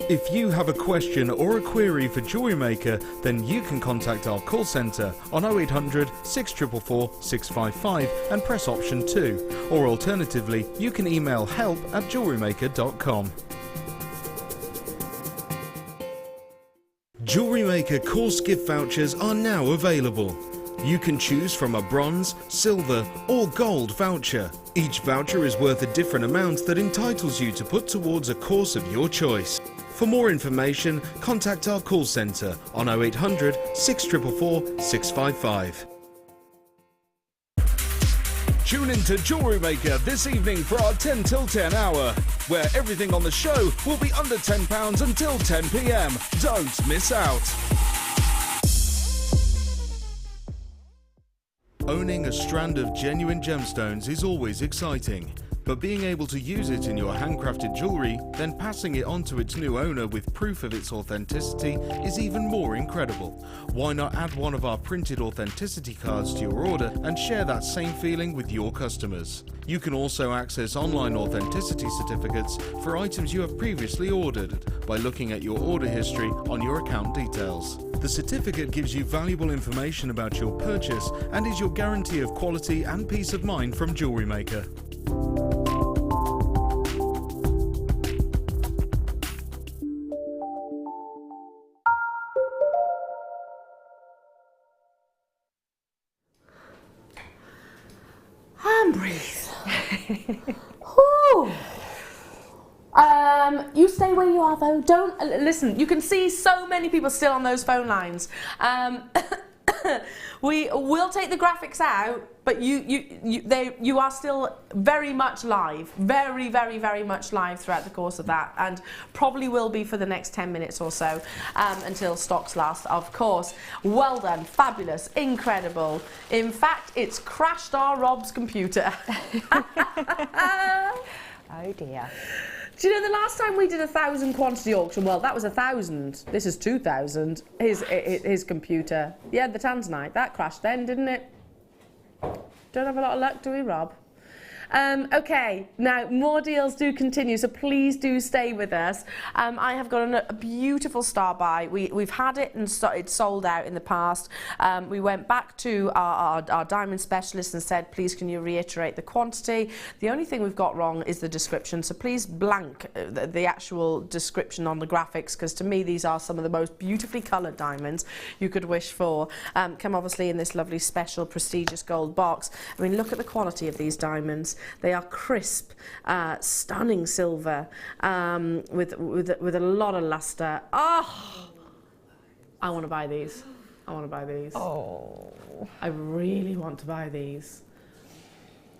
If you have a question or a query for Jewellery Maker, then you can contact our call centre on 0800 644 655 and press option 2, or alternatively you can email help@jewellerymaker.com. Jewellery Maker course gift vouchers are now available. You can choose from a bronze, silver or gold voucher. Each voucher is worth a different amount that entitles you to put towards a course of your choice. For more information, contact our call centre on 0800 644 655. Tune in to Jewellery Maker this evening for our 10 till 10 hour, where everything on the show will be under £10 until 10 p.m. Don't miss out. Owning a strand of genuine gemstones is always exciting, but being able to use it in your handcrafted jewellery, then passing it on to its new owner with proof of its authenticity is even more incredible. Why not add one of our printed authenticity cards to your order and share that same feeling with your customers? You can also access online authenticity certificates for items you have previously ordered by looking at your order history on your account details. The certificate gives you valuable information about your purchase and is your guarantee of quality and peace of mind from Jewellery Maker. And breathe. Whew. You stay where you are though. Don't listen. You can see so many people still on those phone lines. We will take the graphics out, but you are still very much live, very much live throughout the course of that, and probably will be for the next 10 minutes or so, until stocks last, of course. Well done, fabulous, incredible. In fact, it's crashed our Rob's computer. Oh dear. Do you know the last time we did 1,000 quantity auction? Well, that was 1,000. This is 2,000. His computer. Yeah, the Tanzanite. That crashed then, didn't it? Don't have a lot of luck, do we, Rob? Okay, now more deals do continue, so please do stay with us. I have got a beautiful star buy. We've had it and it's sold out in the past. We went back to our diamond specialist and said, please can you reiterate the quantity? The only thing we've got wrong is the description, so please blank the actual description on the graphics, because to me these are some of the most beautifully coloured diamonds you could wish for. Come obviously in this lovely special prestigious gold box. I mean, look at the quality of these diamonds. They are crisp, stunning silver, with a lot of luster. Oh, I want to buy these. I want to buy these. Oh, I really want to buy these.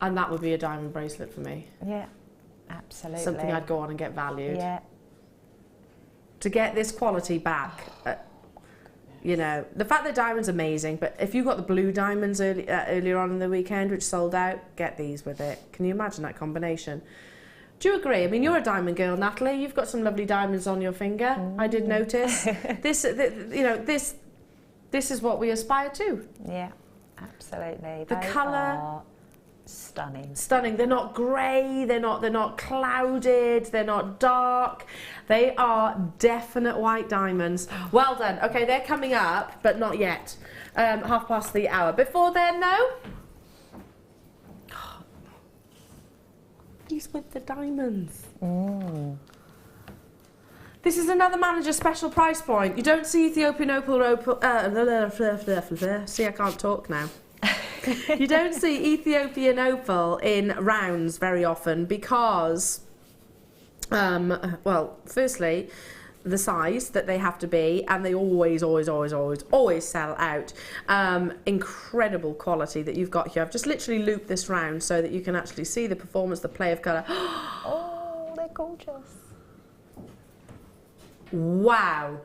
And that would be a diamond bracelet for me. yeah, absolutely. Something I'd go on and get valued. Yeah. To get this quality back. You know, the fact that diamond's amazing, but if you got the blue diamonds earlier on in the weekend, which sold out, get these with it. Can you imagine that combination? Do you agree? I mean, you're a diamond girl, Natalie. You've got some lovely diamonds on your finger. I did notice. This is what we aspire to. Yeah, absolutely. The colour. Stunning. Stunning. They're not grey, they're not clouded, they're not dark. They are definite white diamonds. Well done. Okay, they're coming up, but not yet. 1:30. Before then, no? These with the diamonds. Mm. This is another manager special price point. You don't see Ethiopian opal. See, I can't talk now. You don't see Ethiopian opal in rounds very often because, well, firstly, the size that they have to be, and they always sell out. Incredible quality that you've got here. I've just literally looped this round so that you can actually see the performance, the play of colour. Oh, they're gorgeous. Wow.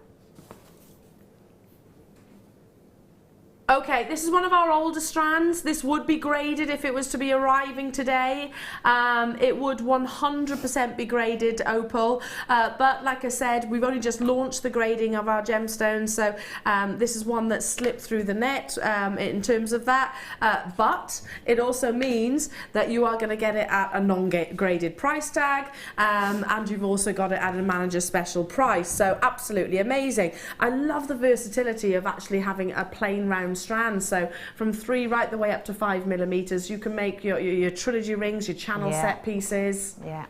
Okay, this is one of our older strands. This would be graded if it was to be arriving today. It would 100% be graded opal, but like I said, we've only just launched the grading of our gemstones, so this is one that slipped through the net in terms of that, but it also means that you are going to get it at a non-graded price tag, and you've also got it at a manager special price, so absolutely amazing. I love the versatility of actually having a plain round strand, so from 3 right the way up to 5 millimeters, you can make your trilogy rings, your channel set pieces. Yeah,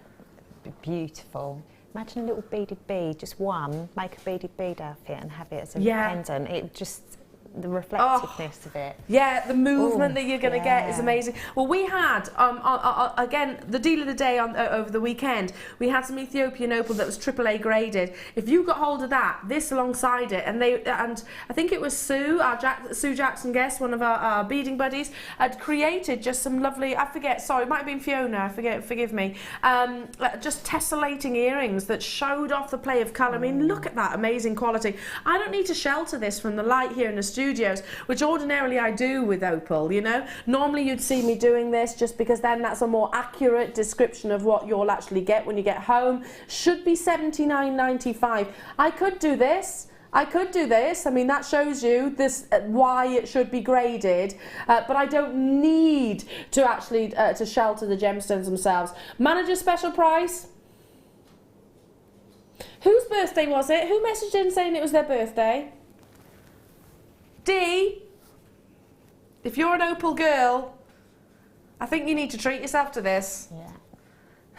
beautiful. Imagine a little beaded bead, just one, make a beaded bead outfit and have it as a pendant. It just, the reflectiveness of it. Yeah, the movement that you're going to get is amazing. Well, we had, again, the deal of the day over the weekend, we had some Ethiopian opal that was AAA graded. If you got hold of that, this alongside it, and I think it was Sue, Sue Jackson Guest, one of our beading buddies, had created just some lovely, I forget, sorry, it might have been Fiona, I forget, forgive me, just tessellating earrings that showed off the play of colour. I mean, look at that amazing quality. I don't need to shelter this from the light here in the studios, which ordinarily I do with opal, you know. Normally you'd see me doing this just because then that's a more accurate description of what you'll actually get when you get home. Should be $79.95. I could do this. I could do this. I mean, that shows you this why it should be graded, but I don't need to actually to shelter the gemstones themselves. Manager special price. Whose birthday was it? Who messaged in saying it was their birthday? D, if you're an opal girl, I think you need to treat yourself to this.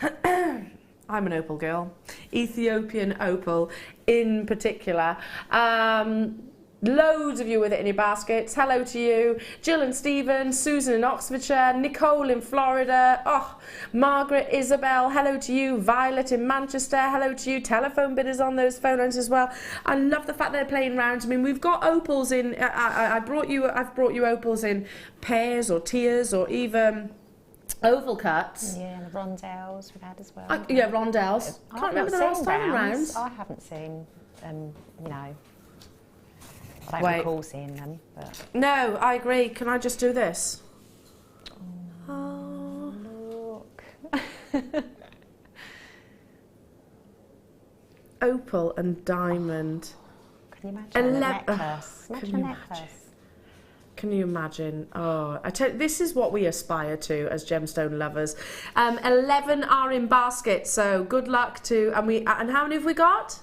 Yeah. I'm an opal girl. Ethiopian opal in particular. Loads of you with it in your baskets. Hello to you. Jill and Stephen, Susan in Oxfordshire, Nicole in Florida, Margaret, Isabel, hello to you. Violet in Manchester, hello to you. Telephone bidders on those phone lines as well. I love the fact they're playing around. I mean, we've got opals in, I've brought you opals in pairs or tiers or even oval cuts. Yeah, and the rondelles we've had as well. Yeah, rondelles. Can't remember the last time rounds. I haven't seen, you know, I don't recall seeing them. But. No, I agree. Can I just do this? Oh, look. Opal and diamond. Can you imagine a necklace? Imagine a necklace. Can you imagine? Oh, I tell you, this is what we aspire to as gemstone lovers. 11 are in baskets, so good luck to. And how many have we got?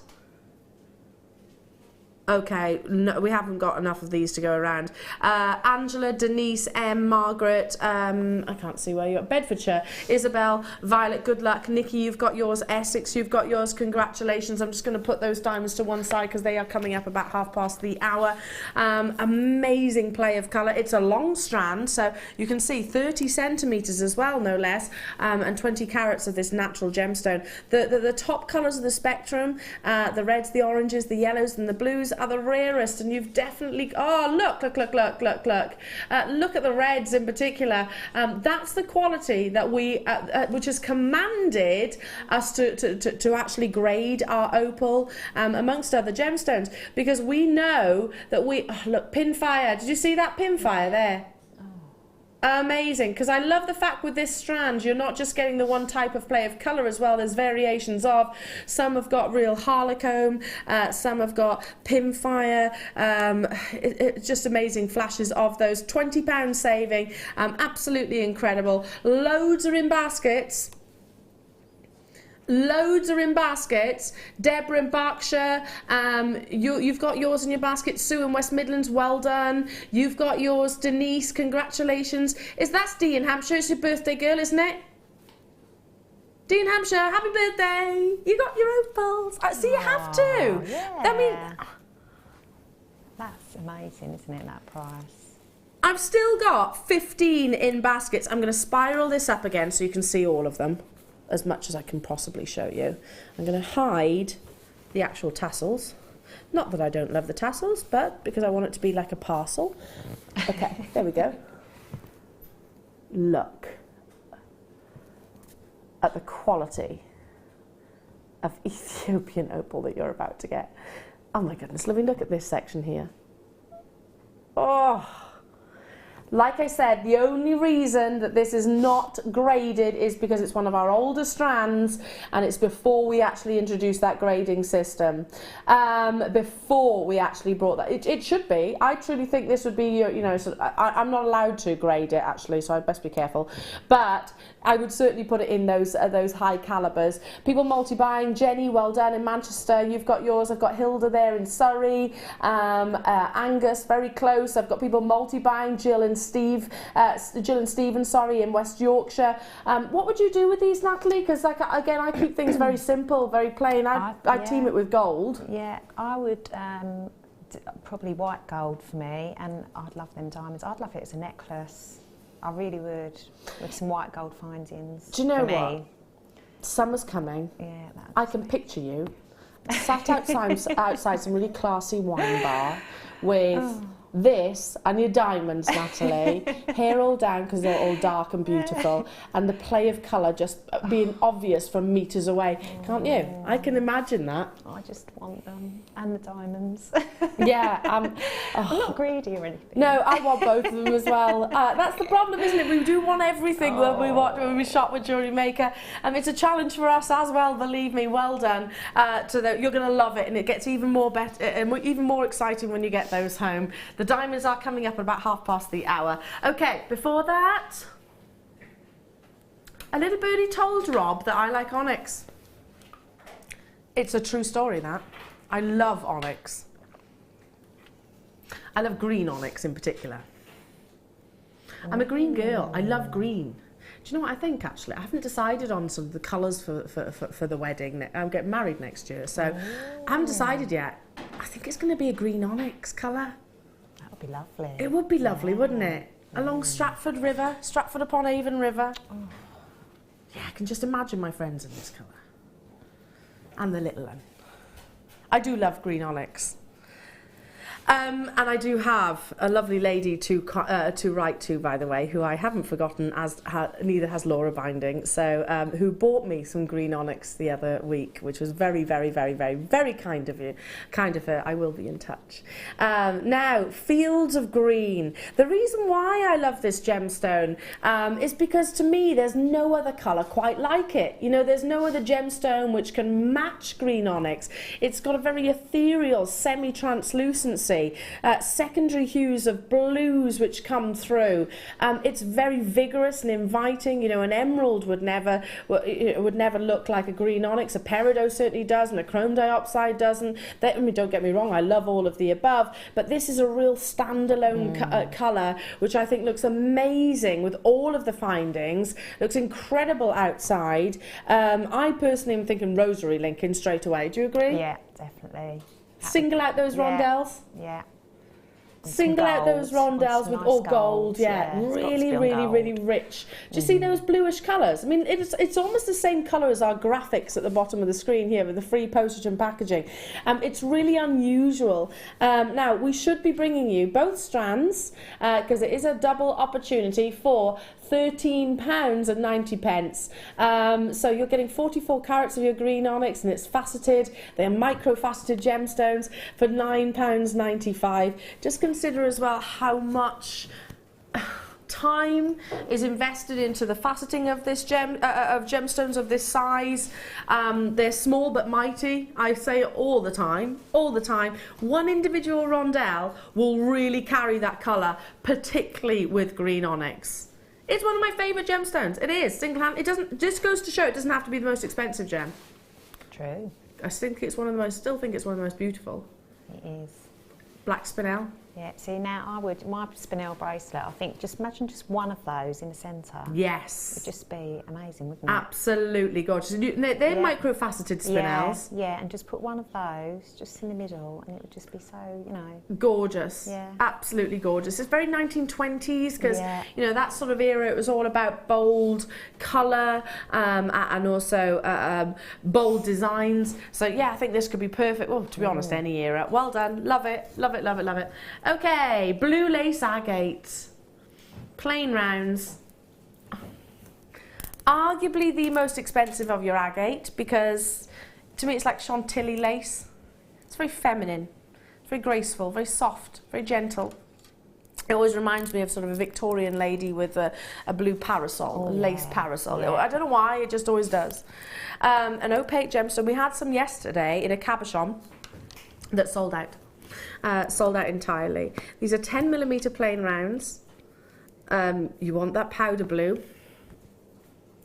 Okay, no, we haven't got enough of these to go around. Angela, Denise, M, Margaret, I can't see where you're at, Bedfordshire, Isabel, Violet, good luck. Nikki, you've got yours. Essex, you've got yours. Congratulations. I'm just going to put those diamonds to one side because they are coming up about 1:30. Amazing play of colour. It's a long strand, so you can see 30 centimetres as well, no less, and 20 carats of this natural gemstone. The top colours of the spectrum, the reds, the oranges, the yellows and the blues, are the rarest, and you've definitely look at the reds in particular. That's the quality that we which has commanded us to actually grade our opal amongst other gemstones, because we know that look, pinfire. Did you see that pinfire there? Amazing, because I love the fact with this strand you're not just getting the one type of play of colour as well. There's variations of, some have got real harlecomb, some have got pinfire, it's just amazing flashes of those. £20 saving, absolutely incredible. Loads are in baskets. Loads are in baskets. Deborah in Berkshire, you've got yours in your basket. Sue in West Midlands, well done. You've got yours. Denise, congratulations. That's Dee in Hampshire. It's your birthday girl, isn't it? Dee in Hampshire, happy birthday. You got your opals. See, you have to. Yeah. I mean, that's amazing, isn't it, that price? I've still got 15 in baskets. I'm going to spiral this up again so you can see all of them, as much as I can possibly show you. I'm going to hide the actual tassels. Not that I don't love the tassels, but because I want it to be like a parcel. Okay, there we go. Look at the quality of Ethiopian opal that you're about to get. Oh my goodness, lovely, look at this section here. Oh, Like I said, the only reason that this is not graded is because it's one of our older strands and it's before we actually introduced that grading system. Before we actually brought that, it should be. I truly think this would be, you know, I'm not allowed to grade it actually, so I best be careful. But I would certainly put it in those high calibers. People multi-buying, Jenny, well done in Manchester. You've got yours. I've got Hilda there in Surrey. Angus, very close. I've got people multi-buying, Jill and Stephen, in West Yorkshire. What would you do with these, Natalie? Because like again, I keep things very simple, very plain. I team it with gold. Yeah, I would probably white gold for me, and I'd love them diamonds. I'd love it as a necklace. I really would, with some white gold findings. Do you know what? Summer's coming. Yeah, I can picture you sat outside some really classy wine bar with this and your diamonds, Natalie, hair all down because they're all dark and beautiful, and the play of colour just being obvious from metres away. Can't you? I can imagine that. I just want them, and the diamonds. Yeah. I'm not greedy or anything. No, I want both of them as well. That's the problem, isn't it? We do want everything when we shop with Jewellery Maker, and it's a challenge for us as well, believe me. Well done. You're going to love it, and it gets even more even more exciting when you get those home. The diamonds are coming up at about hour. Okay, before that, a little birdie told Rob that I like onyx. It's a true story, that. I love onyx. I love green onyx in particular. I'm a green girl. I love green. Do you know what I think, actually? I haven't decided on sort of the colours for the wedding. I'm getting married next year, so I haven't decided yet. I think it's going to be a green onyx colour. That would be lovely. It would be lovely, wouldn't it? Along Stratford River, Stratford upon Avon River. Yeah, I can just imagine my friends in this colour. And the little one. I do love green onyx. And I do have a lovely lady to write to, by the way, who I haven't forgotten, as neither has Laura Binding, so who bought me some green onyx the other week, which was very, very, very, very, very kind of you, kind of her. I will be in touch. Now, fields of green. The reason why I love this gemstone is because to me, there's no other colour quite like it. You know, there's no other gemstone which can match green onyx. It's got a very ethereal, semi-translucency. Secondary hues of blues which come through. It's very vigorous and inviting. You know, an emerald would never look like a green onyx. A peridot certainly does, and a chrome diopside doesn't. I mean, don't get me wrong, I love all of the above, but this is a real standalone colour which I think looks amazing with all of the findings. Looks incredible outside. I personally am thinking rosary linking straight away. Do you agree? Yeah, definitely. Single out those rondelles. Yeah. Single out those rondelles with all gold. Yeah, really, really, really rich. Do you see those bluish colours? I mean, it's almost the same colour as our graphics at the bottom of the screen here with the free postage and packaging. It's really unusual. Now, we should be bringing you both strands because it is a double opportunity for £13.90. So you're getting 44 carats of your green onyx, and it's faceted. They're micro-faceted gemstones for £9.95. Just consider as well how much time is invested into the faceting of this gemstones of this size. They're small but mighty. I say it all the time. One individual rondelle will really carry that colour, particularly with green onyx. It's one of my favourite gemstones. It is, single-hand. It doesn't, just goes to show it doesn't have to be the most expensive gem. True. I think it's one of the most, still think it's one of the most beautiful. It is. Black spinel. Yeah, see now my spinel bracelet, I think, just imagine just one of those in the centre. Yes. It would just be amazing, wouldn't it? Absolutely gorgeous. They're micro-faceted spinels. Yeah, and just put one of those just in the middle, and it would just be so, you know. Gorgeous. Yeah. Absolutely gorgeous. It's very 1920s because, you know, that sort of era, it was all about bold colour and also bold designs. So, yeah, I think this could be perfect. Well, to be honest, any era. Well done. Love it. Love it, love it, love it. Okay, blue lace agate, plain rounds. Arguably the most expensive of your agate because to me it's like Chantilly lace. It's very feminine, very graceful, very soft, very gentle. It always reminds me of sort of a Victorian lady with a blue parasol, a lace parasol. Yeah. I don't know why, it just always does. An opaque gemstone. We had some yesterday in a cabochon that sold out entirely. These are 10mm plain rounds. You want that powder blue.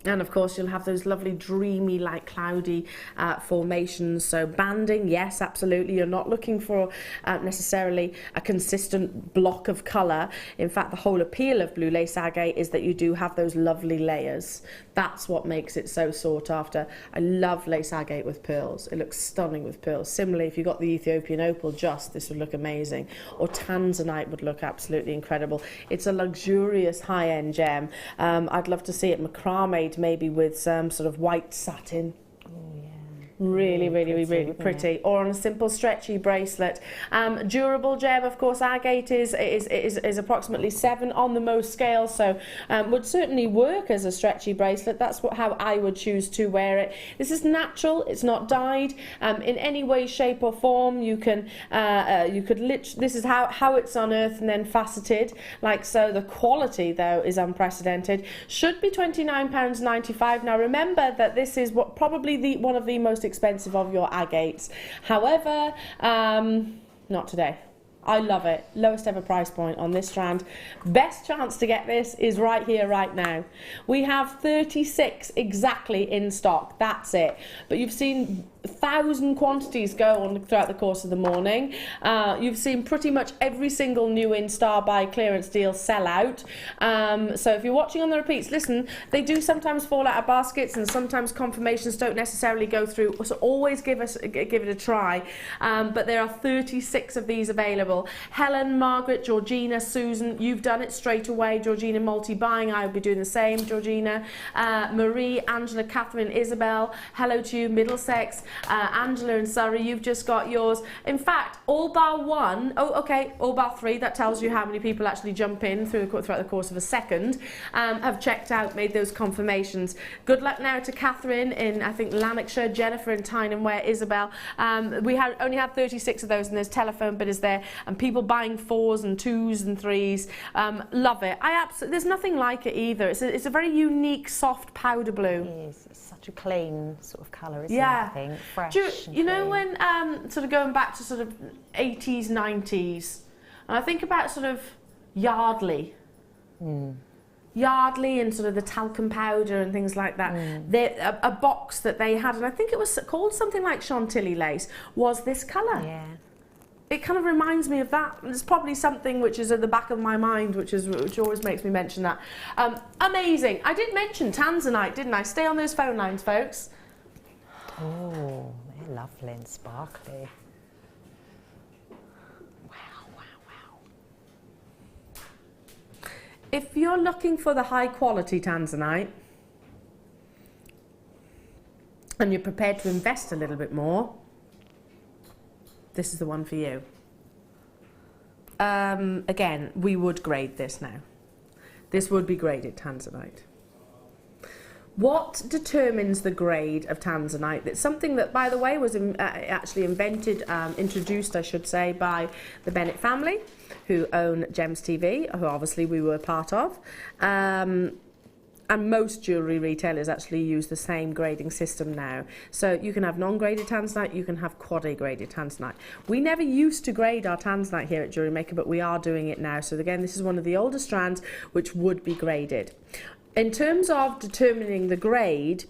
And of course you'll have those lovely dreamy, like cloudy formations. So banding, yes, absolutely. You're not looking for necessarily a consistent block of colour. In fact, the whole appeal of blue lace agate is that you do have those lovely layers. That's what makes it so sought after. I love lace agate with pearls. It looks stunning with pearls. Similarly, if you got the Ethiopian opal this would look amazing. Or Tanzanite would look absolutely incredible. It's a luxurious high-end gem. I'd love to see it macrame maybe with some sort of white satin. Really pretty. Or on a simple stretchy bracelet. Durable gem, of course, agate is approximately 7 on the most scale, so would certainly work as a stretchy bracelet. That's how I would choose to wear it. This is natural, it's not dyed in any way, shape or form. You can this is how it's unearthed and then faceted like so. The quality though is unprecedented. Should be £29.95. Now remember that this is probably one of the most expensive of your agates. However, not today. I love it. Lowest ever price point on this strand. Best chance to get this is right here, right now. We have 36 exactly in stock. That's it. But you've seen 1,000 quantities go on throughout the course of the morning. You've seen pretty much every single new in-star buy clearance deal sell out. So if you're watching on the repeats, listen, they do sometimes fall out of baskets and sometimes confirmations don't necessarily go through. So always give it a try. But there are 36 of these available. Helen, Margaret, Georgina, Susan, you've done it straight away. Georgina multi-buying, I would be doing the same. Georgina, Marie, Angela, Catherine, Isabel, hello to you, Middlesex, Angela and Surrey, you've just got yours. In fact, all bar 1, all bar 3, that tells you how many people actually jump in throughout the course of a second, have checked out, made those confirmations. Good luck now to Catherine in, I think, Lanarkshire, Jennifer in Tyne-and-Wear, Isabel. We only had 36 of those and there's telephone bidders there. And people buying 4s and 2s and 3s. Love it. There's nothing like it either. It's a very unique, soft powder blue. It is. It's such a clean sort of colour, isn't yeah. it? I think fresh. You know when sort of going back to sort of 80s, 90s, and I think about sort of Yardley. Yardley and sort of the talcum powder and things like that. A box that they had, and I think it was called something like Chantilly lace, was this colour. Yeah. It kind of reminds me of that. It's probably something which is at the back of my mind, which always makes me mention that. Amazing. I did mention Tanzanite, didn't I? Stay on those phone lines, folks. Oh, they're lovely and sparkly. Wow. If you're looking for the high quality Tanzanite and you're prepared to invest a little bit more, this is the one for you. Again, we would grade this now. This would be graded Tanzanite. What determines the grade of Tanzanite? It's something that, by the way, was actually introduced, I should say, by the Bennett family, who own Gems TV, who obviously we were part of. And most jewellery retailers actually use the same grading system now. So you can have non-graded Tanzanite, you can have quad-A graded Tanzanite. We never used to grade our Tanzanite here at Jewellery Maker, but we are doing it now. So again, this is one of the older strands which would be graded. In terms of determining the grade,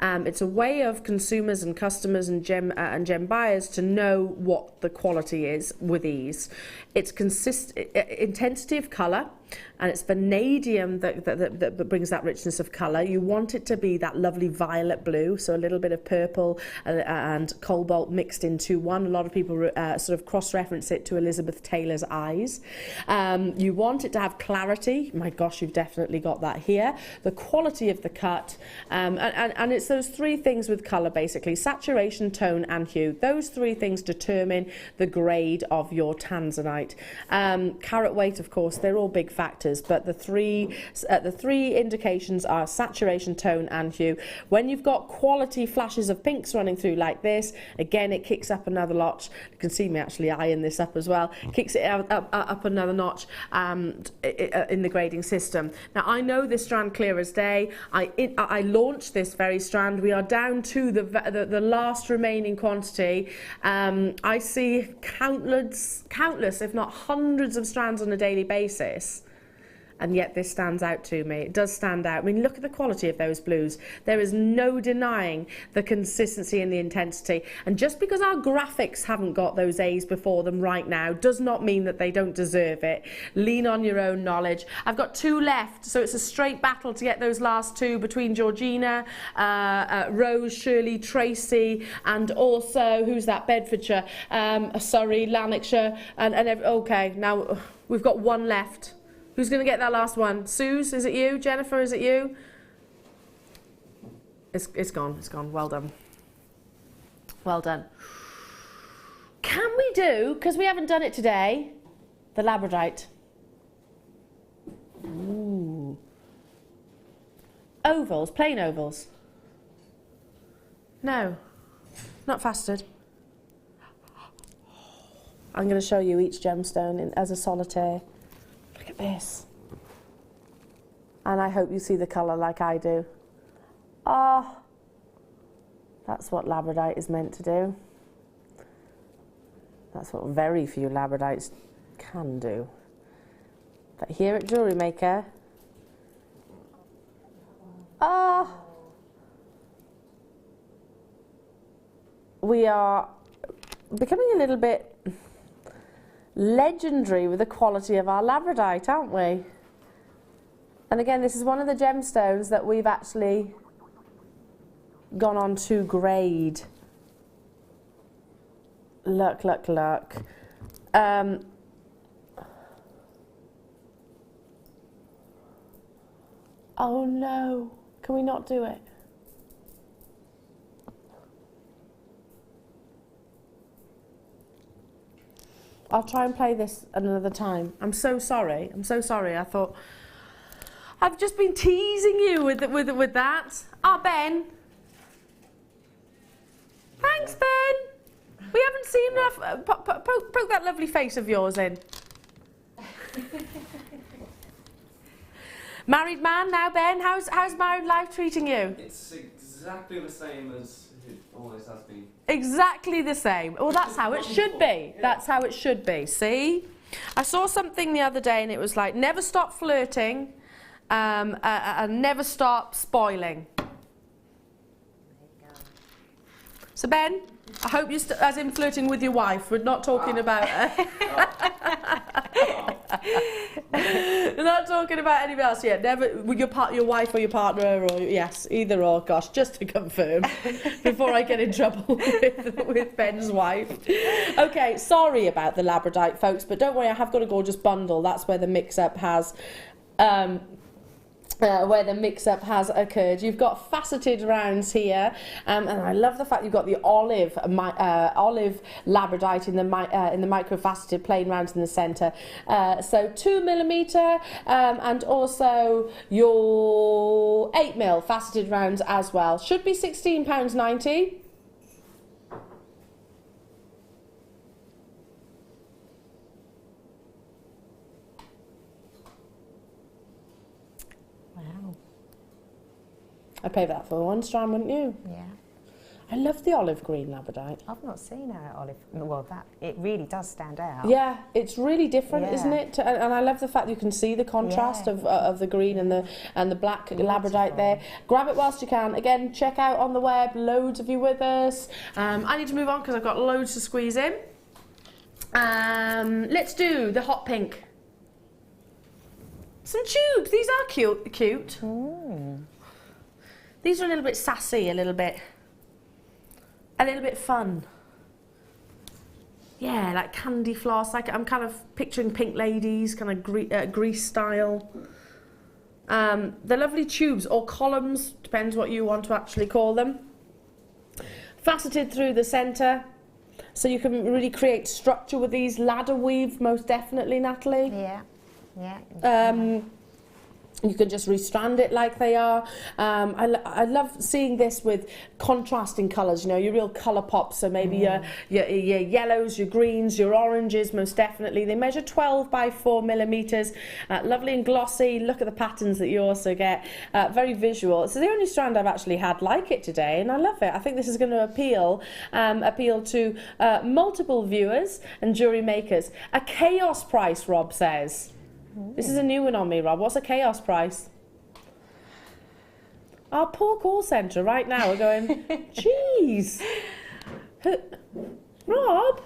it's a way of consumers and customers and gem buyers to know what the quality is with ease. It's intensity of colour, and it's vanadium that brings that richness of colour. You want it to be that lovely violet blue, so a little bit of purple and cobalt mixed into one. A lot of people sort of cross-reference it to Elizabeth Taylor's eyes. You want it to have clarity. My gosh, you've definitely got that here. The quality of the cut, and And it's those three things with colour, basically: saturation, tone and hue. Those three things determine the grade of your Tanzanite. Carat weight, of course, they're all big factors, but the three indications are saturation, tone and hue. When you've got quality flashes of pinks running through like this, again, it kicks up another notch. You can see me actually eyeing this up as well. Kicks it up another notch in the grading system. Now, I know this strand clear as day. I launched this very strand. We are down to the last remaining quantity. I see countless, if not hundreds of strands on a daily basis. And yet this stands out to me. It does stand out. I mean, look at the quality of those blues. There is no denying the consistency and the intensity. And just because our graphics haven't got those A's before them right now does not mean that they don't deserve it. Lean on your own knowledge. I've got 2 left, so it's a straight battle to get those last 2 between Georgina, Rose, Shirley, Tracy, and also, who's that, Bedfordshire, Surrey, Lanarkshire, okay, now we've got 1 left. Who's going to get that last one? Suze, is it you? Jennifer, is it you? It's gone. It's gone. Well done. Well done. Can we do, because we haven't done it today, the Labradorite? Ooh. Ovals, plain ovals. No, not faceted. I'm going to show you each gemstone as a solitaire. Look at this. And I hope you see the colour like I do. Oh, that's what Labradorite is meant to do. That's what very few Labradorites can do. But here at Jewellery Maker, we are becoming a little bit legendary with the quality of our Labradorite, aren't we? And again, this is one of the gemstones that we've actually gone on to grade. Look, look, look. Oh no, can we not do it? I'll try and play this another time. I'm so sorry. I'm so sorry. I thought I've just been teasing you with that. Ah, Ben. Thanks, Ben. We haven't seen enough. Poke that lovely face of yours in. Married man now, Ben. How's married life treating you? It's exactly the same as it always has been. Exactly the same. Well, that's how it should be. That's how it should be. See? I saw something the other day and it was like, never stop flirting and never stop spoiling. So, Ben, I hope you're as in flirting with your wife. We're not talking about we're not talking about anybody else yet. Never with your wife or your partner, or yes, either or. Gosh, just to confirm before I get in trouble with Ben's wife. Okay, sorry about the Labradorite, folks, but don't worry, I have got a gorgeous bundle. That's where the mix-up has. Where the mix-up has occurred. You've got faceted rounds here, and I love the fact you've got the olive Labradorite in the micro-faceted plain rounds in the centre. So 2mm, and also your 8mm faceted rounds as well. Should be £16.90. I'd pay that for 1 strand, wouldn't you? Yeah. I love the olive green Labradorite. I've not seen her olive. Well, it really does stand out. Yeah, it's really different, Yeah. isn't it? And I love the fact you can see the contrast of the green and the black Labradorite there. Grab it whilst you can. Again, check out on the web. Loads of you with us. I need to move on because I've got loads to squeeze in. Let's do the hot pink. Some tubes. These are cute. Mm. These are a little bit sassy, a little bit fun. Yeah, like candy floss. Like I'm kind of picturing Pink Ladies, kind of Grease style. The lovely tubes or columns, depends what you want to actually call them. Faceted through the centre, so you can really create structure with these. Ladder weave, most definitely, Natalie. Yeah, yeah. You can just restrand it like they are. I love seeing this with contrasting colours, you know, your real colour pops. So maybe your yellows, your greens, your oranges, most definitely. They measure 12 by 4 millimetres. Lovely and glossy. Look at the patterns that you also get. Very visual. It's the only strand I've actually had like it today, and I love it. I think this is going to appeal to multiple viewers and jewellery makers. A chaos price, Rob says. This is a new one on me, Rob. What's a chaos price? Our poor call centre right now are going, jeez. Rob,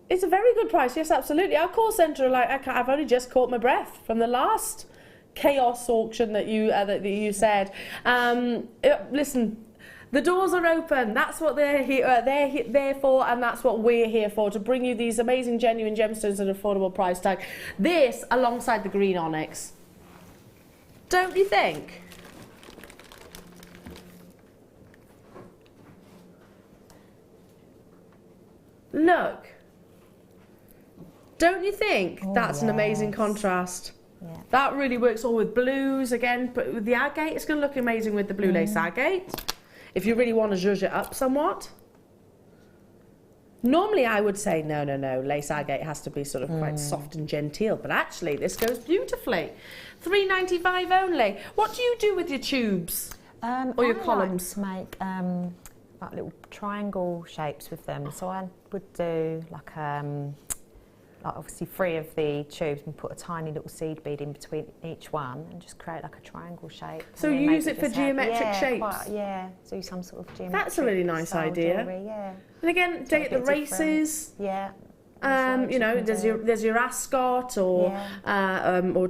it's a very good price. Yes, absolutely. Our call centre are like, I've only just caught my breath from the last chaos auction that you said. Listen. The doors are open. That's what they're here for, and that's what we're here for, to bring you these amazing genuine gemstones at an affordable price tag. This alongside the green onyx. Don't you think? Look. Don't you think that's an amazing contrast? Yeah. That really works all with blues again, but with the agate, it's going to look amazing with the blue lace agate. If you really want to zhuzh it up somewhat. Normally I would say, no, lace agate has to be sort of quite soft and genteel, but actually this goes beautifully. $3.95 only. What do you do with your tubes? Or your columns? Like to make like little triangle shapes with them. So I would do like obviously 3 of the tubes and put a tiny little seed bead in between each one and just create like a triangle shape. So you use it for geometric shapes? Do some sort of geometric. That's a really nice idea. Jewellery, yeah. And again, date the races. Yeah. You know, there's your Ascot or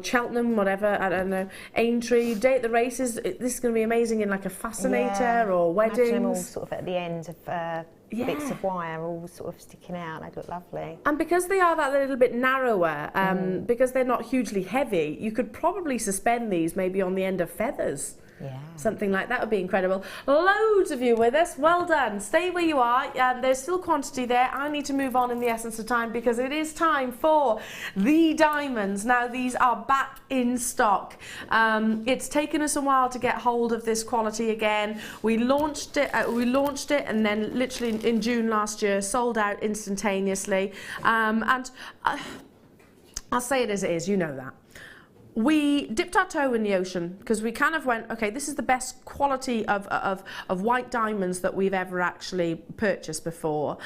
Cheltenham, whatever, I don't know, Aintree. Date the races. This is going to be amazing in like a fascinator or weddings. Imagine them all sort of at the end of bits of wire all sort of sticking out. They look lovely. And because they are that little bit narrower, because they're not hugely heavy, you could probably suspend these maybe on the end of feathers. Yeah. Something like that would be incredible. Loads of you with us. Well done. Stay where you are. There's still quantity there. I need to move on in the essence of time because it is time for the diamonds. Now, these are back in stock. It's taken us a while to get hold of this quality again. We launched it and then literally in June last year, sold out instantaneously. And I'll say it as it is, you know that. We dipped our toe in the ocean because we kind of went, okay, this is the best quality of white diamonds that we've ever actually purchased before.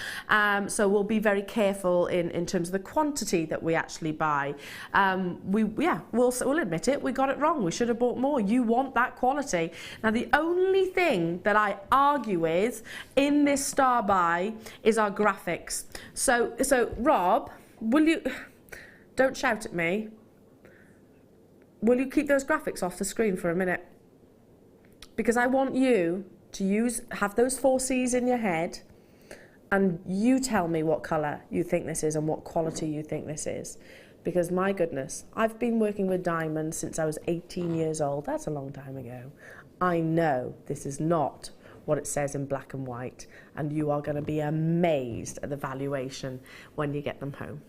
So we'll be very careful in terms of the quantity that we actually buy. We'll admit it, we got it wrong. We should have bought more. You want that quality. Now, the only thing that I argue with in this star buy is our graphics. So Rob, will you, don't shout at me. Will you keep those graphics off the screen for a minute? Because I want you to have those 4 C's in your head and you tell me what colour you think this is and what quality you think this is. Because my goodness, I've been working with diamonds since I was 18 years old. That's a long time ago. I know this is not what it says in black and white, and you are going to be amazed at the valuation when you get them home.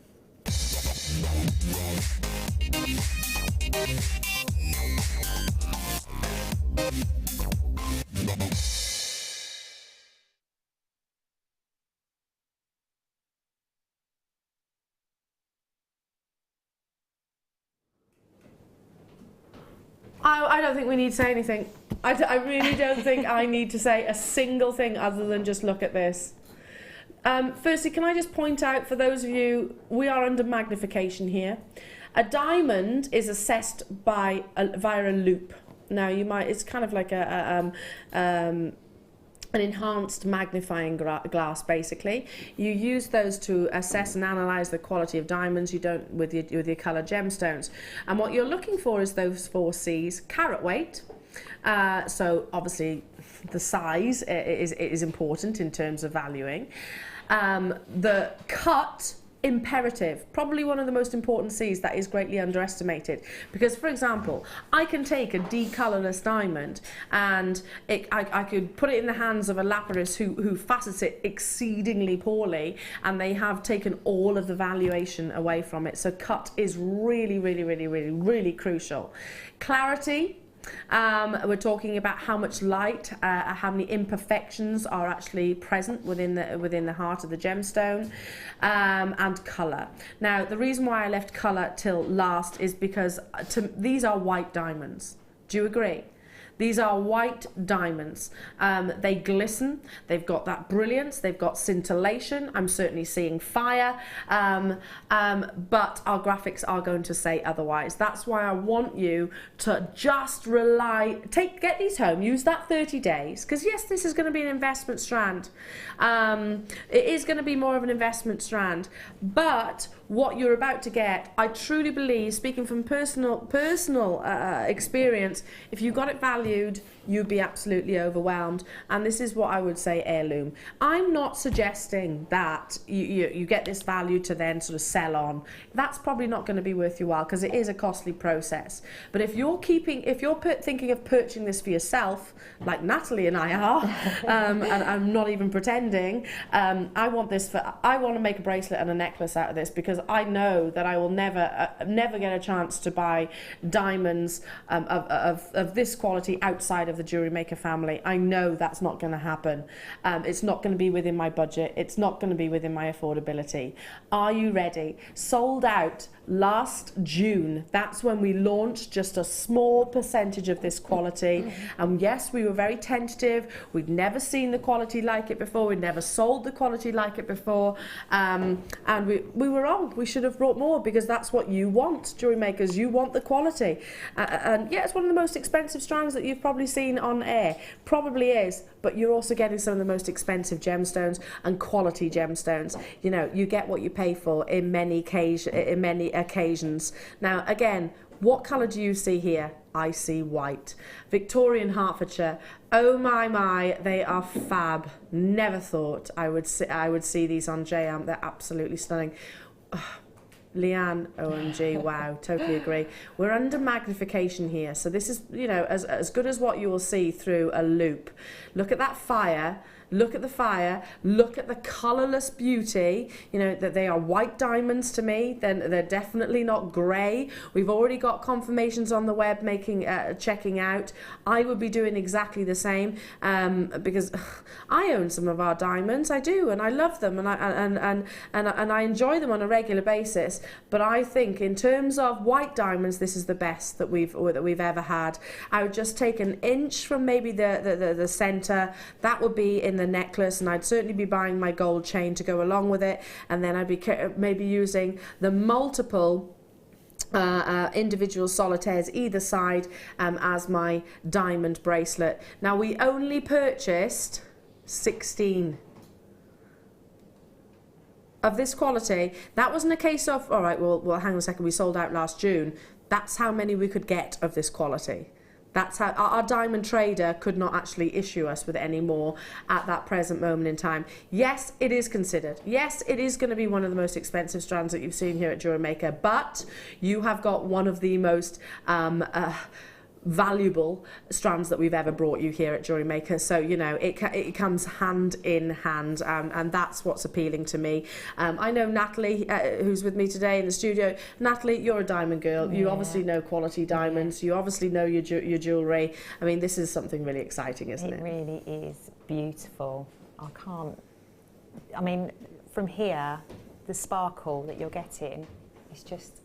I don't think we need to say anything. I really don't think I need to say a single thing other than just look at this. Firstly, can I just point out for those of you, we are under magnification here. A diamond is assessed via a loop. Now, it's kind of like an enhanced magnifying glass, basically. You use those to assess and analyse the quality of diamonds. You don't with your coloured gemstones. And what you're looking for is those 4 C's. Carat weight. So obviously the size is important in terms of valuing. The cut imperative, probably one of the most important C's that is greatly underestimated. Because, for example, I can take a D-colourless diamond and I could put it in the hands of a lapidus who facets it exceedingly poorly, and they have taken all of the valuation away from it. So cut is really, really, really, really, really crucial. Clarity. We're talking about how much light, how many imperfections are actually present within the heart of the gemstone, and colour. Now, the reason why I left colour till last is because these are white diamonds. Do you agree? These are white diamonds. They glisten, they've got that brilliance, they've got scintillation. I'm certainly seeing fire, but our graphics are going to say otherwise. That's why I want you to just get these home, use that 30 days, because yes, this is going to be an investment strand. It is going to be more of an investment strand, but what you're about to get, I truly believe, speaking from personal experience, if you got it valued, you'd be absolutely overwhelmed. And this is what I would say, heirloom. I'm not suggesting that you get this value to then sort of sell on. That's probably not going to be worth your while, because it is a costly process. But if you're thinking of purchasing this for yourself, like Natalie and I are, and I'm not even pretending, I want to make a bracelet and a necklace out of this, because I know that I will never get a chance to buy diamonds of this quality outside of the Jewellery Maker family. I know that's not going to happen. It's not going to be within my budget. It's not going to be within my affordability. Are you ready? Sold out last June. That's when we launched just a small percentage of this quality. And yes, we were very tentative. We'd never seen the quality like it before. We'd never sold the quality like it before. And we were wrong. We should have brought more, because that's what you want, jewellery makers. You want the quality. And yeah, it's one of the most expensive strands that you've probably seen on air. Probably is, but you're also getting some of the most expensive gemstones and quality gemstones. You know, you get what you pay for in many occasions. Now, again, what colour do you see here? I see white. Victorian Hertfordshire. Oh my, they are fab. Never thought I would see these on JM. They're absolutely stunning. Leanne, OMG, wow, totally agree. We're under magnification here, so this is, you know, as good as what you will see through a loop. Look at that fire. Look at the fire, look at the colourless beauty, you know, that they are white diamonds to me, then they're definitely not grey. We've already got confirmations on the web checking out. I would be doing exactly the same, because I own some of our diamonds, I do, and I love them, and I enjoy them on a regular basis, but I think in terms of white diamonds, this is the best that we've ever had. I would just take an inch from maybe the centre, that would be in the necklace, and I'd certainly be buying my gold chain to go along with it, and then I'd be maybe using the multiple individual solitaires either side as my diamond bracelet. Now, we only purchased 16 of this quality. That wasn't a case of, all right, well hang on a second, we sold out last June. That's how many we could get of this quality. That's how our diamond trader could not actually issue us with any more at that present moment in time. Yes, it is considered. Yes, it is going to be one of the most expensive strands that you've seen here at Jewellery Maker, but you have got one of the most valuable strands that we've ever brought you here at Jewellery Maker. So, you know, it comes hand in hand, and that's what's appealing to me. I know Natalie, who's with me today in the studio. Natalie, you're a diamond girl. You obviously know quality diamonds. You obviously know your jewellery. I mean, this is something really exciting, isn't it? It really is beautiful. I mean, from here, the sparkle that you're getting, it's just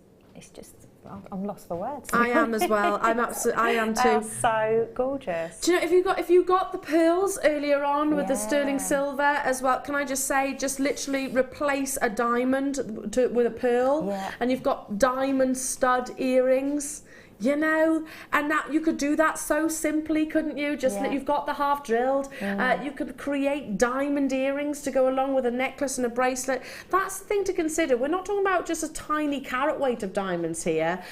I'm lost for words. I am as well. I am too. They're so gorgeous. Do you know, if you got the pearls earlier on with the sterling silver as well, can I just say, just literally replace a diamond with a pearl, and you've got diamond stud earrings. You know, and that you could do that so simply, couldn't you? Just that you've got the half drilled. You could create diamond earrings to go along with a necklace and a bracelet. That's the thing to consider. We're not talking about just a tiny carat weight of diamonds here.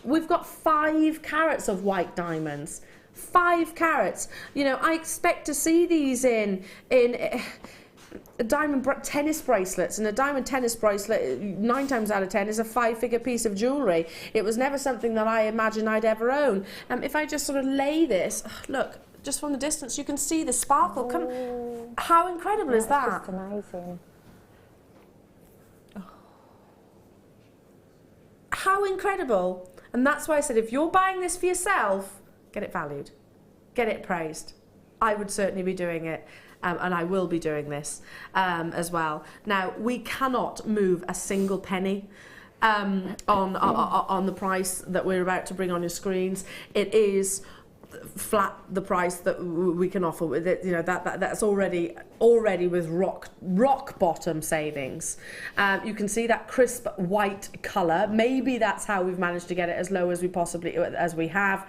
We've got 5 carats of white diamonds. 5 carats. You know, I expect to see these in tennis bracelets, and a diamond tennis bracelet 9 times out of 10 is a 5-figure piece of jewellery. It was never something that I imagined I'd ever own. If I just sort of lay this, look, just from the distance you can see the sparkle. Come, how incredible is that? That's just amazing. How incredible. And that's why I said, if you're buying this for yourself, get it valued, get it appraised. I would certainly be doing it. And I will be doing this as well. Now, we cannot move a single penny on the price that we're about to bring on your screens. It is flat the price that we can offer with it. You know, that's already with rock bottom savings. You can see that crisp white colour. Maybe that's how we've managed to get it as low as we have.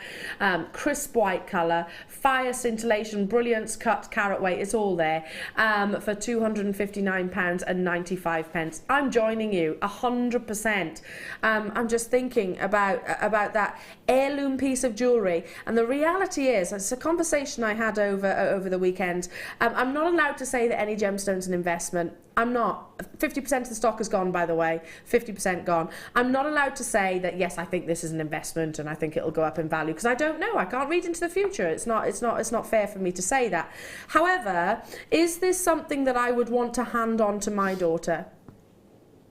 Crisp white colour, fire scintillation, brilliance, cut, carat weight. It's all there for £259.95. I'm joining you 100%. I'm just thinking about that heirloom piece of jewellery, and the reality is, it's a conversation I had over the weekend. I'm not allowed to say that any gemstone's an investment. I'm not. 50% of the stock is gone, by the way. 50% gone. I'm not allowed to say that, yes, I think this is an investment and I think it'll go up in value, because I don't know. I can't read into the future. It's not fair for me to say that. However, is this something that I would want to hand on to my daughter?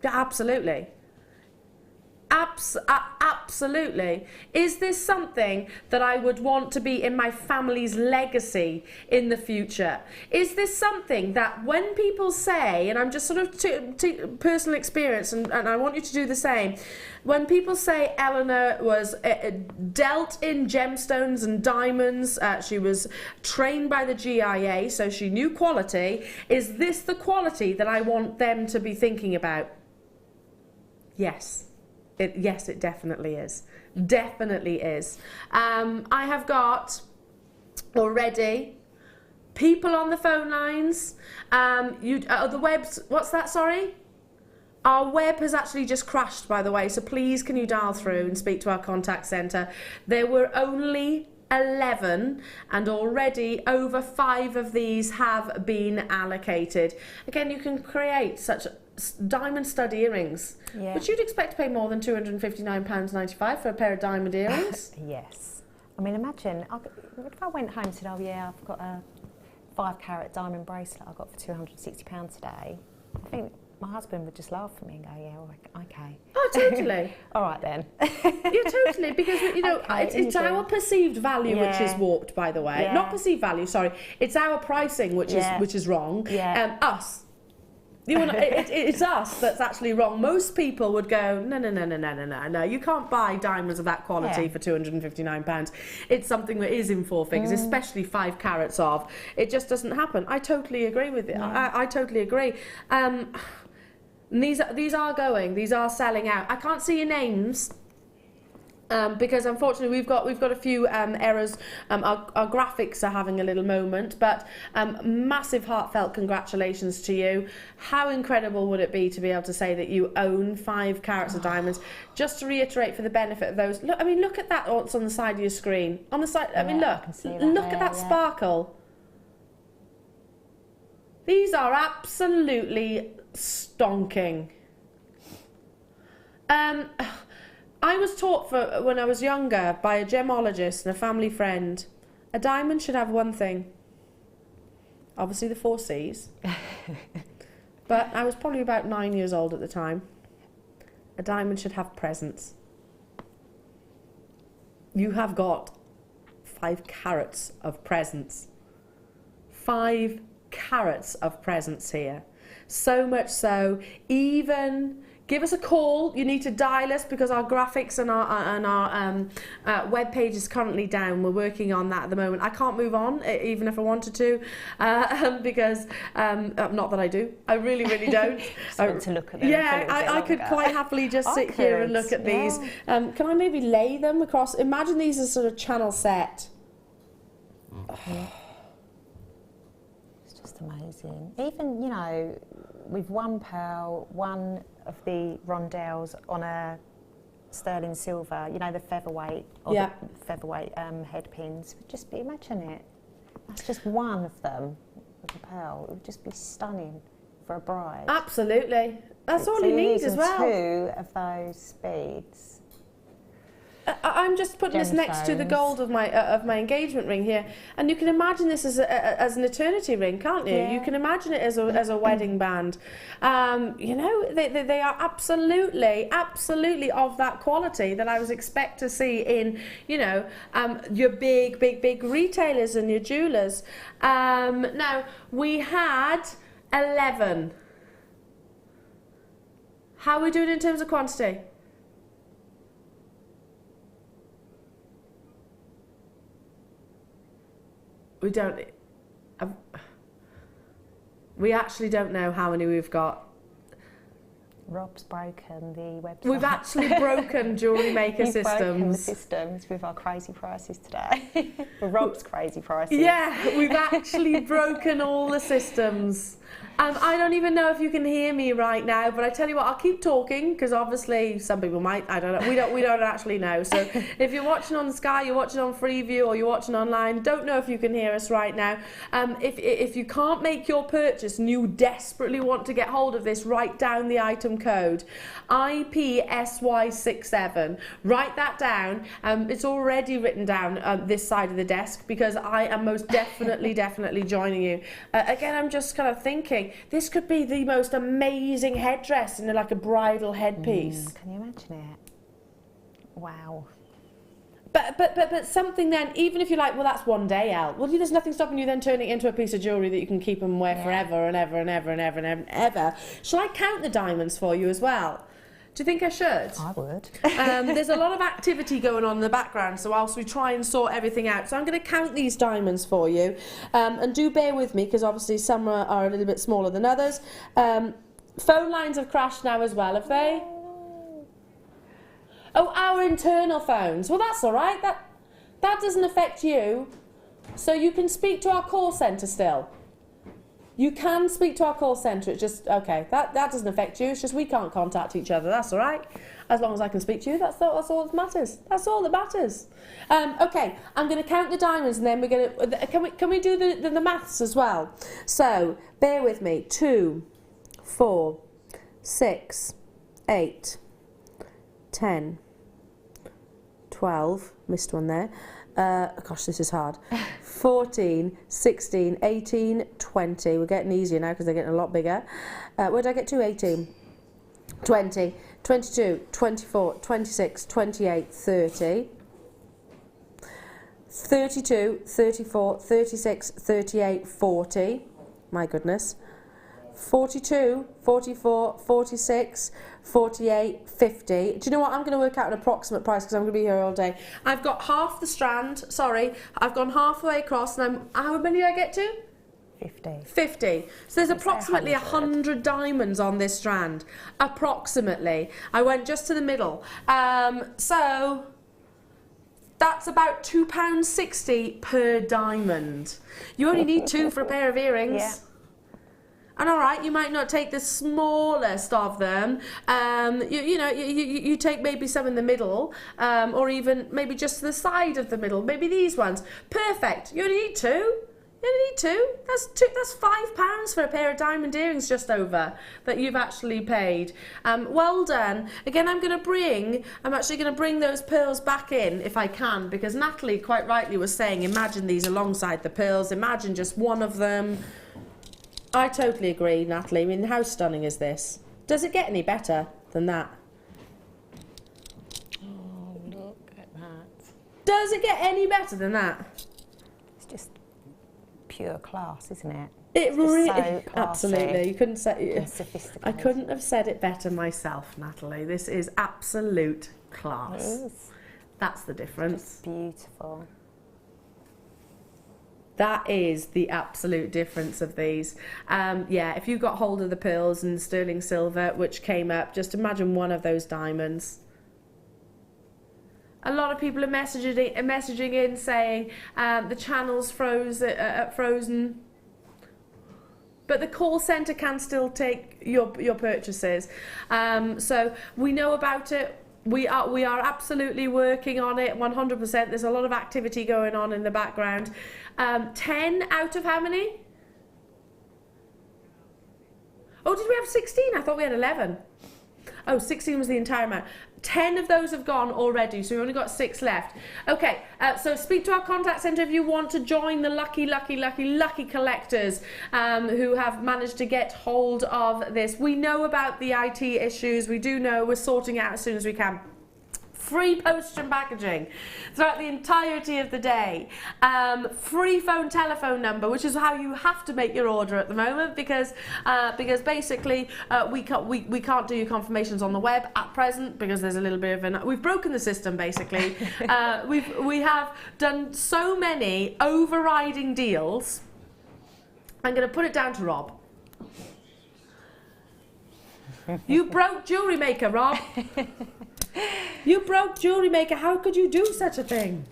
Yeah, absolutely. Absolutely. Is this something that I would want to be in my family's legacy in the future? Is this something that when people say, and I'm just sort of personal experience, and I want you to do the same, when people say Eleanor was dealt in gemstones and diamonds, she was trained by the GIA, so she knew quality, is this the quality that I want them to be thinking about? Yes. Yes, it definitely is. Definitely is. I have got already people on the phone lines. The web's, what's that, sorry? Our web has actually just crashed, by the way, so please can you dial through and speak to our contact centre. There were only 11, and already over 5 of these have been allocated. Again, you can create such diamond stud earrings, but you'd expect to pay more than £259.95 for a pair of diamond earrings. Yes. I mean, imagine if I went home and said, oh yeah, I've got a 5-carat diamond bracelet I got for £260 today. I think my husband would just laugh at me and go, yeah, well, okay. Oh, totally. All right then. Yeah, totally, because, you know, Okay, it's our perceived value which is warped, by the way. Not perceived value, sorry. It's our pricing which is wrong. Us. It's us that's actually wrong. Most people would go, no, you can't buy diamonds of that quality for £259. It's something that is in 4 figures, especially 5 carats of. It just doesn't happen. I totally agree with it. I totally agree. These are selling out. I can't see your names. Because unfortunately we've got a few errors. Our graphics are having a little moment, but massive heartfelt congratulations to you. How incredible would it be to be able to say that you own 5 carats of diamonds? Just to reiterate for the benefit of those, look, I mean, look at that what's on the side of your screen. On the side, I mean, look at that sparkle. These are absolutely stonking. I was taught when I was younger by a gemologist and a family friend, a diamond should have one thing. Obviously the 4 C's. But I was probably about 9 years old at the time. A diamond should have presence. You have got 5 carats of presence. 5 carats of presence here. So much so, even... Give us a call. You need to dial us because our graphics and our web page is currently down. We're working on that at the moment. I can't move on, even if I wanted to, because not that I do. I really, really don't. Just want to look at them. Yeah, I could quite happily just sit here and look at these. Can I maybe lay them across? Imagine these as sort of channel set. It's just amazing. Even, you know, with one pearl, one of the rondelles on a sterling silver, you know, the featherweight or the featherweight head pins. Just imagine it. That's just one of them. with the pearl. It would just be stunning for a bride. Absolutely. That's all you need as well. 2 of those beads. I'm just putting this next to the gold of my engagement ring here, and you can imagine this as an eternity ring, can't you? Yeah. You can imagine it as a wedding band. You know, they are absolutely of that quality that I was expect to see in, you know, your big retailers and your jewellers. Now we had 11. How are we doing in terms of quantity? We don't. We actually don't know how many we've got. Rob's broken the website. We've actually broken Jewellery Maker You've broken the systems. systems with our crazy prices today. Rob's crazy prices. Yeah, we've actually broken all the systems. I don't even know if you can hear me right now, but I tell you what, I'll keep talking because obviously some people might. I don't know. We don't actually know. So if you're watching on Sky, you're watching on Freeview, or you're watching online, don't know if you can hear us right now. If you can't make your purchase and you desperately want to get hold of this, write down the item code IPSY67. Write that down. It's already written down this side of the desk because I am most definitely joining you. Again, I'm just kind of thinking this could be the most amazing headdress in like a bridal headpiece. Can you imagine it? Wow. But something then, even if you're like, well, that's one day out. Well, there's nothing stopping you then turning it into a piece of jewellery that you can keep and wear forever and ever and ever and ever and ever. Shall I count the diamonds for you as well? Do you think I should? I would. There's a lot of activity going on in the background, so whilst we try and sort everything out. So I'm going to count these diamonds for you. And do bear with me, because obviously some are a little bit smaller than others. Phone lines have crashed now as well, have they? Oh, our internal phones. Well, that's all right. That doesn't affect you. So you can speak to our call centre still. You can speak to our call centre. It's just, okay, that doesn't affect you. It's just we can't contact each other. That's all right. As long as I can speak to you, that's all that matters. That's all that matters. Okay, I'm going to count the diamonds, and then we're going to... Can we do the maths as well? So, bear with me. 2, 4, 6, 8, 10, 12. Missed one there. Gosh, this is hard. 14, 16, 18, 20. We're getting easier now because they're getting a lot bigger. Where did I get to? 18, 20, 22, 24, 26, 28, 30, 32, 34, 36, 38, 40. My goodness. 42, 44, 46, 48, 50. Do you know what? I'm going to work out an approximate price because I'm going to be here all day. I've got half the strand. Sorry, I've gone halfway across, and how many did I get to? 50. 50. So there's approximately 100 diamonds on this strand. Approximately. I went just to the middle. So that's about £2.60 per diamond. You only need 2 for a pair of earrings. Yeah. And all right, you might not take the smallest of them. You take maybe some in the middle, or even maybe just the side of the middle. Maybe these ones. Perfect. You only need 2. You only need 2. That's £5 for a pair of diamond earrings, just over, that you've actually paid. Well done. Again, I'm actually going to bring those pearls back in if I can, because Natalie quite rightly was saying, imagine these alongside the pearls. Imagine just one of them. I totally agree, Natalie. I mean, how stunning is this? Does it get any better than that? Oh, look at that. Does it get any better than that? It's just pure class, isn't it? It really, so absolutely. You couldn't say. And sophisticated. I couldn't have said it better myself, Natalie. This is absolute class. It is. That's the difference. It's beautiful. That is the absolute difference of these. Yeah, if you got hold of the pearls and sterling silver, which came up, just imagine one of those diamonds. A lot of people are messaging in saying the channel's frozen. But the call centre can still take your purchases. So we know about it. We are absolutely working on it, 100%. There's a lot of activity going on in the background. 10 out of how many? Oh, did we have 16? I thought we had 11. Oh, 16 was the entire amount. 10 of those have gone already, so we've only got 6 left. Okay, so speak to our contact centre if you want to join the lucky collectors who have managed to get hold of this. We know about the IT issues. We do know. We're sorting it out as soon as we can. Free postage and packaging throughout the entirety of the day. Free phone telephone number, which is how you have to make your order at the moment, because basically we can't do your confirmations on the web at present because there's a little bit of we've broken the system basically. We have done so many overriding deals. I'm going to put it down to Rob. You broke Jewellery Maker, Rob. You broke Jewellery Maker. How could you do such a thing?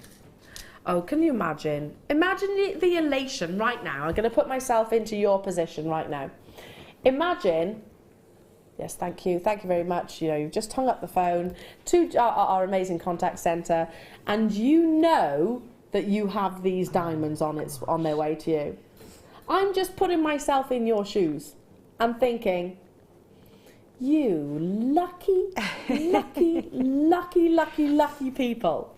Oh, can you imagine? Imagine the elation right now. I'm going to put myself into your position right now. Imagine. Yes, thank you. Thank you very much. You know, you've just hung up the phone to our amazing contact centre, and you know that you have these diamonds on their way to you. I'm just putting myself in your shoes and thinking, you lucky people.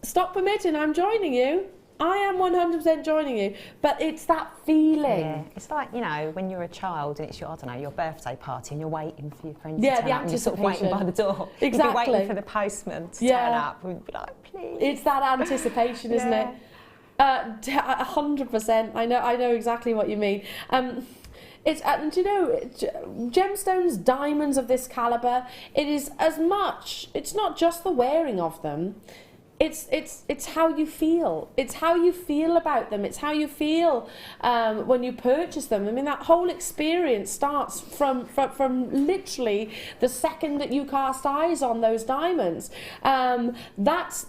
Stock permitting, I'm joining you. I am 100% joining you. But it's that feeling. Yeah, it's like, you know, when you're a child and it's your, I don't know, your birthday party and you're waiting for your friends yeah, to turn up and you're sort of waiting by the door. Exactly. You'd be waiting for the postman to turn up. We'd be like, please. It's that anticipation, isn't it? 100%. I know exactly what you mean. It's and you know, gemstones, diamonds of this caliber, it is as much. It's not just the wearing of them. It's how you feel. It's how you feel about them. It's how you feel when you purchase them. I mean, that whole experience starts from literally the second that you cast eyes on those diamonds. That's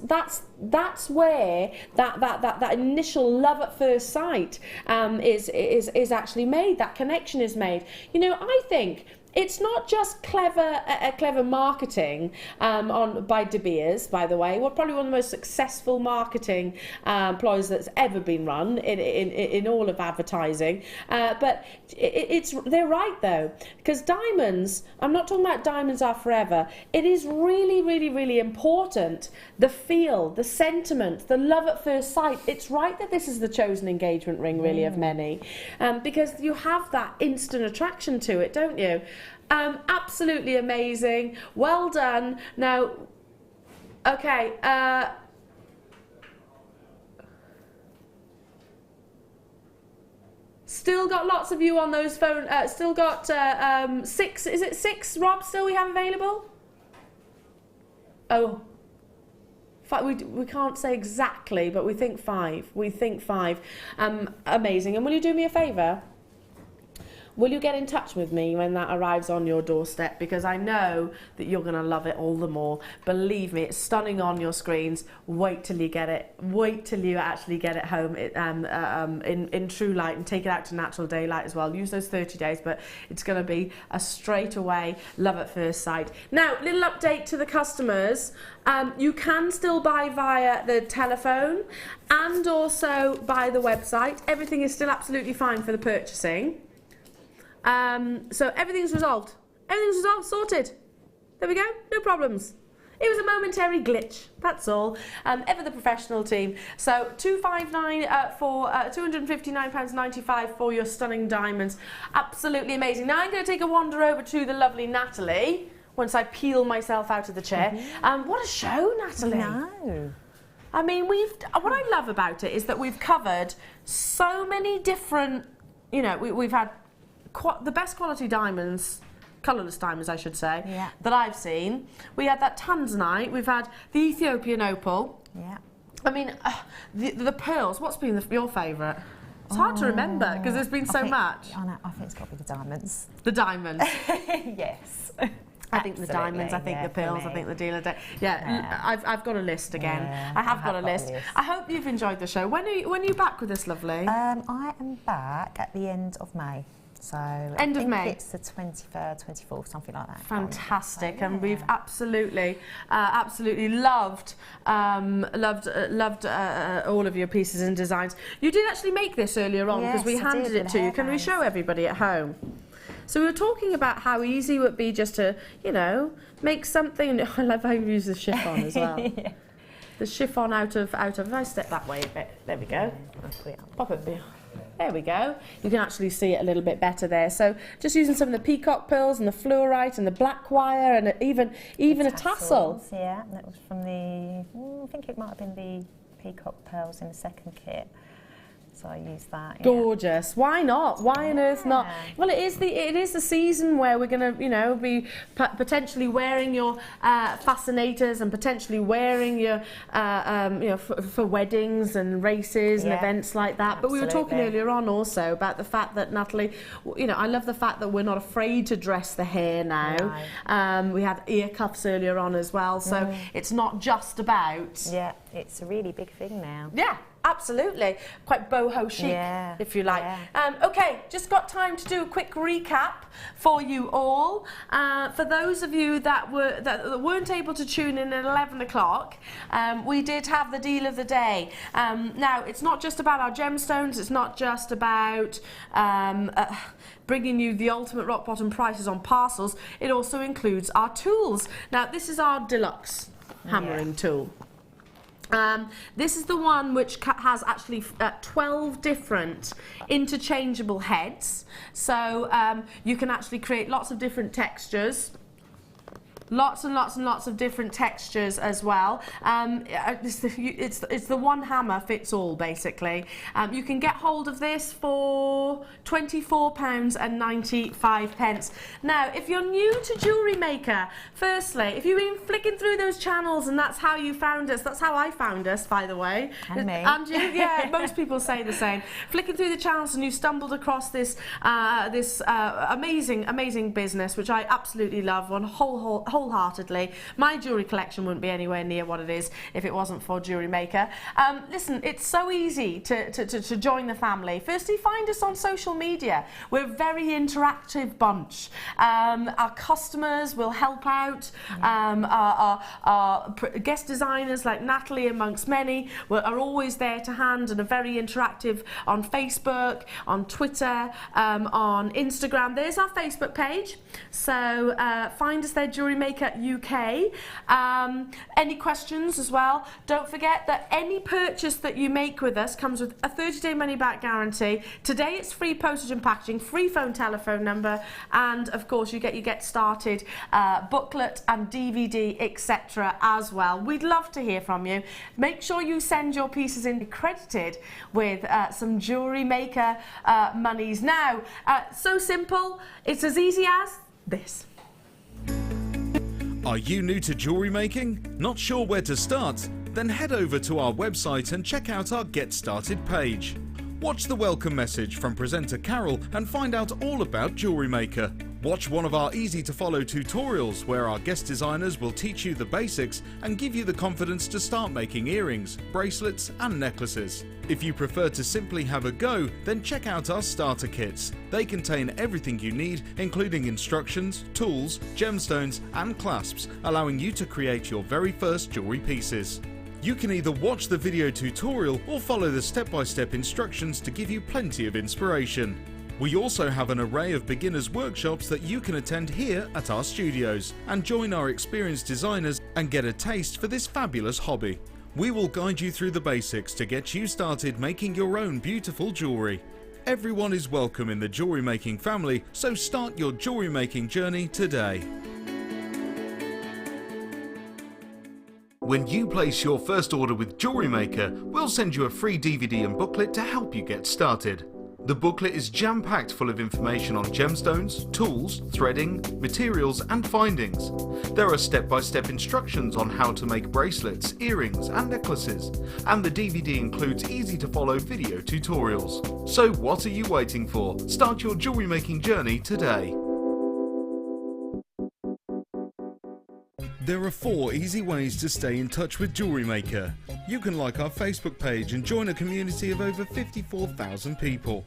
where that initial love at first sight is actually made. That connection is made. You know, I think it's not just clever marketing by De Beers, by the way. We're probably one of the most successful marketing ploys that's ever been run in all of advertising. But they're right though, because diamonds, I'm not talking about diamonds are forever. It is really important. The feel, the sentiment, the love at first sight. It's right that this is the chosen engagement ring, really, of many, because you have that instant attraction to it, don't you? Absolutely amazing. Well done. Now, okay. Still got lots of you on those phone. Still got 6. Is it 6, Rob? Still we have available? Oh. We can't say exactly, but we think 5. We think 5. Amazing. And will you do me a favour? Will you get in touch with me when that arrives on your doorstep? Because I know that you're going to love it all the more. Believe me, it's stunning on your screens. Wait till you get it. Wait till you actually get it home in true light, and take it out to natural daylight as well. Use those 30 days, but it's going to be a straight away love at first sight. Now, little update to the customers. You can still buy via the telephone and also by the website. Everything is still absolutely fine for the purchasing. So everything's resolved. Everything's resolved, sorted. There we go, no problems. It was a momentary glitch, that's all. Ever the professional team. So £259 for £259.95 for your stunning diamonds. Absolutely amazing. Now I'm going to take a wander over to the lovely Natalie once I peel myself out of the chair. What a show, Natalie. No. I mean, what I love about it is that we've covered so many different, you know, we've had the best quality diamonds, colourless diamonds I should say, that I've seen. We had that Tanzanite, we've had the Ethiopian Opal. Yeah. I mean, the pearls, what's been your favourite? It's hard to remember because there's been so much. I think it's got to be the diamonds. The diamonds? Yes. I think the diamonds, I think the pearls, I think the dealer day. I've got a list again. Yeah, I have got a list. I hope you've enjoyed the show. When are you back with us, lovely? I am back at the end of May. So End I of think May. it's the 23rd, 24th, something like that. Fantastic, So, and we've yeah. absolutely loved all of your pieces and designs. You did actually make this earlier on because we Yes, I handed did, it with to you. hair Can we bands. show everybody at home? So we were talking about how easy it would be just to, you know, make something. I love how you use the chiffon as well. Yeah. The chiffon out of. If I step that way a bit, there we go. I'll put it up. Pop it there. There we go. You can actually see it a little bit better there. So just using some of the peacock pearls and the fluorite and the black wire and even a tassel. Tassels, yeah, that was from the, I think it might have been the peacock pearls in the second kit. So I used that. Yeah. Gorgeous. Why not? Why on earth not? Yeah. Well, it is the season where we're going to, you know, be potentially wearing your fascinators and potentially wearing your, you know, for weddings and races and Yeah. events like that. But we were talking Absolutely. earlier on also about the fact that, Natalie, you know, I love the fact that we're not afraid to dress the hair now. We had ear cuffs earlier on as well, so it's not just about. Yeah, it's a really big thing now. Yeah. Absolutely, quite boho chic, Yeah, if you like. yeah. Okay, just got time to do a quick recap for you all. For those of you that weren't able to tune in at 11 o'clock, we did have the deal of the day. Now, it's not just about our gemstones. It's not just about bringing you the ultimate rock bottom prices on parcels. It also includes our tools. Now, this is our Deluxe hammering tool. This is the one which has actually 12 different interchangeable heads, so you can actually create lots of different textures. Lots and lots and lots of different textures as well. It's the one hammer fits all, basically. You can get hold of this for £24.95. Now, if you're new to Jewellery Maker, firstly, if you've been flicking through those channels and that's how you found us, that's how I found us, by the way. And me. And you, yeah, most people say the same. Flicking through the channels and you stumbled across this amazing business, which I absolutely love wholeheartedly. My jewellery collection wouldn't be anywhere near what it is if it wasn't for Jewellery Maker. Listen, it's so easy to join the family. Firstly, find us on social media. We're a very interactive bunch. Our customers will help out. Our guest designers like Natalie, amongst many, are always there to hand and are very interactive on Facebook, on Twitter, on Instagram. There's our Facebook page. So find us there, Jewellery Maker UK. Any questions as well? Don't forget that any purchase that you make with us comes with a 30-day money-back guarantee. Today it's free postage and packaging, free phone, telephone number, and of course you get your Get Started booklet and DVD, etc. as well. We'd love to hear from you. Make sure you send your pieces in credited with some Jewellery Maker monies. Now, so simple. It's as easy as this. Are you new to jewellery making? Not sure where to start? Then head over to our website and check out our Get Started page. Watch the welcome message from presenter Carol and find out all about Jewellery Maker. Watch one of our easy-to-follow tutorials where our guest designers will teach you the basics and give you the confidence to start making earrings, bracelets and necklaces. If you prefer to simply have a go, then check out our starter kits. They contain everything you need, including instructions, tools, gemstones and clasps, allowing you to create your very first jewellery pieces. You can either watch the video tutorial or follow the step-by-step instructions to give you plenty of inspiration. We also have an array of beginners workshops that you can attend here at our studios and join our experienced designers and get a taste for this fabulous hobby. We will guide you through the basics to get you started making your own beautiful jewellery. Everyone is welcome in the jewellery making family, so start your jewellery making journey today. When you place your first order with Jewellery Maker, we'll send you a free DVD and booklet to help you get started. The booklet is jam-packed full of information on gemstones, tools, threading, materials and findings. There are step-by-step instructions on how to make bracelets, earrings and necklaces, and the DVD includes easy-to-follow video tutorials. So what are you waiting for? Start your jewellery making journey today. There are 4 easy ways to stay in touch with Jewellery Maker. You can like our Facebook page and join a community of over 54,000 people.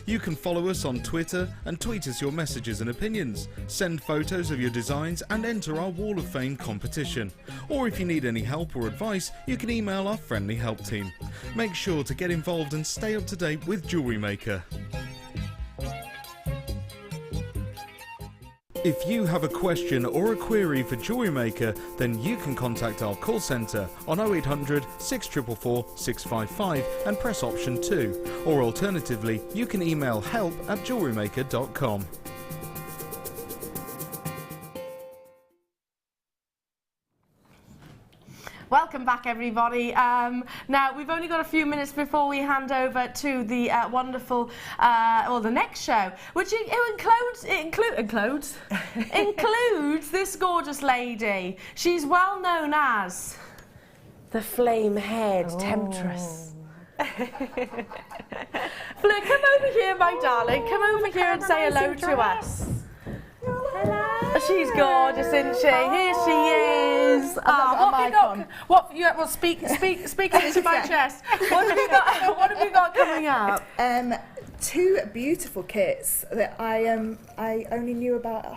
You can follow us on Twitter and tweet us your messages and opinions, send photos of your designs and enter our Wall of Fame competition. Or if you need any help or advice, you can email our friendly help team. Make sure to get involved and stay up to date with Jewellery Maker. If you have a question or a query for Jewellery Maker, then you can contact our call centre on 0800 644 655 and press option 2. Or alternatively, you can email help@jewellerymaker.com. Welcome back, everybody. Now, we've only got a few minutes before we hand over to the wonderful, the next show, which includes this gorgeous lady. She's well known as the Flame-Haired Temptress. Fleur, come over here, my darling. Come over here and say hello to us. Hello. She's gorgeous, isn't she? Here she is. What have you got? Well, speak into my chest. What have you got coming up? 2 beautiful kits that I only knew about at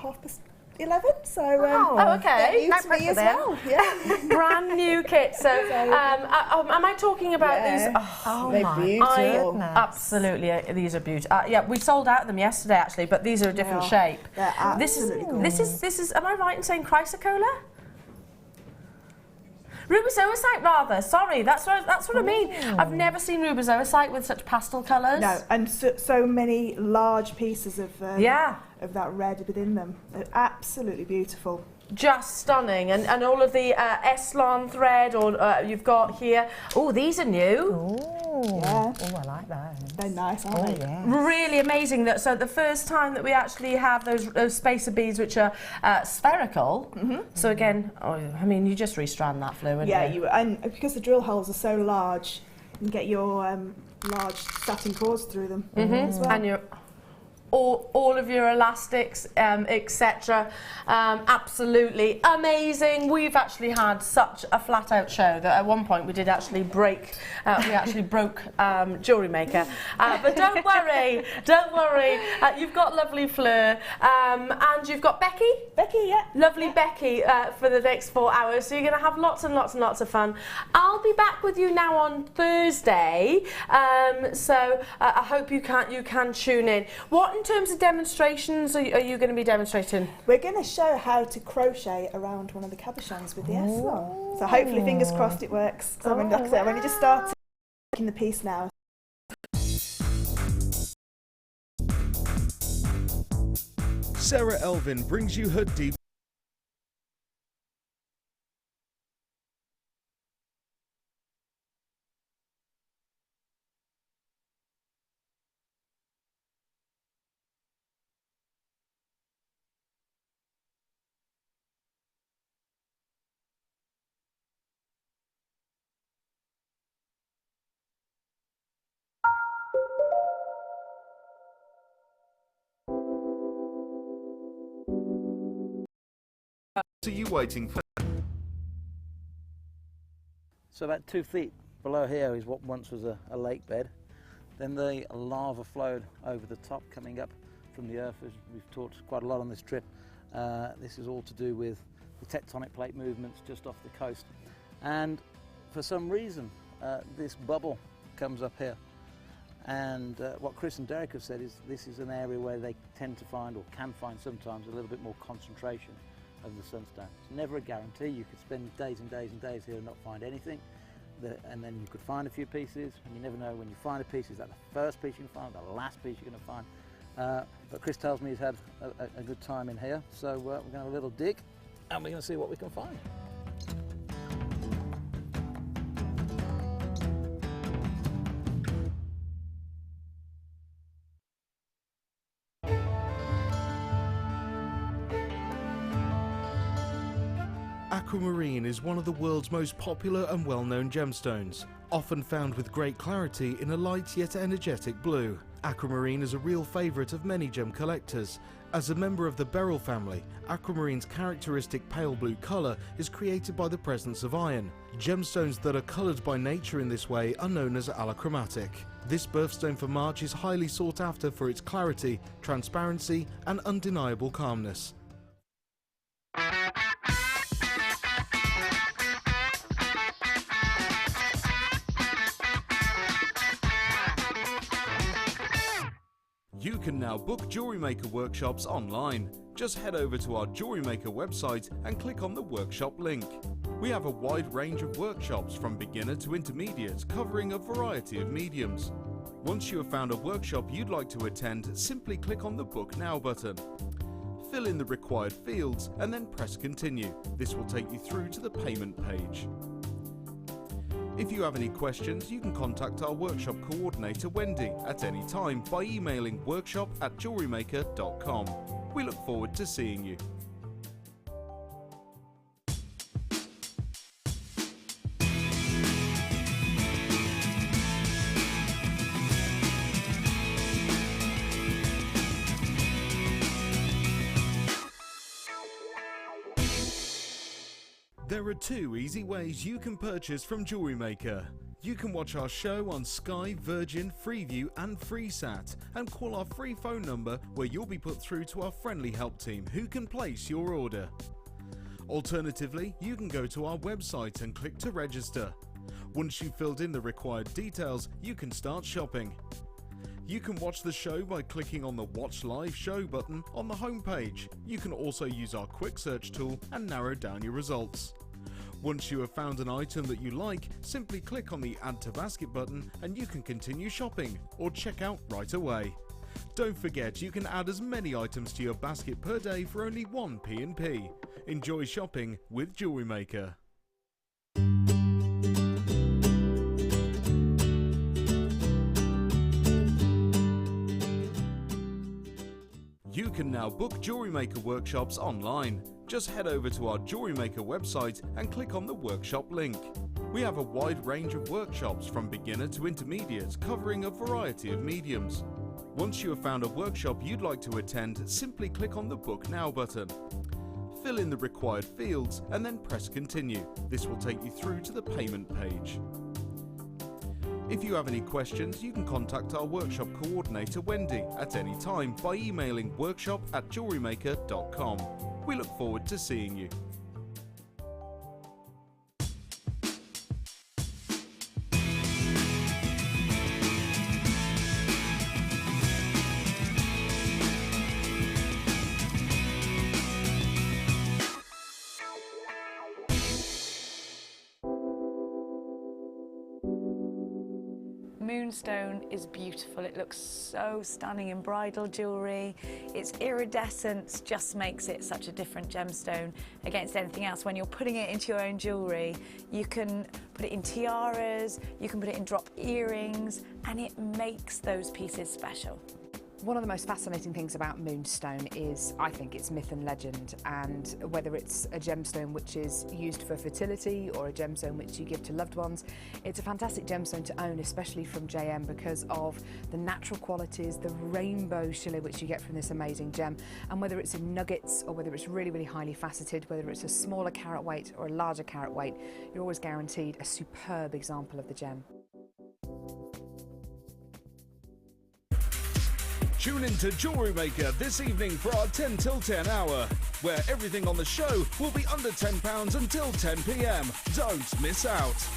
11:30. So okay. they're new to me as well. Yeah. Brand new kit. So am I talking about these? They're beautiful. Absolutely, these are beautiful. Yeah, we sold out of them yesterday actually, but these are a different shape. They're absolutely gorgeous. This is. Am I right in saying Chrysocolla? Rubizoisite, rather. Sorry, that's what I mean. I've never seen rubizoisite with such pastel colours. No, and so many large pieces of that red within them. They're absolutely beautiful. Just stunning, and all of the Eslon thread, or you've got here. Oh, these are new. Oh, yeah. Oh, I like those. They're nice, aren't they? Yeah. Really amazing. That so the first time that we actually have those spacer beads which are spherical. So again, I mean, you just restrand that, Fleur, wouldn't you? And because the drill holes are so large, you can get your large satin cords through them as well. And your all of your elastics, etc. Absolutely amazing. We've actually had such a flat-out show that at one point we did actually break. We actually broke Jewellery Maker. But don't worry, you've got lovely Fleur, and you've got Becky. Becky, yeah. Lovely Becky for the next 4 hours. So you're going to have lots and lots and lots of fun. I'll be back with you now on Thursday. So I hope you can tune in. What in terms of demonstrations are you going to be demonstrating? We're going to show how to crochet around one of the cabochons with the Eslon. So hopefully, fingers crossed, it works. So like I said, I've only just started making the piece now. Sarah Elvin brings you her deep are you waiting for? So about 2 feet below here is what once was a lake bed. Then the lava flowed over the top coming up from the earth, as we've talked quite a lot on this trip. This is all to do with the tectonic plate movements just off the coast. And for some reason, this bubble comes up here. And what Chris and Derek have said is this is an area where they tend to find, or can find sometimes, a little bit more concentration of the sunstone. It's never a guarantee. You could spend days and days and days here and not find anything, and then you could find a few pieces, and you never know when you find a piece, is that the first piece you can find, the last piece you're going to find. But Chris tells me he's had a good time in here, so we're going to have a little dig and we're going to see what we can find. Aquamarine is one of the world's most popular and well-known gemstones, often found with great clarity in a light yet energetic blue. Aquamarine is a real favourite of many gem collectors. As a member of the beryl family, aquamarine's characteristic pale blue colour is created by the presence of iron. Gemstones that are coloured by nature in this way are known as allochromatic. This birthstone for March is highly sought after for its clarity, transparency and undeniable calmness. You can now book Jewellery Maker workshops online. Just head over to our Jewellery Maker website and click on the workshop link. We have a wide range of workshops from beginner to intermediate, covering a variety of mediums. Once you have found a workshop you'd like to attend, simply click on the Book Now button. Fill in the required fields and then press Continue. This will take you through to the payment page. If you have any questions, you can contact our workshop coordinator Wendy at any time by emailing workshop@jewellerymaker.com. We look forward to seeing you. There are two easy ways you can purchase from Jewellery Maker. You can watch our show on Sky, Virgin, Freeview and FreeSat and call our free phone number where you'll be put through to our friendly help team who can place your order. Alternatively, you can go to our website and click to register. Once you've filled in the required details, you can start shopping. You can watch the show by clicking on the Watch Live Show button on the homepage. You can also use our quick search tool and narrow down your results. Once you have found an item that you like, simply click on the Add to Basket button and you can continue shopping or check out right away. Don't forget you can add as many items to your basket per day for only 1 P&P. Enjoy shopping with Jewellery Maker. You can now book Jewellery Maker workshops online. Just head over to our Jewellery Maker website and click on the workshop link. We have a wide range of workshops from beginner to intermediate, covering a variety of mediums. Once you have found a workshop you'd like to attend, simply click on the Book Now button. Fill in the required fields and then press Continue. This will take you through to the payment page. If you have any questions, you can contact our workshop coordinator Wendy at any time by emailing workshop@jewellerymaker.com. We look forward to seeing you. Moonstone is beautiful. It looks so stunning in bridal jewellery. Its iridescence just makes it such a different gemstone against anything else. When you're putting it into your own jewellery, you can put it in tiaras, you can put it in drop earrings, and it makes those pieces special. One of the most fascinating things about Moonstone is, I think, it's myth and legend, and whether it's a gemstone which is used for fertility or a gemstone which you give to loved ones, it's a fantastic gemstone to own, especially from JM, because of the natural qualities, the rainbow shimmer which you get from this amazing gem. And whether it's in nuggets or whether it's really, really highly faceted, whether it's a smaller carat weight or a larger carat weight, you're always guaranteed a superb example of the gem. Tune in to Jewellery Maker this evening for our 10 till 10 hour, where everything on the show will be under £10 until 10 p.m. Don't miss out.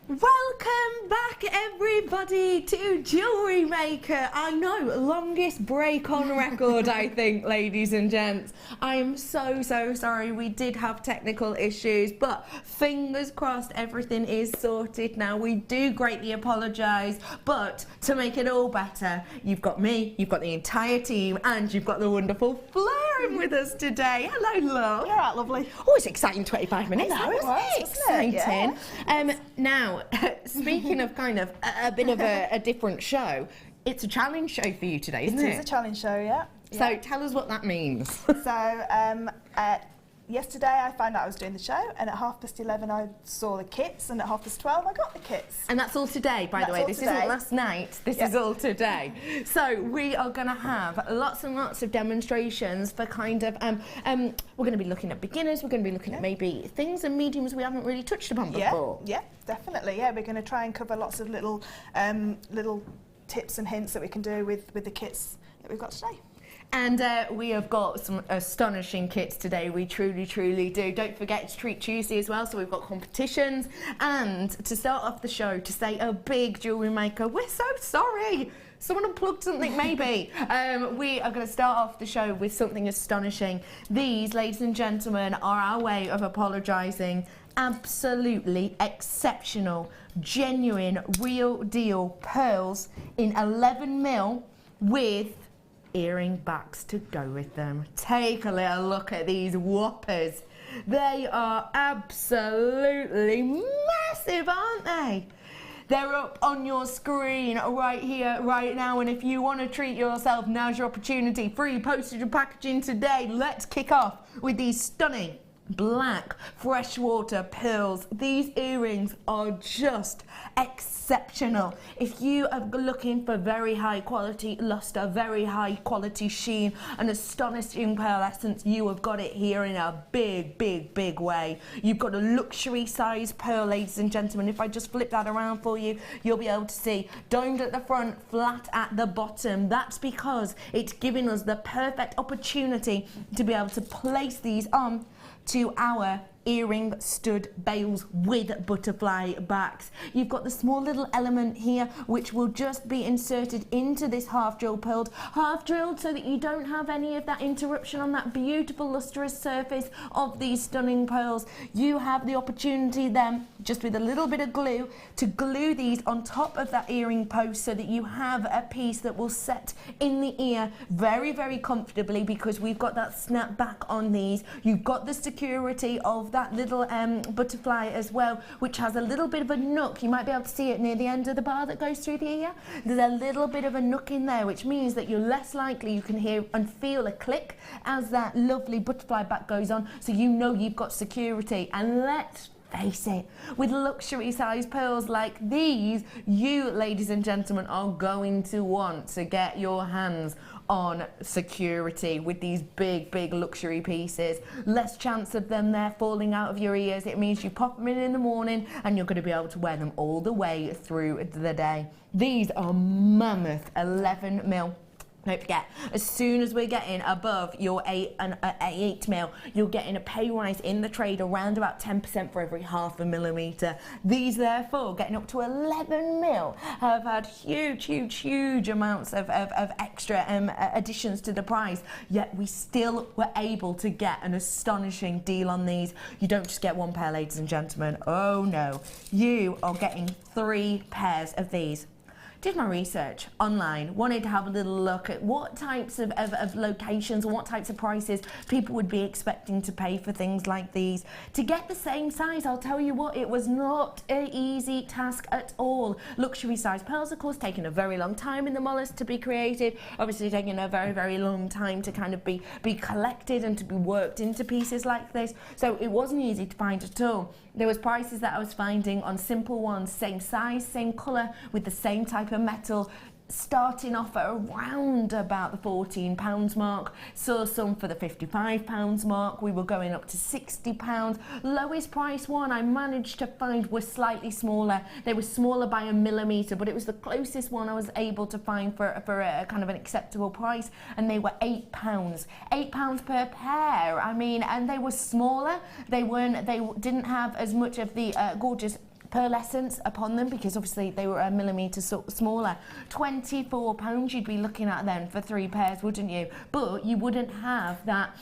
Welcome back, everybody, to Jewellery Maker. I know, longest break on record, I think, ladies and gents. I am so sorry. We did have technical issues, but fingers crossed everything is sorted now. We do greatly apologise, but to make it all better, you've got me, you've got the entire team, and you've got the wonderful Fleur with us today. Hello, love. You're right, lovely. Oh, it's exciting 25 minutes. I know, it was, Exciting. wasn't it? Yeah. Now, speaking of kind of a bit of a different show, it's a challenge show for you today, isn't it? It is a challenge show, yeah. So tell us what that means. So yesterday I found out I was doing the show, and at 11:30 I saw the kits, and at 12:30 I got the kits. And that's all today, by the way. This isn't last night. This is all today. So we are going to have lots and lots of demonstrations for kind of, we're going to be looking at beginners, we're going to be looking at maybe things and mediums we haven't really touched upon before. Yeah, definitely. Yeah, we're going to try and cover lots of little tips and hints that we can do with the kits that we've got today. And we have got some astonishing kits today. We truly, truly do. Don't forget, it's Treat Tuesday as well, so we've got competitions. And to start off the show, to say a big jewellery maker, we're so sorry. Someone unplugged something, maybe. We are going to start off the show with something astonishing. These, ladies and gentlemen, are our way of apologising. Absolutely exceptional, genuine, real deal pearls in 11mm with earring backs to go with them. Take a little look at these whoppers. They are absolutely massive, aren't they? They're up on your screen right here, right now, and if you want to treat yourself, now's your opportunity. Free postage and packaging today. Let's kick off with these stunning black freshwater pearls. These earrings are just exceptional. If you are looking for very high quality luster, very high quality sheen, and astonishing pearlescence, you have got it here in a big, big, big way. You've got a luxury size pearl, ladies and gentlemen. If I just flip that around for you, you'll be able to see domed at the front, flat at the bottom. That's because it's giving us the perfect opportunity to be able to place these on to our earring stud bales with butterfly backs. You've got the small little element here which will just be inserted into this half drilled so that you don't have any of that interruption on that beautiful lustrous surface of these stunning pearls. You have the opportunity then, just with a little bit of glue, to glue these on top of that earring post so that you have a piece that will set in the ear very, very comfortably, because we've got that snap back on these. You've got the security of that little butterfly as well, which has a little bit of a nook. You might be able to see it near the end of the bar that goes through the ear. There's a little bit of a nook in there, which means that you're less likely you can hear and feel a click as that lovely butterfly back goes on, so you know you've got security. And let's face it, with luxury size pearls like these, you, ladies and gentlemen, are going to want to get your hands on security with these big, big luxury pieces. Less chance of them there falling out of your ears. It means you pop them in the morning and you're going to be able to wear them all the way through the day. These are mammoth 11mm. Don't forget, as soon as we're getting above your 8mm, you're getting a pay rise in the trade around about 10% for every ½ a millimetre. These, therefore, getting up to 11mm, have had huge, huge, huge amounts of extra additions to the price, yet we still were able to get an astonishing deal on these. You don't just get one pair, ladies and gentlemen. Oh no, you are getting 3 pairs of these. Did my research online, wanted to have a little look at what types of locations and what types of prices people would be expecting to pay for things like these. To get the same size, I'll tell you what, it was not an easy task at all. Luxury size pearls, of course, taking a very long time in the mollusk to be created, obviously taking a very, very long time to kind of be collected and to be worked into pieces like this. So it wasn't easy to find at all. There was prices that I was finding on simple ones, same size, same colour, with the same type of metal, starting off at around about the £14 mark. Saw some for the £55 mark. We were going up to £60. Lowest price one I managed to find was slightly smaller. They were smaller by a millimetre, but it was the closest one I was able to find for a kind of an acceptable price, and they were £8. £8 per pair. I mean, and they were smaller. They didn't have as much of the gorgeous pearlescence upon them, because obviously they were a millimetre smaller. £24 you'd be looking at then for 3 pairs, wouldn't you? But you wouldn't have that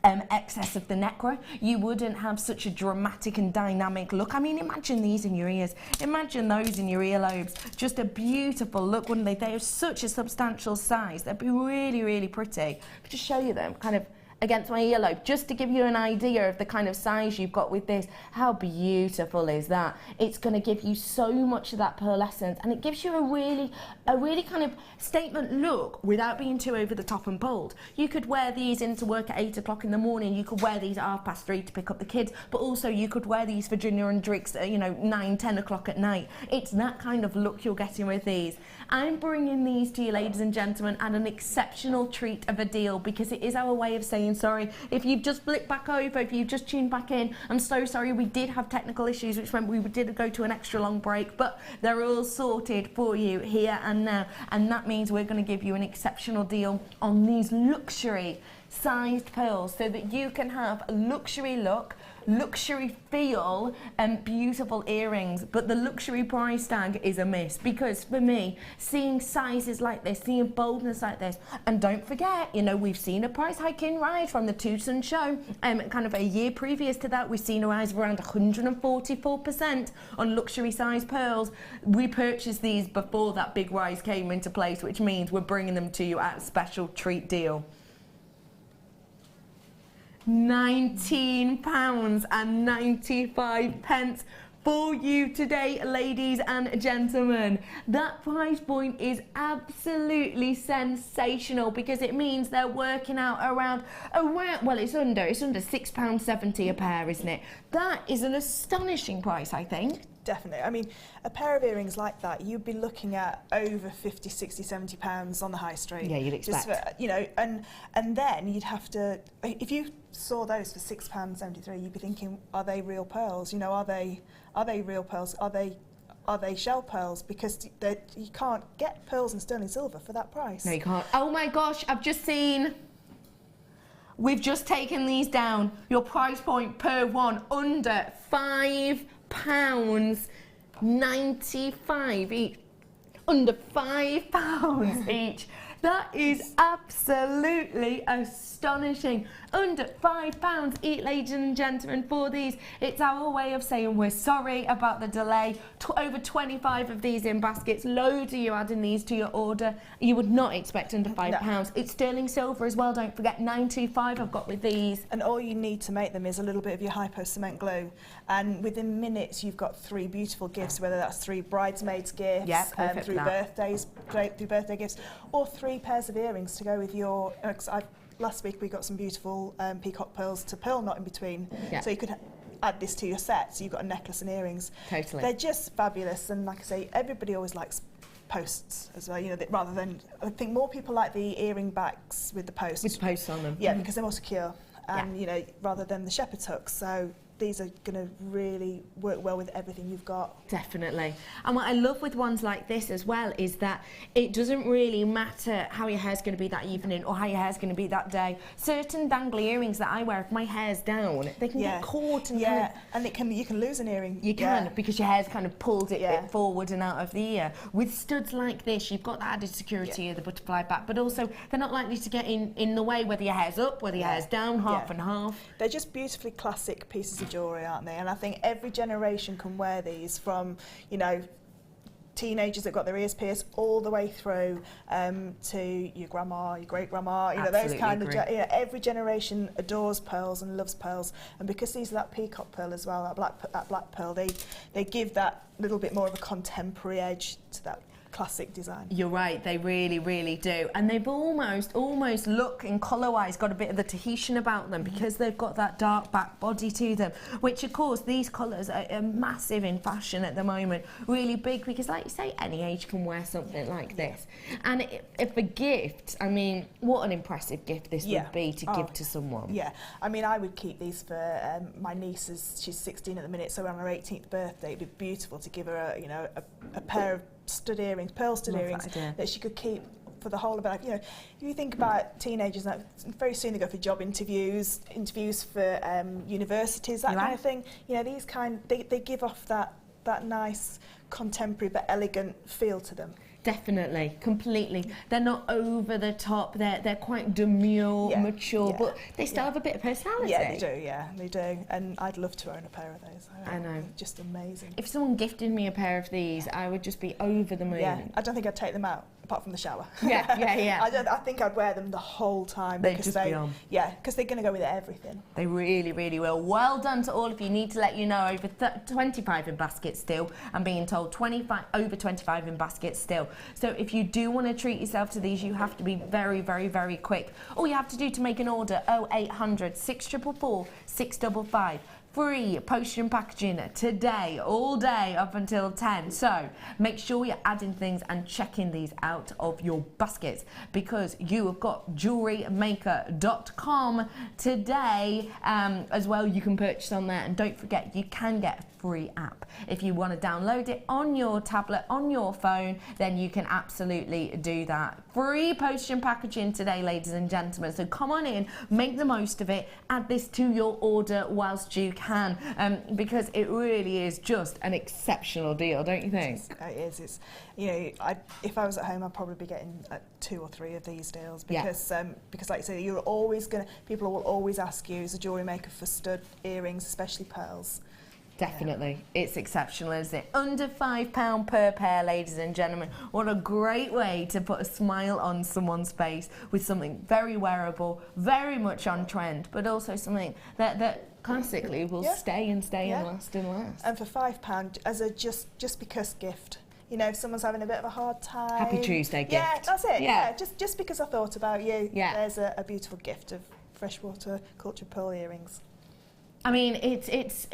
excess of the necra. You wouldn't have such a dramatic and dynamic look. I mean, imagine these in your ears. Imagine those in your earlobes. Just a beautiful look, wouldn't they? They are such a substantial size. They'd be really, really pretty. Just show you them kind of against my earlobe, just to give you an idea of the kind of size you've got with this. How beautiful is that? It's going to give you so much of that pearlescence, and it gives you a really kind of statement look without being too over the top and bold. You could wear these into work at 8 o'clock in the morning, you could wear these at 3:30 to pick up the kids, but also you could wear these for dinner and drinks at 9, 10 o'clock at night. It's that kind of look you're getting with these. I'm bringing these to you, ladies and gentlemen, at an exceptional treat of a deal, because it is our way of saying sorry. If you've just flipped back over, if you've just tuned back in, I'm so sorry. We did have technical issues, which meant we did go to an extra long break, but they're all sorted for you here and now, and that means we're going to give you an exceptional deal on these luxury sized pearls, so that you can have a luxury look, luxury feel, and beautiful earrings. But the luxury price tag is a miss, because for me, seeing sizes like this, seeing boldness like this, and don't forget, we've seen a price hiking rise from the Tucson show, kind of a year previous to that, we've seen a rise of around 144% on luxury size pearls. We purchased these before that big rise came into place, which means we're bringing them to you at a special treat deal. £19.95 for you today, ladies and gentlemen. That price point is absolutely sensational, because it means they're working out around well, it's under £6.70 a pair, isn't it? That is an astonishing price, I think. Definitely. I mean, a pair of earrings like that, you'd be looking at over 50, 60, 70 pounds on the high street. Yeah, you'd expect. Just for, and then you'd have to, if you saw those for £6.73, you'd be thinking, are they real pearls? Are they real pearls? Are they shell pearls? Because you can't get pearls and sterling silver for that price. No, you can't. Oh my gosh, I've just seen. We've just taken these down. Your price point per one under £5.95 each. Under £5 each. That is absolutely astonishing. Under £5 each, ladies and gentlemen, for these. It's our way of saying we're sorry about the delay. Over 25 of these in baskets. Loads of you adding these to your order. You would not expect under £5. No. It's sterling silver as well, don't forget. 925 I've got with these. And all you need to make them is a little bit of your hypo cement glue. And within minutes, you've got 3 beautiful gifts, whether that's 3 bridesmaids gifts, through birthday gifts, or 3 pairs of earrings to go with your. Last week we got some beautiful peacock pearls to pearl knot in between, so you could add this to your set. So you've got a necklace and earrings. Totally, they're just fabulous. And like I say, everybody always likes posts as well. Rather than, I think more people like the earring backs with the posts. With the posts on them. Yeah, because they're more secure, and rather than the shepherd's hooks. So these are going to really work well with everything you've got. Definitely. And what I love with ones like this as well is that it doesn't really matter how your hair's going to be that evening or how your hair's going to be that day. Certain dangly earrings that I wear, if my hair's down, they can get caught and you can lose an earring. You can, because your hair's kind of pulled it forward and out of the ear. With studs like this, you've got the added security of the butterfly back, but also they're not likely to get in the way, whether your hair's up, whether your hair's down, half and half. They're just beautifully classic pieces of jewellery, aren't they? And I think every generation can wear these, from teenagers that got their ears pierced all the way through to your grandma, your great grandma. Those kind of. Every generation adores pearls and loves pearls, and because these are that peacock pearl as well, that black pearl, they give that little bit more of a contemporary edge to that classic design. You're right, they really, really do. And they've almost look and colour-wise got a bit of the Tahitian about them, because they've got that dark back body to them, which of course these colours are massive in fashion at the moment. Really big, because like you say, any age can wear something like this. And if a gift, I mean, what an impressive gift this would be to give to someone. Yeah, I mean, I would keep these for my niece, she's 16 at the minute, so on her 18th birthday, it'd be beautiful to give her a pair of stud earrings, pearl stud earrings that she could keep for the whole of her life. If you think about teenagers, very soon they go for job interviews for universities, that kind of thing. These they give off that nice contemporary but elegant feel to them. Definitely, completely. They're not over the top. They're quite demure, mature, but they still have a bit of personality. Yeah, they do. Yeah, they do. And I'd love to own a pair of those. I know. Just amazing. If someone gifted me a pair of these, I would just be over the moon. Yeah, I don't think I'd take them out. apart from the shower. Yeah. I think I'd wear them the whole time. They'd just be on. Yeah, because they're going to go with everything. They really, really will. Well done to all of you. Need to let you know, over 25 in baskets still. I'm being told over 25 in baskets still. So if you do want to treat yourself to these, you have to be very, very, very quick. All you have to do to make an order, 0800 644 655. Free postage packaging today, all day up until 10. So make sure you're adding things and checking these out of your baskets, because you have got JewelleryMaker.com today as well. You can purchase on there, and don't forget, you can get a free app. If you want to download it on your tablet, on your phone, then you can absolutely do that. Free postage and packaging today, ladies and gentlemen. So come on in, make the most of it, add this to your order whilst you can, because it really is just an exceptional deal, don't you think? It is. It's, you know, if I was at home, I'd probably be getting 2 or 3 of these deals, because like you say, people will always ask you, as a jewellery maker, for stud earrings, especially pearls. Definitely. It's exceptional, isn't it? Under £5 per pair, ladies and gentlemen. What a great way to put a smile on someone's face with something very wearable, very much on trend, but also something that classically will stay and last and last. And for £5, as a just because gift. You know, if someone's having a bit of a hard time. Happy Tuesday gift. Yeah, that's it. Yeah, just because I thought about you. Yeah. There's a beautiful gift of Freshwater cultured pearl earrings. I mean, it's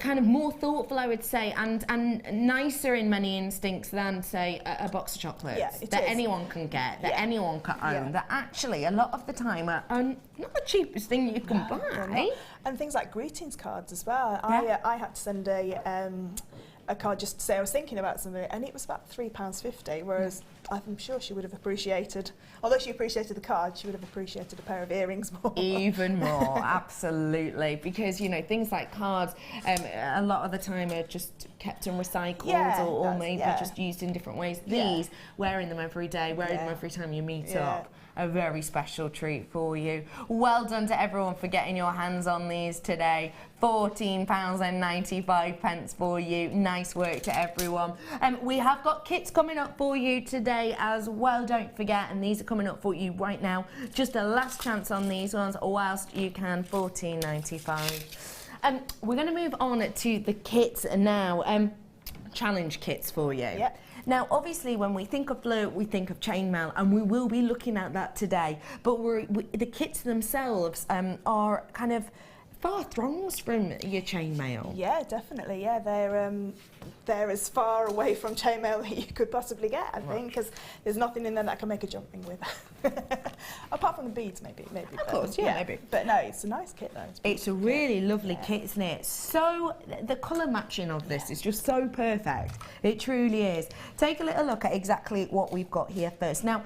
kind of more thoughtful, I would say, and nicer in many instincts than, say, a box of chocolates that anyone can get, that anyone can own, that actually a lot of the time are not the cheapest thing you can buy. And things like greetings cards as well. I had to send a card just to say I was thinking about something, and it was about £3.50, whereas I'm sure she would have appreciated, although she appreciated the card, she would have appreciated a pair of earrings more. Even more, absolutely, because, you know, things like cards a lot of the time are just kept and recycled, or maybe just used in different ways. These, wearing them every day, wearing them every time you meet up, a very special treat for you. Well done to everyone for getting your hands on these today. £14.95 for you. Nice work to everyone. We have got kits coming up for you today as well, don't forget, and these are coming up for you right now. Just a last chance on these ones whilst you can. £14.95. We're going to move on to the kits now. Challenge kits for you. Yep. Now, obviously, when we think of blue, we think of chainmail, and we will be looking at that today. But the kits themselves are kind of far throngs from your chainmail. Yeah, definitely. Yeah, they're as far away from chainmail that you could possibly get, I think, because there's nothing in there that I can make a jumping with. Apart from the beads, maybe. Of course, maybe. But no, it's a nice kit, though. It's a really lovely kit, isn't it? So, the colour matching of this is just so perfect. It truly is. Take a little look at exactly what we've got here first. Now,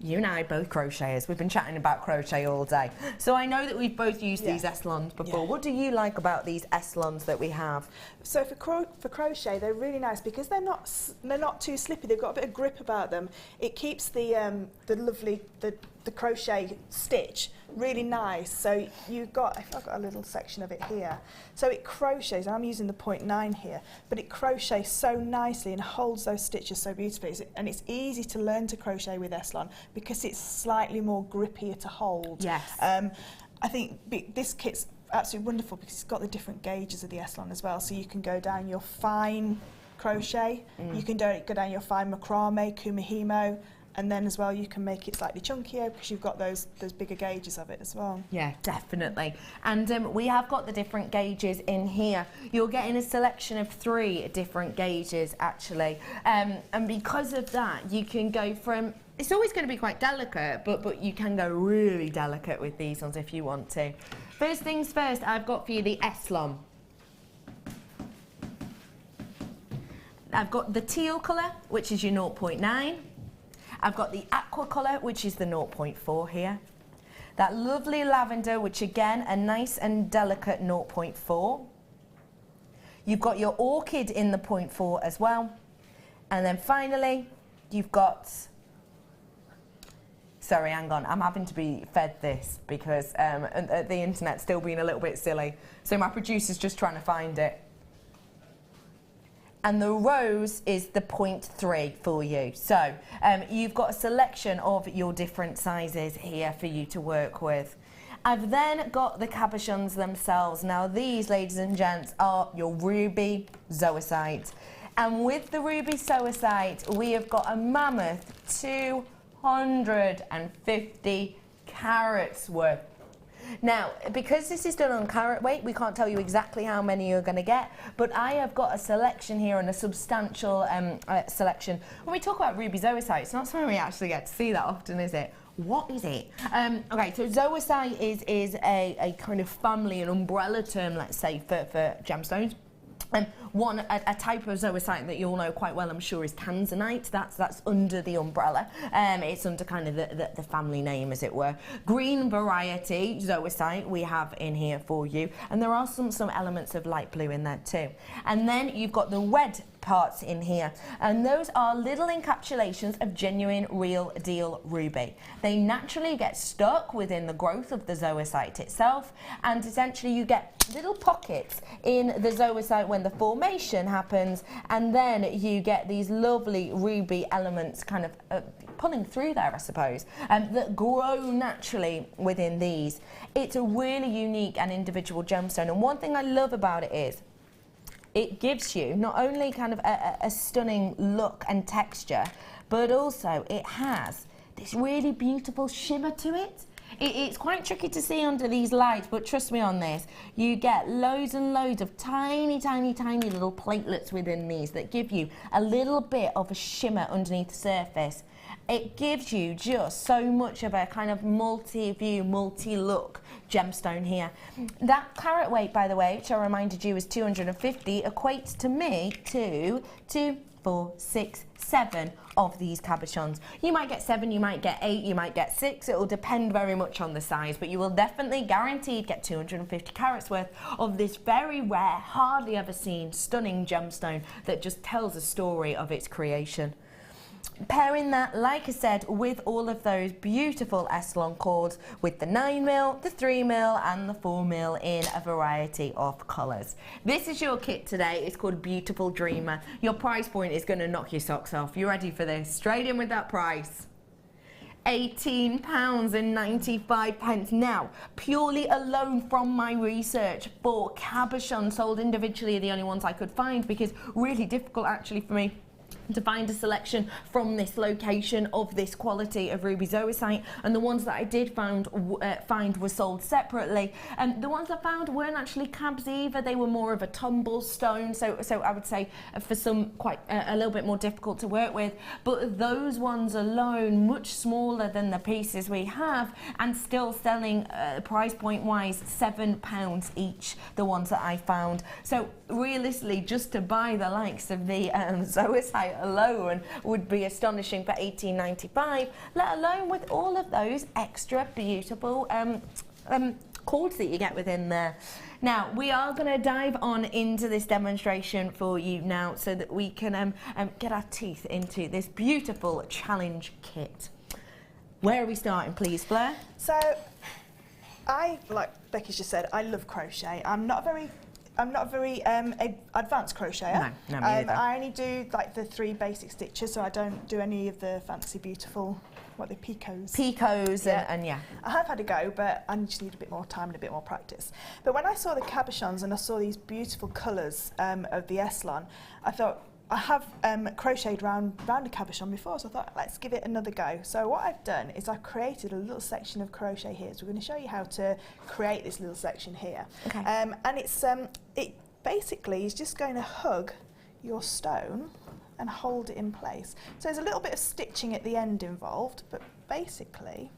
you and I both crocheters. We've been chatting about crochet all day. So I know that we've both used these Eslons before. What do you like about these Eslons that we have? So for crochet, they're really nice because they're not too slippy. They've got a bit of grip about them. It keeps the crochet stitch really nice. So I've got a little section of it here. So it crochets. I'm using the 0.9 here, but it crochets so nicely and holds those stitches so beautifully. And it's easy to learn to crochet with Eslon because it's slightly more grippier to hold. Yes. I think this kit's absolutely wonderful because it's got the different gauges of the Eslon as well. So you can go down your fine crochet, you can go down your fine macrame, kumihimo, and then as well you can make it slightly chunkier because you've got those bigger gauges of it as well. Yeah, definitely. And we have got the different gauges in here. You're getting a selection of 3 different gauges actually, and because of that you can go from, it's always going to be quite delicate, but you can go really delicate with these ones if you want to. First things first, I've got for you the Eslon. I've got the teal colour, which is your 0.9. I've got the aqua colour, which is the 0.4 here. That lovely lavender, which again, a nice and delicate 0.4. You've got your orchid in the 0.4 as well. And then finally, you've got, sorry, hang on, I'm having to be fed this because the internet's still being a little bit silly. So my producer's just trying to find it. and the rose is the 0.3 for you. So you've got a selection of your different sizes here for you to work with. I've then got the cabochons themselves. Now these, ladies and gents, are your ruby zoisite. And with the ruby zoisite, we have got a mammoth 250 carats worth. Now, because this is done on carat weight, we can't tell you exactly how many you're going to get, but I have got a selection here and a substantial selection. When we talk about ruby zoisite, it's not something we actually get to see that often, is it? What is it? Okay, so zoisite is a kind of family, an umbrella term, let's say, for gemstones. A type of zoisite that you'll know quite well, I'm sure, is Tanzanite. That's under the umbrella. It's under kind of the family name, as it were. Green variety zoisite we have in here for you, and there are some elements of light blue in there too. And then you've got the red parts in here, and those are little encapsulations of genuine, real deal ruby. They naturally get stuck within the growth of the zoisite itself, and essentially you get little pockets in the zoisite when the formation happens, and then you get these lovely ruby elements kind of pulling through there, I suppose, that grow naturally within these. It's a really unique and individual gemstone, and one thing I love about it is it gives you not only kind of a stunning look and texture, but also it has this really beautiful shimmer to it. It's quite tricky to see under these lights, but trust me on this, you get loads and loads of tiny, tiny, tiny little platelets within these that give you a little bit of a shimmer underneath the surface. It gives you just so much of a kind of multi-view, multi-look gemstone here. That carat weight, by the way, which I reminded you is 250, equates to me to 2, 4, 6, 7 of these cabochons. You might get 7, you might get 8, you might get 6. It will depend very much on the size, but you will definitely guaranteed get 250 carats worth of this very rare, hardly ever seen, stunning gemstone that just tells a story of its creation. Pairing that, like I said, with all of those beautiful S-long cords with the 9mm, the 3mm and the 4mm in a variety of colours. This is your kit today. It's called Beautiful Dreamer. Your price point is going to knock your socks off. You ready for this? Straight in with that price. £18.95. Now, purely alone from my research for cabochons sold individually are the only ones I could find, because really difficult actually for me to find a selection from this location of this quality of ruby zoisite, and the ones that I did find were sold separately. And the ones I found weren't actually cabs either. They were more of a tumble stone, so I would say for some quite a little bit more difficult to work with. But those ones alone, much smaller than the pieces we have, and still selling price point wise £7 each, the ones that I found. So realistically, just to buy the likes of the zoisite alone would be astonishing for £18.95, let alone with all of those extra beautiful cords that you get within there. Now, we are going to dive on into this demonstration for you now so that we can get our teeth into this beautiful challenge kit. Where are we starting, please, Blair? So, like Becky's just said, I love crochet. I'm not very advanced crocheter. No, me either. I only do like the 3 basic stitches, so I don't do any of the fancy, beautiful, what are they, picots? Picots, yeah. And yeah. I have had a go, but I just need a bit more time and a bit more practice. But when I saw the cabochons and I saw these beautiful colours of the Eslon, I thought, I have crocheted round a cabochon before, so I thought, let's give it another go. So what I've done is I've created a little section of crochet here. So we're going to show you how to create this little section here. Okay. And it's it basically is just going to hug your stone and hold it in place. So there's a little bit of stitching at the end involved, but basically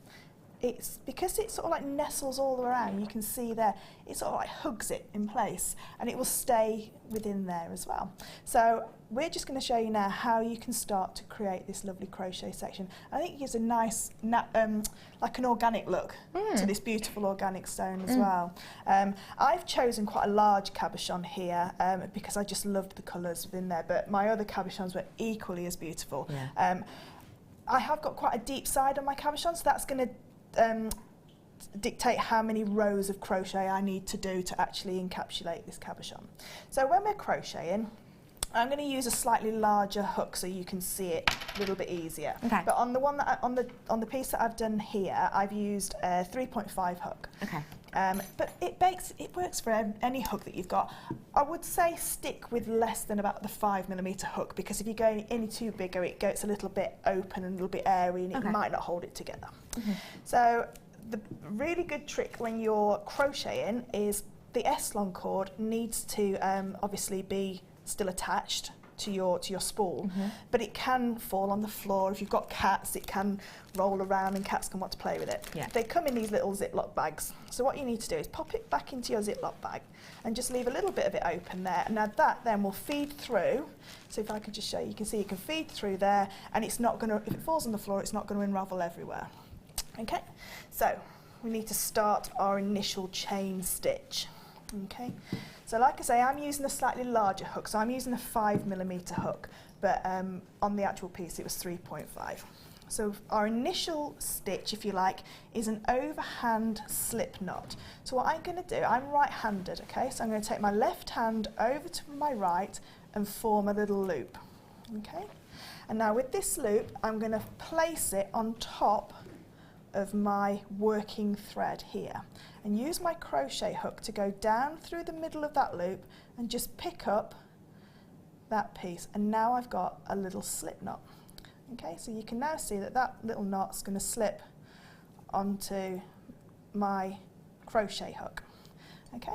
it's because it sort of like nestles all around, you can see there, it sort of like hugs it in place and it will stay within there as well. So we're just going to show you now how you can start to create this lovely crochet section. I think it gives a nice, like an organic look to this beautiful organic stone as well. I've chosen quite a large cabochon here because I just loved the colours within there, but my other cabochons were equally as beautiful. Yeah. I have got quite a deep side on my cabochon, so that's going to dictate how many rows of crochet I need to do to actually encapsulate this cabochon. So when we're crocheting, I'm going to use a slightly larger hook so you can see it a little bit easier. Okay. But on the one that on the piece that I've done here, I've used a 3.5 hook. Okay. But it works for any hook that you've got. I would say stick with less than about the 5mm hook, because if you go any too bigger, it gets a little bit open and a little bit airy, and it might not hold it together. So the really good trick when you're crocheting is the S-long cord needs to obviously be still attached to your spool, but it can fall on the floor. If you've got cats, it can roll around and cats can want to play with it. Yeah. They come in these little Ziploc bags. So what you need to do is pop it back into your Ziploc bag and just leave a little bit of it open there. And now that then will feed through. So if I could just show you, you can see it can feed through there, and it's not going to, if it falls on the floor, it's not going to unravel everywhere. Okay, so we need to start our initial chain stitch. Okay, so like I say, I'm using a slightly larger hook, so I'm using a 5mm hook, but on the actual piece it was 3.5. So our initial stitch, if you like, is an overhand slip knot. So what I'm going to do, I'm right-handed, okay, so I'm going to take my left hand over to my right and form a little loop, okay? And now with this loop, I'm going to place it on top of my working thread here, and use my crochet hook to go down through the middle of that loop and just pick up that piece, and now I've got a little slip knot. Okay, so you can now see that that little knot's going to slip onto my crochet hook. Okay,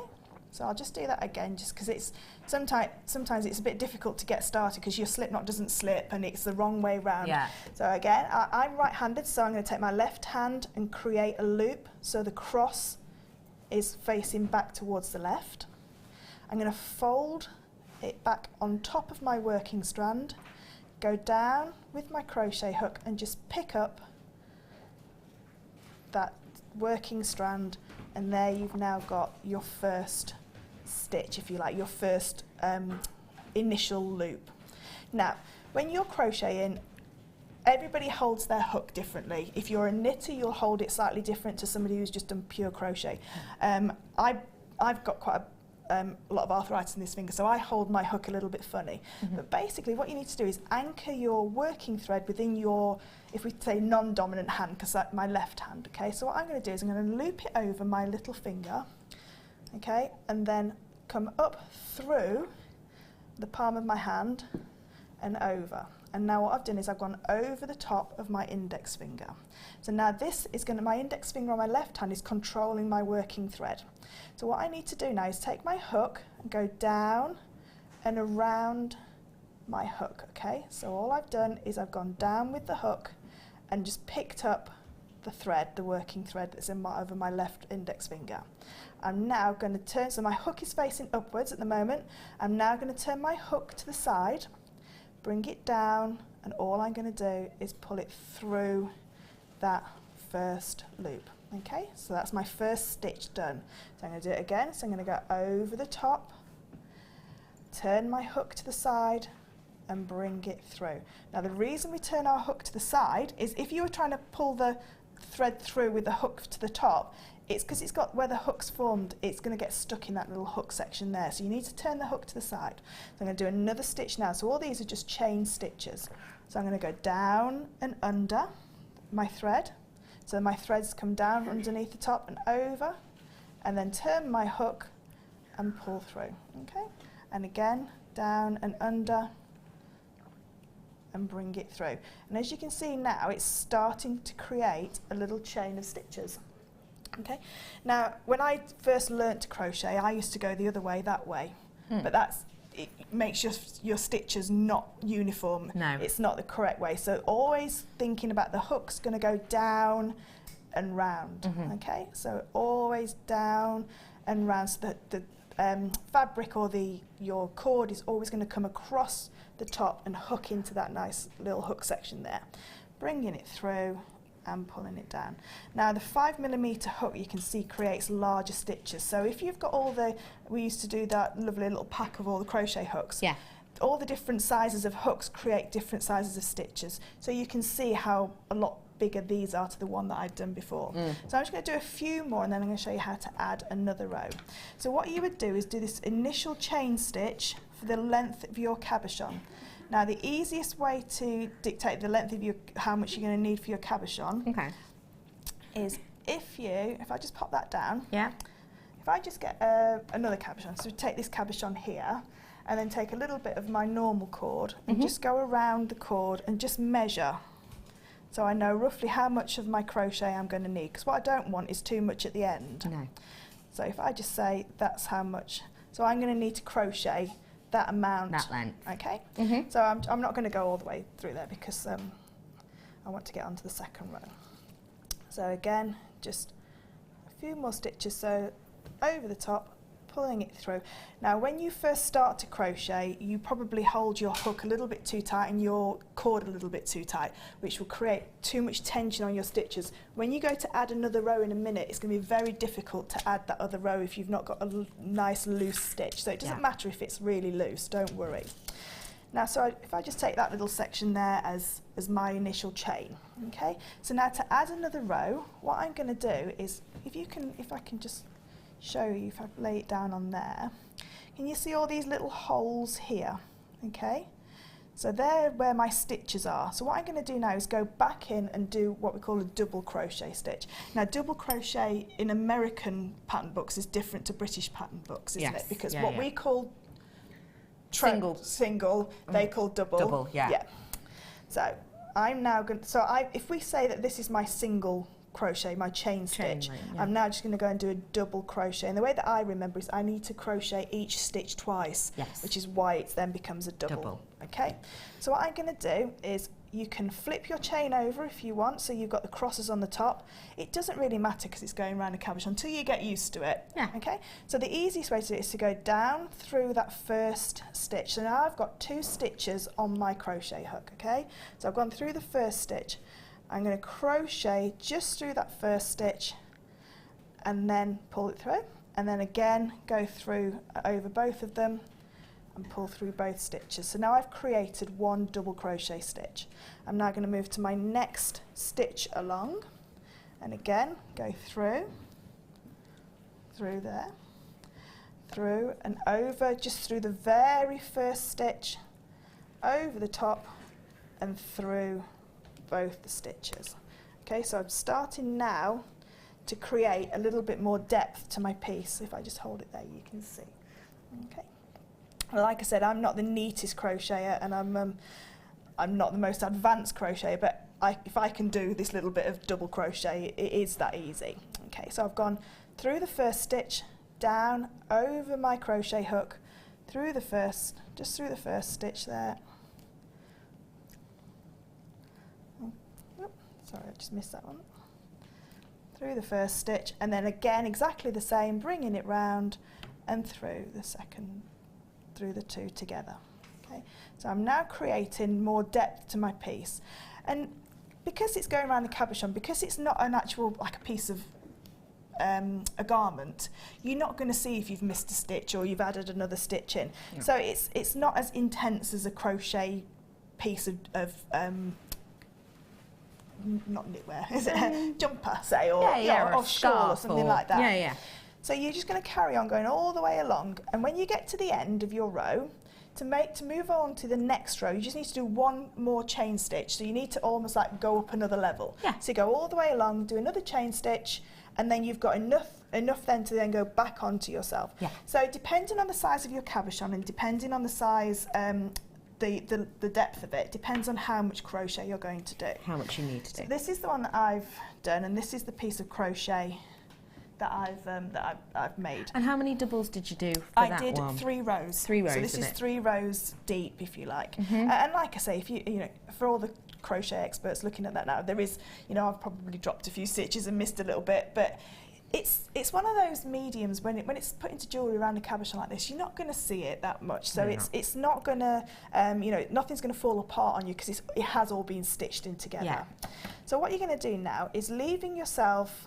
so I'll just do that again, just because it's sometimes it's a bit difficult to get started because your slip knot doesn't slip and it's the wrong way round. Yeah. So again, I'm right-handed, so I'm going to take my left hand and create a loop so the cross is facing back towards the left. I'm going to fold it back on top of my working strand, go down with my crochet hook and just pick up that working strand, and there you've now got your first stitch, if you like, your first initial loop. Now, when you're crocheting, everybody holds their hook differently. If you're a knitter, you'll hold it slightly different to somebody who's just done pure crochet. I've got quite a lot of arthritis in this finger, so I hold my hook a little bit funny. But basically what you need to do is anchor your working thread within your, if we say non-dominant hand, because that's my left hand, okay? So what I'm going to do is I'm going to loop it over my little finger, okay, and then come up through the palm of my hand and over. And now what I've done is I've gone over the top of my index finger. So now this is going to, my index finger on my left hand is controlling my working thread. So what I need to do now is take my hook and go down and around my hook, okay? So all I've done is I've gone down with the hook and just picked up the thread, the working thread that's in over my left index finger. I'm now going to turn, so my hook is facing upwards at the moment. I'm now going to turn my hook to the side, bring it down, and all I'm going to do is pull it through that first loop. Okay, so that's my first stitch done. So I'm going to do it again. So I'm going to go over the top, turn my hook to the side, and bring it through. Now the reason we turn our hook to the side is if you were trying to pull the thread through with the hook to the top, it's because it's got where the hook's formed, it's going to get stuck in that little hook section there. So you need to turn the hook to the side. So I'm going to do another stitch now. So all these are just chain stitches. So I'm going to go down and under my thread. So my threads come down underneath the top and over, and then turn my hook and pull through. Okay, and again down and under and bring it through. And as you can see now, it's starting to create a little chain of stitches. Okay, now when I first learnt to crochet, I used to go the other way, that way, but it makes your stitches not uniform. No. It's not the correct way. So always thinking about the hook's going to go down and round. Okay, so always down and round. So the fabric or your cord is always going to come across the top and hook into that nice little hook section there, bringing it through and pulling it down. Now the 5mm hook, you can see, creates larger stitches. So if you've got we used to do that lovely little pack of all the crochet hooks. Yeah. All the different sizes of hooks create different sizes of stitches. So you can see how a lot bigger these are to the one that I've done before. So I'm just going to do a few more, and then I'm going to show you how to add another row. So what you would do is do this initial chain stitch for the length of your cabochon. Now, the easiest way to dictate the length of how much you're going to need for your cabochon is if I just pop that down, if I just get another cabochon, so take this cabochon here, and then take a little bit of my normal cord and just go around the cord and just measure. So I know roughly how much of my crochet I'm going to need, because what I don't want is too much at the end. No. So if I just say that's how much, so I'm going to need to crochet that amount. That length. Okay. So I'm not going to go all the way through there because I want to get onto the second row. So again, just a few more stitches, so over the top, pulling it through. Now when you first start to crochet, you probably hold your hook a little bit too tight and your cord a little bit too tight, which will create too much tension on your stitches. When you go to add another row in a minute, it's going to be very difficult to add that other row if you've not got a nice loose stitch. So it doesn't matter if it's really loose, don't worry. Now, so if I just take that little section there as my initial chain, okay? So now to add another row, what I'm going to do is, if I can just show you, if I lay it down on there, can you see all these little holes here? Okay, so they're where my stitches are. So what I'm going to do now is go back in and do what we call a double crochet stitch. Now double crochet in American pattern books is different to British pattern books, isn't it? Because what we call single, they call double. Double, yeah. So I'm now going to, if we say that this is my single crochet, my chain stitch, I'm now just going to go and do a double crochet, and the way that I remember is I need to crochet each stitch twice, which is why it then becomes a double. Okay, so what I'm going to do is, you can flip your chain over if you want, so you've got the crosses on the top. It doesn't really matter because it's going around a cabochon until you get used to it. Okay, so the easiest way to do it is to go down through that first stitch. So now I've got 2 stitches on my crochet hook. Okay, so I've gone through the first stitch. I'm going to crochet just through that first stitch and then pull it through, and then again go through over both of them and pull through both stitches. So now I've created 1 double crochet stitch. I'm now going to move to my next stitch along, and again go through there, through and over, just through the very first stitch, over the top and through both the stitches. Okay, so I'm starting now to create a little bit more depth to my piece. If I just hold it there, you can see. Okay. Well, like I said, I'm not the neatest crocheter, and I'm not the most advanced crocheter, but if I can do this little bit of double crochet, it is that easy. Okay, so I've gone through the first stitch, down over my crochet hook, through the first, just through the first stitch there. Sorry, I just missed that one. Through the first stitch, and then again exactly the same, bringing it round and through the second, through the 2 together. Okay, so I'm now creating more depth to my piece, and because it's going around the cabochon, because it's not an actual like a piece of a garment, you're not going to see if you've missed a stitch or you've added another stitch in. So it's not as intense as a crochet piece of not knitwear, is it? A jumper, say, or or shawl or something like that. So you're just going to carry on going all the way along, and when you get to the end of your row, to move on to the next row, you just need to do 1 more chain stitch. So you need to almost like go up another level. So you go all the way along, do another chain stitch, and then you've got enough then to then go back onto yourself. So depending on the size of your cabochon and depending on the size, the depth of it depends on how much crochet you're going to do. How much you need to do. So this is the one that I've done, and this is the piece of crochet that I've made. And how many doubles did you do for that one? I did 3 rows. 3 rows. So this is 3 rows deep, if you like. And like I say, if you know, for all the crochet experts looking at that now, there is, you know, I've probably dropped a few stitches and missed a little bit, but it's one of those mediums when it's put into jewellery around a cabochon like this, you're not going to see it that much. So it's not going to, you know, nothing's going to fall apart on you because it has all been stitched in together. So what you're going to do now is leaving yourself,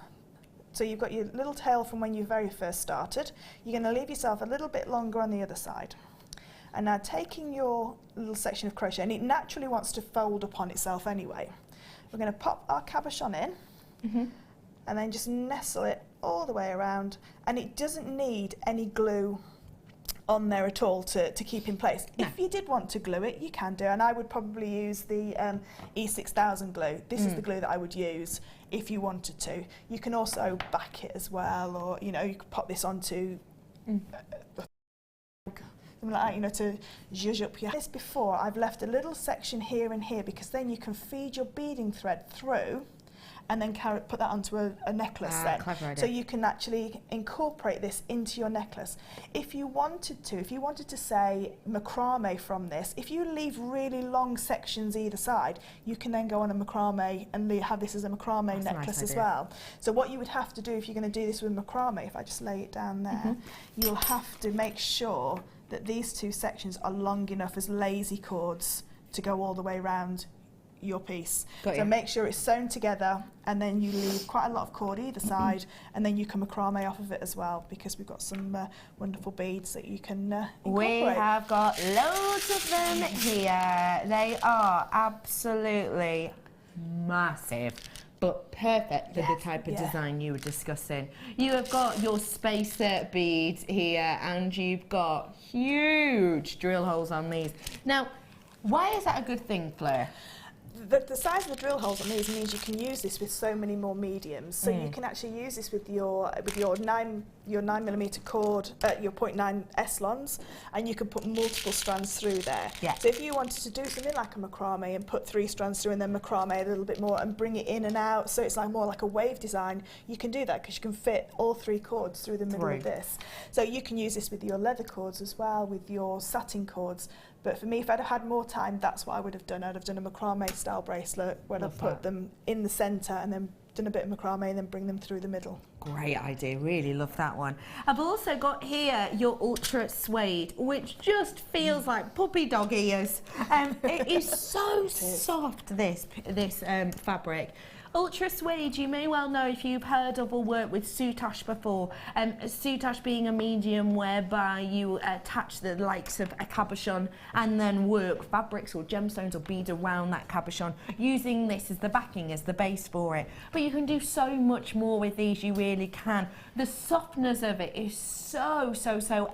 so you've got your little tail from when you very first started, you're going to leave yourself a little bit longer on the other side. And now taking your little section of crochet, and it naturally wants to fold upon itself anyway, we're going to pop our cabochon in and then just nestle it all the way around, and it doesn't need any glue on there at all to keep in place. No. If you did want to glue it, you can do, and I would probably use the E6000 glue. This is the glue that I would use if you wanted to. You can also back it as well, or you know, you could pop this onto something like that, you know, to zhuzh up your... This before, I've left a little section here and here, because then you can feed your beading thread through and then put that onto a necklace then. Clever idea. So you can actually incorporate this into your necklace. If you wanted to say macrame from this, if you leave really long sections either side, you can then go on a macrame and have this as a macrame necklace as well. So what you would have to do if you're going to do this with macrame, if I just lay it down there, you'll have to make sure that these two sections are long enough as lazy cords to go all the way around your piece. So make sure it's sewn together, and then you leave quite a lot of cord either side, and then you can macrame off of it as well, because we've got some wonderful beads that you can incorporate. We have got loads of them here. They are absolutely massive, but perfect for the type of design you were discussing. You have got your spacer beads here, and you've got huge drill holes on these. Now, why is that a good thing, Fleur? The size of the drill holes on these means you can use this with so many more mediums. So you can actually use this with your 9mm cord, your 0.9 S-lons, and you can put multiple strands through there. Yeah. So if you wanted to do something like a macrame and put 3 strands through and then macrame a little bit more and bring it in and out, so it's like more like a wave design, you can do that because you can fit all 3 cords through the middle of this. So you can use this with your leather cords as well, with your satin cords. But for me, if I'd have had more time, that's what I would have done. I'd have done a macrame style bracelet where I'd put them in the centre and then done a bit of macrame and then bring them through the middle. Great idea, really love that one. I've also got here your ultra suede, which just feels like puppy dog ears. It is so soft, this fabric. Ultra suede, you may well know if you've heard of or worked with soutache before. Soutache being a medium whereby you attach the likes of a cabochon and then work fabrics or gemstones or beads around that cabochon, using this as the backing, as the base for it. But you can do so much more with these, you really can. The softness of it is so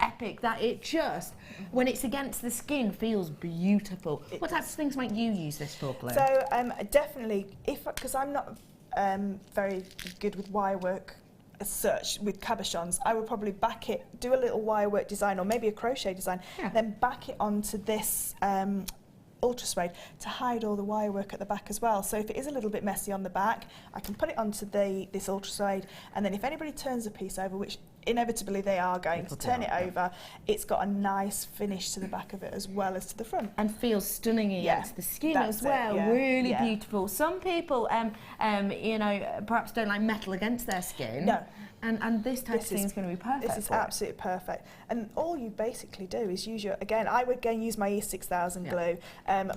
epic that it just, when it's against the skin, feels beautiful. What types of things might you use this for, Blair? So definitely, because I'm not very good with wire work as such with cabochons, I would probably back it, do a little wire work design or maybe a crochet design, then back it onto this ultra suede to hide all the wire work at the back as well. So if it is a little bit messy on the back, I can put it onto this ultra suede, and then if anybody turns a piece over, which inevitably they are going to turn it over, it's got a nice finish to the back of it as well as to the front. And feels stunning against the skin as well, really beautiful. Some people, you know, perhaps don't like metal against their skin. No. And this type of thing is going to be perfect. This is absolutely perfect. And all you basically do is use your, again, I would again use my E6000 glue,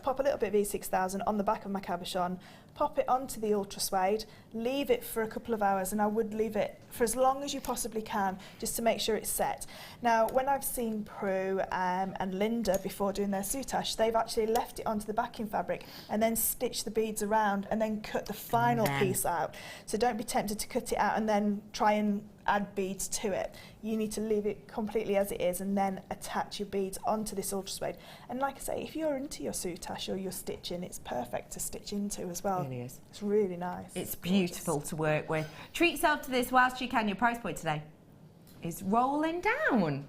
pop a little bit of E6000 on the back of my cabochon, pop it onto the ultra suede, leave it for a couple of hours, and I would leave it for as long as you possibly can, just to make sure it's set. Now, when I've seen Prue and Linda before doing their soutache, they've actually left it onto the backing fabric and then stitched the beads around and then cut the final piece out. So don't be tempted to cut it out and then try and add beads to it. You need to leave it completely as it is and then attach your beads onto this ultra suede. And like I say, if you're into your soutache or your stitching, it's perfect to stitch into as well. It really is. It's really nice. It's beautiful to work with. Treat yourself to this whilst you can. Your price point today is rolling down.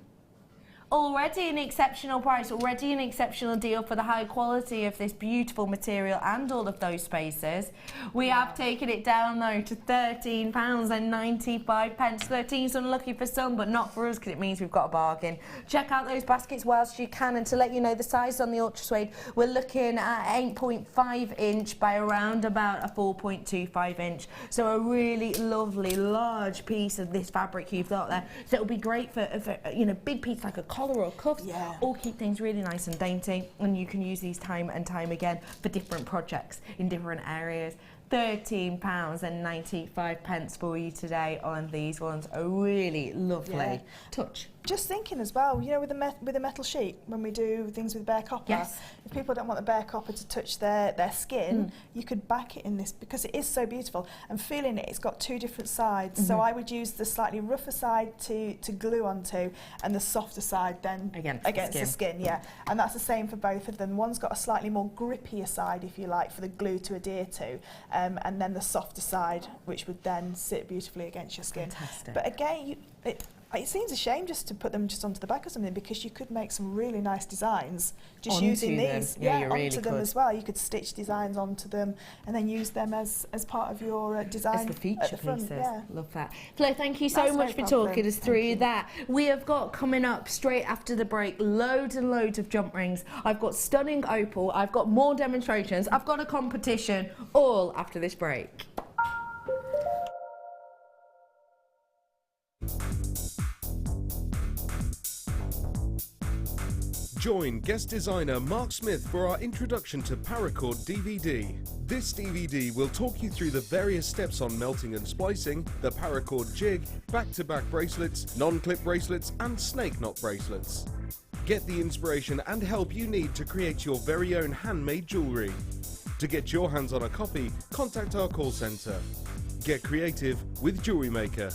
Already an exceptional price, already an exceptional deal for the high quality of this beautiful material and all of those spaces. We have taken it down though to £13.95. 13's unlucky for some, but not for us, because it means we've got a bargain. Check out those baskets whilst you can, and to let you know the size on the ultra suede, we're looking at 8.5 inch by around about a 4.25 inch. So a really lovely large piece of this fabric you've got there. So it'll be great for you know, big piece like a collar or cuffs, or keep things really nice and dainty, and you can use these time and time again for different projects in different areas. £13.95 for you today on these ones. A really lovely touch. just thinking as well, you know, with a metal sheet, when we do things with bare copper, if people don't want the bare copper to touch their skin, you could back it in this, because it is so beautiful. And feeling it, it's got two different sides. So I would use the slightly rougher side to glue onto, and the softer side then against the skin. Yeah, and that's the same for both of them. One's got a slightly more grippier side, if you like, for the glue to adhere to, and then the softer side, which would then sit beautifully against your skin. Fantastic. But again, it seems a shame just to put them just onto the back of something, because you could make some really nice designs just onto using them. these. Yeah, you really onto them could. as well. You could stitch designs onto them and then use them as part of your design As the feature at the front. pieces. Yeah. Love that. Flo, thank you so That's no much for problem. talking us through that. We have got coming up straight after the break loads and loads of jump rings. I've got stunning opal. I've got more demonstrations. I've got a competition, all after this break. Join guest designer Mark Smith for our introduction to paracord DVD. This DVD will talk you through the various steps on melting and splicing, the paracord jig, back-to-back bracelets, non-clip bracelets and snake knot bracelets. Get the inspiration and help you need to create your very own handmade jewellery. To get your hands on a copy, contact our call centre. Get creative with Jewellery Maker.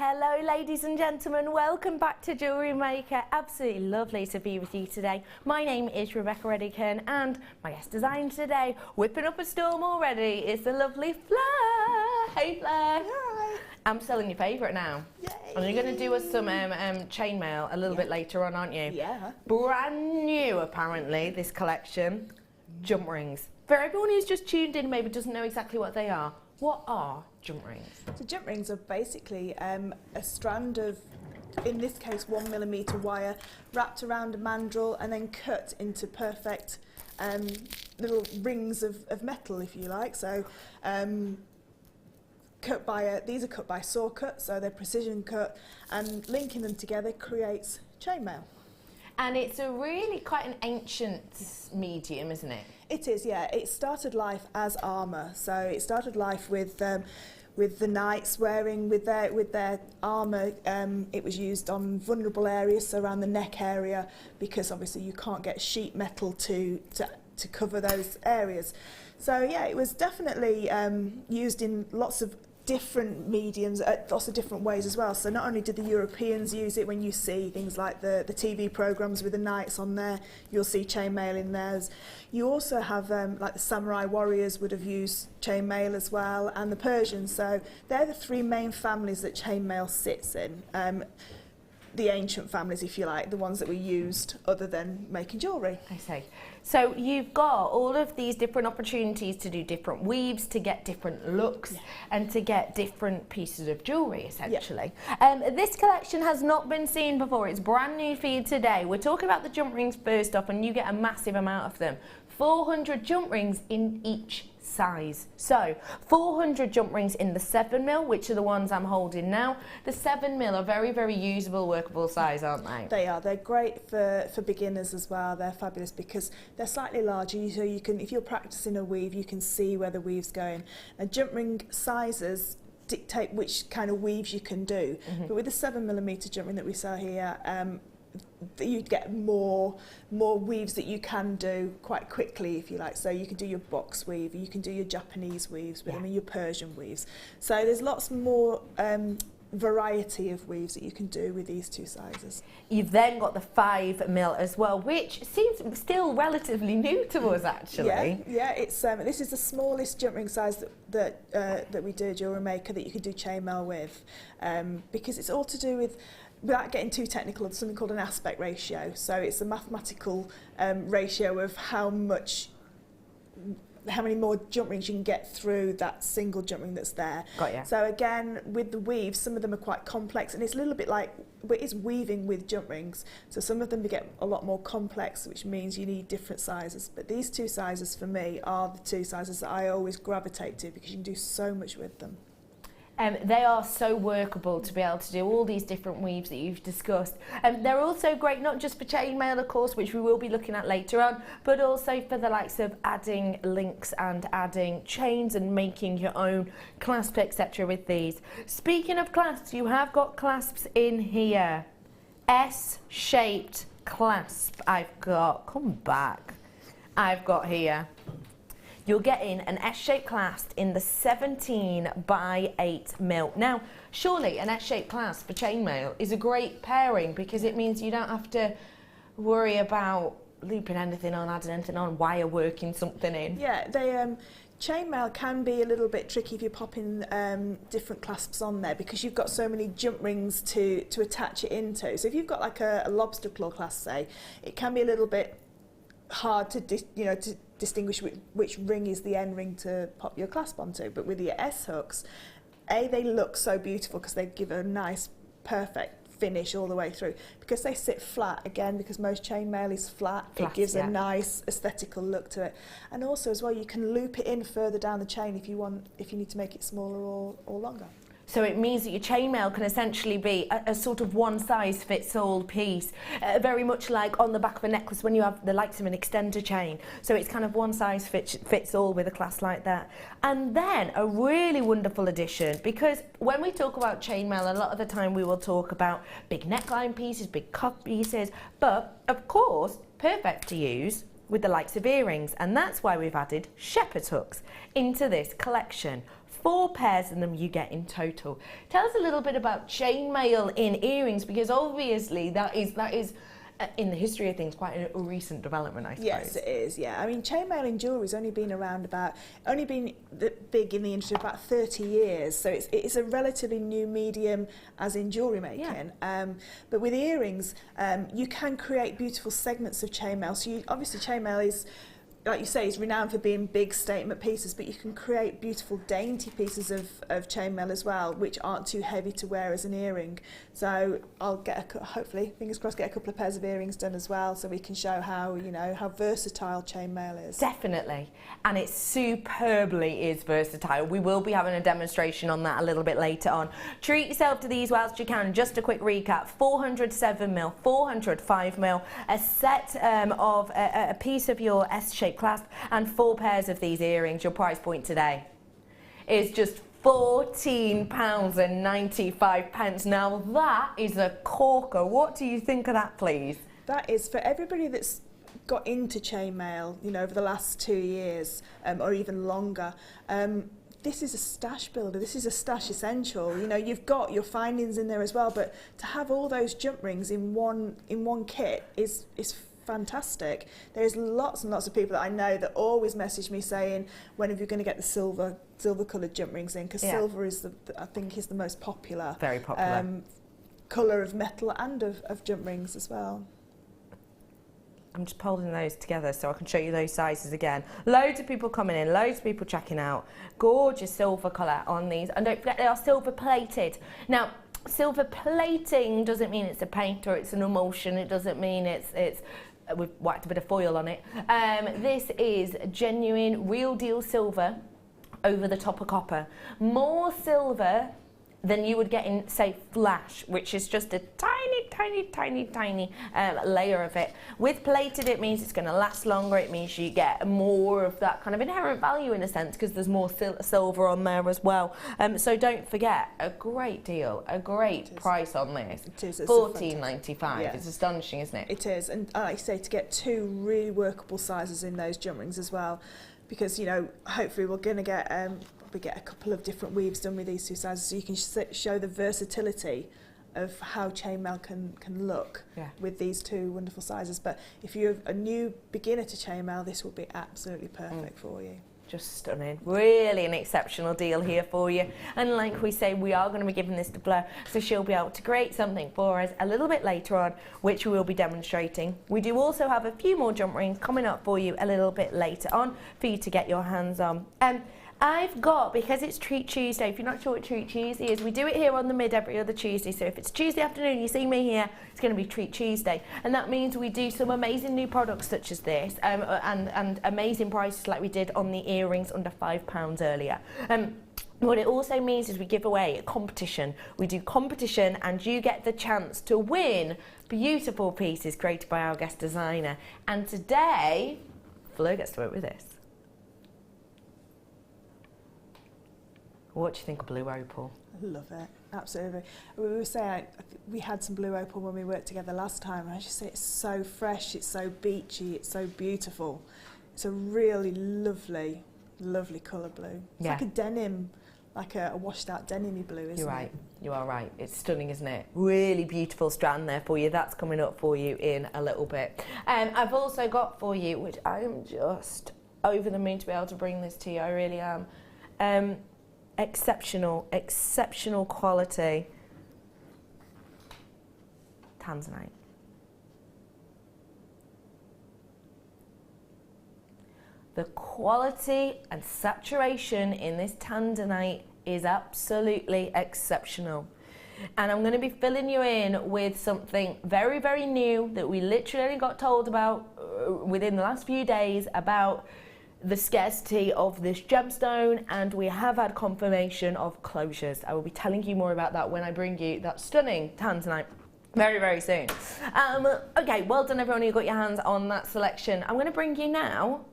Hello ladies and gentlemen, welcome back to Jewellery Maker. Absolutely lovely to be with you today. My name is Rebecca Reddican and my guest designer today, whipping up a storm already, is the lovely Fleur. Hey Fleur. Hi. I'm selling your favourite now. Yay. And you're going to do us some chainmail a little bit later on, aren't you? Yeah. Brand new apparently, this collection, jump rings. For everyone who's just tuned in, maybe doesn't know exactly what they are, what are jump rings? So jump rings are basically a strand of, in this case, 1mm wire wrapped around a mandrel and then cut into perfect little rings of metal, if you like. So these are cut by saw cut, so they're precision cut, and linking them together creates chainmail. And it's a really quite an ancient medium, isn't it? It is, yeah. It started life as armour. So it started life with the knights wearing with their armour. It was used on vulnerable areas, so around the neck area, because obviously you can't get sheet metal to cover those areas. So yeah, it was definitely used in lots of different mediums, lots of different ways as well. So not only did the Europeans use it, when you see things like the TV programmes with the knights on there, you'll see chainmail in theirs. You also have like the samurai warriors would have used chainmail as well, and the Persians. So they're the three main families that chainmail sits in. The ancient families, if you like, the ones that were used other than making jewellery. I see. So you've got all of these different opportunities to do different weaves, to get different looks, and to get different pieces of jewellery, essentially. This collection has not been seen before. It's brand new for you today. We're talking about the jump rings first off, and you get a massive amount of them. 400 jump rings in each size. So 400 jump rings in the 7mm, which are the ones I'm holding now. The 7mm are very, very usable, workable size, aren't they? They are. They're great for beginners as well. They're fabulous because they're slightly larger, so you can, if you're practicing a weave, you can see where the weave's going. And jump ring sizes dictate which kind of weaves you can do. But with the 7mm jump ring that we saw here, you'd get more weaves that you can do quite quickly, if you like. So you can do your box weave, you can do your Japanese weaves with them, and your Persian weaves. So there's lots more variety of weaves that you can do with these two sizes. You've then got the 5mm as well, which seems still relatively new to us, actually. Yeah, it's this is the smallest jump ring size that we do, Jewellery Maker, that you can do chainmail with, because it's all to do with, without getting too technical, it's something called an aspect ratio. So it's a mathematical ratio of how many more jump rings you can get through that single jump ring that's there. Got ya. So again, with the weaves, some of them are quite complex, and it's a little bit like, it's weaving with jump rings. So some of them get a lot more complex, which means you need different sizes. But these two sizes for me are the two sizes that I always gravitate to, because you can do so much with them. They are so workable to be able to do all these different weaves that you've discussed. They're also great not just for chainmail, of course, which we will be looking at later on, but also for the likes of adding links and adding chains and making your own clasp, etc. with these. Speaking of clasps, you have got clasps in here. S-shaped clasp I've got. Come back. I've got here. You're getting an S-shaped clasp in the 17 by 8mm. Now, surely an S-shaped clasp for chainmail is a great pairing, because it means you don't have to worry about looping anything on, adding anything on, wire working something in. Yeah, chainmail can be a little bit tricky if you're popping different clasps on there, because you've got so many jump rings to attach it into. So if you've got like a lobster claw clasp, say, it can be a little bit hard to distinguish which ring is the end ring to pop your clasp onto. But with your S hooks, they look so beautiful because they give a nice, perfect finish all the way through. Because they sit flat, again, because most chainmail is flat, it gives a nice aesthetical look to it. And also as well, you can loop it in further down the chain if you need to make it smaller or longer. So it means that your chainmail can essentially be a sort of one-size-fits-all piece, very much like on the back of a necklace when you have the likes of an extender chain. So it's kind of one-size-fits-all with a clasp like that. And then a really wonderful addition, because when we talk about chainmail, a lot of the time we will talk about big neckline pieces, big cuff pieces, but of course, perfect to use with the likes of earrings. And that's why we've added shepherd hooks into this collection. 4 pairs of them you get in total. Tell us a little bit about chainmail in earrings, because obviously that is in the history of things quite a recent development, I suppose. Yes, it is. Yeah, I mean, chainmail in jewellery has only been big in the industry about 30 years. So it's a relatively new medium, as in jewellery making. Yeah. But with earrings, you can create beautiful segments of chainmail. So obviously, chainmail is, like you say, is renowned for being big statement pieces, but you can create beautiful dainty pieces of chainmail as well, which aren't too heavy to wear as an earring. So I'll hopefully, fingers crossed, get a couple of pairs of earrings done as well, so we can show how versatile chainmail is. Definitely, and it superbly is versatile. We will be having a demonstration on that a little bit later on. Treat yourself to these whilst you can. Just a quick recap: 400 7mm, 400 5mm, a set of a piece of your S-shaped clasp, and 4 pairs of these earrings. Your price point today is just £14.95. Now that is a corker. What do you think of that, please? That is for everybody that's got into chainmail, over the last 2 years or even longer. This is a stash builder. This is a stash essential. You've got your findings in there as well, but to have all those jump rings in one kit is fantastic. There's lots and lots of people that I know that always message me saying, when are you going to get the silver coloured jump rings in? Because silver is I think is the most popular. Very popular. Colour of metal and of jump rings as well. I'm just holding those together so I can show you those sizes again. Loads of people coming in, loads of people checking out. Gorgeous silver colour on these. And don't forget, they are silver plated. Now, silver plating doesn't mean it's a paint or it's an emulsion. It doesn't mean it's we've whacked a bit of foil on it. This is genuine, real deal silver over the top of copper. More silver than you would get in, say, flash, which is just a tiny layer of it. With plated, it means it's going to last longer. It means you get more of that kind of inherent value in a sense, because there's more silver on there as well. So don't forget, a great deal, a great price on this. It is. $14.95. Yeah. It's astonishing, isn't it? It is, and like I say, to get 2 really workable sizes in those jump rings as well, because, you know, hopefully we're going to get we get a couple of different weaves done with these 2 sizes, so you can show the versatility of how chainmail can look with these 2 wonderful sizes. But if you're a new beginner to chainmail, this will be absolutely perfect for you. Just stunning. Really an exceptional deal here for you. And like we say, we are going to be giving this to Fleur, so she'll be able to create something for us a little bit later on, which we will be demonstrating. We do also have a few more jump rings coming up for you a little bit later on for you to get your hands on. I've got, because it's Treat Tuesday, if you're not sure what Treat Tuesday is, we do it here on the Mid every other Tuesday. So if it's Tuesday afternoon, you see me here, it's going to be Treat Tuesday. And that means we do some amazing new products such as this, and amazing prices like we did on the earrings under £5 earlier. What it also means is we give away a competition. We do competition and you get the chance to win beautiful pieces created by our guest designer. And today, Fleur gets to work with this. What do you think of blue opal? I love it, absolutely. We were saying we had some blue opal when we worked together last time, and I just say it's so fresh, it's so beachy, it's so beautiful. It's a really lovely, lovely colour blue. It's like a denim, like a washed out denim-y blue, isn't it? You're right, you are right. It's stunning, isn't it? Really beautiful strand there for you. That's coming up for you in a little bit. I've also got for you, which I am just over the moon to be able to bring this to you, I really am. Exceptional quality Tanzanite. The quality and saturation in this Tanzanite is absolutely exceptional. And I'm going to be filling you in with something very, very new that we literally got told about within the last few days about the scarcity of this gemstone, and we have had confirmation of closures. I will be telling you more about that when I bring you that stunning Tanzanite very, very soon. Okay, well done everyone who got your hands on that selection. I'm going to bring you now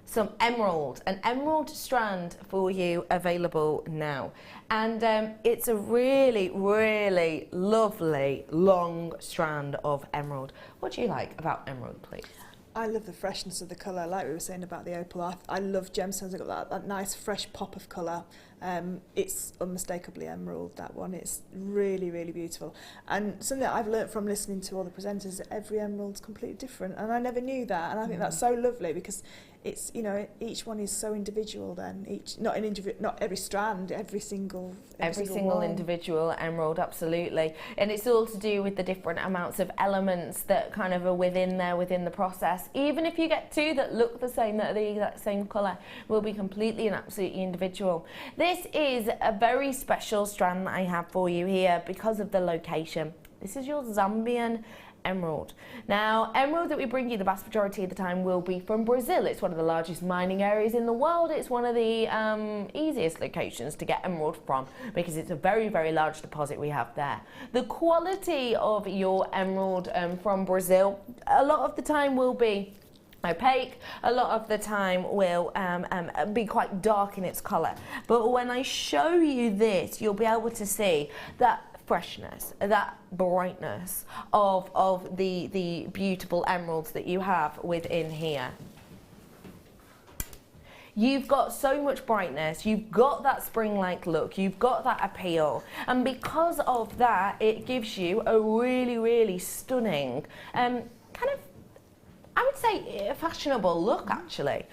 some emerald, an emerald strand for you available now. And it's a really, really lovely long strand of emerald. What do you like about emerald, please? I love the freshness of the colour, like we were saying about the opal. I love gemstones. They've got that nice fresh pop of colour. It's unmistakably emerald, that one. It's really, really beautiful. And something that I've learnt from listening to all the presenters, that every emerald's completely different. And I never knew that. And I think that's so lovely, because it's, you know, each one is so individual then. Not every strand, every single individual emerald, absolutely. And it's all to do with the different amounts of elements that kind of are within the process. Even if you get 2 that look the same, that are the exact same colour, will be completely and absolutely individual. This is a very special strand that I have for you here because of the location. This is your Zambian emerald. Now, emerald that we bring you the vast majority of the time will be from Brazil. It's one of the largest mining areas in the world. It's one of the easiest locations to get emerald from, because it's a very, very large deposit we have there. The quality of your emerald from Brazil, a lot of the time will be opaque, a lot of the time will be quite dark in its colour. But when I show you this, you'll be able to see that freshness, that brightness of the beautiful emeralds that you have within here. You've got so much brightness, you've got that spring-like look, you've got that appeal, and because of that, it gives you a really, really stunning kind of, I would say, a fashionable look, actually.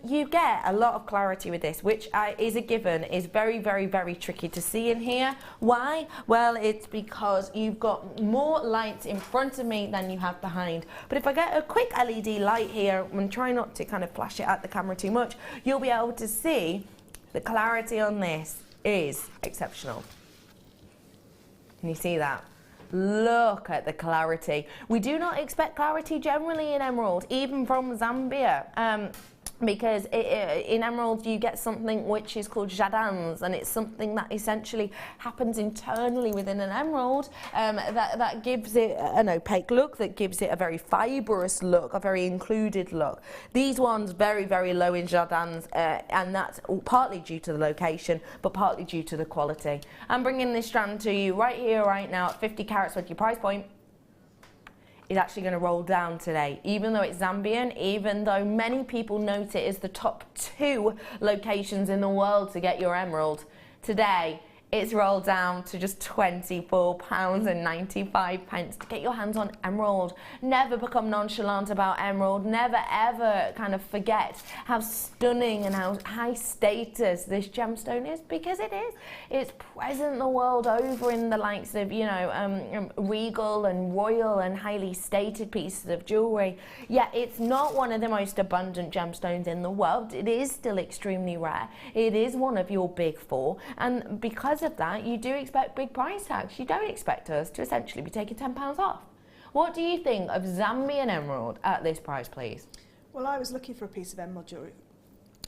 You get a lot of clarity with this, which is a given, is very, very, very tricky to see in here. Why? Well, it's because you've got more lights in front of me than you have behind. But if I get a quick LED light here, and try not to kind of flash it at the camera too much, you'll be able to see the clarity on this is exceptional. Can you see that? Look at the clarity. We do not expect clarity generally in emerald, even from Zambia. because in emeralds you get something which is called jadans, and it's something that essentially happens internally within an emerald that gives it an opaque look, that gives it a very fibrous look, a very included look. These ones very, very low in jadans, and that's partly due to the location, but partly due to the quality. I'm bringing this strand to you right here, right now at 50 carats with your price point. Is actually going to roll down today, even though it's Zambian, even though many people note it as the top 2 locations in the world to get your emerald. Today, it's rolled down to just £24.95 to get your hands on emerald. Never become nonchalant about emerald. Never ever kind of forget how stunning and how high status this gemstone is, because it is. It's present the world over in the likes of, you know, regal and royal and highly stated pieces of jewellery. Yet it's not one of the most abundant gemstones in the world. It is still extremely rare. It is one of your big 4, and because of that, you do expect big price tags. You don't expect us to essentially be taking £10 off. What do you think of Zambian emerald at this price, please? Well, I was looking for a piece of emerald jewellery,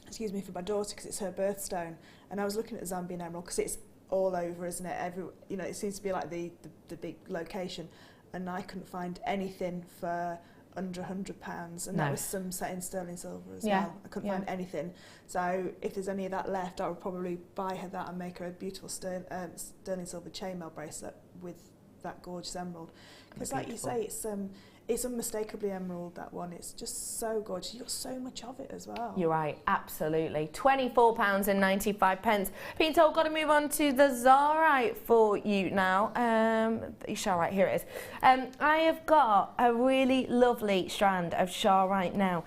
excuse me, for my daughter, because it's her birthstone, and I was looking at the Zambian emerald because it's all over, isn't it? You know, it seems to be like the big location, and I couldn't find anything for under £100, and that was some set in sterling silver as well. I couldn't find anything. So if there's any of that left, I would probably buy her that and make her a beautiful sterling silver chainmail bracelet with that gorgeous emerald. Because like you say, it's unmistakably emerald, that one. It's just so gorgeous. You've got so much of it as well. You're right, absolutely. £24.95. Being told, got to move on to the Zarite for you now. Charoite, here it is. I have got a really lovely strand of Charoite now.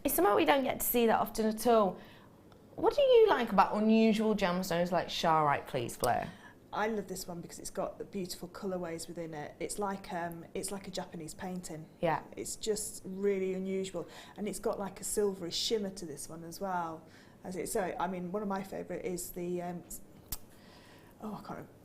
It's something we don't get to see that often at all. What do you like about unusual gemstones like Charoite, please, Fleur? I love this one because it's got the beautiful colourways within it. It's like a Japanese painting. Yeah. It's just really unusual, and it's got like a silvery shimmer to this one as well. So I mean, one of my favourite is the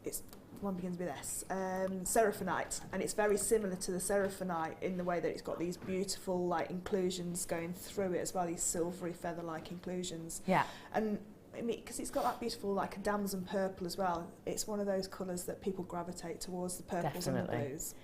it's one begins with S, Seraphinite, and it's very similar to the Seraphinite in the way that it's got these beautiful like inclusions going through it as well, these silvery feather-like inclusions. Yeah. And I mean, because it's got that beautiful like a damson purple as well. It's one of those colours that people gravitate towards, the purples and the blues.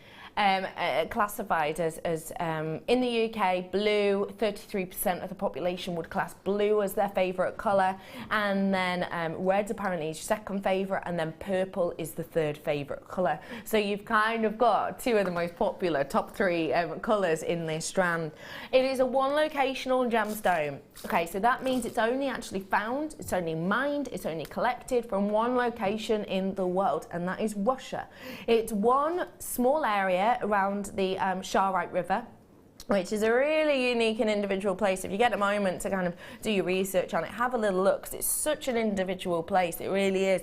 Classified as in the UK, blue, 33% of the population would class blue as their favourite colour, and then red apparently is your second favourite, and then purple is the third favourite colour. So you've kind of got 2 of the most popular top 3 colours in this strand. It is a one locational gemstone. Okay, so that means it's only actually found, it's only mined, it's only collected from one location in the world, and that is Russia. It's one small area around the Charoite River, which is a really unique and individual place. If you get a moment to kind of do your research on it, have a little look, because it's such an individual place, it really is.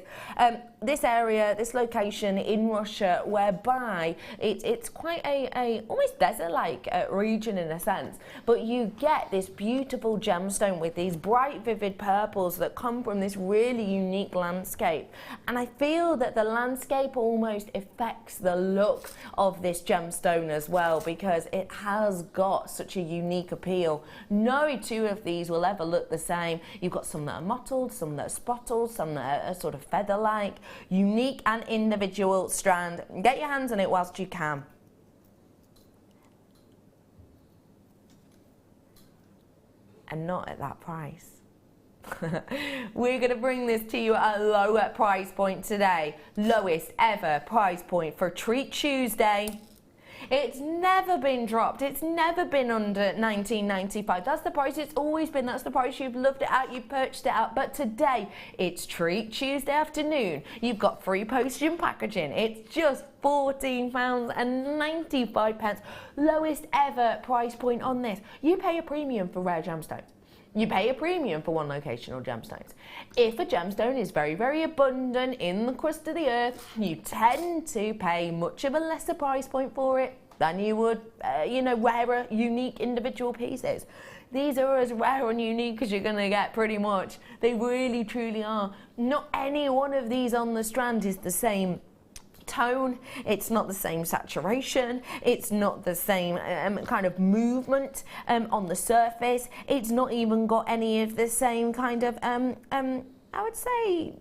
This area, this location in Russia, whereby it's quite a almost desert-like region in a sense, but you get this beautiful gemstone with these bright, vivid purples that come from this really unique landscape. And I feel that the landscape almost affects the look of this gemstone as well, because it has got such a unique appeal. No 2 of these will ever look the same. You've got some that are mottled, some that are spottled, some that are sort of feather-like. Unique and individual strand. Get your hands on it whilst you can. And not at that price. We're going to bring this to you at a lower price point today. Lowest ever price point for Treat Tuesday. It's never been dropped. It's never been under $19.95. That's the price it's always been. That's the price you've loved it at, you've purchased it at. But today, it's Treat Tuesday afternoon. You've got free postage and packaging. It's just £14.95. Lowest ever price point on this. You pay a premium for rare gemstones. You pay a premium for one locational gemstones. If a gemstone is very, very abundant in the crust of the earth, you tend to pay much of a lesser price point for it than you would, rarer, unique individual pieces. These are as rare and unique as you're going to get, pretty much. They really, truly are. Not any one of these on the strand is the same tone, it's not the same saturation, it's not the same kind of movement on the surface, it's not even got any of the same kind of, I would say,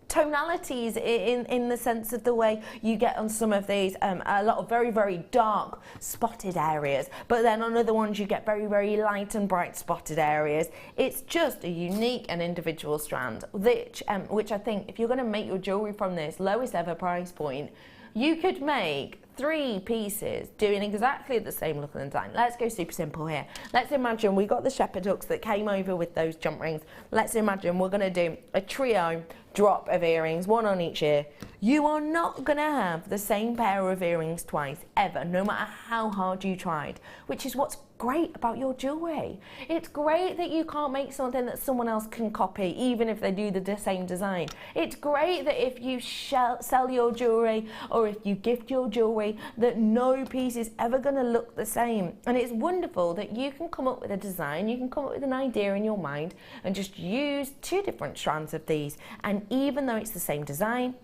tonalities in the sense of the way you get on some of these, a lot of very, very dark spotted areas, but then on other ones you get very, very light and bright spotted areas. It's just a unique and individual strand, which I think if you're going to make your jewellery from this lowest ever price point, you could make 3 pieces doing exactly the same look and design. Let's go super simple here. Let's imagine we got the shepherd hooks that came over with those jump rings. Let's imagine we're going to do a trio drop of earrings, 1 on each ear. You are not going to have the same pair of earrings twice, ever, no matter how hard you tried, which is what's great about your jewellery. It's great that you can't make something that someone else can copy, even if they do the same design. It's great that if you sell your jewellery or if you gift your jewellery, that no piece is ever going to look the same. And it's wonderful that you can come up with a design, you can come up with an idea in your mind and just use 2 different strands of these, and even though it's the same design,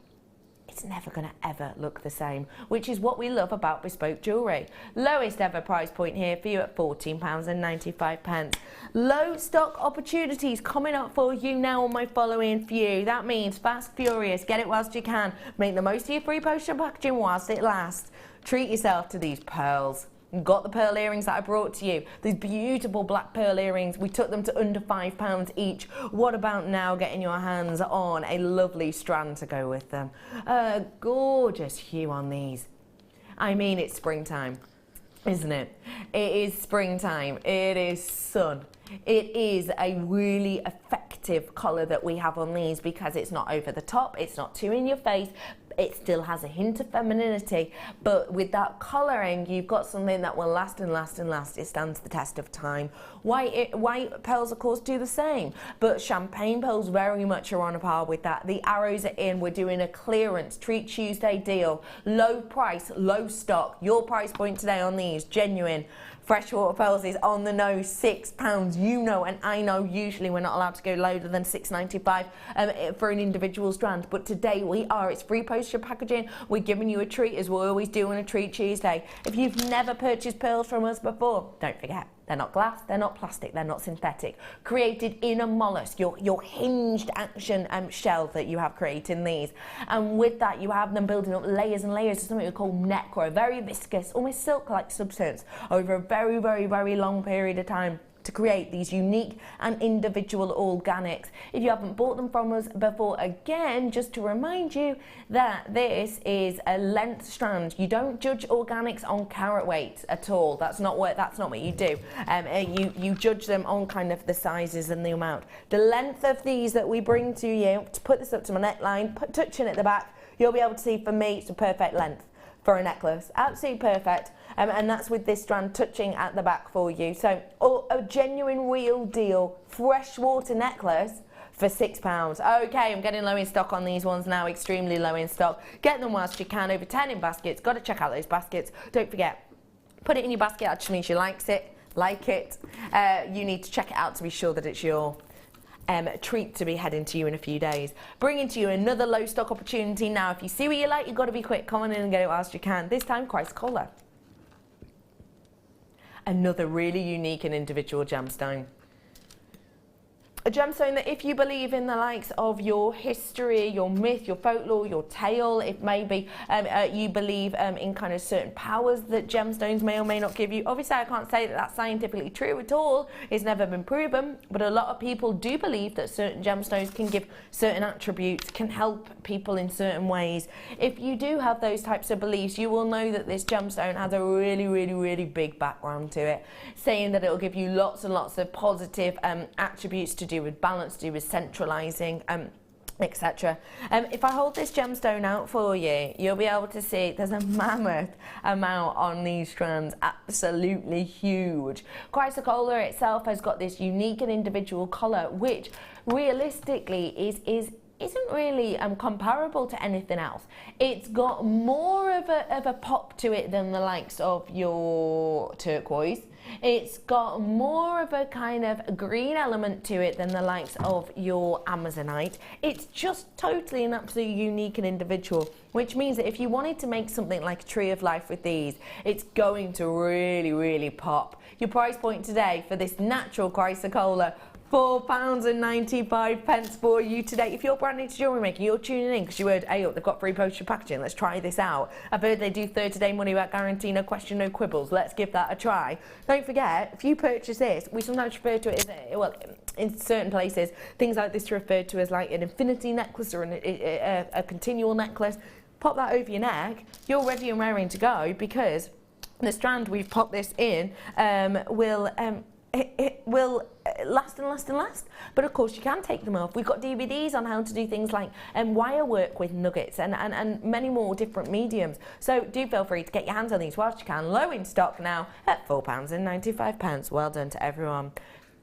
it's never going to ever look the same, which is what we love about bespoke jewellery. Lowest ever price point here for you at £14.95. Low stock opportunities coming up for you now on my following few. That means fast, furious, get it whilst you can. Make the most of your free postage packaging whilst it lasts. Treat yourself to these pearls. Got the pearl earrings that I brought to you. These beautiful black pearl earrings. We took them to under £5 each. What about now getting your hands on a lovely strand to go with them? A gorgeous hue on these. I mean, it's springtime, isn't it? It is springtime. It is sun. It is a really effective colour that we have on these because it's not over the top, it's not too in your face, it still has a hint of femininity, but with that colouring you've got something that will last and last and last. It stands the test of time. White pearls of course do the same, but champagne pearls very much are on a par with that. The arrows are in. We're doing a clearance Treat Tuesday deal, low price, low stock. Your price point today on these genuine Freshwater pearls is on the nose, £6. You know, and I know usually we're not allowed to go lower than $6.95 for an individual strand, but today we are. It's free postage packaging. We're giving you a treat as we always do on a Treat Tuesday. If you've never purchased pearls from us before, don't forget. They're not glass, they're not plastic, they're not synthetic. Created in a mollusk, your hinged action shell that you have creating these. And with that, you have them building up layers and layers of something we call necro, a very viscous, almost silk-like substance over a very, very, very long period of time to create these unique and individual organics. If you haven't bought them from us before, again, just to remind you that this is a length strand. You don't judge organics on carat weight at all. That's not what you do. You judge them on kind of the sizes and the amount. The length of these that we bring to you, to put this up to my neckline, touching at the back, you'll be able to see for me it's a perfect length for a necklace. Absolutely perfect. And that's with this strand touching at the back for you. So a genuine real deal freshwater necklace for £6. Okay, I'm getting low in stock on these ones now, extremely low in stock. Get them whilst you can, over 10 in baskets. Got to check out those baskets. Don't forget, put it in your basket, actually means you like it. You need to check it out to be sure that it's your treat to be heading to you in a few days. Bringing to you another low stock opportunity now. If you see what you like, you've got to be quick. Come on in and get it whilst you can. This time, Chrysocolla. Another really unique and individual gemstone. A gemstone that if you believe in the likes of your history, your myth, your folklore, your tale, if maybe you believe in kind of certain powers that gemstones may or may not give you. Obviously, I can't say that that's scientifically true at all. It's never been proven, but a lot of people do believe that certain gemstones can give certain attributes, can help people in certain ways. If you do have those types of beliefs, you will know that this gemstone has a really, really, really big background to it, saying that it will give you lots and lots of positive attributes to do with balance, to do with centralizing, etc. If I hold this gemstone out for you, you'll be able to see there's a mammoth amount on these strands, absolutely huge. Chrysocolla itself has got this unique and individual colour, which realistically is isn't really comparable to anything else. It's got more of a pop to it than the likes of your turquoise. It's got more of a kind of green element to it than the likes of your Amazonite. It's just totally and absolutely unique and individual, which means that if you wanted to make something like a tree of life with these, it's going to really, really pop. Your price point today for this natural Chrysocolla, £4.95 for you today. If you're brand new to Jewellery Maker, you're tuning in because you heard, hey, they've got free postage packaging, let's try this out. I've heard they do 30-day money back guarantee, no question, no quibbles, let's give that a try. Don't forget, if you purchase this, we sometimes refer to it as, well, in certain places, things like this are referred to as like an infinity necklace or a continual necklace. Pop that over your neck, you're ready and raring to go, because the strand we've popped this in it will last and last and last. But of course you can take them off. We've got DVDs on how to do things like wire work with nuggets and many more different mediums. So do feel free to get your hands on these whilst you can. Low in stock now at £4.95. Well done to everyone.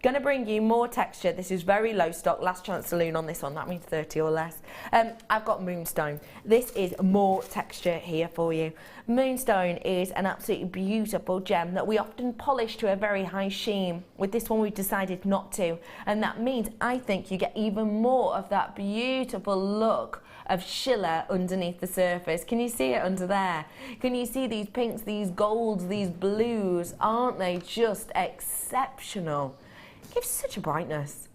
Going to bring you more texture. This is very low stock, last chance saloon on this one, that means 30 or less. I've got Moonstone. This is more texture here for you. Moonstone is an absolutely beautiful gem that we often polish to a very high sheen. With this one we've decided not to, and that means I think you get even more of that beautiful look of shiller underneath the surface. Can you see it under there? Can you see these pinks, these golds, these blues? Aren't they just exceptional? Gives such a brightness.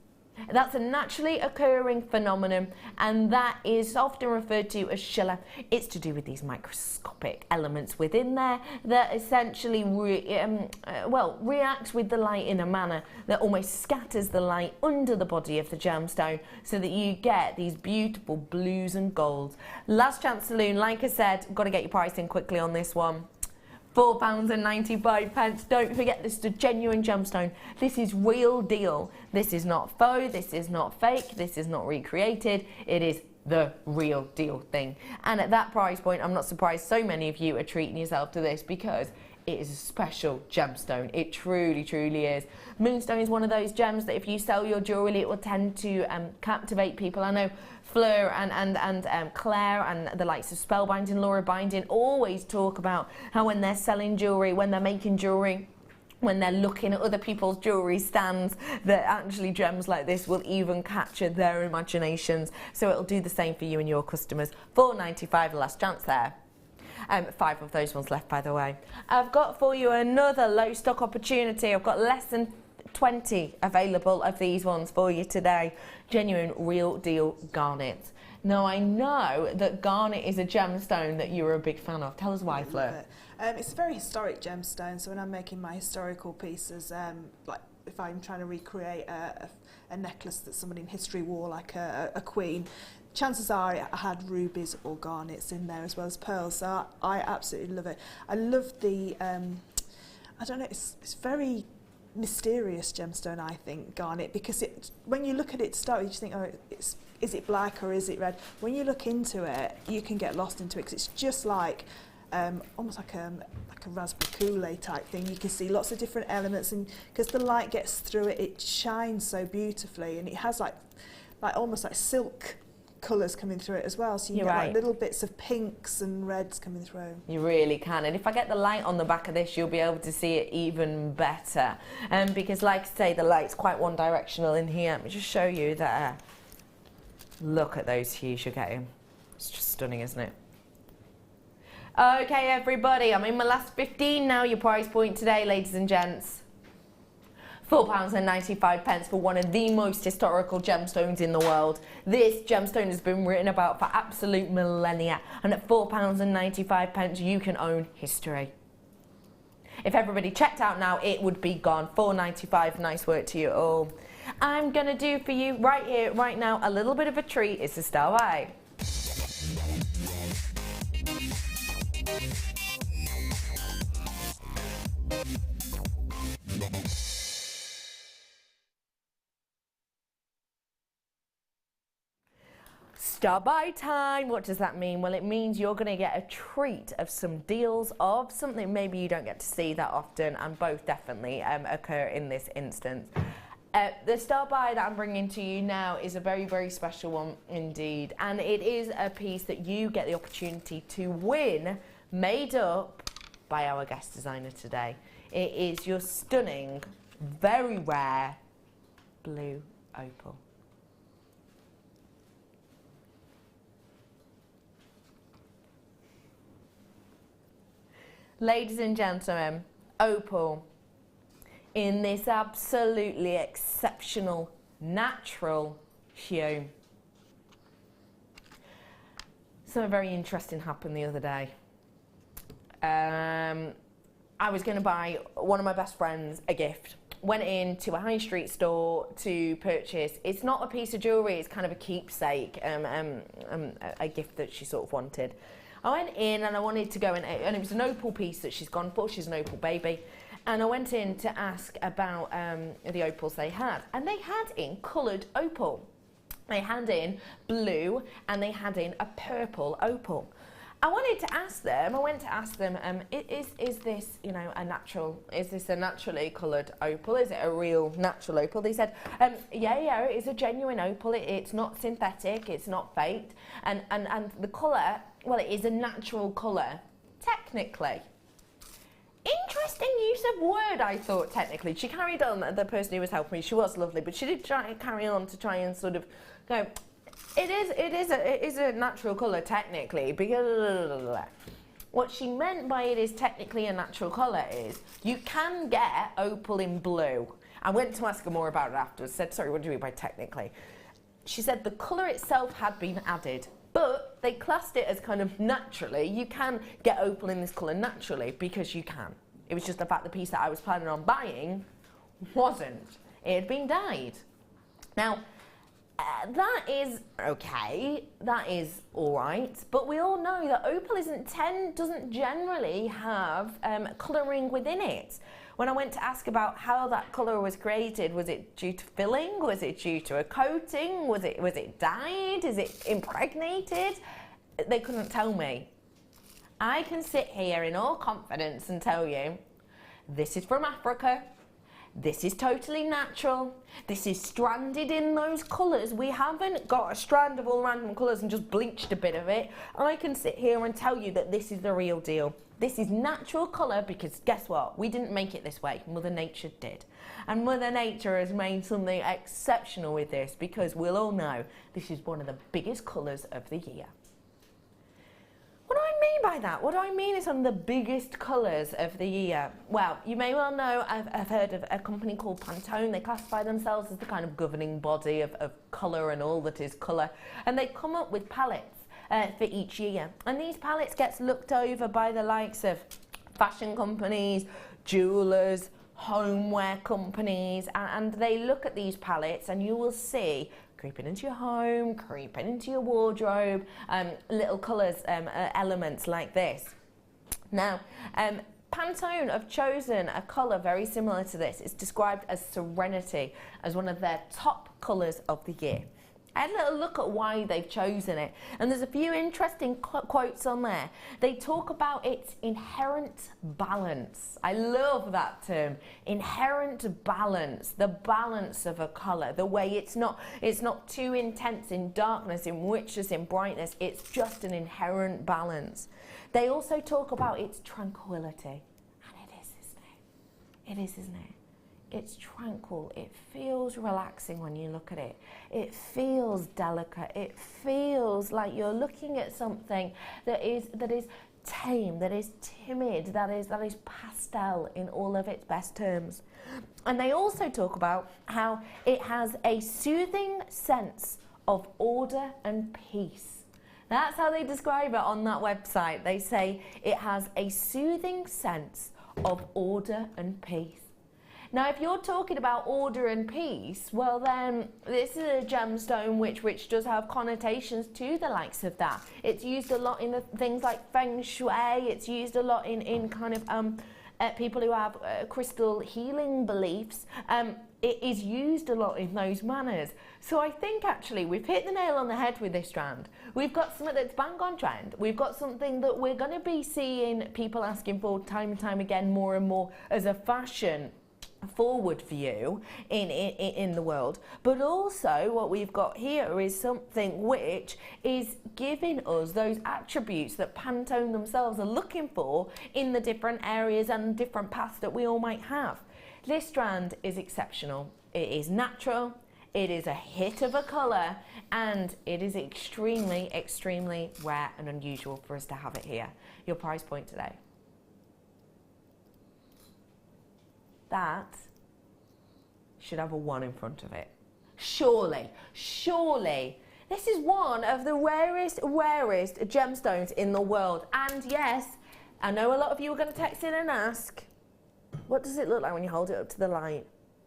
That's a naturally occurring phenomenon, and that is often referred to as shiller. It's to do with these microscopic elements within there that essentially react with the light in a manner that almost scatters the light under the body of the gemstone, so that you get these beautiful blues and golds. Last chance saloon, like I said, got to get your price in quickly on this one. £4.95. Don't forget, this is a genuine gemstone. This is real deal. This is not faux, this is not fake, this is not recreated. It is the real deal thing. And at that price point, I'm not surprised so many of you are treating yourself to this, because it is a special gemstone. It truly, truly is. Moonstone is one of those gems that if you sell your jewellery, it will tend to captivate people. I know Fleur and Claire and the likes of Spellbinding, Laura Binding always talk about how when they're selling jewellery, when they're making jewellery, when they're looking at other people's jewellery stands, that actually gems like this will even capture their imaginations. So it'll do the same for you and your customers. £4.95, last chance there. 5 of those ones left, by the way. I've got for you another low stock opportunity. I've got less than 20 available of these ones for you today. Genuine, real deal garnet. Now, I know that garnet is a gemstone that you're a big fan of. Tell us why, Fleur. It's a very historic gemstone, so when I'm making my historical pieces, like if I'm trying to recreate a necklace that somebody in history wore, like a queen, chances are it had rubies or garnets in there as well as pearls, so I absolutely love it. I love the, I don't know, it's very mysterious gemstone, I think, garnet, because when you look at it to start with, you just think, oh, is it black or is it red? When you look into it, you can get lost into it, because it's just like, almost like a raspberry Kool-Aid type thing. You can see lots of different elements, and because the light gets through it, it shines so beautifully, and it has like almost like silk colours coming through it as well, so you get like little bits of pinks and reds coming through. You really can, and if I get the light on the back of this, you'll be able to see it even better. Because like I say, the light's quite one directional in here. Let me just show you there. Look at those hues you're getting. It's just stunning, isn't it? Okay, everybody, I'm in my last 15 now. Your price point today, ladies and gents. £4.95 for one of the most historical gemstones in the world. This gemstone has been written about for absolute millennia, and at £4.95 you can own history. If everybody checked out now, it would be gone. £4.95, nice work to you all. I'm gonna do for you right here, right now, a little bit of a treat. It's a star way. Star buy time. What does that mean? Well, it means you're going to get a treat of some deals of something maybe you don't get to see that often, and both definitely occur in this instance. The star buy that I'm bringing to you now is a very, very special one indeed. And it is a piece that you get the opportunity to win, made up by our guest designer today. It is your stunning, very rare blue opal. Ladies and gentlemen, opal in this absolutely exceptional natural hue. Something very interesting happened the other day. I was going to buy one of my best friends a gift. Went into a high street store to purchase. It's not a piece of jewellery, it's kind of a keepsake, a gift that she sort of wanted. I went in and I wanted to go in, and it was an opal piece that she's gone for. She's an opal baby. And I went in to ask about the opals they had. And they had in coloured opal. They had in blue and they had in a purple opal. I went to ask them, is this, you know, is this a naturally coloured opal? Is it a real natural opal? They said, yeah, it's a genuine opal. It's not synthetic, it's not faked. And the colour, well, it is a natural colour, technically. Interesting use of word, I thought, technically. She carried on, the person who was helping me, she was lovely, but she did carry on to try and sort of go, it is a natural colour, technically, because what she meant by it is technically a natural colour is you can get opal in blue. I went to ask her more about it afterwards, said, sorry, what do you mean by technically? She said the colour itself had been added, but they classed it as kind of naturally. You can get opal in this colour naturally because you can. It was just the fact the piece that I was planning on buying wasn't. It had been dyed. Now, that is okay, that is alright, but we all know that opal doesn't generally have colouring within it. When I went to ask about how that colour was created, was it due to filling? Was it due to a coating? Was it dyed? Is it impregnated? They couldn't tell me. I can sit here in all confidence and tell you, this is from Africa. This is totally natural. This is stranded in those colours. We haven't got a strand of all random colours and just bleached a bit of it. I can sit here and tell you that this is the real deal. This is natural colour because guess what? We didn't make it this way. Mother Nature did. And Mother Nature has made something exceptional with this because we'll all know this is one of the biggest colours of the year. What do I mean by that? What do I mean is one of the biggest colours of the year? Well, you may well know, I've heard of a company called Pantone. They classify themselves as the kind of governing body of colour and all that is colour. And they come up with palettes for each year. And these palettes gets looked over by the likes of fashion companies, jewellers, homeware companies, and they look at these palettes and you will see creeping into your home, creeping into your wardrobe, little colours, elements like this. Now, Pantone have chosen a colour very similar to this. It's described as Serenity, as one of their top colours of the year. I had a little look at why they've chosen it, and there's a few interesting quotes on there. They talk about its inherent balance. I love that term, inherent balance, the balance of a colour, the way it's not too intense in darkness, in richness, in brightness, it's just an inherent balance. They also talk about its tranquility, and it is, isn't it? It is, isn't it? It's tranquil, it feels relaxing when you look at it. It feels delicate, it feels like you're looking at something that is tame, that is timid, that is pastel in all of its best terms. And they also talk about how it has a soothing sense of order and peace. That's how they describe it on that website. They say it has a soothing sense of order and peace. Now, if you're talking about order and peace, well then, this is a gemstone which does have connotations to the likes of that. It's used a lot in the things like feng shui, it's used a lot in kind of people who have crystal healing beliefs. It is used a lot in those manners. So I think actually we've hit the nail on the head with this strand. We've got something that's bang on trend. We've got something that we're going to be seeing people asking for time and time again more and more as a fashion forward view in the world, but also what we've got here is something which is giving us those attributes that Pantone themselves are looking for in the different areas and different paths that we all might have. This strand is exceptional. It is natural, it is a hit of a colour, and it is extremely, extremely rare and unusual for us to have it here. Your price point today? That should have a 1 in front of it. Surely, surely. This is one of the rarest gemstones in the world. And yes, I know a lot of you are going to text in and ask, what does it look like when you hold it up to the light?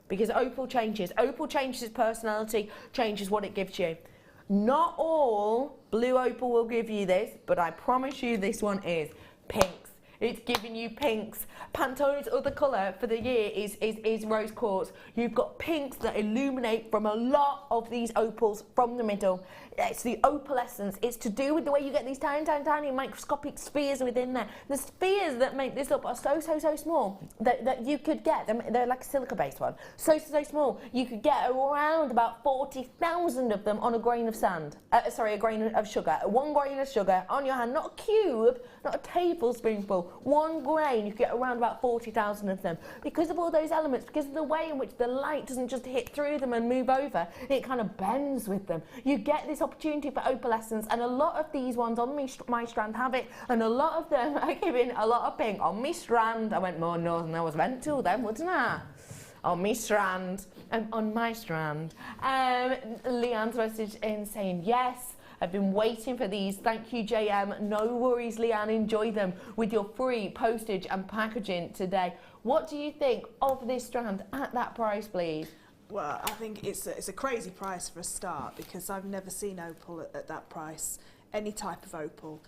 Because opal changes. Opal changes its personality, changes what it gives you. Not all blue opal will give you this, but I promise you this one is pinks. It's giving you pinks. Pantone's other colour for the year is rose quartz. You've got pinks that illuminate from a lot of these opals from the middle. It's the opalescence. It's to do with the way you get these tiny, tiny, tiny microscopic spheres within there. The spheres that make this up are so so small that you could get them. They're like a silica-based one. So small. You could get around about 40,000 of them on a grain of sand. A grain of sugar. 1 grain of sugar on your hand, not a cube, not a tablespoonful. 1 grain. You could get around about 40,000 of them because of all those elements, because of the way in which the light doesn't just hit through them and move over. It kind of bends with them. You get this opportunity for opalescence, and a lot of these ones on my strand have it, and a lot of them are giving a lot of pink on my strand. I went more north than I was meant to then, wouldn't I? On my strand, on my strand. Leanne's message in saying yes. I've been waiting for these. Thank you, JM. No worries, Leanne. Enjoy them with your free postage and packaging today. What do you think of this strand at that price, please? Well, I think it's a crazy price for a start, because I've never seen opal at that price, any type of opal.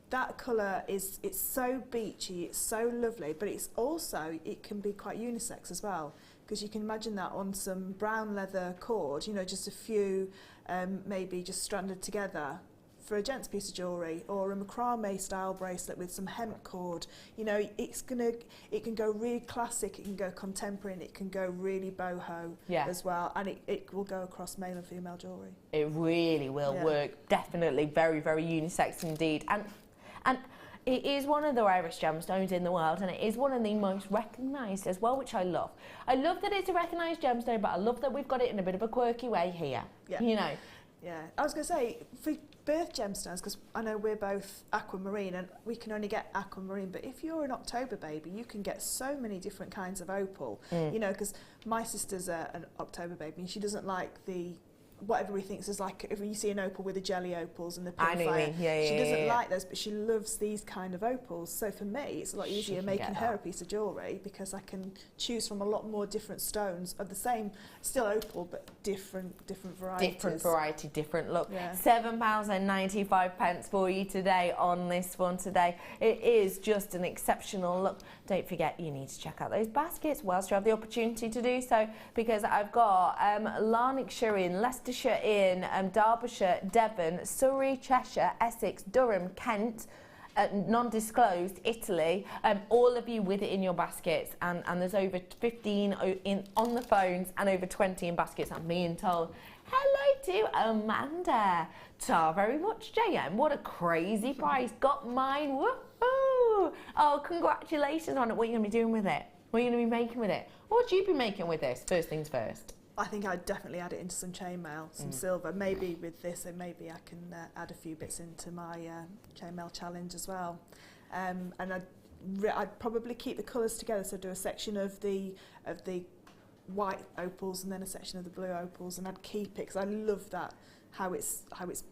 That colour it's so beachy, it's so lovely, but it's also, it can be quite unisex as well, because you can imagine that on some brown leather cord, you know, just a few maybe just stranded together for a gents piece of jewellery, or a macrame style bracelet with some hemp cord. You know, it can go really classic, it can go contemporary, and it can go really boho as well, and it will go across male and female jewellery. It really will work. Definitely very, very unisex indeed. And it is one of the rarest gemstones in the world, and it is one of the most recognised as well, which I love. I love that it's a recognised gemstone, but I love that we've got it in a bit of a quirky way here. Yeah. You know. Yeah, I was going to say, for birth gemstones, because I know we're both aquamarine and we can only get aquamarine, but if you're an October baby, you can get so many different kinds of opal. You know, because my sister's an October baby and she doesn't like the what everybody thinks is like, if you see an opal with the jelly opals and the pink fire, she doesn't like those, but she loves these kind of opals. So for me, it's a lot easier making her a piece of jewellery, because I can choose from a lot more different stones of the same, still opal, but different varieties. Different variety, different look. £7.95 for you today on this one today. It is just an exceptional look. Don't forget, you need to check out those baskets whilst you have the opportunity to do so, because I've got Lanarkshire in, Leicestershire in, Derbyshire, Devon, Surrey, Cheshire, Essex, Durham, Kent, non-disclosed, Italy, all of you with it in your baskets, and there's over 15 on the phones and over 20 in baskets, I'm being told. Hello to Amanda. Ta very much, JM. What a crazy price. Got mine. Woohoo! Oh, congratulations on it. What are you going to be doing with it? What are you going to be making with it? What would you be making with this? First things first. I think I'd definitely add it into some chainmail, some silver. Maybe with this, and maybe I can add a few bits into my chainmail challenge as well. And I'd probably keep the colours together, so do a section of the white opals and then a section of the blue opals, and I'd keep it because I love that how it's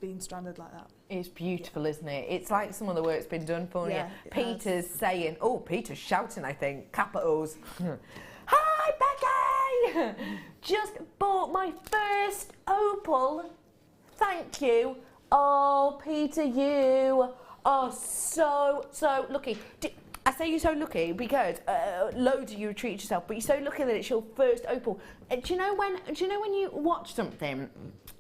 been stranded like that. It's beautiful, isn't it? It's like some of the work's been done for you. Peter's saying, oh, Peter's shouting, I think, capitals. Hi, Becky! Just bought my first opal. Thank you. Oh, Peter, you are so lucky. I say you're so lucky because loads of you treat yourself, but you're so lucky that it's your first opal. Do you know when you watch something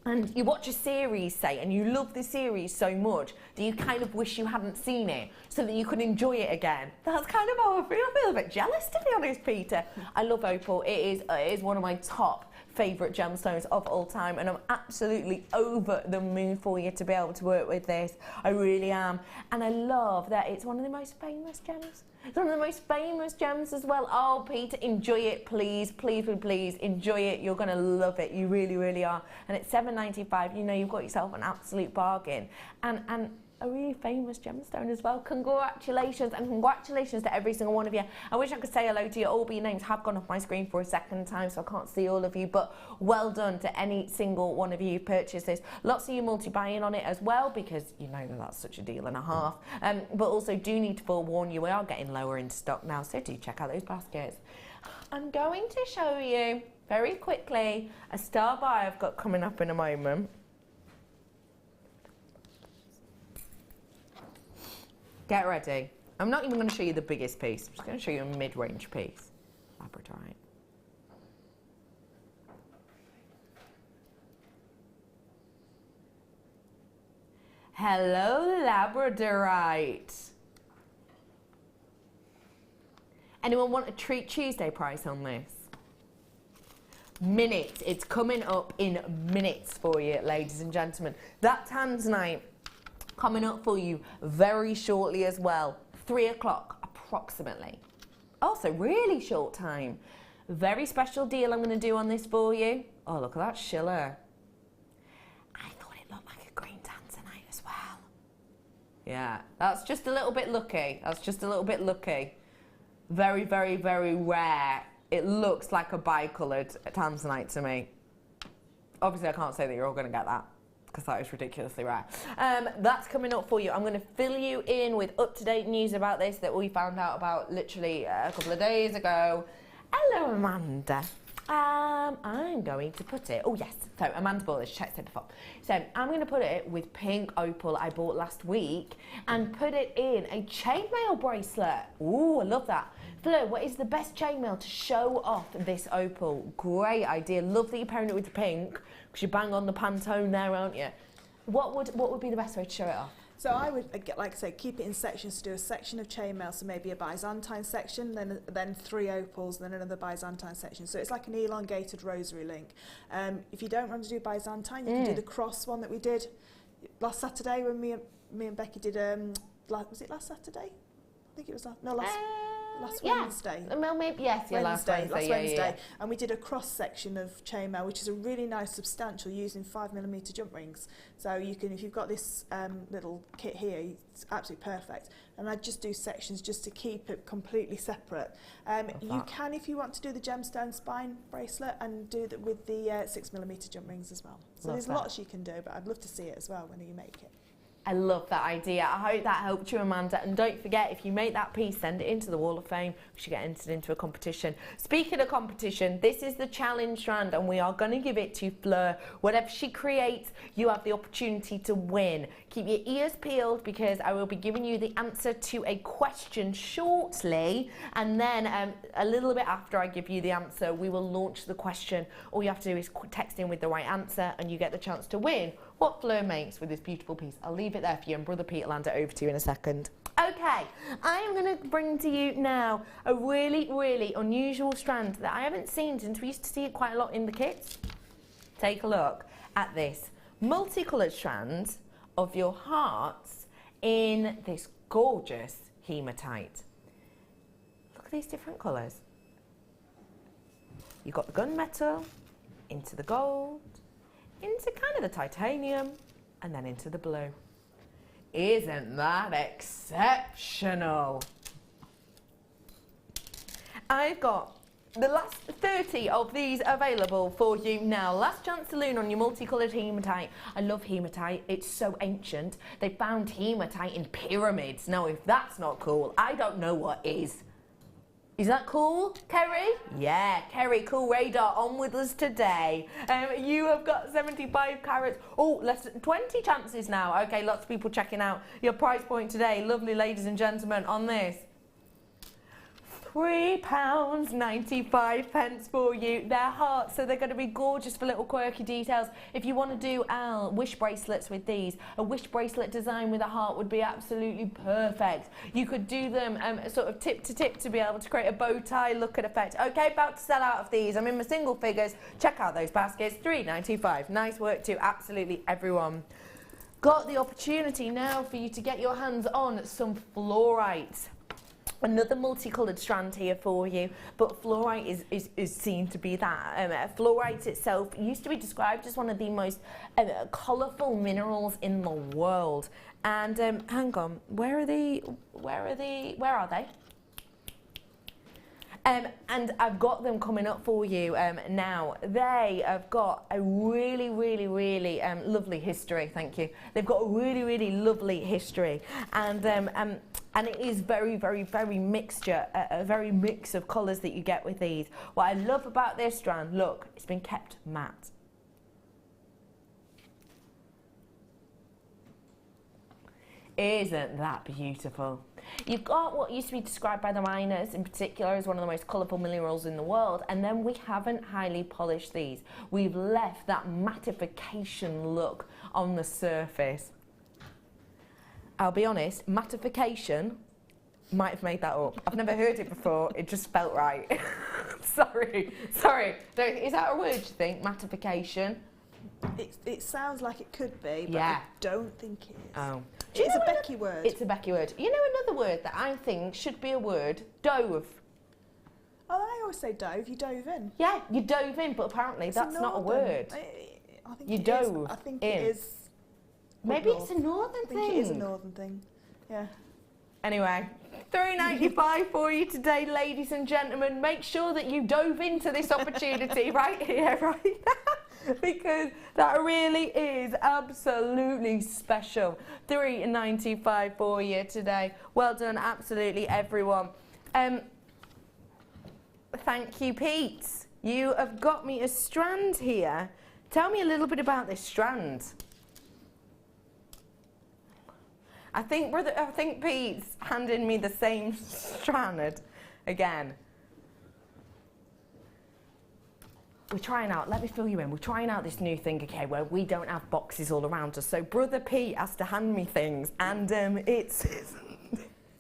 and you watch a series, say, and you love the series so much that you kind of wish you hadn't seen it so that you could enjoy it again. That's kind of how I feel. I feel a bit jealous, to be honest, Peter. I love Opal. It is one of my top favourite gemstones of all time, and I'm absolutely over the moon for you to be able to work with this. I really am. And I love that it's one of the most famous gems. It's one of the most famous gems as well. Oh, Peter, enjoy it, please, please, please, please. Enjoy it. You're going to love it. You really, really are. And it's $7.95. You know, you've got yourself an absolute bargain. And a really famous gemstone as well. Congratulations, and congratulations to every single one of you. I wish I could say hello to you all, but your names have gone off my screen for a second time, so I can't see all of you, but well done to any single one of you who purchased this. Lots of you multi-buying on it as well, because you know that that's such a deal and a half. But also do need to forewarn you, we are getting lower into stock now, so do check out those baskets. I'm going to show you very quickly a star buy I've got coming up in a moment. Get ready. I'm not even going to show you the biggest piece. I'm just going to show you a mid-range piece. Labradorite. Hello, Labradorite. Anyone want a Treat Tuesday price on this? Minutes. It's coming up in minutes for you, ladies and gentlemen. That Tanzanite coming up for you very shortly as well. 3 o'clock approximately. Also, really short time. Very special deal I'm going to do on this for you. Oh, look at that shiller. I thought it looked like a green Tanzanite as well. Yeah, that's just a little bit lucky. That's just a little bit lucky. Very, very, very rare. It looks like a bicolored Tanzanite to me. Obviously, I can't say that you're all going to get that, because that is ridiculously rare. That's coming up for you. I'm going to fill you in with up-to-date news about this that we found out about literally a couple of days ago. Hello, Amanda. I'm going to put it, oh yes, so Amanda bought this, check before. So I'm going to put it with pink opal I bought last week and put it in a chainmail bracelet. Ooh, I love that. Fleur, what is the best chainmail to show off this opal? Great idea. Love that you're pairing it with the pink, because you bang on the Pantone there, aren't you? What would be the best way to show it off? So I would, like I say, keep it in sections. To do a section of chainmail, so maybe a Byzantine section, then 3 opals, then another Byzantine section. So it's like an elongated rosary link. If you don't want to do Byzantine, you can do the cross one that we did last Saturday when me and Becky did. Was it last Saturday? I think it was last Wednesday. Well, maybe, yes, yeah, last Wednesday. Yeah. And we did a cross section of chainmail, which is a really nice substantial, using 5mm jump rings. So you can, if you've got this little kit here, it's absolutely perfect. And I just do sections just to keep it completely separate. You can, if you want to do the gemstone spine bracelet, and do that with the 6mm jump rings as well. So there's lots you can do, but I'd love to see it as well when you make it. I love that idea. I hope that helped you, Amanda. And don't forget, if you make that piece, send it into the Wall of Fame. We should get entered into a competition. Speaking of competition, this is the challenge strand, and we are going to give it to Fleur. Whatever she creates, you have the opportunity to win. Keep your ears peeled, because I will be giving you the answer to a question shortly. And then a little bit after I give you the answer, we will launch the question. All you have to do is text in with the right answer, and you get the chance to win what Fleur makes with this beautiful piece. I'll leave it there for you, and Brother Pete will hand it over to you in a second. Okay, I am going to bring to you now a really, really unusual strand that I haven't seen since we used to see it quite a lot in the kits. Take a look at this multicolored strand of your hearts in this gorgeous hematite. Look at these different colours. You've got the gunmetal, into the gold, into kind of the titanium, and then into the blue. Isn't that exceptional? I've got the last 30 of these available for you now. Last chance saloon on your multicolored hematite. I love hematite. It's so ancient. They found hematite in pyramids. Now, if that's not cool, I don't know what is. Is that cool, Kerry? Yeah, Kerry, cool radar, on with us today. You have got 75 carats. Oh, less than 20 chances now. Okay, lots of people checking out your price point today. Lovely ladies and gentlemen on this. £3.95 for you. They're hearts, so they're going to be gorgeous for little quirky details. If you want to do wish bracelets with these, a wish bracelet design with a heart would be absolutely perfect. You could do them sort of tip to tip to be able to create a bow tie look and effect. Okay, about to sell out of these. I'm in my single figures. Check out those baskets, £3.95. Nice work to absolutely everyone. Got the opportunity now for you to get your hands on some fluorite. Another multicolored strand here for you, but fluorite is seen to be that. Fluorite itself used to be described as one of the most colourful minerals in the world. And hang on, where are they? And I've got them coming up for you now. They have got a really, really, really lovely history, thank you. They've got a really, really lovely history. And it is very, very, very a very mix of colours that you get with these. What I love about this strand, look, it's been kept matte. Isn't that beautiful? You've got what used to be described by the miners in particular as one of the most colourful minerals in the world, and then we haven't highly polished these. We've left that mattification look on the surface. I'll be honest, mattification, might have made that up. I've never heard it before, it just felt right. Sorry. Is that a word, you think, mattification? It sounds like it could be, but yeah. I don't think it is. Oh. It's a Becky word. It's a Becky word. You know another word that I think should be a word? Dove. Oh, I always say dove. You dove in. Yeah, you dove in, but apparently that's not a word. I think you dove I think in. it is. Maybe it's a northern thing. I think it is a northern thing. Yeah. Anyway, £3.95 for you today, ladies and gentlemen. Make sure that you dove into this opportunity right here, right now, because that really is absolutely special. £3.95 for you today. Well done, absolutely everyone. Thank you, Pete. You have got me a strand here. Tell me a little bit about this strand. I think Pete's handing me the same strand again. We're trying out, let me fill you in, we're trying out this new thing, okay, where we don't have boxes all around us. So Brother Pete has to hand me things, and it's...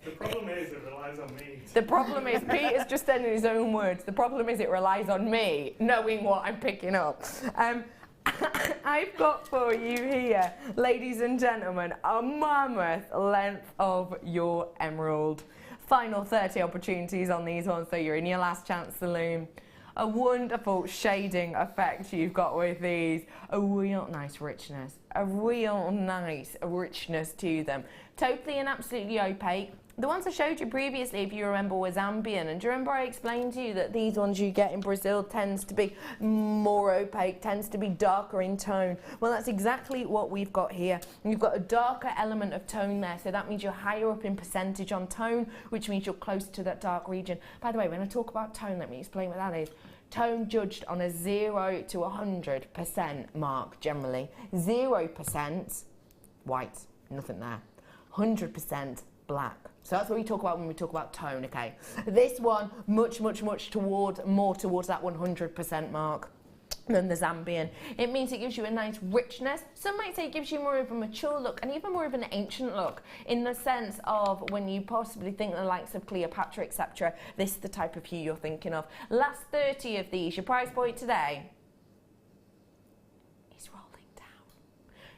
The problem is it relies on me. The problem is, Pete has just said in his own words, the problem is it relies on me knowing what I'm picking up. I've got for you here, ladies and gentlemen, a mammoth length of your emerald. Final 30 opportunities on these ones, so you're in your last chance saloon. A wonderful shading effect you've got with these. A real nice richness. A real nice richness to them. Totally and absolutely opaque. The ones I showed you previously, if you remember, were Zambian. And do you remember I explained to you that these ones you get in Brazil tends to be more opaque, tends to be darker in tone? Well, that's exactly what we've got here. You've got a darker element of tone there, so that means you're higher up in percentage on tone, which means you're close to that dark region. By the way, when I talk about tone, let me explain what that is. Tone judged on a 0 to 100% mark, generally. 0% white, nothing there. 100% black. So that's what we talk about when we talk about tone, okay? This one, much more towards that 100% mark than the Zambian. It means it gives you a nice richness. Some might say it gives you more of a mature look and even more of an ancient look, in the sense of when you possibly think the likes of Cleopatra, etc. This is the type of hue you're thinking of. Last 30 of these. Your price point today is rolling down.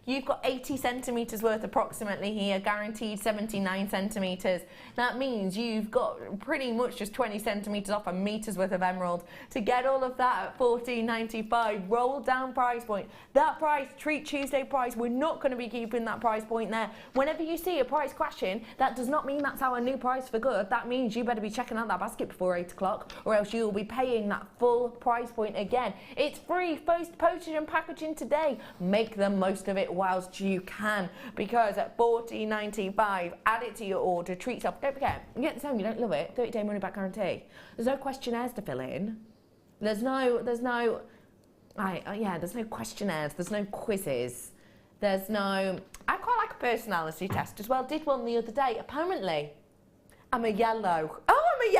You've got 80 centimetres worth approximately here, guaranteed 79 centimetres. That means you've got pretty much just 20 centimetres off a metre's worth of emerald. To get all of that at $14.95, roll down price point. That price, Treat Tuesday price, we're not going to be keeping that price point there. Whenever you see a price crashing, that does not mean that's our new price for good. That means you better be checking out that basket before 8 o'clock, or else you'll be paying that full price point again. It's free postage and packaging today. Make the most of it whilst you can, because at $14.95, add it to your order, treat yourself. Don't forget, you get this home, you don't love it, 30-day money back guarantee. There's no questionnaires to fill in. There's no questionnaires, there's no quizzes. There's no, I quite like a personality test as well. Did one the other day. Apparently, I'm a yellow. Oh, I'm a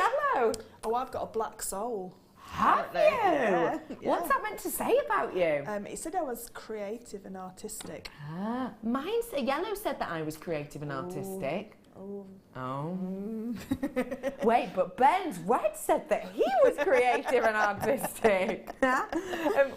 you? Oh, I've got a black soul. Have you? Yeah. What's that meant to say about you? It said I was creative and artistic. Ah, yellow said that I was creative and artistic. Oh. Wait, but Ben's red said that he was creative and artistic.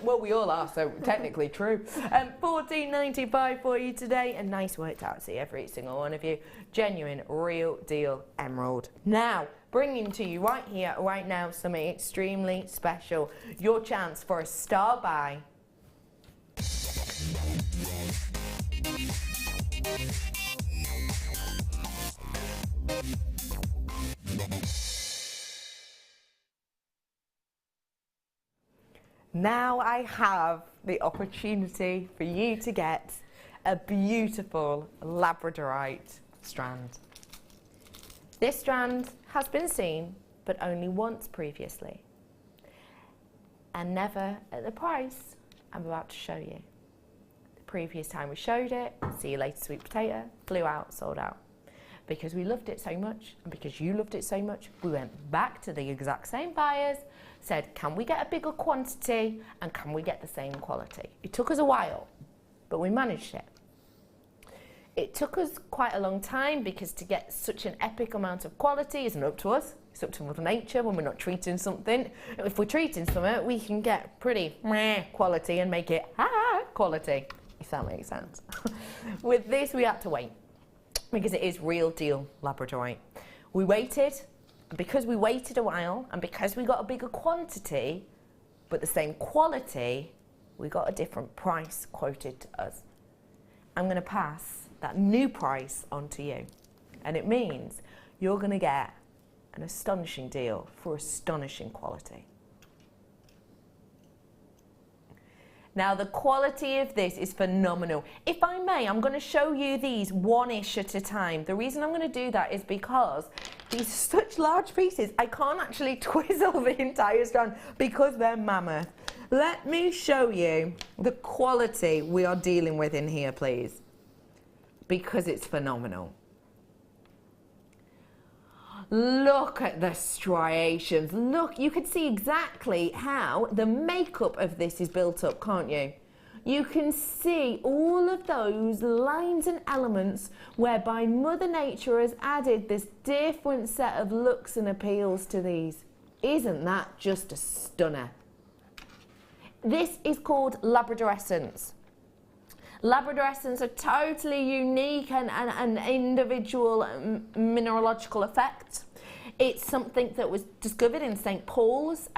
Well, we all are, so technically true. $14.95 for you today. A nice worked out, see, every single one of you. Genuine, real deal emerald. Now, bringing to you right here, right now, something extremely special. Your chance for a star buy. Now I have the opportunity for you to get a beautiful Labradorite strand. This strand has been seen, but only once previously, and never at the price I'm about to show you. The previous time we showed it, see you later sweet potato, flew out, sold out. Because we loved it so much, and because you loved it so much, we went back to the exact same buyers, said, can we get a bigger quantity, and can we get the same quality? It took us a while, but we managed it. It took us quite a long time, because to get such an epic amount of quality isn't up to us. It's up to Mother Nature when we're not treating something. If we're treating something, we can get pretty meh quality and make it quality, if that makes sense. With this, we had to wait, because it is real deal Labradorite. We waited, and because we waited a while, and because we got a bigger quantity, but the same quality, we got a different price quoted to us. I'm gonna pass that new price on to you. And it means you're gonna get an astonishing deal for astonishing quality. Now, the quality of this is phenomenal. If I may, I'm going to show you these one-ish at a time. The reason I'm going to do that is because these are such large pieces, I can't actually twizzle the entire strand because they're mammoth. Let me show you the quality we are dealing with in here, please, because it's phenomenal. Look at the striations. Look, you can see exactly how the makeup of this is built up, can't you? You can see all of those lines and elements whereby Mother Nature has added this different set of looks and appeals to these. Isn't that just a stunner? This is called Labradorescence. Labradorescence are totally unique and individual mineralogical effects. It's something that was discovered in St. Paul's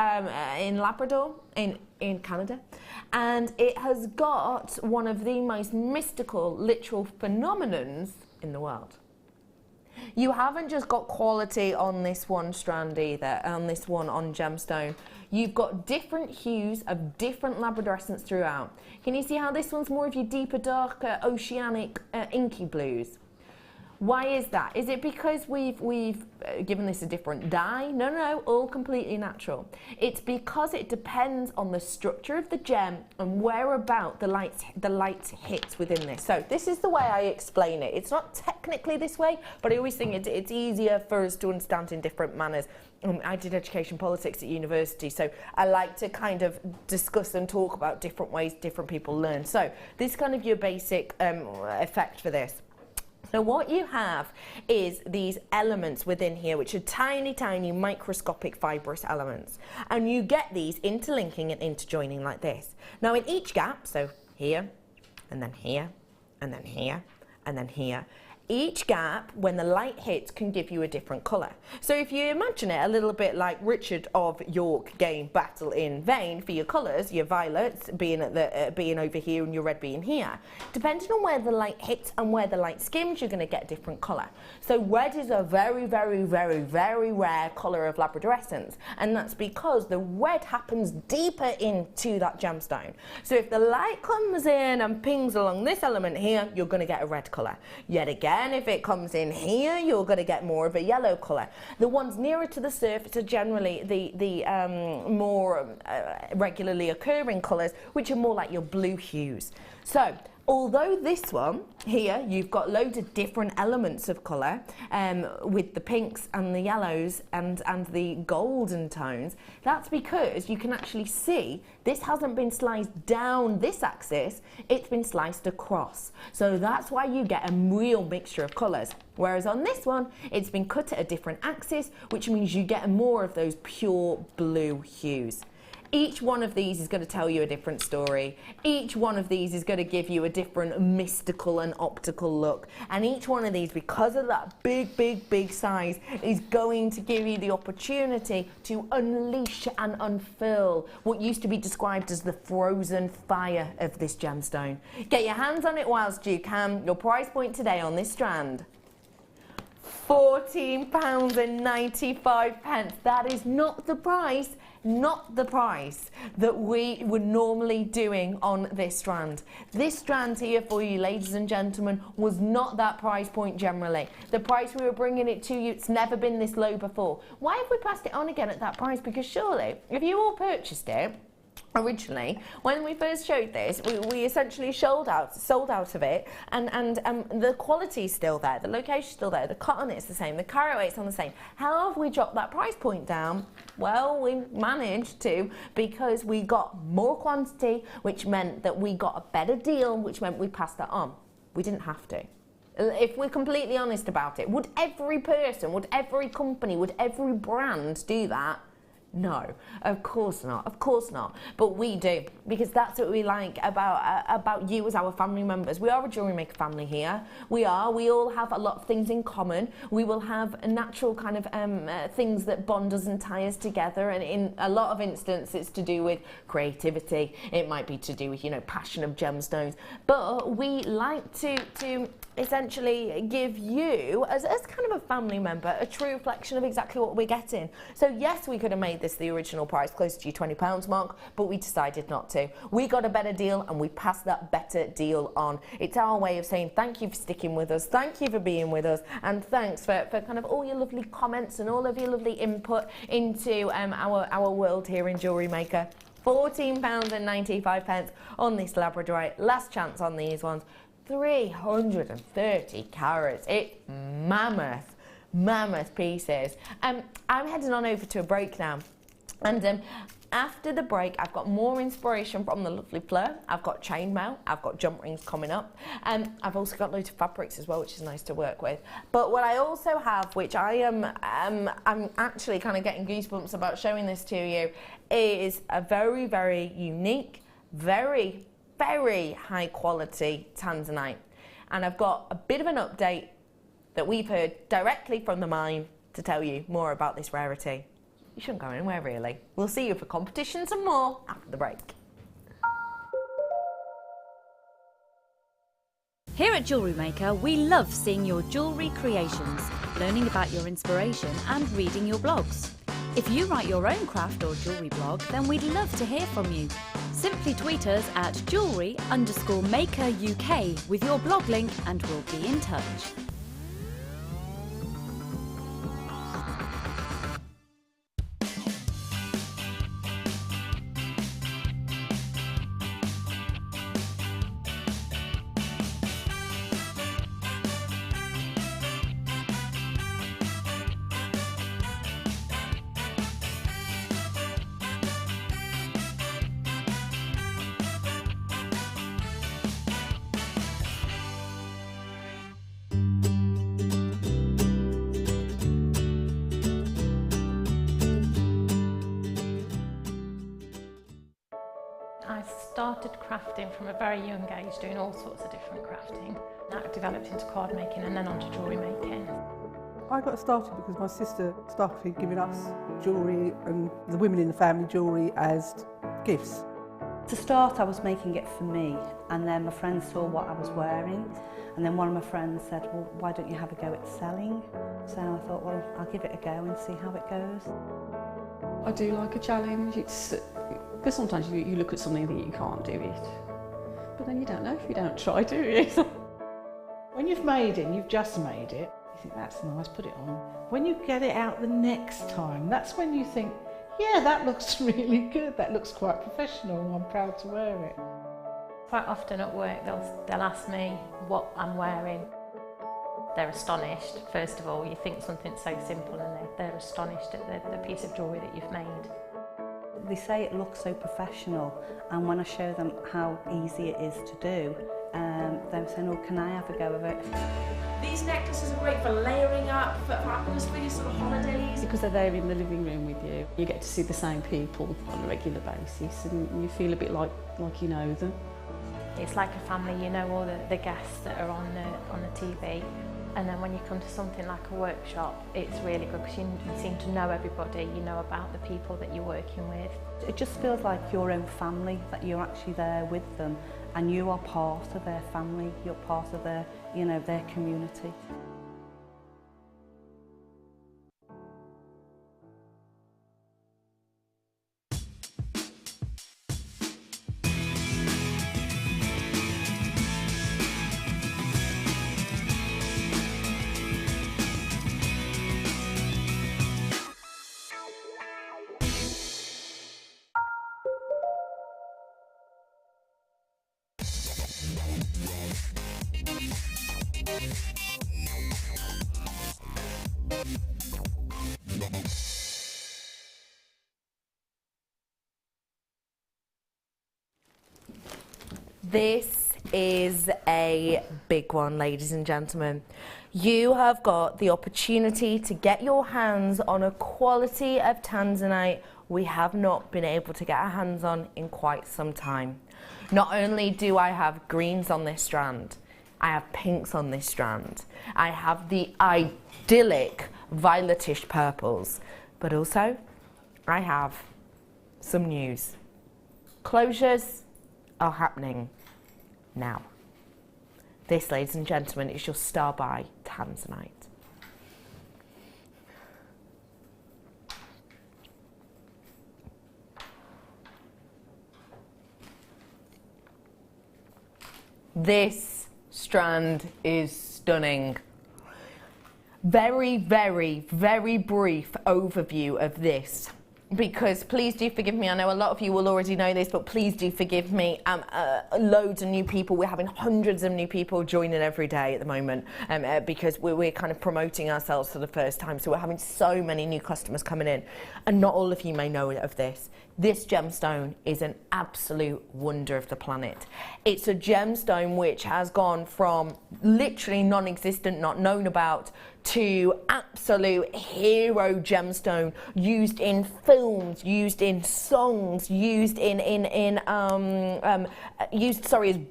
in Labrador, in Canada, and it has got one of the most mystical literal phenomenons in the world. You haven't just got quality on this one strand either, on this one on gemstone. You've got different hues of different labradorescence throughout. Can you see how this one's more of your deeper, darker, oceanic, inky blues? Why is that? Is it because we've given this a different dye? No, no, all completely natural. It's because it depends on the structure of the gem and whereabout the light hits within this. So this is the way I explain it. It's not technically this way, but I always think it's easier for us to understand in different manners. I did education politics at university, so I like to kind of discuss and talk about different ways different people learn. So this is kind of your basic effect for this. So what you have is these elements within here, which are tiny, tiny microscopic fibrous elements. And you get these interlinking and interjoining like this. Now in each gap, so here, and then here, and then here, and then here, each gap, when the light hits, can give you a different colour. So if you imagine it a little bit like Richard of York game Battle in Vain for your colours, your violets being at the being over here and your red being here, depending on where the light hits and where the light skims, you're going to get a different colour. So red is a very, very, very, very rare colour of labradorescence, and that's because the red happens deeper into that gemstone. So if the light comes in and pings along this element here, you're going to get a red colour. Yet again, if it comes in here, you're going to get more of a yellow colour. The ones nearer to the surface are generally the more regularly occurring colours, which are more like your blue hues. So Although this one here, you've got loads of different elements of colour with the pinks and the yellows and the golden tones, that's because you can actually see this hasn't been sliced down this axis, it's been sliced across. So that's why you get a real mixture of colours. Whereas on this one, it's been cut at a different axis, which means you get more of those pure blue hues. Each one of these is going to tell you a different story. Each one of these is going to give you a different mystical and optical look. And each one of these, because of that big size, is going to give you the opportunity to unleash and unfurl what used to be described as the frozen fire of this gemstone. Get your hands on it whilst you can. Your price point today on this strand, £14.95. That is not the price that we were normally doing on this strand. This strand here for you, ladies and gentlemen, was not that price point generally. The price we were bringing it to you, it's never been this low before. Why have we passed it on again at that price? Because surely, if you all purchased it originally, when we first showed this, we essentially sold out of it, and the quality's still there, the location's still there, the cotton is the same, the charoite's on the same. How have we dropped that price point down? Well, we managed to, because we got more quantity, which meant that we got a better deal, which meant we passed that on. We didn't have to. If we're completely honest about it, would every person, would every company, would every brand do that? No, of course not, but we do, because that's what we like about you as our family members. We are a Jewellery Maker family here. We all have a lot of things in common. We will have a natural kind of things that bond us and tie us together, and in a lot of instances it's to do with creativity. It might be to do with, you know, passion of gemstones, but we like to essentially give you, as kind of a family member, a true reflection of exactly what we're getting. So yes, we could have made this the original price, close to your £20 mark, but we decided not to. We got a better deal and we passed that better deal on. It's our way of saying thank you for sticking with us, thank you for being with us, and thanks for kind of all your lovely comments and all of your lovely input into our world here in Jewellery Maker. £14.95 on this Labradorite. Last chance on these ones. 330 carats. It's mammoth pieces. I'm heading on over to a break now, and after the break I've got more inspiration from the lovely Fleur. I've got chainmail, I've got jump rings coming up, and I've also got loads of fabrics as well, which is nice to work with. But what I also have, which I'm actually kind of getting goosebumps about showing this to you, is a very unique, very high quality Tanzanite. And I've got a bit of an update that we've heard directly from the mine to tell you more about this rarity. You shouldn't go anywhere really. We'll see you for competitions and more after the break. Here at Jewellery Maker, we love seeing your jewellery creations, learning about your inspiration and reading your blogs. If you write your own craft or jewellery blog, then we'd love to hear from you. Simply tweet us at jewellery_maker UK with your blog link and we'll be in touch. I started crafting from a very young age, doing all sorts of different crafting. That developed into card making and then onto jewellery making. I got started because my sister started giving us jewellery and the women in the family jewellery as gifts. To start, I was making it for me, and then my friends saw what I was wearing, and then one of my friends said, well, why don't you have a go at selling? So I thought, well, I'll give it a go and see how it goes. I do like a challenge. Because sometimes you look at something and think you can't do it, but then you don't know if you don't try, do you? When you've made it and you've just made it, you think that's nice, put it on. When you get it out the next time, that's when you think, yeah, that looks really good, that looks quite professional, I'm proud to wear it. Quite often at work they'll ask me what I'm wearing. They're astonished. First of all, you think something so simple and they're astonished at the piece of jewellery that you've made. They say it looks so professional, and when I show them how easy it is to do, they're saying, oh, can I have a go of it? These necklaces are great for layering up, for atmosphere, sort of holidays. Because they're there in the living room with you, you get to see the same people on a regular basis and you feel a bit like you know them. It's like a family, you know all the guests that are on the TV. And then when you come to something like a workshop, it's really good because you seem to know everybody, you know about the people that you're working with. It just feels like your own family, that you're actually there with them and you are part of their family, you're part of their, you know, their community. This is a big one, ladies and gentlemen. You have got the opportunity to get your hands on a quality of Tanzanite we have not been able to get our hands on in quite some time. Not only do I have greens on this strand, I have pinks on this strand, I have the idyllic violetish purples, but also I have some news. Closures are happening now. This, ladies and gentlemen, is your Star by Tanzanite. This strand is stunning. Very, very, very brief overview of this, because please do forgive me, I know a lot of you will already know this, but please do forgive me. Loads of new people, we're having hundreds of new people joining every day at the moment, because we're kind of promoting ourselves for the first time, so we're having so many new customers coming in, and not all of you may know of this. This gemstone is an absolute wonder of the planet. It's a gemstone which has gone from literally non-existent, not known about, to absolute hero gemstone, used in films, used in songs, used as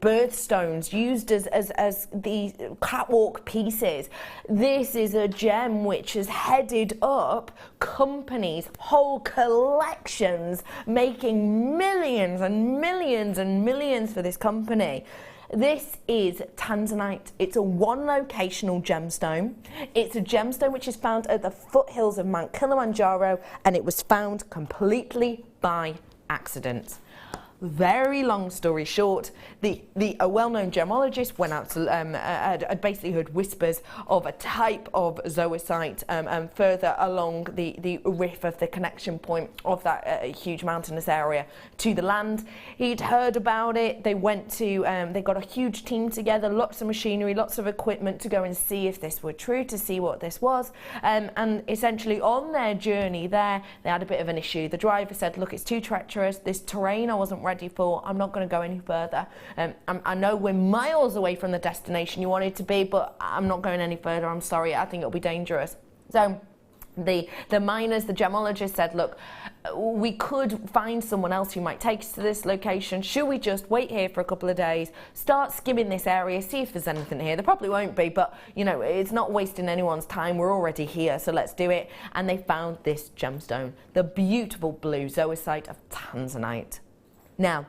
birthstones, used as the catwalk pieces. This is a gem which has headed up companies, whole collections, making millions and millions and millions for this company. This is Tanzanite. It's a one-locational gemstone. It's a gemstone which is found at the foothills of Mount Kilimanjaro, and it was found completely by accident. Very long story short, a well-known gemologist went out to had basically heard whispers of a type of zoisite further along the riff of the connection point of that huge mountainous area to the land. He'd heard about it. They went to they got a huge team together, lots of machinery, lots of equipment to go and see if this were true, to see what this was, and essentially on their journey there they had a bit of an issue. The driver said, look, it's too treacherous, this terrain I wasn't ready for, I'm not going to go any further. I know we're miles away from the destination you wanted to be, but I'm not going any further, I'm sorry, I think it'll be dangerous. So the miners, the gemologists said, look, we could find someone else who might take us to this location. Should we just wait here for a couple of days, start skimming this area, see if there's anything here? There probably won't be, but you know, it's not wasting anyone's time. We're already here, so let's do it. And they found this gemstone, the beautiful blue zoisite of Tanzanite. Now,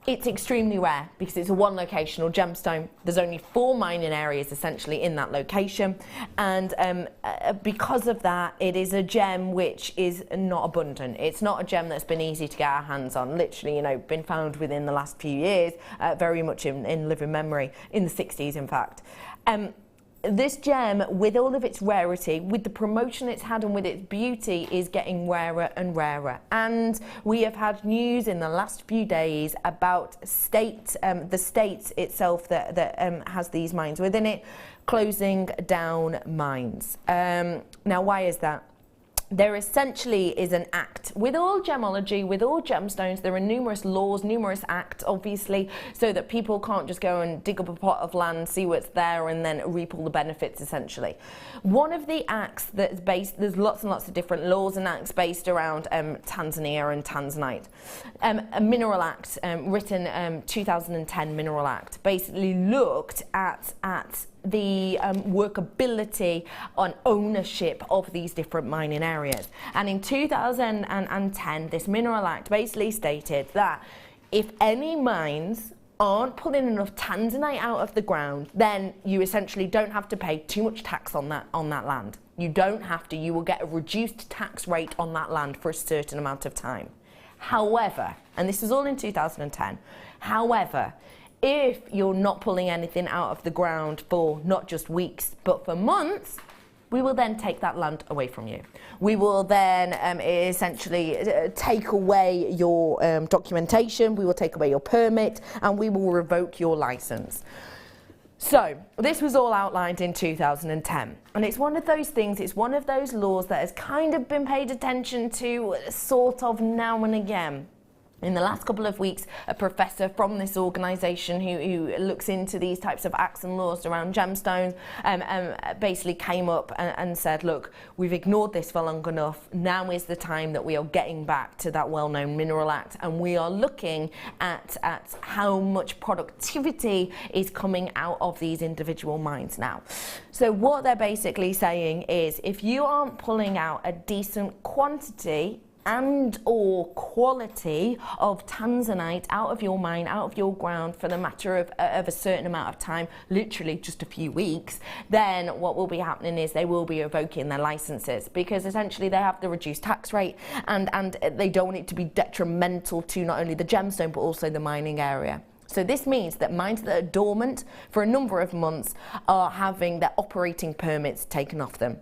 it's extremely rare because it's a one-locational gemstone. There's only 4 mining areas essentially in that location, and because of that, it is a gem which is not abundant. It's not a gem that's been easy to get our hands on. Literally, you know, been found within the last few years, very much in living memory, in the 60s, in fact. this gem, with all of its rarity, with the promotion it's had and with its beauty, is getting rarer and rarer. And we have had news in the last few days about the state itself that has these mines within it, closing down mines. Now, why is that? There essentially is an act. With all gemology, with all gemstones, there are numerous laws, numerous acts, obviously, so that people can't just go and dig up a plot of land, see what's there, and then reap all the benefits, essentially. One of the acts that's based, there's lots and lots of different laws and acts based around Tanzania and Tanzanite. A mineral act, written 2010 Mineral Act, basically looked at the workability on ownership of these different mining areas. And in 2010, this Mineral Act basically stated that if any mines aren't pulling enough Tanzanite out of the ground, then you essentially don't have to pay too much tax on that land. You don't have to. You will get a reduced tax rate on that land for a certain amount of time. However, and this was all in 2010, however, if you're not pulling anything out of the ground for not just weeks, but for months, we will then take that land away from you. We will then essentially take away your documentation, we will take away your permit, and we will revoke your license. So, this was all outlined in 2010. And it's one of those things, it's one of those laws that has kind of been paid attention to sort of now and again. In the last couple of weeks, a professor from this organisation who looks into these types of acts and laws around gemstones basically came up and said, look, we've ignored this for long enough. Now is the time that we are getting back to that well-known Mineral Act, and we are looking at how much productivity is coming out of these individual mines now. So what they're basically saying is, if you aren't pulling out a decent quantity and or quality of Tanzanite out of your mine, out of your ground for the matter of a certain amount of time, literally just a few weeks, then what will be happening is they will be revoking their licenses, because essentially they have the reduced tax rate and they don't want it to be detrimental to not only the gemstone but also the mining area. So this means that mines that are dormant for a number of months are having their operating permits taken off them.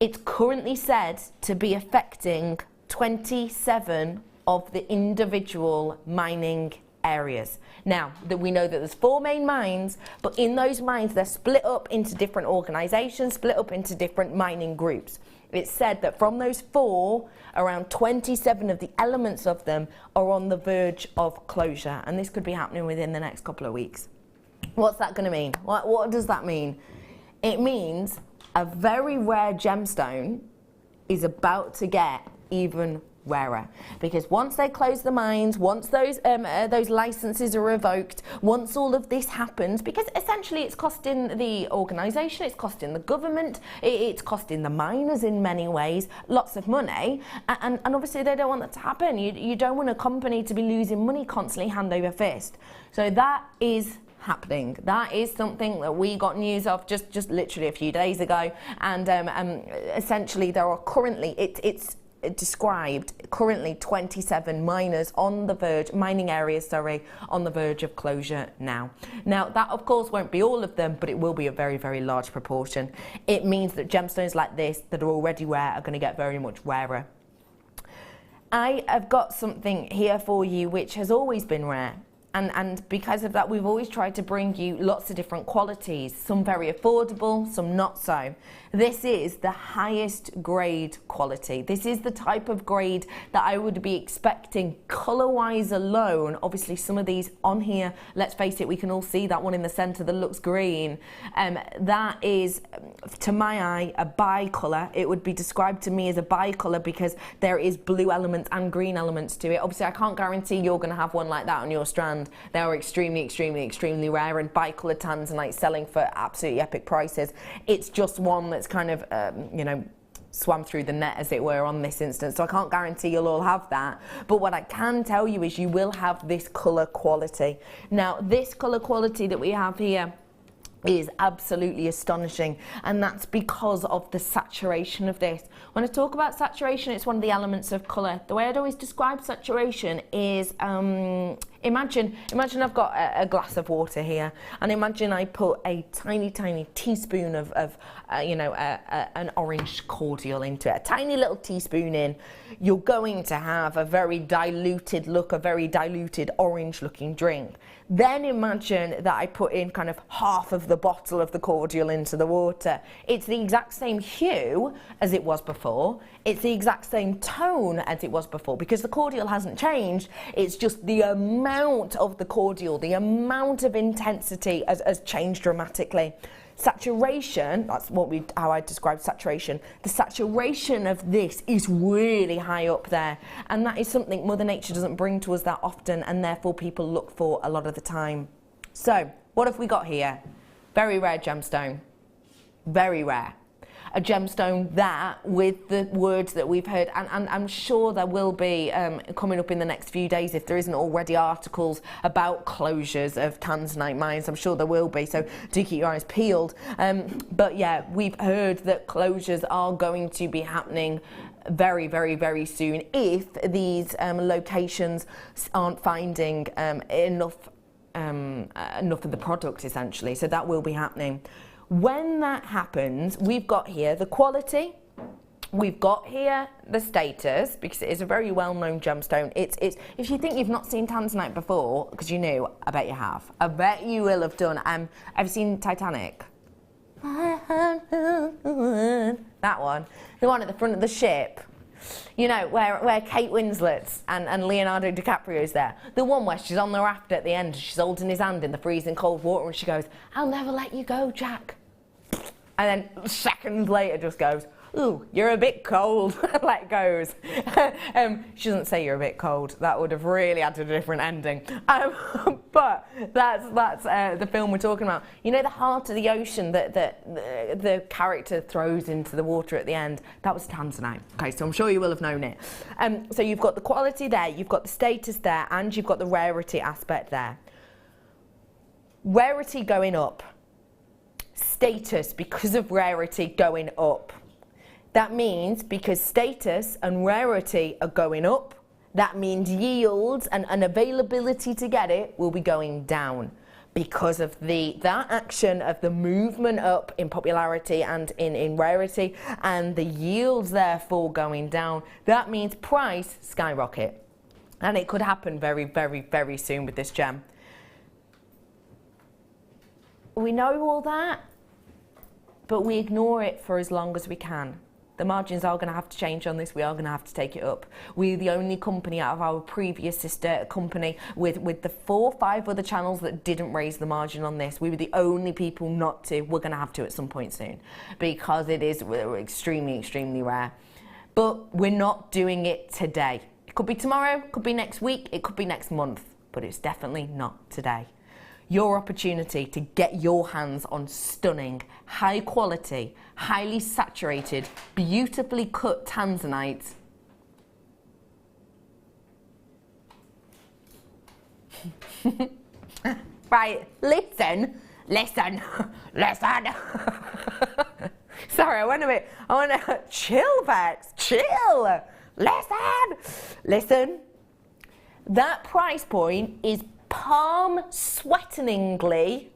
It's currently said to be affecting 27 of the individual mining areas. Now, that we know that there's 4 main mines, but in those mines they're split up into different organisations, split up into different mining groups. It's said that from those 4, around 27 of the elements of them are on the verge of closure, and this could be happening within the next couple of weeks. What's that going to mean? What does that mean? It means a very rare gemstone is about to get even rarer, because once they close the mines, once those licenses are revoked, once all of this happens, because essentially it's costing the organisation, it's costing the government, it's costing the miners in many ways lots of money, and obviously they don't want that to happen. You don't want a company to be losing money constantly hand over fist. So that is happening. That is something that we got news of just literally a few days ago, and essentially there are currently, it's described currently 27 miners on the verge, mining areas, on the verge of closure now. Now that of course won't be all of them, but it will be a very, very large proportion. It means that gemstones like this that are already rare are going to get very much rarer. I have got something here for you which has always been rare. And because of that, we've always tried to bring you lots of different qualities, some very affordable, some not so. This is the highest grade quality. This is the type of grade that I would be expecting colour-wise alone. Obviously, some of these on here, let's face it, we can all see that one in the centre that looks green. That is, to my eye, a bi-colour. It would be described to me as a bi-colour because there is blue elements and green elements to it. Obviously, I can't guarantee you're going to have one like that on your strand. They are extremely, extremely, extremely rare, and bi-coloured Tanzanite selling for absolutely epic prices. It's just one that's kind of, you know, swam through the net, as it were, on this instance. So I can't guarantee you'll all have that. But what I can tell you is you will have this colour quality. Now, this colour quality that we have here is absolutely astonishing, and that's because of the saturation of this. When I talk about saturation, it's one of the elements of colour. The way I'd always describe saturation is Imagine I've got a glass of water here, and imagine I put a tiny teaspoon of an orange cordial into it, a tiny little teaspoon in. You're going to have a very diluted look, a very diluted orange looking drink. Then imagine that I put in kind of half of the bottle of the cordial into the water. It's the exact same hue as it was before. It's the exact same tone as it was before, because the cordial hasn't changed. It's just the amount of the cordial, the amount of intensity has changed dramatically. Saturation, that's how I describe saturation. The saturation of this is really high up there, and that is something Mother Nature doesn't bring to us that often, and therefore people look for a lot of the time. So, what have we got here? Very rare gemstone. Very rare. A gemstone that, with the words that we've heard, and I'm sure there will be coming up in the next few days, if there isn't already articles about closures of Tanzanite mines, I'm sure there will be, so do keep your eyes peeled. But yeah, we've heard that closures are going to be happening very, very, very soon if these locations aren't finding enough of the product, essentially. So that will be happening. When that happens, we've got here the quality, we've got here the status, because it is a very well-known gemstone. It's if you think you've not seen Tanzanite before, because you knew, I bet you have. I bet you will have done. Have you seen Titanic? That one, the one at the front of the ship. You know, where Kate Winslet's and Leonardo DiCaprio's there. The one where she's on the raft at the end, she's holding his hand in the freezing cold water, and she goes, "I'll never let you go, Jack." And then seconds later just goes, "Ooh, you're a bit cold," let goes. She doesn't say you're a bit cold. That would have really had a different ending. But that's the film we're talking about. You know, the heart of the ocean that the character throws into the water at the end? That was Tanzanite. Okay, so I'm sure you will have known it. So you've got the quality there, you've got the status there, and you've got the rarity aspect there. Rarity going up. Status because of rarity going up. That means because status and rarity are going up, that means yields and availability to get it will be going down because of that action of the movement up in popularity and in rarity, and the yields therefore going down. That means price skyrocket, and it could happen very, very, very soon with this gem. We know all that, but we ignore it for as long as we can. The margins are going to have to change on this. We are going to have to take it up. We're the only company out of our previous sister company with the 4 or 5 other channels that didn't raise the margin on this. We were the only people not to. We're going to have to at some point soon because it is extremely, extremely rare. But we're not doing it today. It could be tomorrow, it could be next week, it could be next month, but it's definitely not today. Your opportunity to get your hands on stunning, high quality, highly saturated, beautifully cut Tanzanite. Right, listen. Sorry, I want to chill, Vex, chill. Listen. That price point is palm-sweateningly.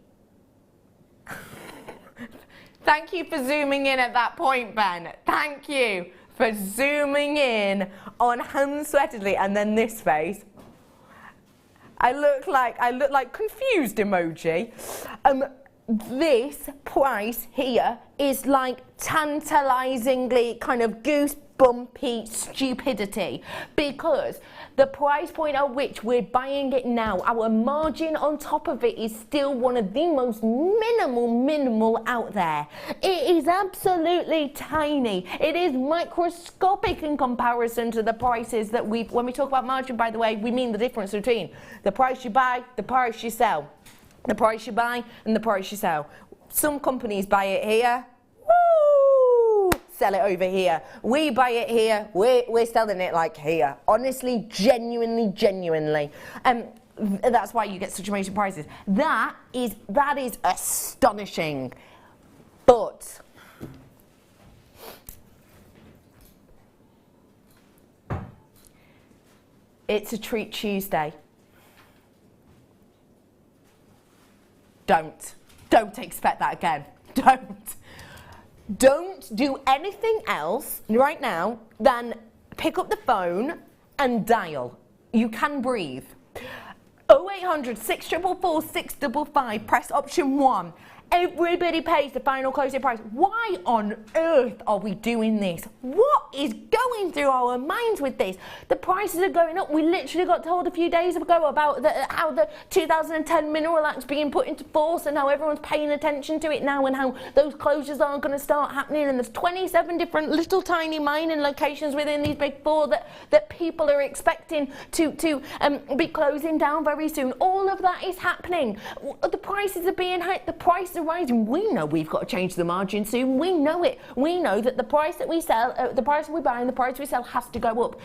Thank you for zooming in at that point, Ben. Thank you for zooming in on hand-sweatedly, and then this face. I look like confused emoji. This price here is like tantalizingly kind of goosebumpy stupidity, because the price point at which we're buying it now, our margin on top of it is still one of the most minimal out there. It is absolutely tiny. It is microscopic in comparison to the prices that when we talk about margin, by the way, we mean the difference between the price you buy, the price you sell. The price you buy and the price you sell. Some companies buy it here, woo, sell it over here. We buy it here, we're selling it like here. Honestly, genuinely. That's why you get such amazing prices. That is astonishing. But it's a treat Tuesday. Don't expect that again. Don't do anything else right now than pick up the phone and dial. You can breathe. 0800 644 655, press option 1. Everybody pays the final closing price. Why on earth are we doing this? What is going through our minds with this? The prices are going up. We literally got told a few days ago about how the 2010 Mineral Act's being put into force and how everyone's paying attention to it now and how those closures aren't going to start happening. And there's 27 different little tiny mining locations within these big four that people are expecting to be closing down very soon. All of that is happening. The prices are being hiked. The prices are rising. We know we've got to change the margin soon. We know it. We know that the price that we sell, the price we buy and the price we sell has to go up.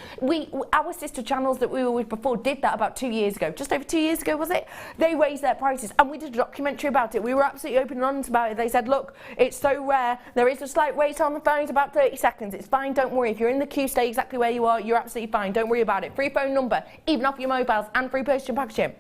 Our sister channels that we were with before did that about 2 years ago. Just over 2 years ago, was it? They raised their prices and we did a documentary about it. We were absolutely open and honest about it. They said, look, it's so rare. There is a slight wait on the phones, about 30 seconds. It's fine. Don't worry. If you're in the queue, stay exactly where you are. You're absolutely fine. Don't worry about it. Free phone number, even off your mobiles, and free postage and packaging.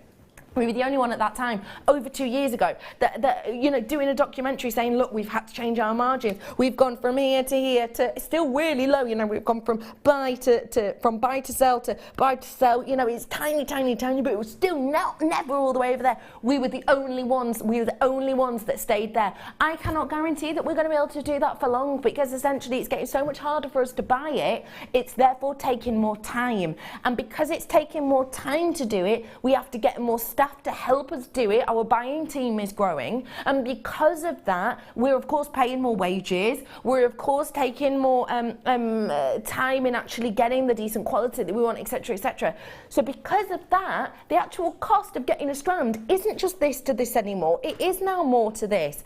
We were the only one at that time, over 2 years ago, that you know, doing a documentary saying, look, we've had to change our margins. We've gone from here to here to still really low. You know, we've gone from buy to sell to buy to sell. You know, it's tiny, tiny, tiny, but it was still never all the way over there. We were the only ones. We were the only ones that stayed there. I cannot guarantee that we're going to be able to do that for long because essentially it's getting so much harder for us to buy it. It's therefore taking more time, and because it's taking more time to do it, we have to get more staff to help us do it. Our buying team is growing, and because of that, we're of course paying more wages. We're of course taking more time in actually getting the decent quality that we want, etc., etc. So because of that, the actual cost of getting a strand isn't just this to this anymore. It is now more to this.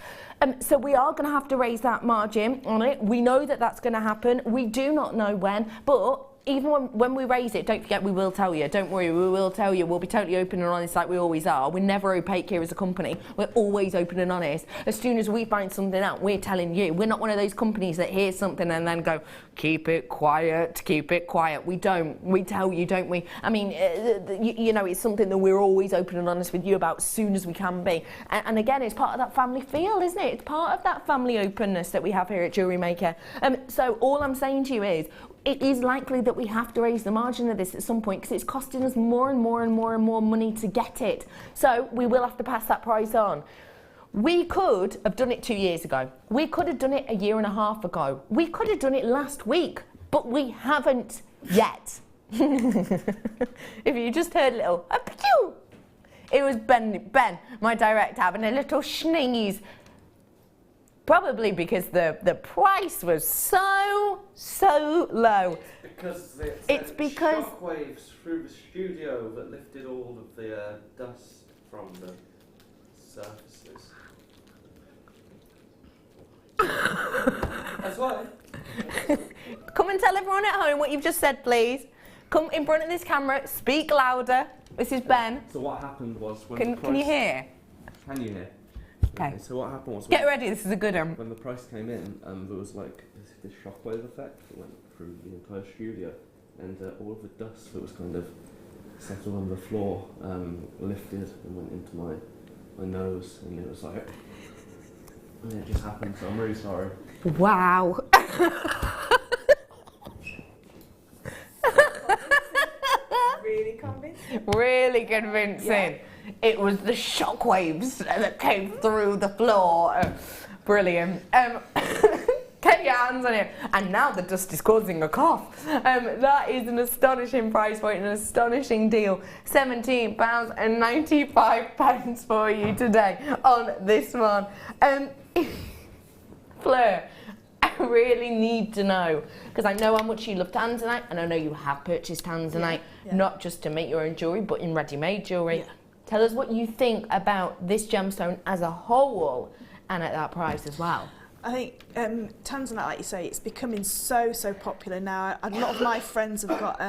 So we are going to have to raise that margin on it. We know that that's going to happen. We do not know when, but even when we raise it, don't forget we will tell you. Don't worry, we will tell you. We'll be totally open and honest like we always are. We're never opaque here as a company. We're always open and honest. As soon as we find something out, we're telling you. We're not one of those companies that hears something and then go, keep it quiet, keep it quiet. We don't. We tell you, don't we? I mean, you know, it's something that we're always open and honest with you about as soon as we can be. And again, it's part of that family feel, isn't it? It's part of that family openness that we have here at Jewellery Maker. So all I'm saying to you is, it is likely that we have to raise the margin of this at some point because it's costing us more and more and more and more money to get it. So we will have to pass that price on. We could have done it 2 years ago. We could have done it a year and a half ago. We could have done it last week, but we haven't yet. If you just heard a little, it was Ben, my director, having a little sneeze. Probably because the price was so low. It's because shockwaves through the studio that lifted all of the dust from the surfaces. That's why. Come and tell everyone at home what you've just said, please. Come in front of this camera, speak louder. This is Ben. So what happened was when Can you hear? Can you hear? Okay. So what happened was... Get ready, this is a good one. When the price came in, there was like this shockwave effect that went through the entire studio, and all of the dust that was kind of settled on the floor lifted and went into my nose, and it was like... And it just happened, so I'm really sorry. Wow. Really convincing. Really convincing. Yeah. It was the shockwaves that came through the floor. Brilliant. Get your hands on it. And now the dust is causing a cough. That is an astonishing price point, an astonishing deal. £17.95 for you today on this one. Fleur, I really need to know, because I know how much you love Tanzanite, and I know you have purchased Tanzanite, not just to make your own jewellery, but in ready-made jewellery. Yeah. Tell us what you think about this gemstone as a whole, and at that price as well. I think Tanzanite, like you say, it's becoming so popular now. A lot of my friends have got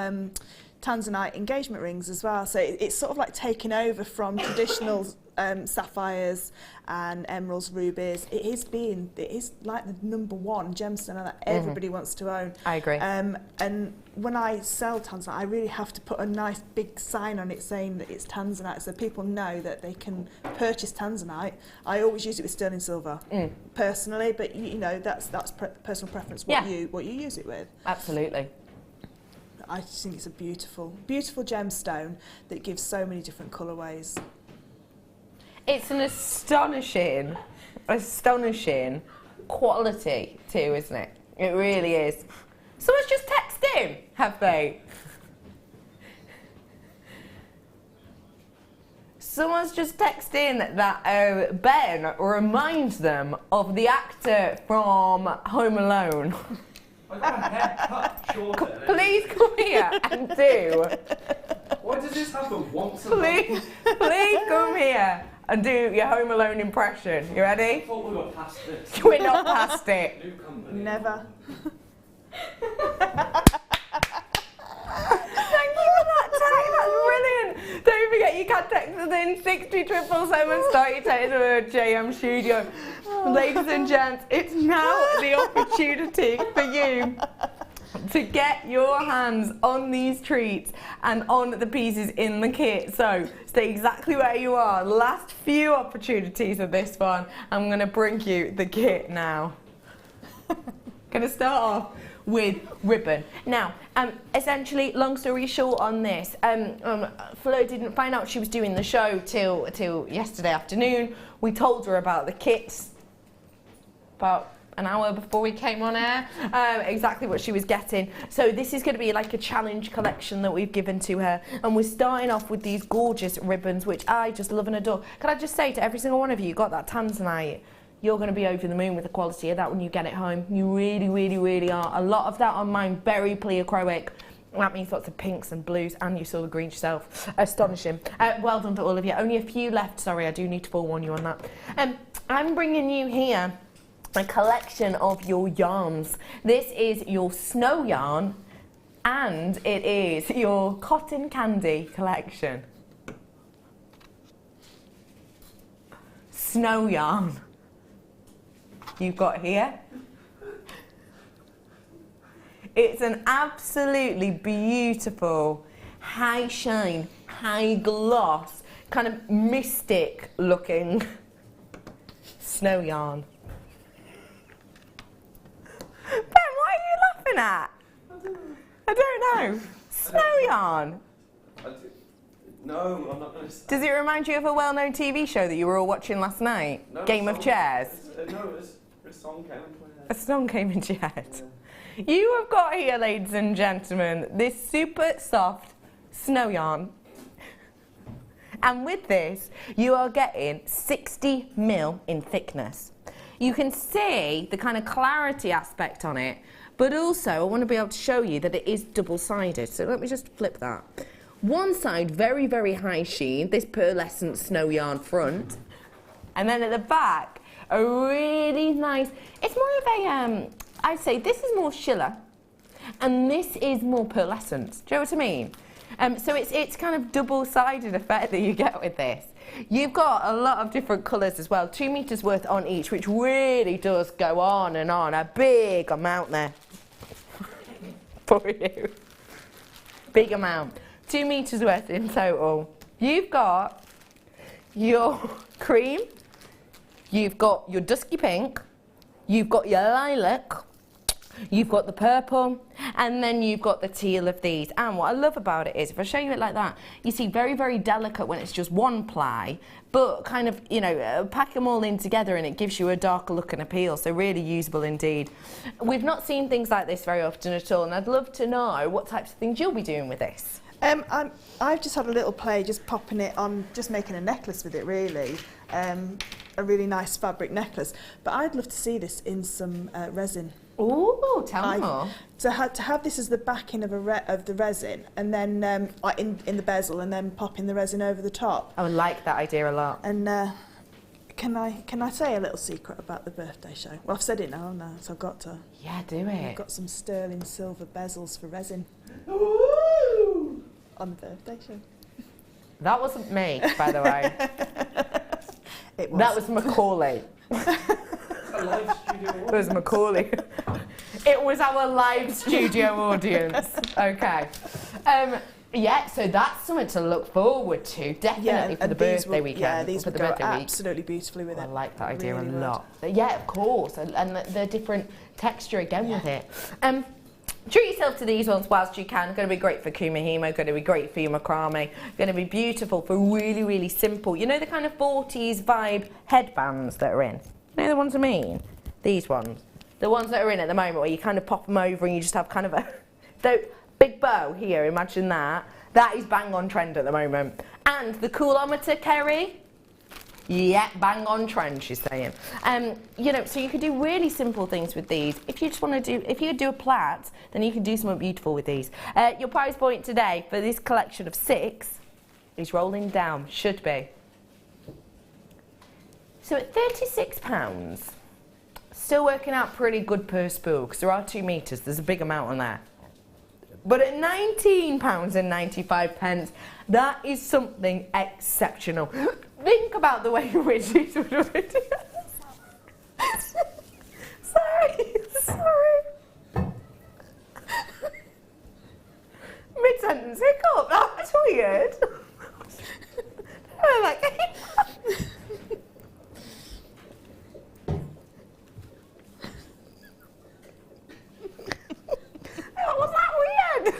Tanzanite engagement rings as well, so it's sort of like taking over from traditional sapphires and emeralds, rubies. It is like the #1 gemstone that everybody wants to own. I agree. And when I sell Tanzanite, I really have to put a nice big sign on it saying that it's Tanzanite, so people know that they can purchase Tanzanite. I always use it with sterling silver, personally, but you know that's personal preference. What you use it with. Absolutely. I just think it's a beautiful, beautiful gemstone that gives so many different colourways. It's an astonishing quality too, isn't it? It really is. Someone's just texted in, have they? Someone's just texted in that Ben reminds them of the actor from Home Alone. I got my hair cut shorter. Please come here and do. Why does this happen once a month? Please come here and do your Home Alone impression. You ready? I thought we were past this. We're not past it. New company. Never. Thank you for that tag, that's brilliant. Don't forget you can text us in 60777, start your text to JM Studio. Ladies and gents, it's now the opportunity for you to get your hands on these treats and on the pieces in the kit. So stay exactly where you are. Last few opportunities of this one. I'm going to bring you the kit now. Going to start off with ribbon. Now, essentially, long story short on this, Flo didn't find out she was doing the show till yesterday afternoon. We told her about the kits about an hour before we came on air, exactly what she was getting. So this is going to be like a challenge collection that we've given to her, and we're starting off with these gorgeous ribbons, which I just love and adore. Can I just say to every single one of you got that Tanzanite, you're going to be over the moon with the quality of that when you get it home. You really, really, really are. A lot of that on mine, very pleochroic. That means lots of pinks and blues, and you saw the green yourself. Astonishing. Well done to all of you. Only a few left. Sorry, I do need to forewarn you on that. I'm bringing you here a collection of your yarns. This is your snow yarn, and it is your cotton candy collection. Snow yarn. You've got here. It's an absolutely beautiful, high shine, high gloss, kind of mystic looking snow yarn. Ben, what are you laughing at? I don't know. Snow yarn. No, I'm not going to say. Does it remind you of a well-known TV show that you were all watching last night? No, Game of Chairs? No, a song came into my head. A song came into your head. Yeah. You have got here, ladies and gentlemen, this super soft snow yarn. And with this, you are getting 60 mil in thickness. You can see the kind of clarity aspect on it, but also I want to be able to show you that it is double-sided. So let me just flip that. One side, very, very high sheen, this pearlescent snow yarn front. And then at the back, a really nice, it's more of a, I'd say this is more Schiller, and this is more pearlescent. Do you know what I mean? So it's kind of double-sided effect that you get with this. You've got a lot of different colours as well, 2 meters worth on each, which really does go on and on, a big amount there for you. Big amount. 2 meters worth in total. You've got your cream, you've got your dusky pink, you've got your lilac, you've got the purple, and then you've got the teal of these. And what I love about it is, if I show you it like that, you see very, very delicate when it's just one ply, but kind of, you know, pack them all in together and it gives you a darker look and appeal, so really usable indeed. We've not seen things like this very often at all, and I'd love to know what types of things you'll be doing with this. I've just had a little play, just popping it on, just making a necklace with it, really. A really nice fabric necklace. But I'd love to see this in some resin. Ooh, tell me more. To have this as the backing of the resin, and then like in the bezel, and then popping the resin over the top. I would like that idea a lot. And can I say a little secret about the birthday show? Well, I've said it now, so I've got to. Yeah, do it. I've got some sterling silver bezels for resin. Ooh! On the birthday show. That wasn't me, by the way. It was. That was Macaulay. A live studio It was Macaulay. It was our live studio audience. Okay. Yeah, so that's something to look forward to, definitely for the birthday weekend. Yeah, these for would the go birthday week. absolutely beautifully with it. I like that idea Really a would. lot. Yeah, of course, and the different texture again with it. Treat yourself to these ones whilst you can. Going to be great for kumihimo, going to be great for your macrame, going to be beautiful for really, really simple. You know the kind of 40s vibe headbands that are in? You know the ones I mean? These ones. The ones that are in at the moment where you kind of pop them over and you just have kind of a big bow here, imagine that. That is bang on trend at the moment. And the coolometer, Kerry? Yeah, bang on trend, she's saying. You know, so you could do really simple things with these. If you just want to do, if you do a plait, then you can do something beautiful with these. Your price point today for this collection of 6 is rolling down, should be. So at £36, still working out pretty good per spool, because there are 2 metres, there's a big amount on there. But at £19.95, that is something exceptional. Think about the way in which these would have been. Sorry. Mid-sentence hiccup, that's weird. Was that weird?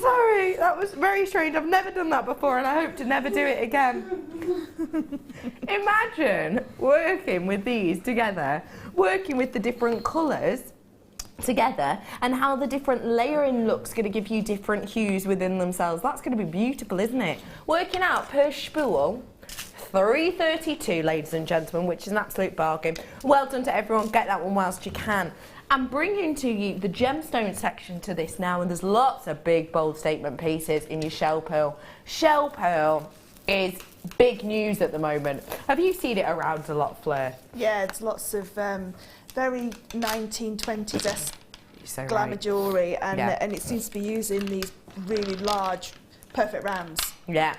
Sorry, that was very strange. I've never done that before and I hope to never do it again. Imagine working with these together, working with the different colours together, and how the different layering look's going to give you different hues within themselves. That's going to be beautiful, isn't it? Working out per spool, £3.32, ladies and gentlemen, which is an absolute bargain. Well done to everyone. Get that one whilst you can. I'm bringing to you the gemstone section to this now, and there's lots of big, bold statement pieces in your shell pearl. Shell pearl is big news at the moment. Have you seen it around a lot, Fleur? Yeah, it's lots of very 1920s so glamour right. jewellery, and it seems to be using these really large, perfect rounds. Yeah.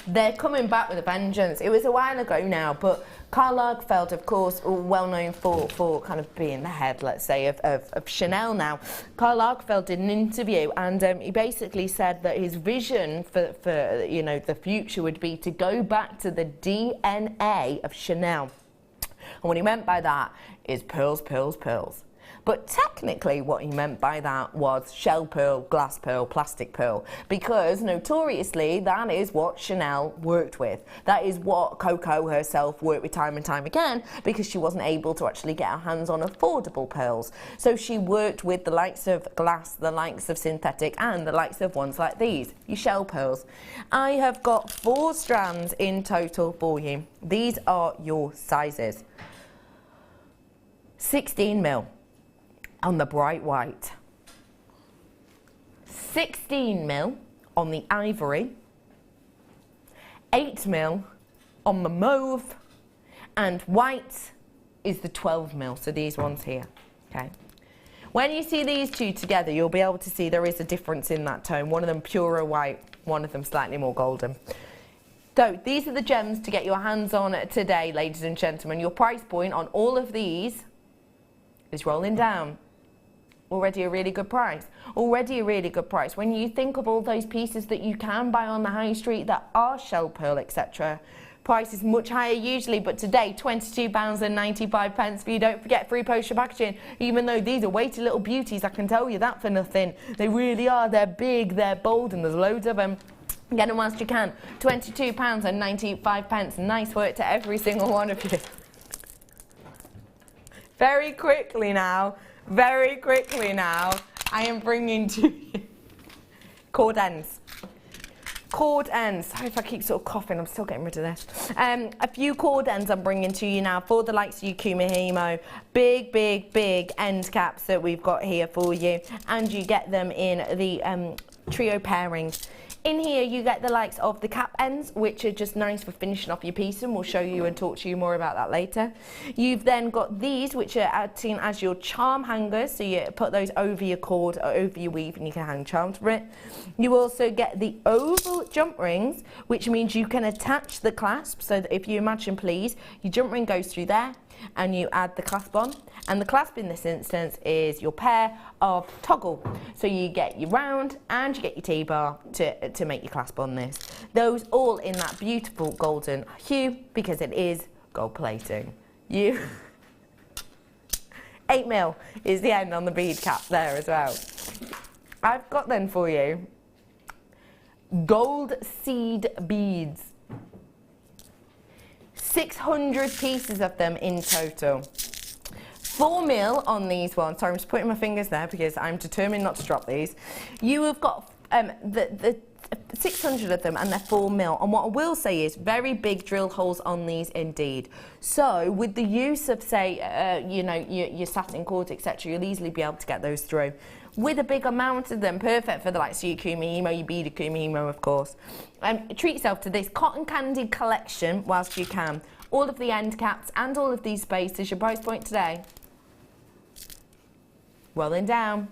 They're coming back with a vengeance. It was a while ago now, but Karl Lagerfeld, of course, well known for kind of being the head, let's say, of Chanel now. Karl Lagerfeld did an interview, and he basically said that his vision for you know, the future would be to go back to the DNA of Chanel. And what he meant by that is pearls, pearls, pearls. But technically what he meant by that was shell pearl, glass pearl, plastic pearl, because notoriously that is what Chanel worked with. That is what Coco herself worked with time and time again, because she wasn't able to actually get her hands on affordable pearls. So she worked with the likes of glass, the likes of synthetic, and the likes of ones like these, your shell pearls. I have got 4 strands in total for you. These are your sizes. 16mm. On the bright white, 16mm on the ivory, 8mm on the mauve, and white is the 12mm, so these ones here, okay. When you see these two together, you'll be able to see there is a difference in that tone. One of them purer white, one of them slightly more golden. So these are the gems to get your hands on today, ladies and gentlemen. Your price point on all of these is rolling down. Already a really good price. Already a really good price. When you think of all those pieces that you can buy on the high street that are shell pearl, etc., price is much higher usually, but today £22.95 for you. Don't forget free postage packaging, even though these are weighty little beauties, I can tell you that for nothing. They really are. They're big, they're bold, and there's loads of them. Get them whilst you can. £22.95. Nice work to every single one of you. Very quickly now, I am bringing to you cord ends. Cord ends. Sorry if I keep sort of coughing, I'm still getting rid of this. A few cord ends I'm bringing to you now for the likes of your kumihimo. Big, big, big end caps that we've got here for you. And you get them in the trio pairing In here you get the likes of the cap ends, which are just nice for finishing off your piece, and we'll show you and talk to you more about that later. You've then got these, which are acting as your charm hangers, so you put those over your cord or over your weave and you can hang charms for it. You also get the oval jump rings, which means you can attach the clasp, so that if you imagine please, your jump ring goes through there and you add the clasp on, and the clasp in this instance is your pair of toggle, so you get your round and you get your T-bar to make your clasp on this. Those all in that beautiful golden hue because it is gold plating. 8mm is the end on the bead cap there as well. I've got then for you gold seed beads. 600 pieces of them in total. 4mm on these ones. Sorry, I'm just putting my fingers there because I'm determined not to drop these. You have got the 600 of them and they're 4mm. And what I will say is very big drill holes on these indeed. So with the use of say, you know, your satin cords, etc., you'll easily be able to get those through. With a big amount of them, perfect for the likes of your kumihimo, your beaded kumihimo, of course. Treat yourself to this cotton candy collection whilst you can. All of the end caps and all of these spaces. Your price point today? Well then down.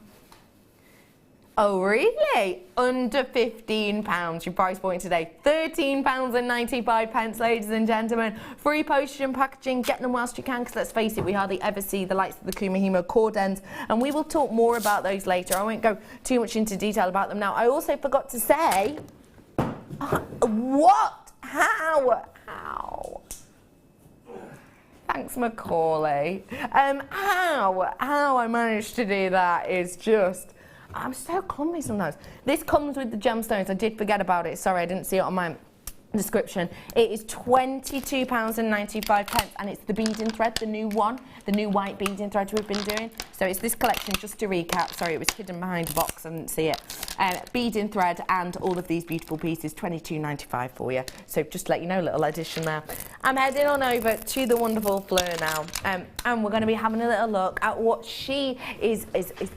Oh really? Under £15. Your price point today, £13.95, ladies and gentlemen. Free postage and packaging. Get them whilst you can, because let's face it, we hardly ever see the likes of the kumihimo cord ends, and we will talk more about those later. I won't go too much into detail about them now. I also forgot to say, what? How? Thanks, Macaulay. How I managed to do that is just, I'm so clumsy sometimes. This comes with the gemstones. I did forget about it. Sorry, I didn't see it on my description. It is £22.95, and it's the beading thread, the new one, the new white beading thread we've been doing. So it's this collection, just to recap. Sorry, it was hidden behind a box, I didn't see it. Beading thread and all of these beautiful pieces, £22.95 for you. So just to let you know, a little addition there. I'm heading on over to the wonderful Fleur now, and we're going to be having a little look at what she is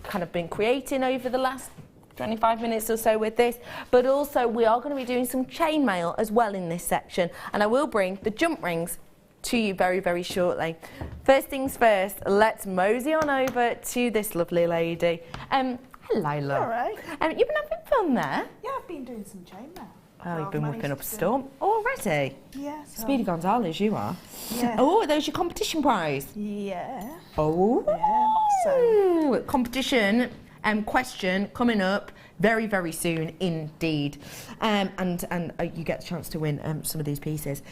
kind of been creating over the last 25 minutes or so with this, but also we are going to be doing some chainmail as well in this section, and I will bring the jump rings to you very, very shortly. First things first, let's mosey on over to this lovely lady. Hello, love. All right. You've been having fun there? Yeah, I've been doing some chainmail. Oh, you've been whipping up a storm already? Yeah. Speedy Gonzales, you are. Yeah. Oh, are those your competition prize? Yeah. Oh. Yeah. So. Competition. Question coming up very, very soon indeed, and you get the chance to win some of these pieces.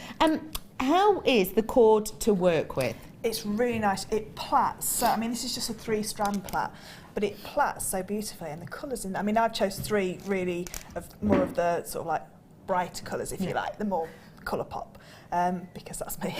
How is the cord to work with? It's really nice. It plaits. So I mean, this is just a 3-strand plait, but it plaits so beautifully, and the colours in. I mean, I've chose 3 really of more of the sort of like brighter colours, if you like, the more colour pop. Because that's me.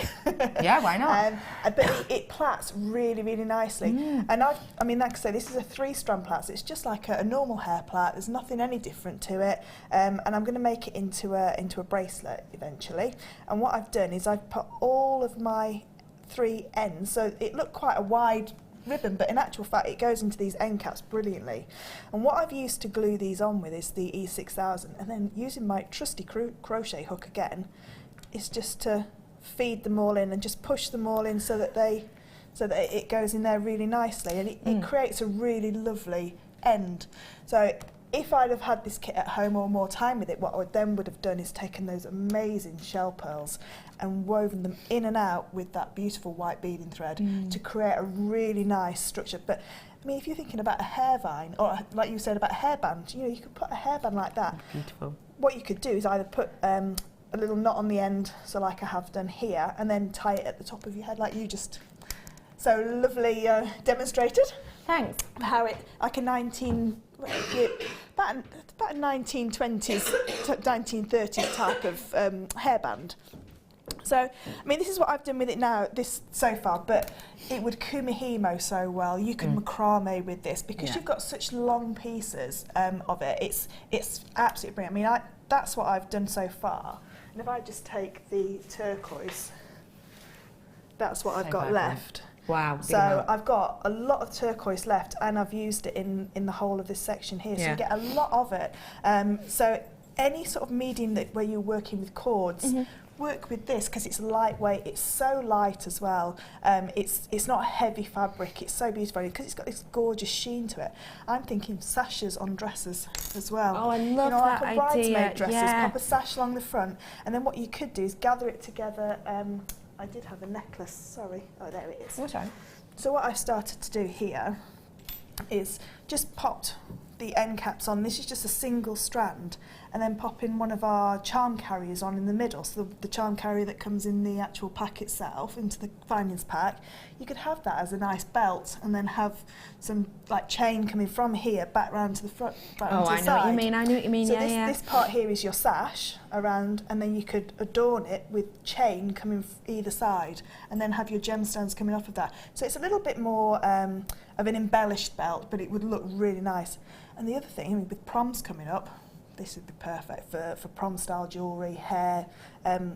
Yeah, why not? But it plaits really, really nicely. And I mean, like I say, this is a 3-strand plait. So it's just like a normal hair plait. There's nothing any different to it. And I'm going to make it into a bracelet eventually. And what I've done is I've put all of my 3 ends. So it looked quite a wide ribbon, but in actual fact it goes into these end caps brilliantly. And what I've used to glue these on with is the E6000, and then using my trusty crochet hook again, is just to feed them all in and just push them all in so that it goes in there really nicely, and it creates a really lovely end. So if I'd have had this kit at home or more time with it, what I would have done is taken those amazing shell pearls and woven them in and out with that beautiful white beading thread to create a really nice structure. But I mean, if you're thinking about a hair vine, or like you said about a hairband, you know, you could put a hairband like that. Beautiful. What you could do is either put a little knot on the end, so like I have done here, and then tie it at the top of your head like you just so lovely demonstrated. Thanks. How it, like a about a 1920s, 1930s type of hairband. So, I mean, this is what I've done with it now, this so far, but it would kumihimo so well. You could macrame with this because you've got such long pieces of it. It's absolutely brilliant. I mean, that's what I've done so far. And if I just take the turquoise, that's what I've got left. Wow. So I've got a lot of turquoise left, and I've used it in the whole of this section here. So you get a lot of it. So any sort of medium where you're working with cords, work with this because it's lightweight, it's so light as well. It's not a heavy fabric, it's so beautiful because it's got this gorgeous sheen to it. I'm thinking sashes on dresses as well. Oh, I love like that a bridesmaid idea. dresses, Yeah. pop a sash along the front, and then what you could do is gather it together. I did have a necklace, sorry. Oh, there it is. That's right. So what I've started to do here is just popped the end caps on. This is just a single strand, and then popping one of our charm carriers on in the middle. So the charm carrier that comes in the actual pack itself, into the findings pack, you could have that as a nice belt, and then have some like chain coming from here back round to the front. Oh, I know what you mean. I know what you mean. So Yeah, this part here is your sash around, and then you could adorn it with chain coming either side, and then have your gemstones coming off of that. So it's a little bit more of an embellished belt, but it would look really nice. And the other thing, I mean, with proms coming up, this would be perfect for prom style jewellery, hair,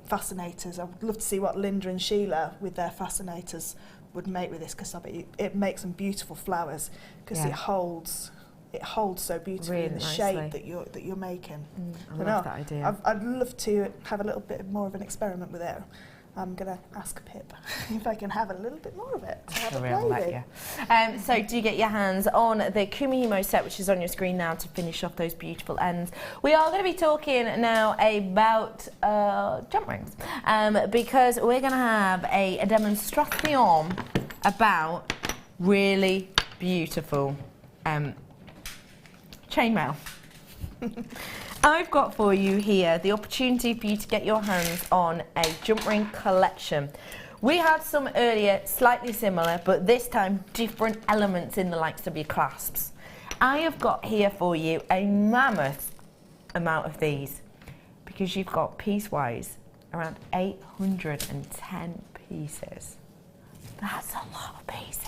fascinators. I would love to see what Linda and Sheila with their fascinators would make with this, because I bet it makes some beautiful flowers, because it holds so beautifully Really in the nicely. shape that you're making. I love that idea. I'd love to have a little bit more of an experiment with it. I'm going to ask Pip if I can have a little bit more of it. So do get your hands on the Kumihimo set, which is on your screen now, to finish off those beautiful ends. We are going to be talking now about jump rings, because we're going to have a demonstration about really beautiful chainmail. I've got for you here the opportunity for you to get your hands on a jump ring collection. We had some earlier, slightly similar, but this time different elements in the likes of your clasps. I have got here for you a mammoth amount of these, because you've got piece-wise around 810 pieces. That's a lot of pieces.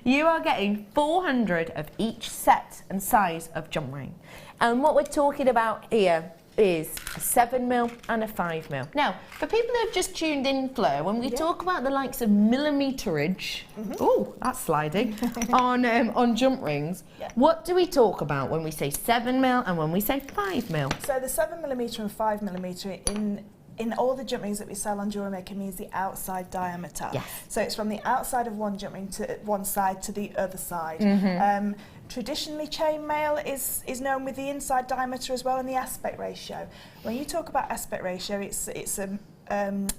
You are getting 400 of each set and size of jump ring. And what we're talking about here is a 7mm and a 5mm. Now, for people who have just tuned in, Fleur, when we talk about the likes of millimeterage, oh, that's sliding, on jump rings, what do we talk about when we say 7mm and when we say 5mm? So the 7mm and 5mm in all the jump rings that we sell on Jewellery Maker means the outside diameter. Yes. So it's from the outside of one jump ring to one side to the other side. Traditionally, chainmail is known with the inside diameter as well, and the aspect ratio. When you talk about aspect ratio, it's a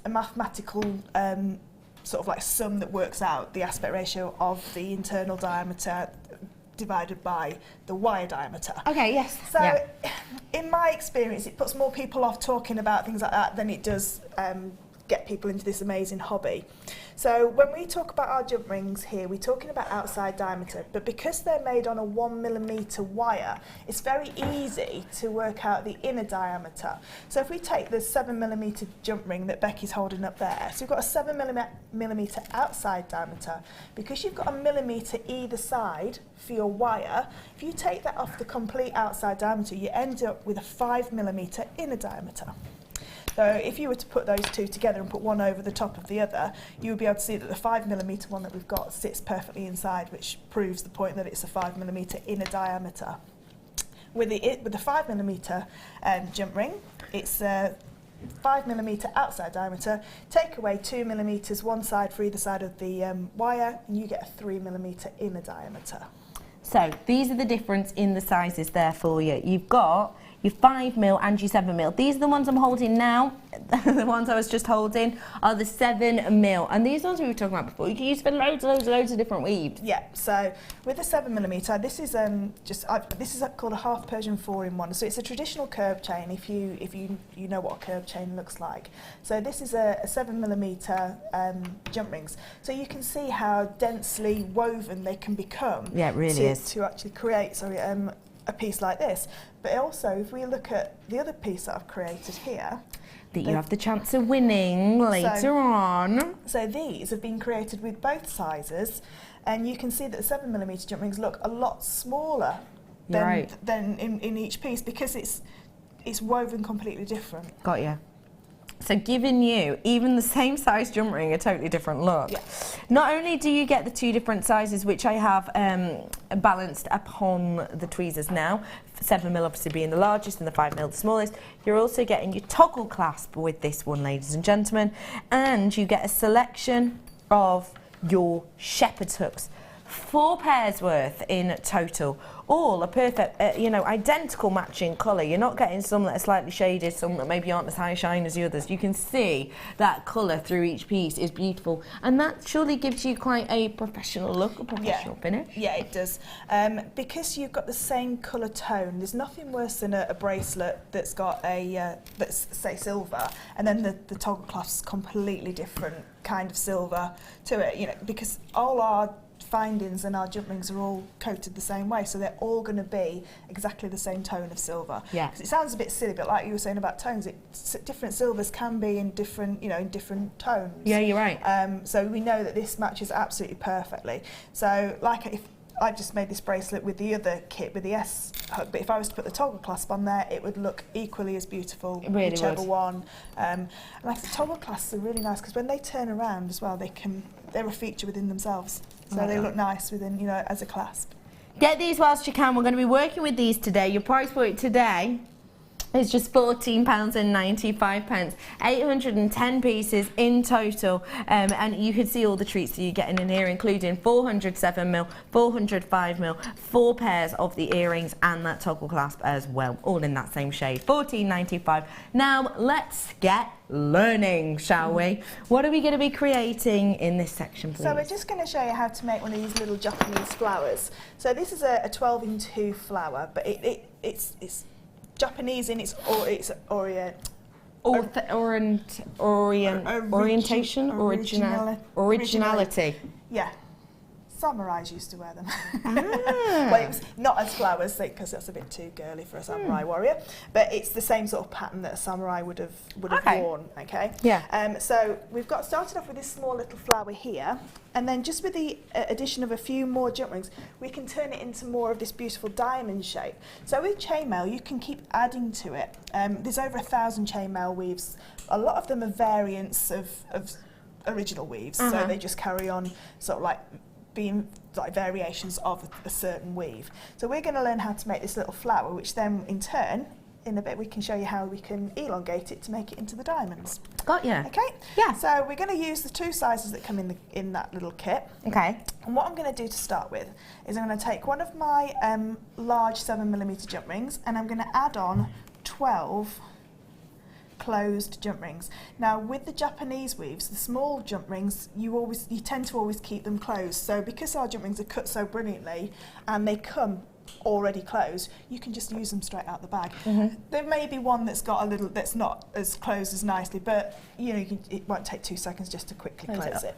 mathematical sort of like sum that works out the aspect ratio of the internal diameter divided by the wire diameter. Okay, yes. So in my experience, it puts more people off talking about things like that than it does get people into this amazing hobby. So when we talk about our jump rings here, we're talking about outside diameter, but because they're made on a 1mm wire, it's very easy to work out the inner diameter. So if we take the 7mm jump ring that Becky's holding up there, so we've got a 7mm outside diameter. Because you've got a millimetre either side for your wire, if you take that off the complete outside diameter, you end up with a 5mm inner diameter. So if you were to put those two together and put one over the top of the other, you would be able to see that the 5mm one that we've got sits perfectly inside, which proves the point that it's a 5mm inner diameter. With the 5mm jump ring, it's a 5mm outside diameter. Take away 2mm one side for either side of the wire, and you get a 3mm inner diameter. So these are the difference in the sizes there for you. You've got your 5mm and your 7mm. These are the ones I'm holding now. The ones I was just holding are the 7mm. And these ones we were talking about before, you can use for loads of different weaves. Yeah, so with the 7mm, this is this is called a half Persian 4-in-1. So it's a traditional curb chain, if you know what a curb chain looks like. So this is a 7mm jump rings. So you can see how densely woven they can become. Yeah, it really is. To actually create a piece like this. But also, if we look at the other piece that I've created here, that you have the chance of winning later on. So these have been created with both sizes, and you can see that the 7mm jump rings look a lot smaller than in each piece, because it's woven completely different. Got you. So giving you even the same size jump ring a totally different look. Yeah. Not only do you get the 2 different sizes, which I have balanced upon the tweezers now, 7mm obviously being the largest and the 5mm the smallest, you're also getting your toggle clasp with this one, ladies and gentlemen, and you get a selection of your shepherd's hooks. 4 pairs worth in total, all a perfect, you know, identical matching colour. You're not getting some that are slightly shaded, some that maybe aren't as high shine as the others. You can see that colour through each piece is beautiful, and that surely gives you quite a professional look, a professional finish. Yeah, it does. Because you've got the same colour tone, there's nothing worse than a bracelet that's got a, that's say silver, and then the toggle clasp's completely different kind of silver to it, you know, because all our findings and our jump rings are all coated the same way, so they're all going to be exactly the same tone of silver. Yeah. Because it sounds a bit silly, but like you were saying about tones, different silvers can be in different, you know, in different tones. Yeah, you're right. So we know that this matches absolutely perfectly. So like if I just made this bracelet with the other kit with the S hook, but if I was to put the toggle clasp on there, it would look equally as beautiful, it really whichever would. one. And like the toggle clasps are really nice because when they turn around as well, they're a feature within themselves. So they look nice within, you know, as a clasp. Get these whilst you can. We're going to be working with these today. Your price for it today is just £14.95. 810 pieces in total, and you can see all the treats that you're getting in here, including 400 7mm, 400 5mm, 4 pairs of the earrings and that toggle clasp as well, all in that same shade. £14.95. Now let's get learning, shall we? What are we going to be creating in this section, please? So we're just going to show you how to make one of these little Japanese flowers. So this is a 12-in-2 flower, but it's Japanese in its originality. Yeah. Samurais used to wear them. Well, it was not as flowers because that's a bit too girly for a samurai warrior, but it's the same sort of pattern that a samurai would have worn. Okay. Yeah. So we've got started off with this small little flower here, and then just with the addition of a few more jump rings, we can turn it into more of this beautiful diamond shape. So with chainmail, you can keep adding to it. There's over 1,000 chainmail weaves. A lot of them are variants of original weaves, so they just carry on sort of like being like variations of a certain weave. So we're going to learn how to make this little flower, which then in turn, in a bit, we can show you how we can elongate it to make it into the diamonds. Got ya. Okay? Yeah. So we're going to use the 2 sizes that come in that little kit. Okay. And what I'm going to do to start with is I'm going to take one of my large 7mm jump rings, and I'm going to add on 12 closed jump rings. Now with the Japanese weaves, the small jump rings, you tend to always keep them closed. So because our jump rings are cut so brilliantly and they come already closed, you can just use them straight out the bag. There may be one that's got a little, that's not as closed as nicely, but you know, it won't take 2 seconds just to quickly close it.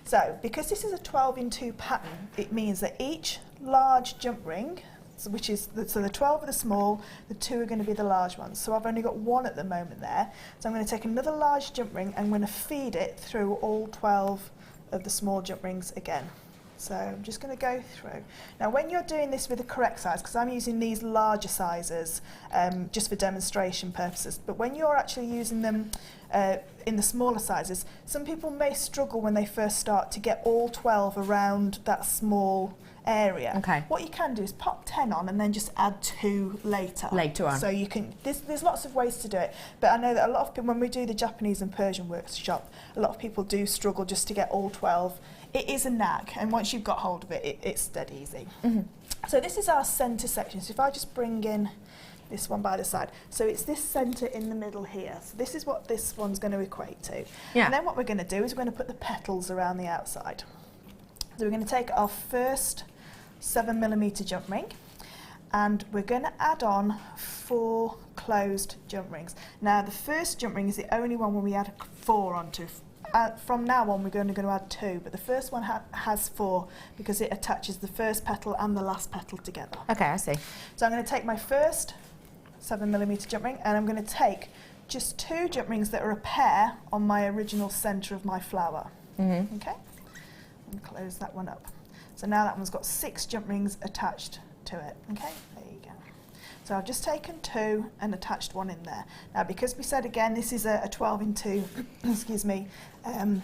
So because this is a 12-in-2 pattern, it means that each large jump ring, so the 12 are the small, the 2 are going to be the large ones. So I've only got 1 at the moment there. So I'm going to take another large jump ring and I'm going to feed it through all 12 of the small jump rings again. So I'm just going to go through. Now when you're doing this with the correct size, because I'm using these larger sizes just for demonstration purposes, but when you're actually using them in the smaller sizes, some people may struggle when they first start to get all 12 around that small area. Okay. What you can do is pop 10 on and then just add 2 later. Later on. So you can, there's lots of ways to do it, but I know that a lot of people, when we do the Japanese and Persian workshop, a lot of people do struggle just to get all 12. It is a knack, and once you've got hold of it, it's dead easy. So this is our centre section. So if I just bring in this one by the side. So it's this centre in the middle here. So this is what this one's going to equate to. Yeah. And then what we're going to do is we're going to put the petals around the outside. So we're going to take our first 7mm jump ring, and we're going to add on 4 closed jump rings. Now the first jump ring is the only one where we add 4 onto. From now on we're only going to add 2, but the first one has 4 because it attaches the first petal and the last petal together. Okay, I see. So I'm going to take my first 7mm jump ring and I'm going to take just 2 jump rings that are a pair on my original centre of my flower. Okay, and close that one up. So now that one's got 6 jump rings attached to it. Okay, there you go. So I've just taken 2 and attached 1 in there. Now because we said again this is a 12 in 2, excuse me, a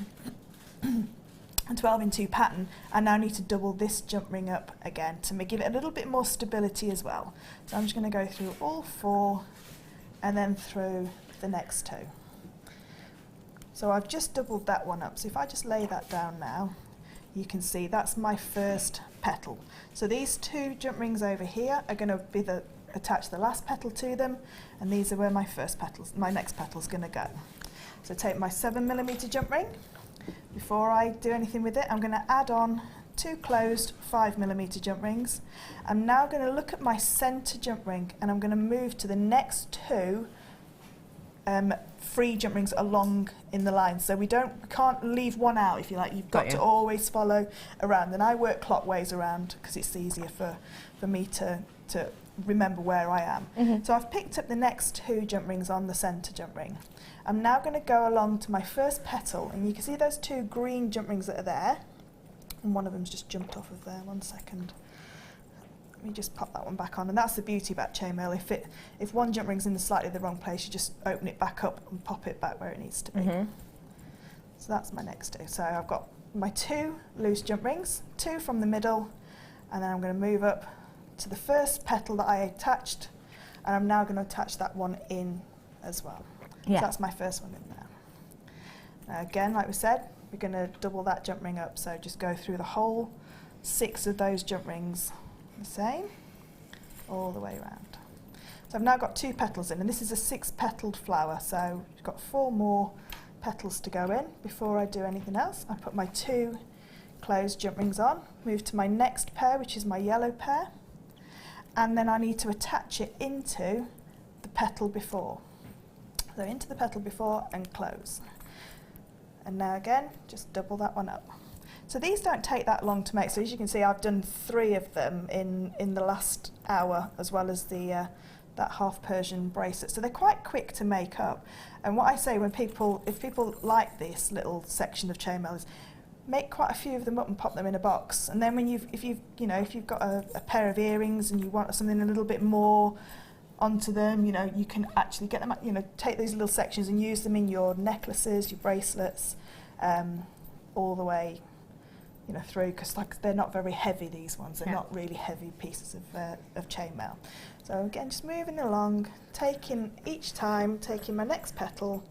12 in 2 pattern, I now need to double this jump ring up again to give it a little bit more stability as well. So I'm just going to go through all 4 and then through the next 2. So I've just doubled that one up. So if I just lay that down now, you can see that's my first petal. So these 2 jump rings over here are going to be attach the last petal to them, and these are where my next petal is going to go. So take my 7mm jump ring. Before I do anything with it, I'm going to add on 2 closed 5mm jump rings. I'm now going to look at my centre jump ring, and I'm going to move to the next 2 free jump rings along in the line. So we can't leave one out, if you like. You've got to always follow around. And I work clockwise around because it's easier for me to remember where I am. So I've picked up the next 2 jump rings on the centre jump ring. I'm now going to go along to my first petal, and you can see those 2 green jump rings that are there, and one of them's just jumped off of there. 1 second. Let me just pop that one back on, and that's the beauty about chainmail. If one jump ring's in slightly the wrong place, you just open it back up and pop it back where it needs to be. So that's my next 2. So I've got my 2 loose jump rings, 2 from the middle, and then I'm going to move up to the first petal that I attached, and I'm now going to attach that one in as well. So that's my first one in there. Now again, like we said, we're going to double that jump ring up, so just go through the whole 6 of those jump rings the same, all the way around. So I've now got 2 petals in, and this is a 6-petaled flower, so we've got 4 more petals to go in. Before I do anything else, I put my 2 closed jump rings on, move to my next pair, which is my yellow pair, and then I need to attach it into the petal before. So into the petal before and close. And now again, just double that one up. So these don't take that long to make. So as you can see, I've done 3 of them in the last hour, as well as the that half Persian bracelet. So they're quite quick to make up. And what I say if people like this little section of chainmail is make quite a few of them up and pop them in a box. And then when if you've got a pair of earrings and you want something a little bit more onto them, you can actually get them, take these little sections and use them in your necklaces, your bracelets, all the way, through, because they're not very heavy, these ones. They're not really heavy pieces of chainmail. So again, just moving along, taking my next petal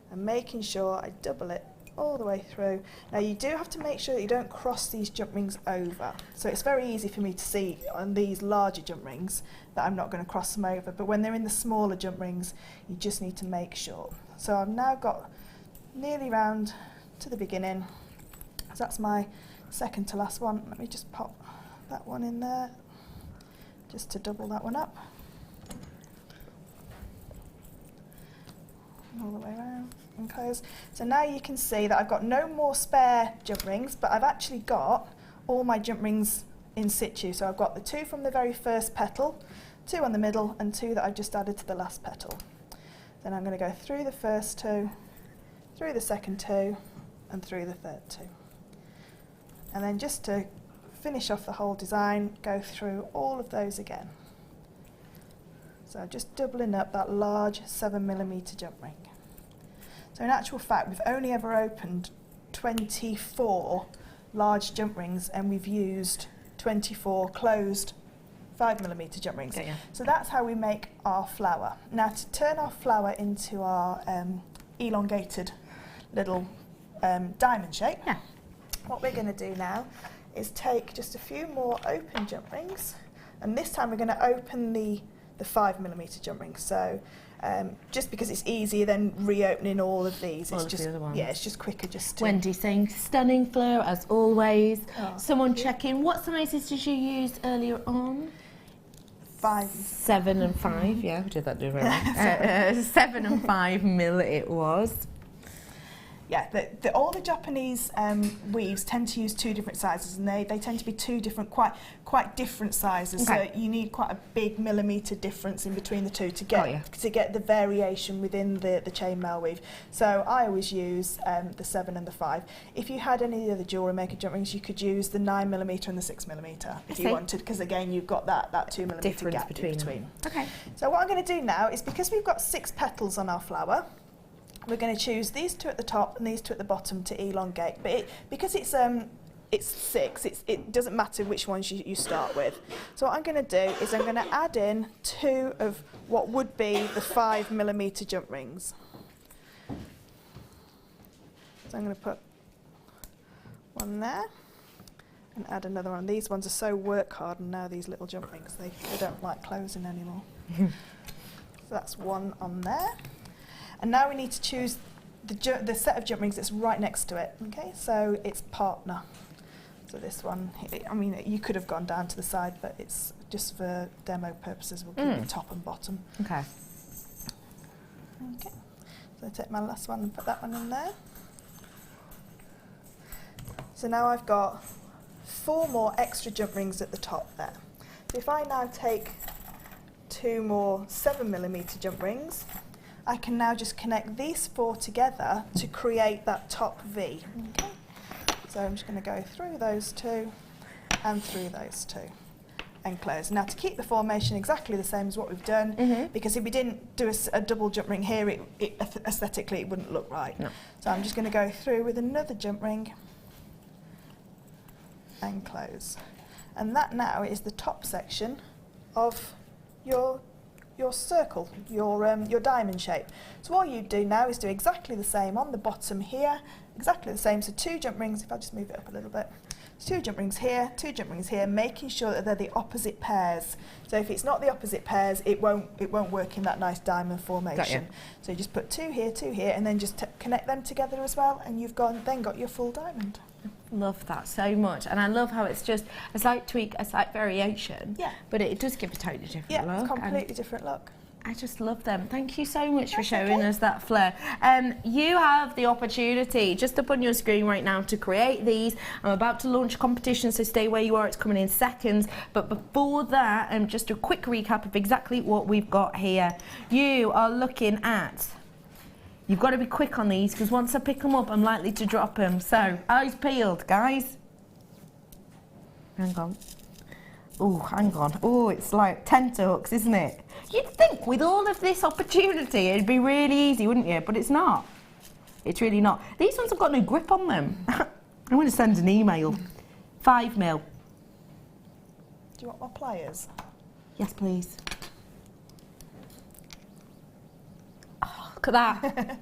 and making sure I double it all the way through. Now you do have to make sure that you don't cross these jump rings over. So it's very easy for me to see on these larger jump rings that I'm not going to cross them over, but when they're in the smaller jump rings, you just need to make sure. So I've now got nearly round to the beginning. So that's my second to last one. Let me just pop that one in there, just to double that one up. All the way around and close. So now you can see that I've got no more spare jump rings, but I've actually got all my jump rings in situ. So I've got the 2 from the very first petal, 2 on the middle, and 2 that I've just added to the last petal. Then I'm going to go through the first 2, through the second 2, and through the third 2. And then just to finish off the whole design, go through all of those again. So just doubling up that large 7mm jump ring. So in actual fact, we've only ever opened 24 large jump rings, and we've used 24 closed 5mm jump rings. Okay, yeah. So that's how we make our flower. Now to turn our flower into our elongated little diamond shape, what we're going to do now is take just a few more open jump rings, and this time we're going to open the 5mm jump rings. So just because it's easier than reopening all of these, it's just it's just quicker just to. Wendy saying stunning flow as always. Someone checking, what sizes did you use earlier on? 5, 7 and 5. Yeah, we did that very well. 7 and 5 mil it was. Yeah, all the Japanese weaves tend to use 2 different sizes, and they tend to be 2 different, quite different sizes. Okay. So you need quite a big millimetre difference in between the 2 to get the variation within the chainmail weave. So I always use the 7 and the 5. If you had any of the Jewellery Maker jump rings, you could use the 9mm and the 6mm if you wanted, because again you've got that 2mm difference gap between. Okay. So what I'm going to do now is, because we've got 6 petals on our flower, we're going to choose these 2 at the top and these 2 at the bottom to elongate. But because it's 6, it doesn't matter which ones you start with. So what I'm going to do is I'm going to add in 2 of what would be the 5mm jump rings. So I'm going to put one there and add another one. These ones are so work hardened now, these little jump rings, they don't like closing anymore. So that's one on there. And now we need to choose the set of jump rings that's right next to it. Okay, so it's partner. So this one, I mean, you could have gone down to the side, but it's just for demo purposes. We'll keep it top and bottom. Okay. Okay. So I take my last one and put that one in there. So now I've got 4 more extra jump rings at the top there. So if I now take 2 more 7mm jump rings, I can now just connect these 4 together to create that top V. Okay. So I'm just going to go through those 2 and through those 2 and close. Now to keep the formation exactly the same as what we've done, because if we didn't do a double jump ring here, aesthetically it wouldn't look right. No. So I'm just going to go through with another jump ring and close. And that now is the top section of your circle, your diamond shape. So all you do now is do exactly the same on the bottom here, exactly the same. So 2 jump rings, if I just move it up a little bit. 2 jump rings here, 2 jump rings here, making sure that they're the opposite pairs. So if it's not the opposite pairs, it won't work in that nice diamond formation. So you just put 2 here, and then just connect them together as well, and you've then got your full diamond. Love that so much, and I love how it's just a slight tweak, a slight variation. Yeah. But it does give a totally different look. Yeah, it's a completely different look. I just love them. Thank you so much for showing us that flair. You have the opportunity just up on your screen right now to create these. I'm about to launch a competition, so stay where you are. It's coming in seconds. But before that, just a quick recap of exactly what we've got here. You are looking at... You've got to be quick on these, because once I pick them up, I'm likely to drop them. So, eyes peeled, guys. Hang on. Oh, hang on. Oh, it's like tenterhooks, isn't it? You'd think with all of this opportunity, it'd be really easy, wouldn't you? But it's not. It's really not. These ones have got no grip on them. I'm going to send an email. 5mm. Do you want more pliers? Yes, please. Look at that.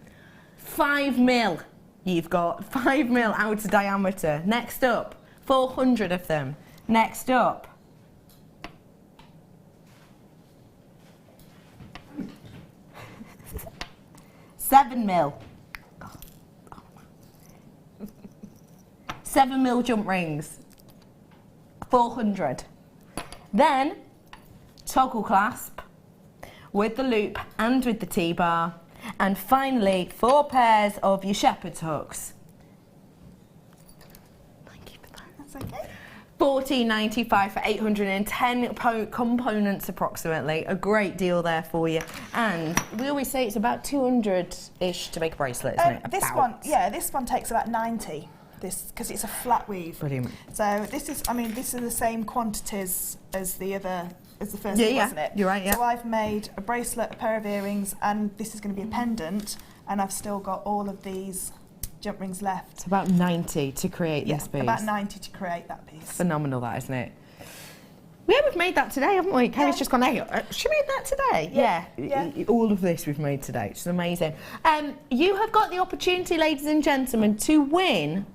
5mm you've got. 5mm outer diameter. Next up, 400 of them. Next up. $7 mil. 7mm jump rings. 400. Then, toggle clasp with the loop and with the T-bar. And finally, 4 pairs of your shepherd's hooks. Thank you for that. That's okay. $14.95 for 810 components approximately. A great deal there for you. And we always say it's about 200-ish to make a bracelet, isn't it? This one takes about 90. Because it's a flat weave. Brilliant. So this is the same quantities as the first one, wasn't it? You're right, yeah. So I've made a bracelet, a pair of earrings, and this is going to be a pendant, and I've still got all of these jump rings left. It's about 90 to create this piece. About 90 to create that piece. Phenomenal, that, isn't it? Yeah, we've made that today, haven't we? Kerry's just gone, hey, she made that today? Yeah. All of this we've made today. It's amazing. You have got the opportunity, ladies and gentlemen, to win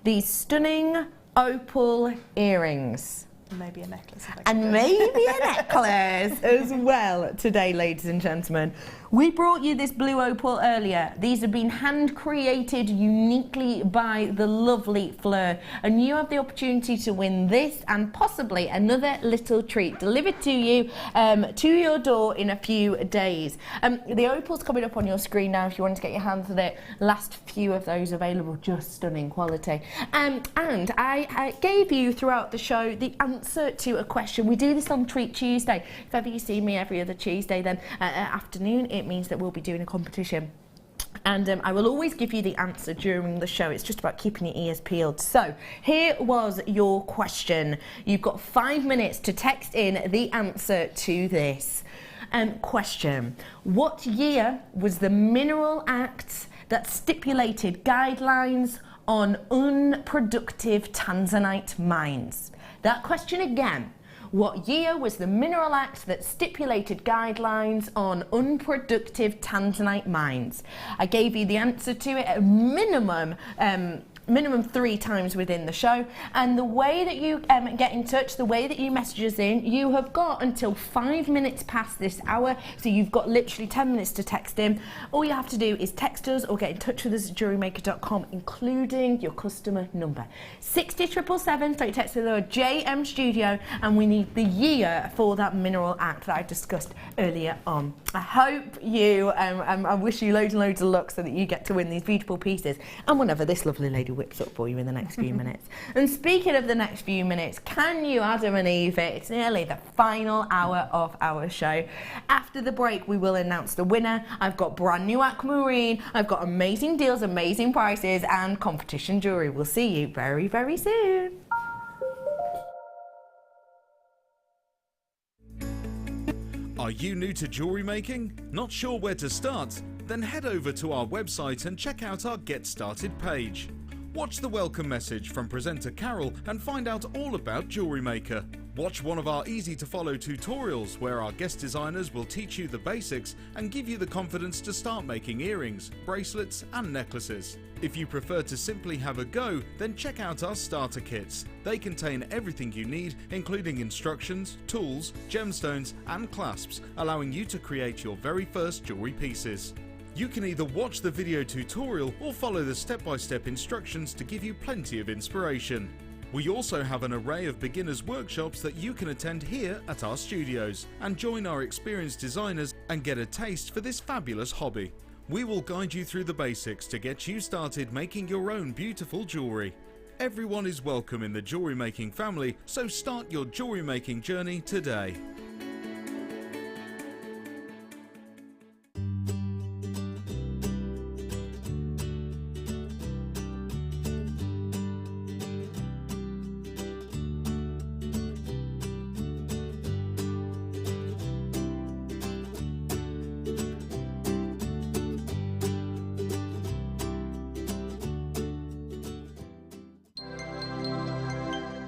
these stunning opal earrings. Maybe a necklace. And maybe a necklace as well today, ladies and gentlemen. We brought you this blue opal earlier. These have been hand created uniquely by the lovely Fleur, and you have the opportunity to win this and possibly another little treat delivered to you to your door in a few days. The opal's coming up on your screen now if you want to get your hands on it. Last few of those available, just stunning quality. And I gave you throughout the show the answer to a question. We do this on Treat Tuesday. If ever you see me every other Tuesday, then afternoon, it means that we'll be doing a competition. And I will always give you the answer during the show. It's just about keeping your ears peeled. So here was your question. You've got 5 minutes to text in the answer to this question. What year was the Mineral Act that stipulated guidelines on unproductive Tanzanite mines? That question again. What year was the Mineral Act that stipulated guidelines on unproductive Tanzanite mines? I gave you the answer to it at a minimum 3 times within the show, and the way that you get in touch, the way that you message us in, you have got until 5 minutes past this hour, so you've got literally 10 minutes to text in. All you have to do is text us or get in touch with us at jewellerymaker.com, including your customer number. 60777, so you text the word JM Studio, and we need the year for that Mineral Act that I discussed earlier on. I hope you, I wish you loads and loads of luck so that you get to win these beautiful pieces, and whenever this lovely lady whips up for you in the next few minutes. And speaking of the next few minutes, can you Adam and Eve it? It's nearly the final hour of our show. After the break, we will announce the winner. I've got brand new aquamarine, I've got amazing deals, amazing prices, and competition jewellery. We'll see you very, very soon. Are you new to jewellery making? Not sure where to start? Then head over to our website and check out our Get Started page. Watch the welcome message from presenter Carol and find out all about Jewellery Maker. Watch one of our easy-to-follow tutorials where our guest designers will teach you the basics and give you the confidence to start making earrings, bracelets and necklaces. If you prefer to simply have a go, then check out our starter kits. They contain everything you need, including instructions, tools, gemstones and clasps, allowing you to create your very first jewellery pieces. You can either watch the video tutorial or follow the step-by-step instructions to give you plenty of inspiration. We also have an array of beginners workshops that you can attend here at our studios and join our experienced designers and get a taste for this fabulous hobby. We will guide you through the basics to get you started making your own beautiful jewellery. Everyone is welcome in the jewellery making family, so start your jewellery making journey today.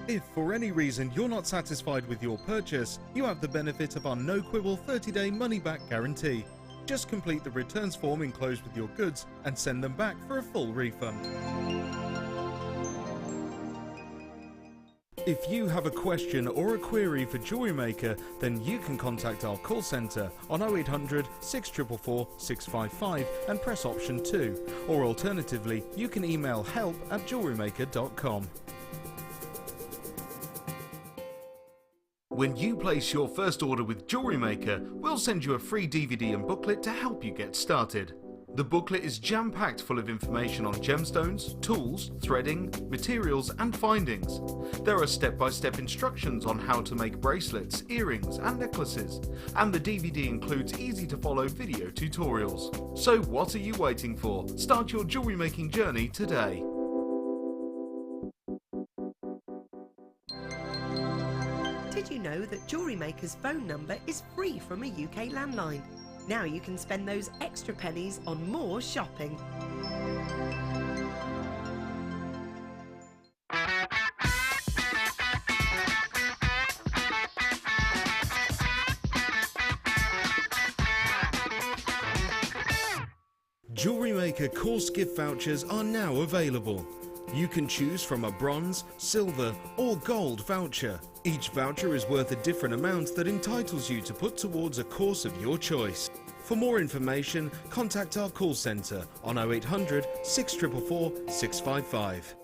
If for any reason you're not satisfied with your purchase, you have the benefit of our no quibble 30-day money-back guarantee. Just complete the returns form enclosed with your goods and send them back for a full refund. If you have a question or a query for Jewellery Maker, then you can contact our call centre on 0800 644 655 and press option 2, or alternatively you can email help@jewellerymaker.com. When you place your first order with Jewellery Maker, we'll send you a free DVD and booklet to help you get started. The booklet is jam-packed full of information on gemstones, tools, threading, materials and findings. There are step-by-step instructions on how to make bracelets, earrings and necklaces, and the DVD includes easy-to-follow video tutorials. So what are you waiting for? Start your jewellery making journey today. Did you know that Jewellery Maker's phone number is free from a UK landline? Now you can spend those extra pennies on more shopping. Jewellery Maker course gift vouchers are now available. You can choose from a bronze, silver or gold voucher. Each voucher is worth a different amount that entitles you to put towards a course of your choice. For more information, contact our call centre on 0800 644 655.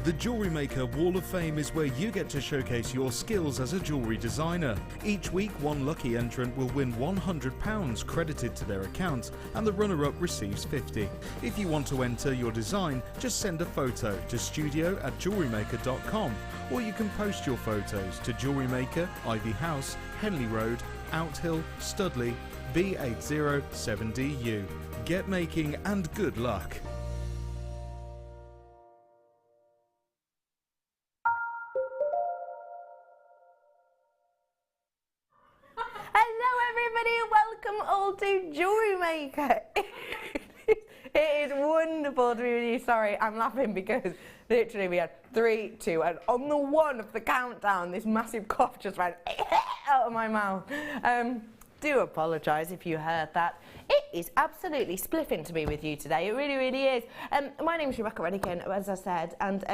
The Jewellery Maker Wall of Fame is where you get to showcase your skills as a jewellery designer. Each week, one lucky entrant will win £100 credited to their account, and the runner-up receives £50. If you want to enter your design, just send a photo to studio@jewellerymaker.com, or you can post your photos to Jewellery Maker, Ivy House, Henley Road, Outhill, Studley, B807DU. Get making and good luck. Welcome all to Jewellery Maker. It is wonderful to be with you. Sorry, I'm laughing because literally we had 3, 2, and on the 1 of the countdown, this massive cough just ran out of my mouth. Do apologise if you heard that. It is absolutely spliffing to be with you today. It really, really is. My name is Rebecca Redican, as I said, and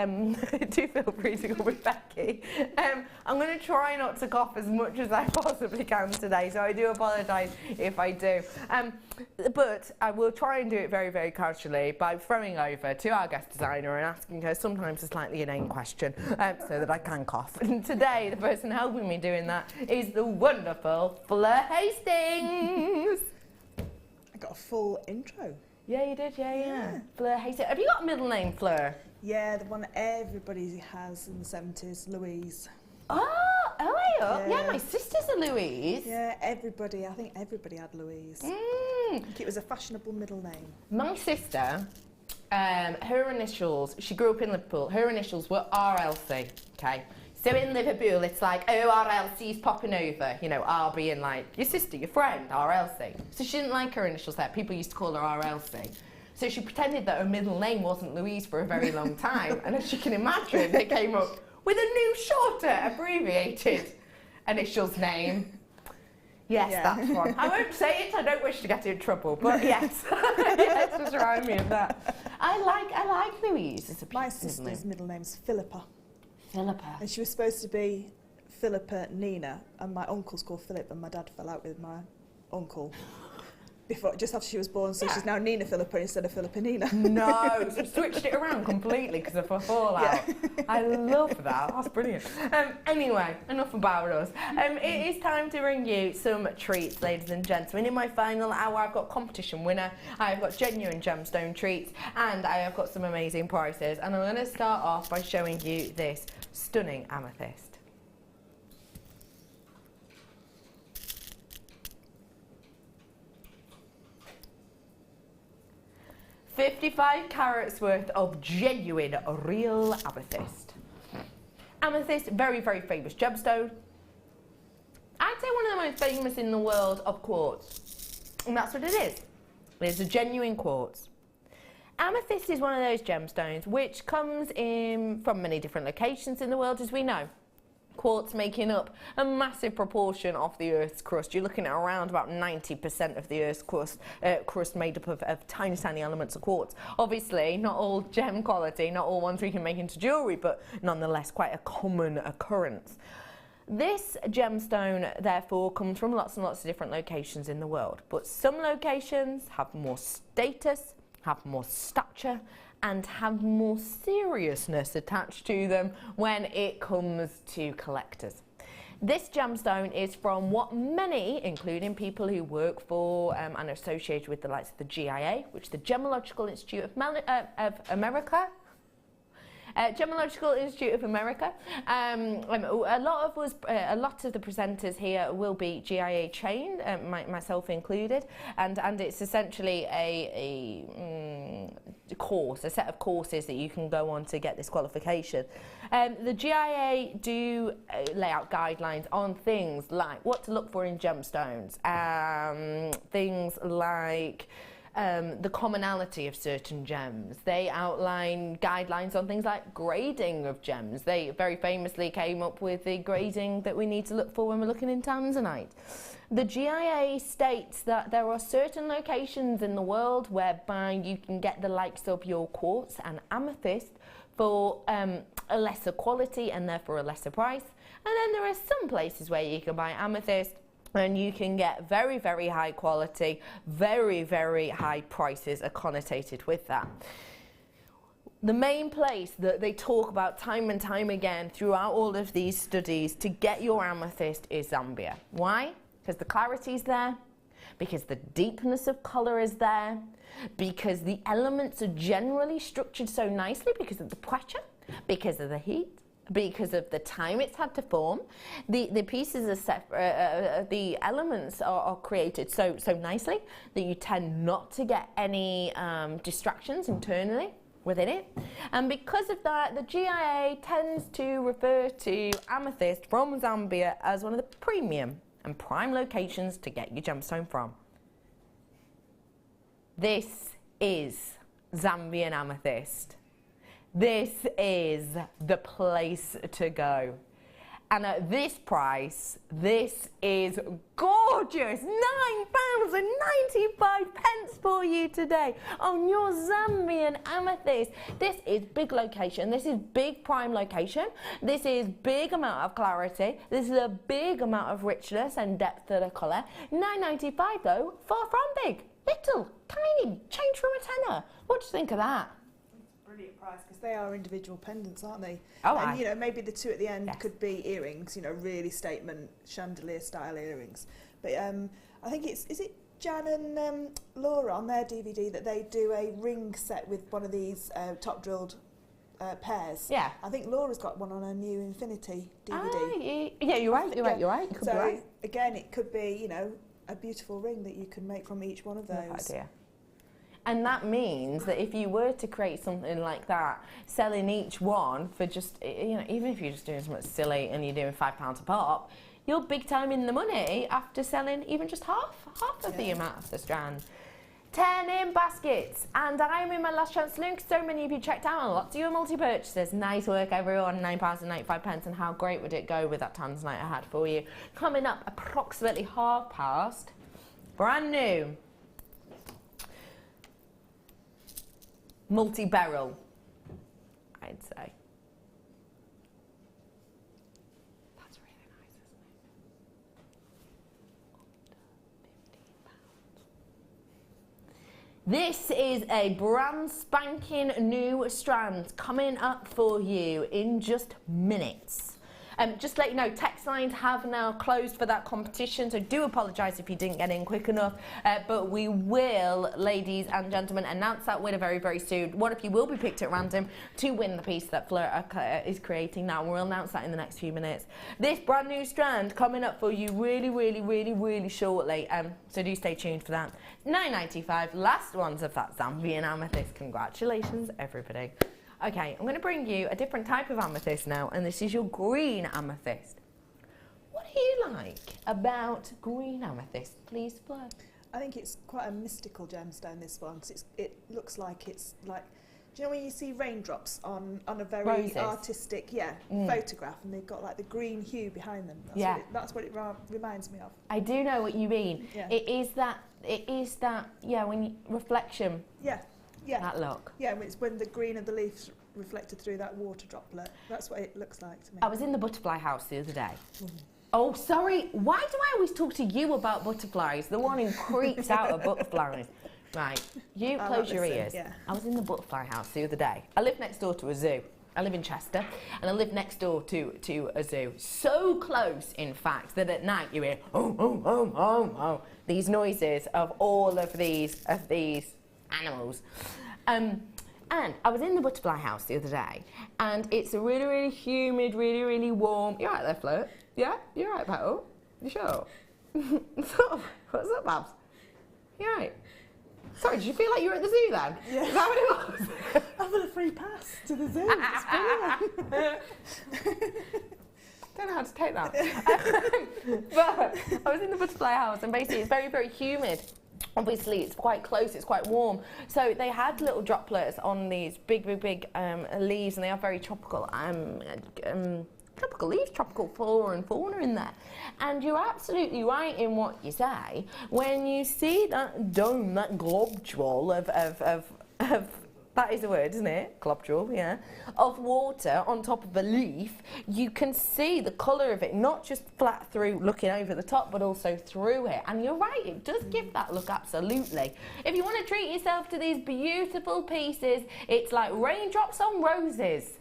do feel free to call me Becky. I'm going to try not to cough as much as I possibly can today, so I do apologise if I do. But I will try and do it very, very casually by throwing over to our guest designer and asking her sometimes a slightly inane question so that I can cough. And today, the person helping me doing that is the wonderful Fleur Hastings. I got a full intro. Yeah, you did, yeah. Fleur Hastings. Have you got a middle name, Fleur? Yeah, the one that everybody has in the 70s, Louise. Yeah, my sister's a Louise. Yeah, everybody, I think everybody had Louise. I think it was a fashionable middle name. My sister, her initials, she grew up in Liverpool, her initials were RLC, okay? So in Liverpool, it's like, oh, RLC's popping over, you know, R being like, your sister, your friend, RLC. So she didn't like her initials there. People used to call her RLC. So she pretended that her middle name wasn't Louise for a very long time. And as you can imagine, they came up with a new, shorter, abbreviated initials name. Yes, that's one. I won't say it, I don't wish to get in trouble, but yes. Yes, just remind me of that. I like Louise. It's a My sister's middle name's Philippa. Philippa. And she was supposed to be Philippa Nina, and my uncle's called Philip, and my dad fell out with my uncle just after she was born, so she's now Nina Philippa instead of Philippa Nina. No, so switched it around completely because of her fallout. Yeah. I love that. That's brilliant. Anyway, enough about us. It is time to bring you some treats, ladies and gentlemen. In my final hour, I've got competition winner, I've got genuine gemstone treats, and I have got some amazing prices. And I'm going to start off by showing you this stunning amethyst. 55 carats worth of genuine, real amethyst. Amethyst, very, very famous gemstone. I'd say one of the most famous in the world of quartz. And that's what it is. It's a genuine quartz. Amethyst is one of those gemstones which comes in from many different locations in the world, as we know. Quartz making up a massive proportion of the Earth's crust. You're looking at around about 90% of the Earth's crust made up of tiny, tiny elements of quartz. Obviously, not all gem quality, not all ones we can make into jewellery, but nonetheless quite a common occurrence. This gemstone, therefore, comes from lots and lots of different locations in the world. But some locations have more status, have more stature, and have more seriousness attached to them when it comes to collectors. This gemstone is from what many, including people who work for and are associated with the likes of the GIA, which is the Gemological Institute of America. Gemological Institute of America. A lot of the presenters here will be GIA trained, myself included, and it's essentially a course, a set of courses that you can go on to get this qualification. The GIA do lay out guidelines on things like what to look for in gemstones, things like the commonality of certain gems. They outline guidelines on things like grading of gems. They very famously came up with the grading that we need to look for when we're looking in Tanzanite. The GIA states that there are certain locations in the world whereby you can get the likes of your quartz and amethyst for a lesser quality and therefore a lesser price. And then there are some places where you can buy amethyst and you can get very, very high quality, very, very high prices are connotated with that. The main place that they talk about time and time again throughout all of these studies to get your amethyst is Zambia. Why? Because the clarity's there, because the deepness of colour is there, because the elements are generally structured so nicely because of the pressure, because of the heat, because of the time it's had to form. The pieces are the elements are created so nicely that you tend not to get any distractions internally within it. And because of that, the GIA tends to refer to amethyst from Zambia as one of the premium and prime locations to get your gemstone from. This is Zambian amethyst. This is the place to go. And at this price, this is gorgeous. £9.95 for you today on your Zambian amethyst. This is big location. This is big prime location. This is big amount of clarity. This is a big amount of richness and depth to the colour. £9.95 though, far from big. Little, tiny, change from a tenner. What do you think of that? Brilliant price, because they are individual pendants, aren't they? Oh, and you know, maybe the two at the end could be earrings, you know, really statement chandelier style earrings. But I think is it Jan and Laura on their DVD that they do a ring set with one of these top drilled pairs. Yeah. I think Laura's got one on her new Infinity DVD. Yeah, you're right. You're right. You could so be right. Again, it could be, you know, a beautiful ring that you can make from each one of those. Good idea. And that means that if you were to create something like that, selling each one for just, you know, even if you're just doing something silly and you're doing £5 a pop, you're big time in the money after selling even just half of the amount of the strand. 10 in baskets, and I am in my last chance saloon because so many of you checked out and lots of you are multi-purchasers. Nice work everyone, £9.95, and how great would it go with that Tanzanite I had for you. Coming up approximately past, brand new. Multi-beryl, I'd say. That's really nice, isn't it? This is a brand spanking new strand coming up for you in just minutes. Just to let you know, text lines have now closed for that competition, so do apologise if you didn't get in quick enough, but we will, ladies and gentlemen, announce that winner very, very soon. One of you will be picked at random to win the piece that Fleur is creating now. We'll announce that in the next few minutes. This brand new strand coming up for you really, really, really, really shortly, so do stay tuned for that. £9.95, last ones of that Zambian amethyst. Congratulations, everybody. Okay, I'm going to bring you a different type of amethyst now, and this is your green amethyst. What do you like about green amethyst, please, Fleur? I think it's quite a mystical gemstone, this one, because it looks like it's like, do you know when you see raindrops on a very Roses. artistic photograph, and they've got like the green hue behind them? That's what it reminds me of. I do know what you mean. Yeah. It is that, when you, reflection. Yeah. Yeah. That look. Yeah, it's when the green of the leaves reflected through that water droplet. That's what it looks like to me. I was in the butterfly house the other day. Oh, sorry. Why do I always talk to you about butterflies? The one who creeps out of butterflies. Right. You close your ears. Yeah. I was in the butterfly house the other day. I live next door to a zoo. I live in Chester, and I live next door to a zoo. So close, in fact, that at night you hear these noises of all of these animals. And I was in the butterfly house the other day, and it's a really, really humid, really, really warm. You all right there, Flirt? Yeah? You all right, Petal? You sure? What's up, Babs? You all right? Sorry, did you feel like you were at the zoo then? Yeah. Is that what it was? I've got a free pass to the zoo. It's brilliant. Don't know how to take that. But I was in the butterfly house, and basically it's very, very humid. obviously it's quite close, it's quite warm. So they had little droplets on these big leaves, and they are very tropical. Tropical leaves, tropical flora and fauna in there. And you're absolutely right in what you say. When you see that dome, that globule of that is a word, isn't it? Globule, yeah. Of water on top of a leaf, you can see the colour of it, not just flat through looking over the top, but also through it. And you're right, it does give that look, absolutely. If you want to treat yourself to these beautiful pieces, it's like raindrops on roses.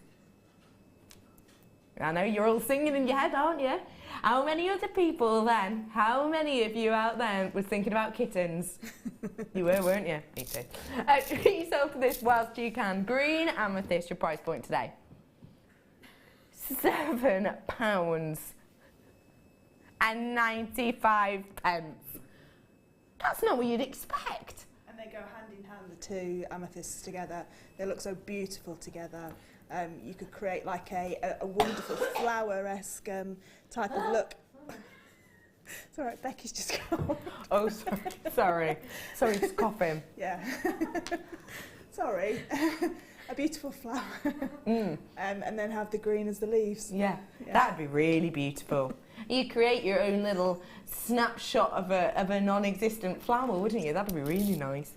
I know you're all singing in your head, aren't you? How many other people then? How many of you out there was thinking about kittens? You were, weren't you? Me too. Treat yourself to this whilst you can. Green amethyst, your price point today. £7.95. That's not what you'd expect. And they go hand in hand, the two amethysts together. They look so beautiful together. You could create like a wonderful flower-esque type of look. It's all right, Becky's just gone. Oh, sorry. Sorry, just coughing. Yeah. Sorry. A beautiful flower. And then have the green as the leaves. Yeah, that'd be really beautiful. You create your own little snapshot of a non-existent flower, wouldn't you? That'd be really nice.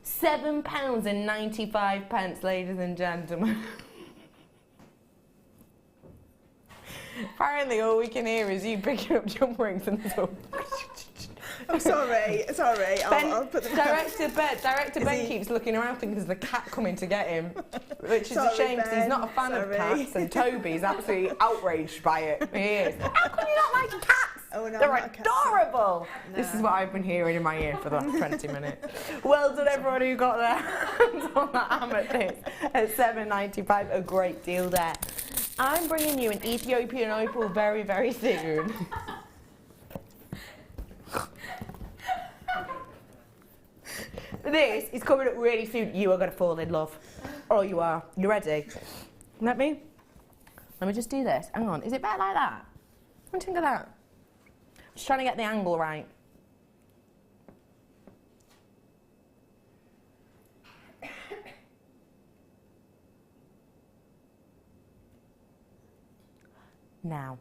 £7.95, ladies and gentlemen. Apparently all we can hear is you picking up jump rings and stuff. Oh, sorry. I'll put them Director Ben keeps looking around thinking there's a cat coming to get him, which is a shame because he's not a fan of cats, and Toby's absolutely outraged by it. He is. How can you not like cats? Oh, no, they're adorable. No. This is what I've been hearing in my ear for the last 20 minutes. Well done, everyone who got their hands on that amethyst at £7.95. A great deal there. I'm bringing you an Ethiopian opal very, very soon. This is coming up really soon. You are going to fall in love. Oh, you are. You ready? Let me just do this. Hang on. Is it better like that? What do you think of that? Just trying to get the angle right. Now,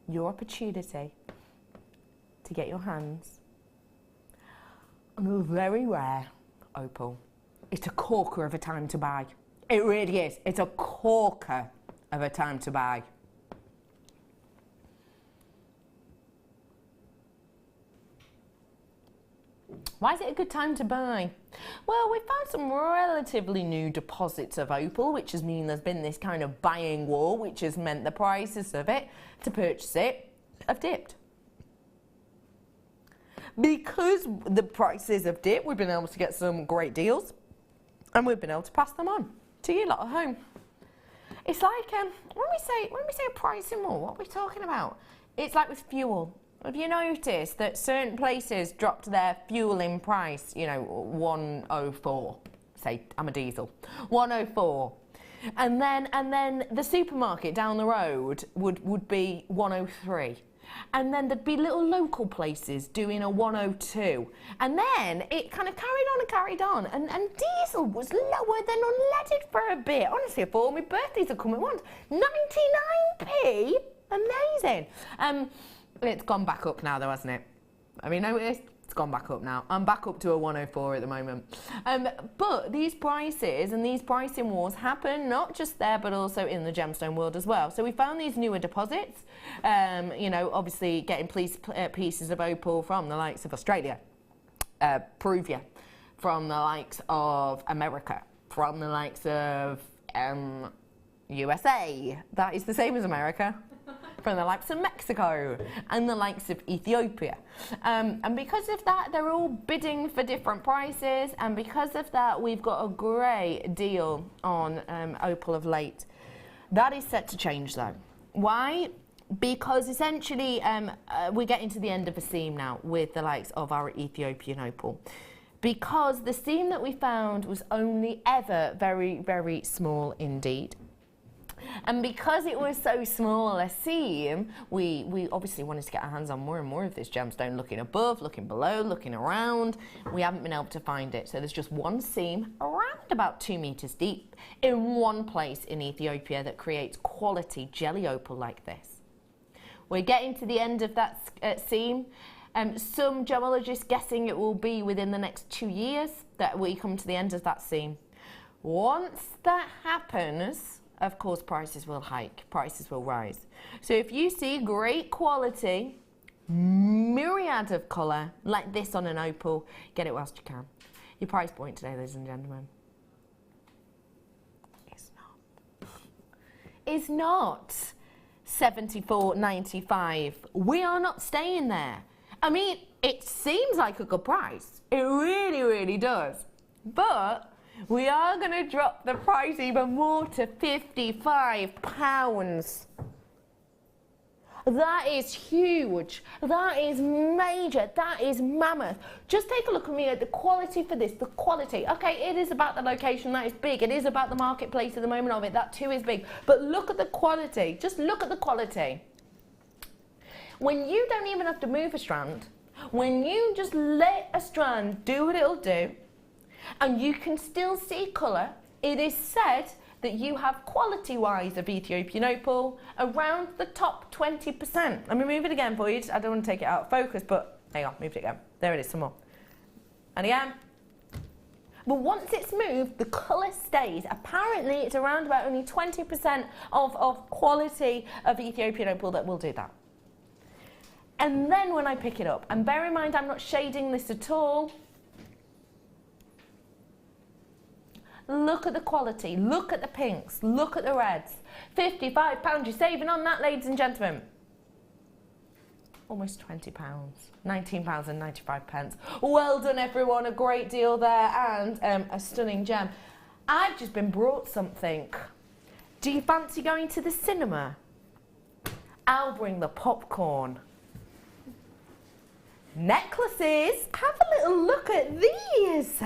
your opportunity to get your hands on a very rare opal. It's a corker of a time to buy. It really is. It's a corker of a time to buy. Why is it a good time to buy? Well, we've found some relatively new deposits of opal, which has meant there's been this kind of buying war, which has meant the prices of it to purchase it have dipped. Because the prices have dipped, we've been able to get some great deals, and we've been able to pass them on to you lot at home. It's like when we say a pricing war, what are we talking about? It's like with fuel. Have you noticed that certain places dropped their fuel in price, you know, 104, say I'm a diesel, 104. And then the supermarket down the road would be 103. And then there'd be little local places doing a 102. And then it kind of carried on. And diesel was lower than unleaded for a bit. Honestly, I thought my birthdays would come at once. 99p? Amazing. It's gone back up now though, hasn't it? Have you noticed? It's gone back up now. I'm back up to a 104 at the moment. But these prices and these pricing wars happen not just there, but also in the gemstone world as well. So we found these newer deposits, you know, obviously getting pieces of opal from the likes of Australia, Peruvian, from the likes of America, from the likes of USA. That is the same as America. From the likes of Mexico and the likes of Ethiopia. And because of that, they're all bidding for different prices, and because of that, we've got a great deal on opal of late. That is set to change though. Why? Because essentially we're getting to the end of a seam now with the likes of our Ethiopian opal. Because the seam that we found was only ever very, very small indeed. And because it was so small a seam, we obviously wanted to get our hands on more and more of this gemstone, looking above, looking below, looking around. We haven't been able to find it. So there's just one seam around about 2 meters deep in one place in Ethiopia that creates quality jelly opal like this. We're getting to the end of that seam. Some gemologists guessing it will be within the next 2 years that we come to the end of that seam. Once that happens, of course, prices will hike, prices will rise. So if you see great quality, myriad of colour, like this on an opal, get it whilst you can. Your price point today, ladies and gentlemen, is not $74.95. We are not staying there. I mean, it seems like a good price. It really, really does. But we are going to drop the price even more to £55. That is huge. That is major. That is mammoth. Just take a look at me at the quality for this, the quality. Okay, it is about the location, that is big. It is about the marketplace at the moment of it, that too is big. But look at the quality. Just look at the quality. When you don't even have to move a strand, when you just let a strand do what it'll do, and you can still see colour, it is said that you have quality-wise of Ethiopian opal around the top 20%. Let me move it again for you. I don't want to take it out of focus, but hang on, moved it again. There it is, some more. And again. But once it's moved, the colour stays. Apparently, it's around about only 20% of quality of Ethiopian opal that will do that. And then when I pick it up, and bear in mind I'm not shading this at all, look at the quality, look at the pinks, look at the reds. £55, you're saving on that, ladies and gentlemen. Almost £20, £19.95. Well done, everyone, a great deal there, and a stunning gem. I've just been brought something. Do you fancy going to the cinema? I'll bring the popcorn. Necklaces, have a little look at these.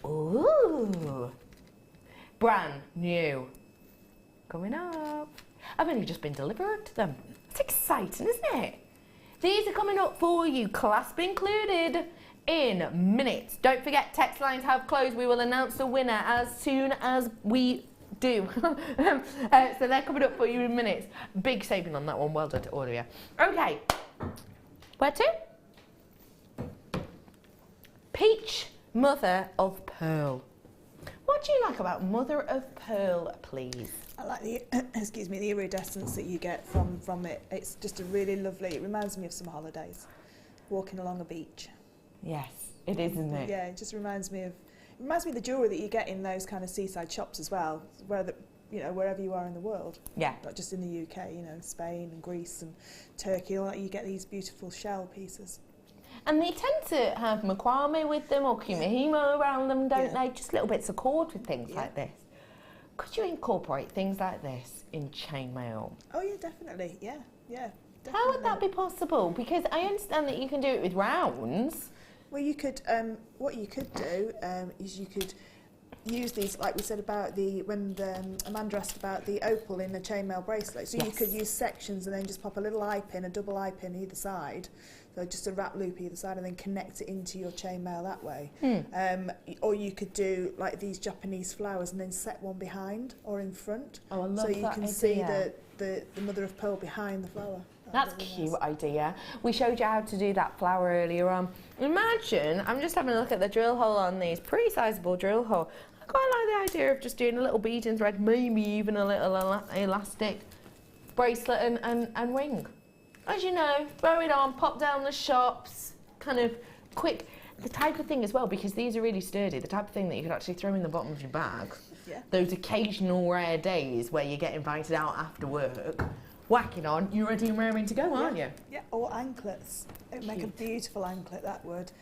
Ooh, brand new, coming up. I've only just been delivered to them. It's exciting, isn't it? These are coming up for you, clasp included, in minutes. Don't forget, text lines have closed. We will announce the winner as soon as we do. So they're coming up for you in minutes. Big saving on that one. Well done to all of you. Okay, where to? Peach, mother of pearl. What do you like about mother of pearl, please? I like the, excuse me, the iridescence that you get from it. It's just a really lovely, it reminds me of some holidays, walking along a beach. Yes, it is, isn't it? Yeah, it just reminds me of the jewellery that you get in those kind of seaside shops as well, where the, you know, wherever you are in the world. Yeah. Not just in the UK, you know, Spain and Greece and Turkey, all that, you get these beautiful shell pieces. And they tend to have macrame with them or kumihimo around them, don't they? Just little bits of cord with things like this. Could you incorporate things like this in chainmail? Oh yeah, definitely. Yeah, yeah. Definitely. How would that be possible? Because I understand that you can do it with rounds. Well, you could. What you could do is you could use these, like we said about when Amanda asked about the opal in a chainmail bracelet. So you could use sections and then just pop a little eye pin, a double eye pin either side. So just a wrap loop either side and then connect it into your chainmail that way. Or you could do like these Japanese flowers and then set one behind or in front. Oh, I love that so you can idea. see the mother of pearl behind the flower. That's a cute idea. We showed you how to do that flower earlier on. Imagine, I'm just having a look at the drill hole on these, pretty sizable drill hole. I quite like the idea of just doing a little bead and thread, maybe even a little elastic bracelet and ring. As you know, throw it on, pop down the shops, kind of quick. The type of thing as well, because these are really sturdy, the type of thing that you could actually throw in the bottom of your bag. Yeah. Those occasional rare days where you get invited out after work, whack it on, you're ready and raring to go, aren't you? Yeah, or anklets. It would make a beautiful anklet, that would,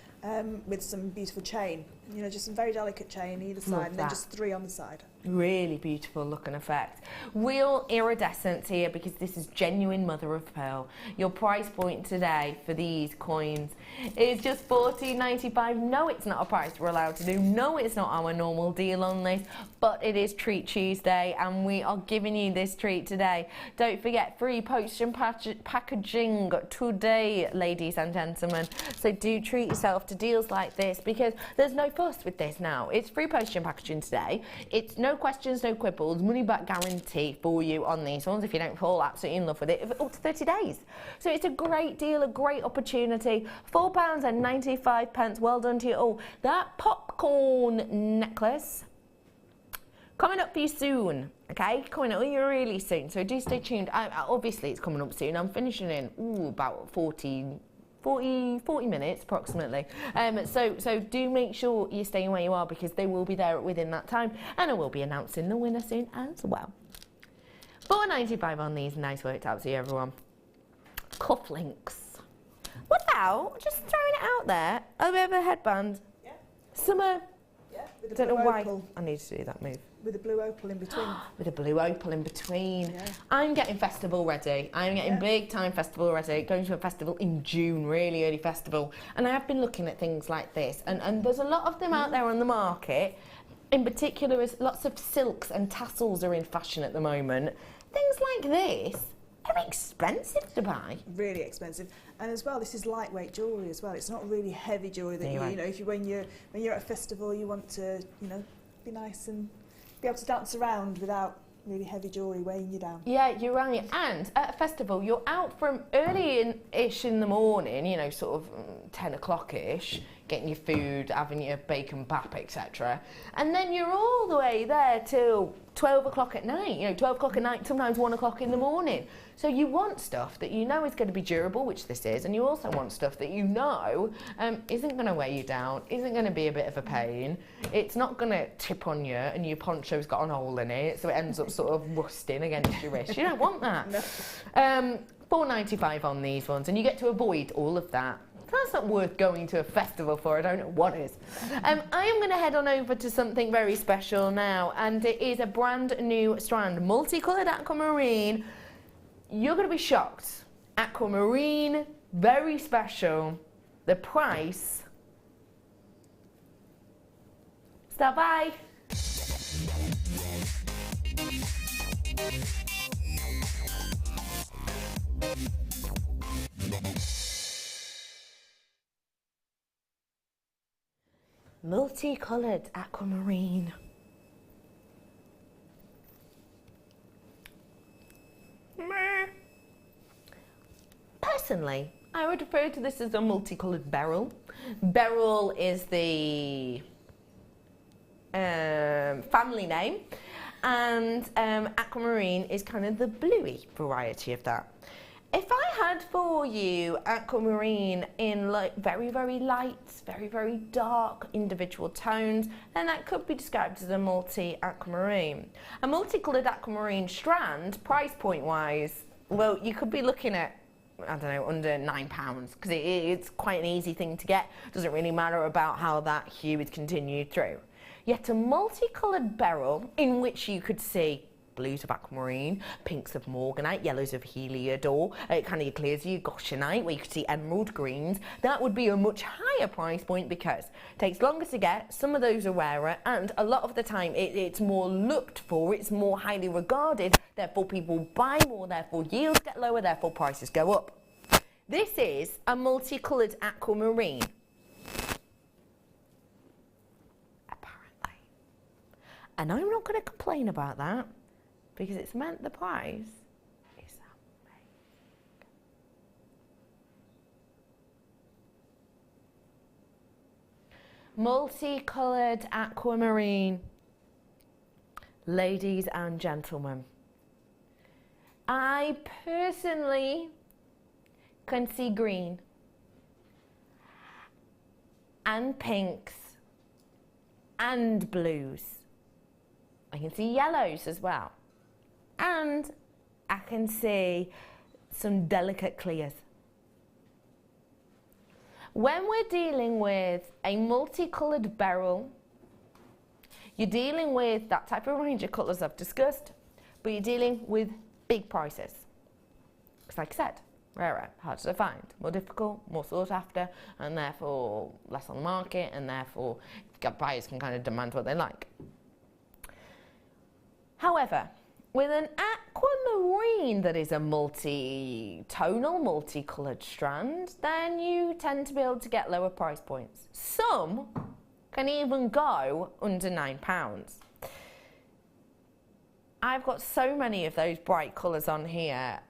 with some beautiful chain. You know, just some very delicate chain either side, and then just 3 on the side. Really beautiful looking effect. Real iridescence here because this is genuine mother of pearl. Your price point today for these coins is just $14.95. No, it's not a price we're allowed to do. No, it's not our normal deal on this, but it is Treat Tuesday and we are giving you this treat today. Don't forget, free post and packaging today, ladies and gentlemen. So do treat yourself to deals like this because there's no fuss with this now. It's free post and packaging today. It's no questions, no quibbles, money back guarantee for you on these ones if you don't fall absolutely in love with it, up to 30 days. So it's a great deal, a great opportunity. £4.95. Well done to you all. That popcorn necklace coming up for you soon, okay? Coming up really soon, so do stay tuned. Obviously it's coming up soon. I'm finishing in about 40 minutes approximately. So do make sure you're staying where you are because they will be there within that time and I will be announcing the winner soon as well. $4.95 on these, nice worked out to you everyone. Cufflinks. What about, just throwing it out there, a bit of a headband. Yeah. Summer. Yeah, with I a don't know blue why opal. I need to do that move. With a blue opal in between. With a blue opal in between. Yeah. I'm getting festival ready. I'm getting big time festival ready. Going to a festival in June, really early festival. And I have been looking at things like this. And there's a lot of them out there on the market. In particular, lots of silks and tassels are in fashion at the moment. Things like this are expensive to buy. Really expensive. And as well, this is lightweight jewellery as well. It's not really heavy jewellery that you know, if you when you're at a festival, you want to, you know, be nice and be able to dance around without really heavy jewellery weighing you down. Yeah, you're right. And at a festival, you're out from early-ish in the morning, you know, sort of 10 o'clock-ish, getting your food, having your bacon bap, etc. And then you're all the way there till 12 o'clock at night, you know, 12 o'clock at night, sometimes 1 o'clock in the morning. So you want stuff that you know is going to be durable, which this is, and you also want stuff that you know isn't going to weigh you down, isn't going to be a bit of a pain, it's not going to tip on you and your poncho's got an hole in it, so it ends up sort of rusting against your wrist. You don't want that. No. $4.95 on these ones, and you get to avoid all of that. That's not worth going to a festival for, I don't know what is. I am going to head on over to something very special now, and it is a brand new strand, multicolored aquamarine. You're going to be shocked. Aquamarine, very special. The price. Stop by. Multicolored aquamarine. Personally, I would refer to this as a multicolored beryl. Beryl is the family name, and aquamarine is kind of the bluey variety of that. If I had for you aquamarine in like very, very light, very, very dark individual tones, then that could be described as a multi-aquamarine. A multicolored aquamarine strand, price point wise, well, you could be looking at, I don't know, under £9 because it's quite an easy thing to get. Doesn't really matter about how that hue is continued through. Yet a multicolored beryl in which you could see blues of aquamarine, pinks of morganite, yellows of heliodor, kind of clears you goshenite, where you could see emerald greens. That would be a much higher price point because it takes longer to get, some of those are rarer, and a lot of the time it's more looked for, it's more highly regarded, therefore people buy more, therefore yields get lower, therefore prices go up. This is a multicolored aquamarine. Apparently. And I'm not going to complain about that, because it's meant the price is amazing. Multicolored aquamarine. Ladies and gentlemen, I personally can see green and pinks and blues. I can see yellows as well. And I can see some delicate clears. When we're dealing with a multicolored beryl, You're dealing with that type of range of colours I've discussed, but you're dealing with big prices. Because like I said, rarer, harder to find, more difficult, more sought after, and therefore less on the market, and therefore buyers can kind of demand what they like. However, with an aquamarine that is a multi-tonal, multicoloured strand, then you tend to be able to get lower price points. Some can even go under £9. I've got so many of those bright colours on here.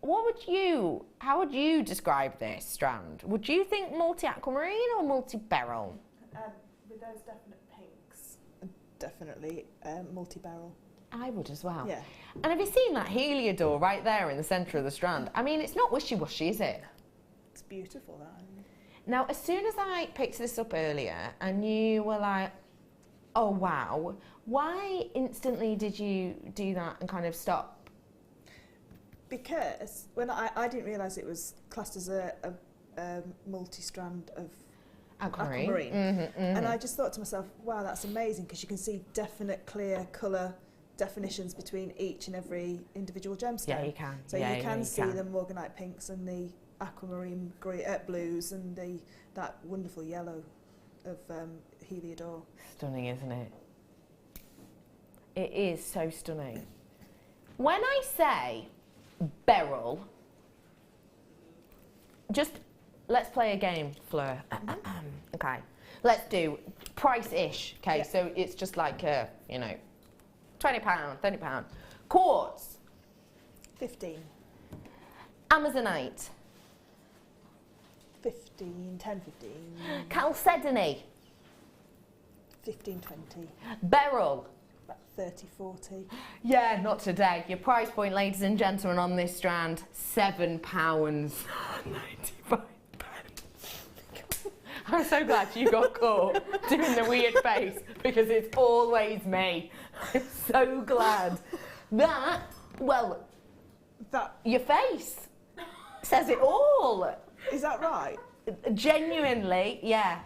How would you describe this strand? Would you think multi-aquamarine or multi-beryl? With those definite pinks, definitely multi-beryl. I would as well. Yeah. And have you seen that heliodor right there in the centre of the strand? I mean, it's not wishy-washy, is it? It's beautiful, that. Now, as soon as I picked this up earlier and you were like, oh wow, why instantly did you do that and kind of stop? Because when I didn't realise it was classed as a multi-strand of aquamarine. And I just thought to myself, wow, that's amazing, because you can see definite clear colour definitions between each and every individual gemstone. Yeah, you can. So you can see the morganite pinks and the aquamarine blues and that wonderful yellow of heliodor. Stunning, isn't it? It is so stunning. When I say beryl, just let's play a game, Fleur. Okay, let's do price-ish. Okay, yeah. So it's just like a, you know, £20, £30. Quartz. 15. Amazonite. 15, 10, 15. Chalcedony. 15, 20. Beryl. About 30, 40. Yeah, not today. Your price point, ladies and gentlemen, on this strand, £7.95. I'm so glad you got caught doing the weird face, because it's always me. I'm so glad. Your face says it all. Is that right? Genuinely, yeah.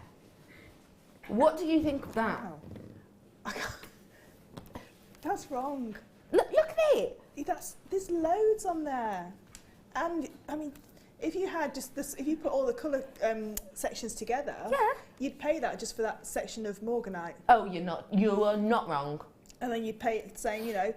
What do you think of that? Wow. That's wrong. Look at it. There's loads on there. And, I mean, if you had just this, if you put all the colour sections together, you'd pay that just for that section of morganite. Oh, you are not wrong. And then you'd pay it saying, you know,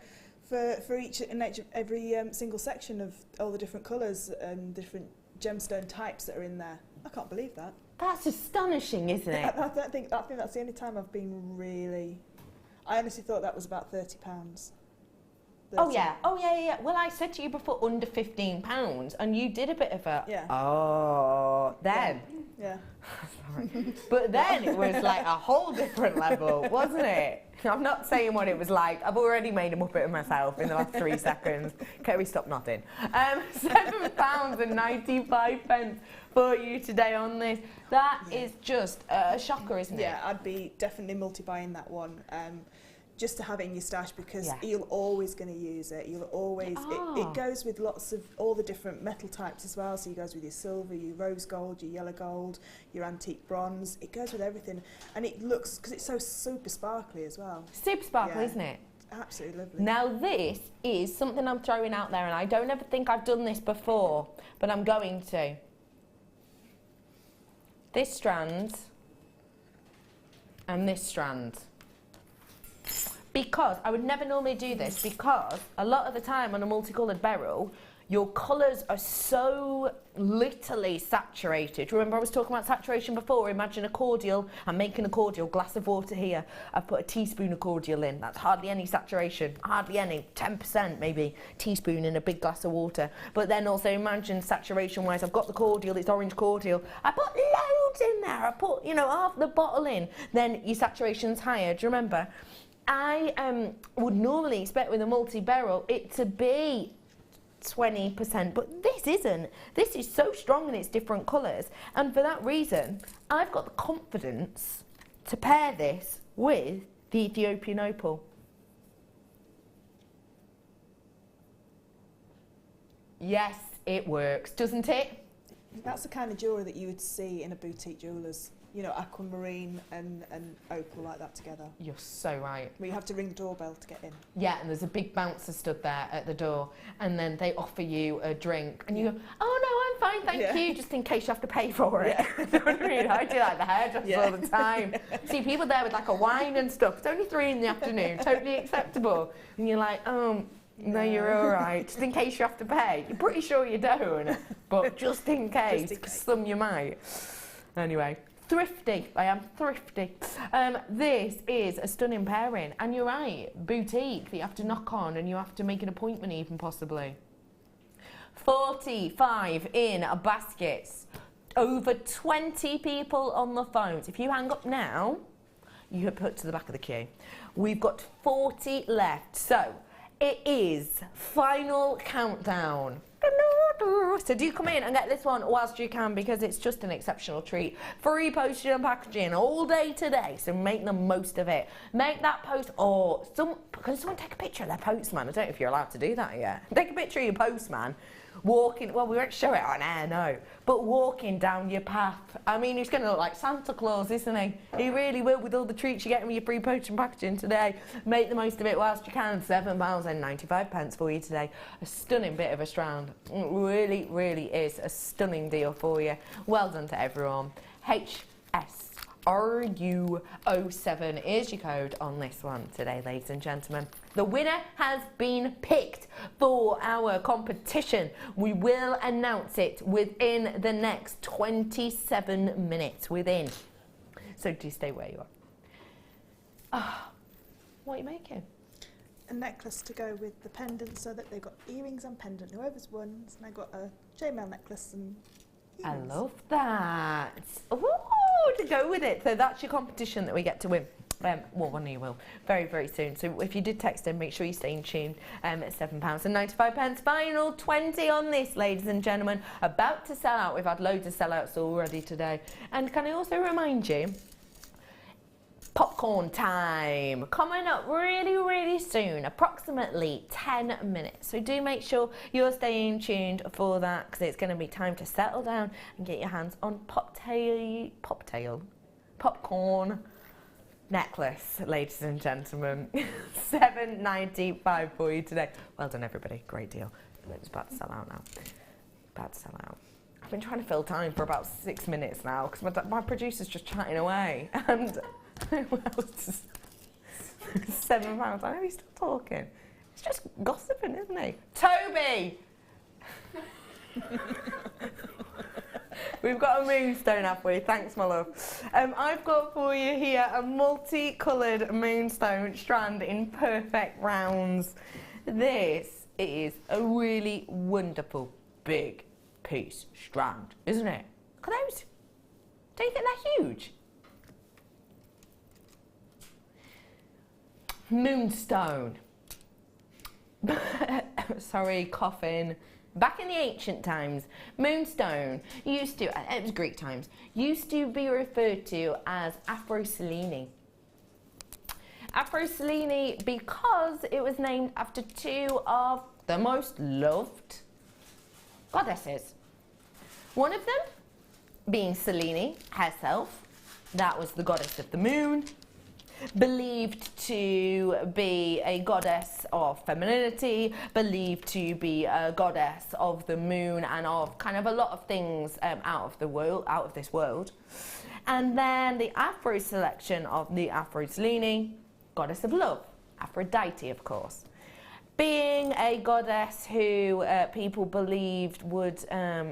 for each and every single section of all the different colours and different gemstone types that are in there. I can't believe that. That's astonishing, isn't it? I think that's the only time I've been really... I honestly thought that was about £30. 30. Oh yeah. Well, I said to you before, under £15, and you did a bit of a... Yeah. Oh, then. Yeah. Sorry. But then it was like a whole different level, wasn't it? I'm not saying what it was like. I've already made a muppet of myself in the last 3 seconds. Kerry, stop nodding. £7.95 for you today on this. That is just a shocker, isn't it? Yeah, I'd be definitely multi-buying that one. Just to have it in your stash, because you're always going to use it. You'll always... It goes with lots of all the different metal types as well. So it goes with your silver, your rose gold, your yellow gold, your antique bronze. It goes with everything. And it looks... Because it's so super sparkly as well. Super sparkly, isn't it? Absolutely lovely. Now this is something I'm throwing out there, and I don't ever think I've done this before, but I'm going to. This strand and this strand. Because I would never normally do this, because a lot of the time on a multicoloured beryl, your colours are so littly saturated. Remember I was talking about saturation before? Imagine a cordial. I'm making a cordial, glass of water here. I've put a teaspoon of cordial in. That's hardly any saturation, hardly any, 10% maybe, teaspoon in a big glass of water. But then also imagine saturation-wise, I've got the cordial, it's orange cordial. I put loads in there. I put, you know, half the bottle in. Then your saturation's higher, do you remember? I would normally expect with a multi-beryl it to be 20%, but this isn't. This is so strong in its different colours, and for that reason I've got the confidence to pair this with the Ethiopian Opal. Yes, it works, doesn't it? That's the kind of jewellery that you would see in a boutique jeweller's you know, aquamarine and opal like that together. You're so right. Well, you have to ring the doorbell to get in. Yeah, and there's a big bouncer stood there at the door, and then they offer you a drink, and you go, oh no, I'm fine, thank you, just in case you have to pay for it. You know what I mean? I do like the hairdresser all the time. See people there with like a wine and stuff. It's only 3 in the afternoon, totally acceptable. And you're like, oh, no, you're all right. Just in case you have to pay. You're pretty sure you don't, but just in case, because some you might. Anyway, thrifty. I am thrifty. This is a stunning pairing, and you're right, boutique that you have to knock on and you have to make an appointment even possibly. 45 in baskets. Over 20 people on the phones. If you hang up now, you get put to the back of the queue. We've got 40 left. So it is final countdown. So do come in and get this one whilst you can, because it's just an exceptional treat. Free postage and packaging all day today, so make the most of it. Make that post, or can someone take a picture of their postman? I don't know if you're allowed to do that yet. Take a picture of your postman walking, well, we won't show it on air, no, but walking down your path. I mean, he's going to look like Santa Claus, isn't he? He really will, with all the treats you get with your free postage and packaging today. Make the most of it whilst you can. £7.95 for you today. A stunning bit of a strand. It really, really is a stunning deal for you. Well done to everyone. HSRU07 is your code on this one today, ladies and gentlemen. The winner has been picked for our competition. We will announce it within the next 27 minutes. So do stay where you are. What are you making? A necklace to go with the pendant, so that they've got earrings and pendant. Whoever's won, and I got a chainmail necklace and earrings. I love that. Ooh, to go with it. So that's your competition that we get to win. Well, one of you will very, very soon. So if you did text in, make sure you stay in tune. At £7.95. Final 20 on this, ladies and gentlemen. About to sell out. We've had loads of sellouts already today. And can I also remind you, popcorn time coming up really, really soon, approximately 10 minutes. So do make sure you're staying tuned for that, because it's going to be time to settle down and get your hands on popcorn necklace, ladies and gentlemen. £7.95 for you today. Well done, everybody. Great deal. It's about to sell out now. About to sell out. I've been trying to fill time for about 6 minutes now, because my producer's just chatting away. And well, it's £7. I know he's still talking. He's just gossiping, isn't he? Toby! We've got a moonstone, have we? Thanks, my love. I've got for you here a multicoloured moonstone strand in perfect rounds. This is a really wonderful big piece strand, isn't it? Look at those. Don't you think they're huge? Moonstone. Sorry, coughing. Back in the ancient times, moonstone used to, it was Greek times, used to be referred to as Aphrodite. Aphrodite because it was named after 2 of the most loved goddesses. One of them being Selene herself, that was the goddess of the moon, believed to be a goddess of femininity, believed to be a goddess of the moon and of kind of a lot of things out of this world. And then the Afro selection of the Aphrodite, goddess of love, Aphrodite, of course, being a goddess who people believed would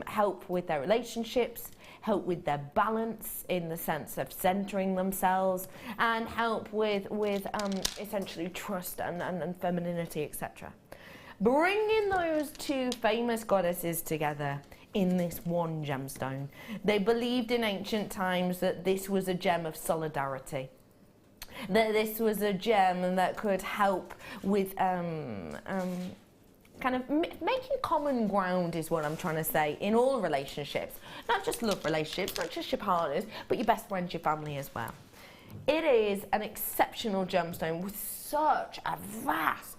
help with their relationships, help with their balance in the sense of centering themselves, and help with essentially trust and femininity, etc. Bringing those 2 famous goddesses together in this one gemstone, they believed in ancient times that this was a gem of solidarity, that this was a gem that could help with kind of making common ground, is what I'm trying to say, in all relationships. Not just love relationships, not just your partners, but your best friends, your family as well. It is an exceptional gemstone with such a vast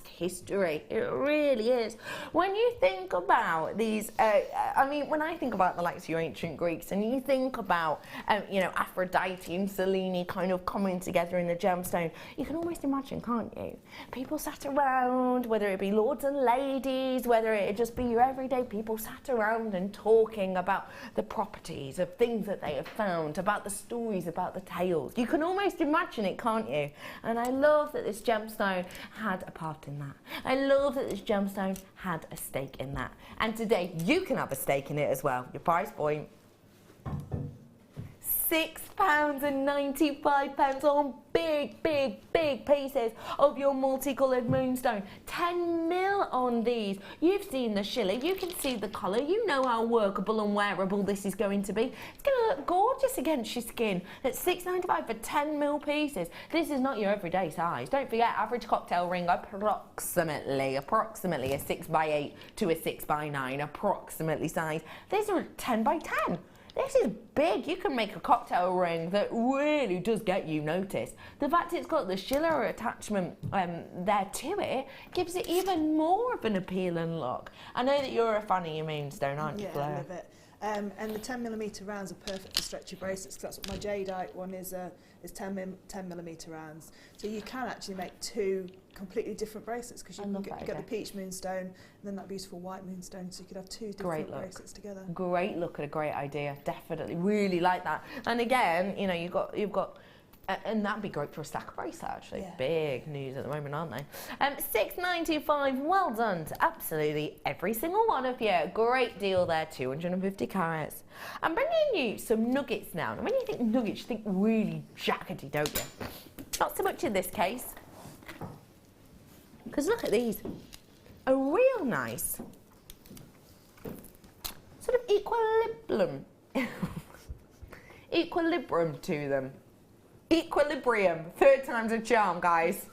history. It really is. When you think about these, I mean, when I think about the likes of your ancient Greeks, and you think about, you know, Aphrodite and Selene kind of coming together in the gemstone, you can almost imagine, can't you? People sat around, whether it be lords and ladies, whether it just be your everyday people sat around and talking about the properties of things that they have found, about the stories, about the tales. You can almost imagine it, can't you? And I love that this gemstone had a part in that. I love that this gemstone had a stake in that. And today you can have a stake in it as well. Your price point, £6.95 on big pieces of your multicolored moonstone. 10 mil on these. You've seen the shiller, you can see the colour, you know how workable and wearable this is going to be. It's going to look gorgeous against your skin. At £6.95 for 10 mil pieces. This is not your everyday size. Don't forget, average cocktail ring, approximately a 6x8 to a 6x9, approximately size. These are 10 by 10. This is big. You can make a cocktail ring that really does get you noticed. The fact it's got the shiller attachment there to it gives it even more of an appealing look. I know that you're a fan of your moonstone, aren't you, Blair? Yeah, I love it. And the 10mm rounds are perfect for stretchy bracelets, because that's what my jadeite one is 10mm rounds. So you can actually make two completely different bracelets, because you can get the peach moonstone and then that beautiful white moonstone, so you could have two different bracelets together. Great look and a great idea, definitely, really like that. And again, you know, you've got and that'd be great for a stack bracelet, actually. Yeah. Big news at the moment, aren't they? £6.95, well done to absolutely every single one of you. Great deal there, 250 carats. I'm bringing you some nuggets now. And when you think nuggets, you think really jaggedy, don't you? Not so much in this case. Because look at these. A real nice sort of equilibrium to them. Equilibrium, third time's a charm, guys.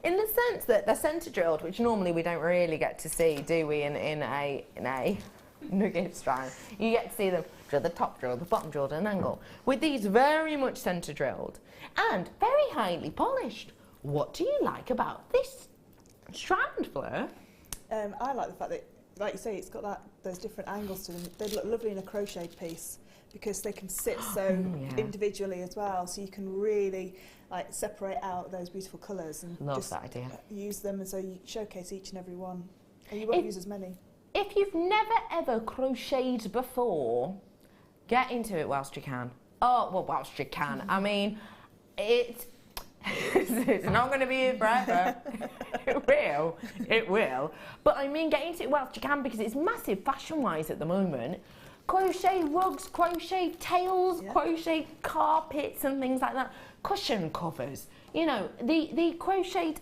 In the sense that they're centre drilled, which normally we don't really get to see, do we, in a nugget strand. You get to see them drill the top drill, the bottom drilled at an angle. With these very much centre drilled and very highly polished. What do you like about this strand, Fleur? I like the fact that, like you say, it's got those different angles to them. They look lovely in a crocheted piece, because they can sit so individually as well, so you can really like separate out those beautiful colours and just that idea. Use them, and so you showcase each and every one, and you won't use as many. If you've never ever crocheted before, get into it whilst you can. Oh, well, whilst you can. I mean, it's not going to be here forever. It will. But I mean, get into it whilst you can, because it's massive fashion-wise at the moment. Crochet rugs, crochet tails, crochet carpets and things like that. Cushion covers. You know, the crocheted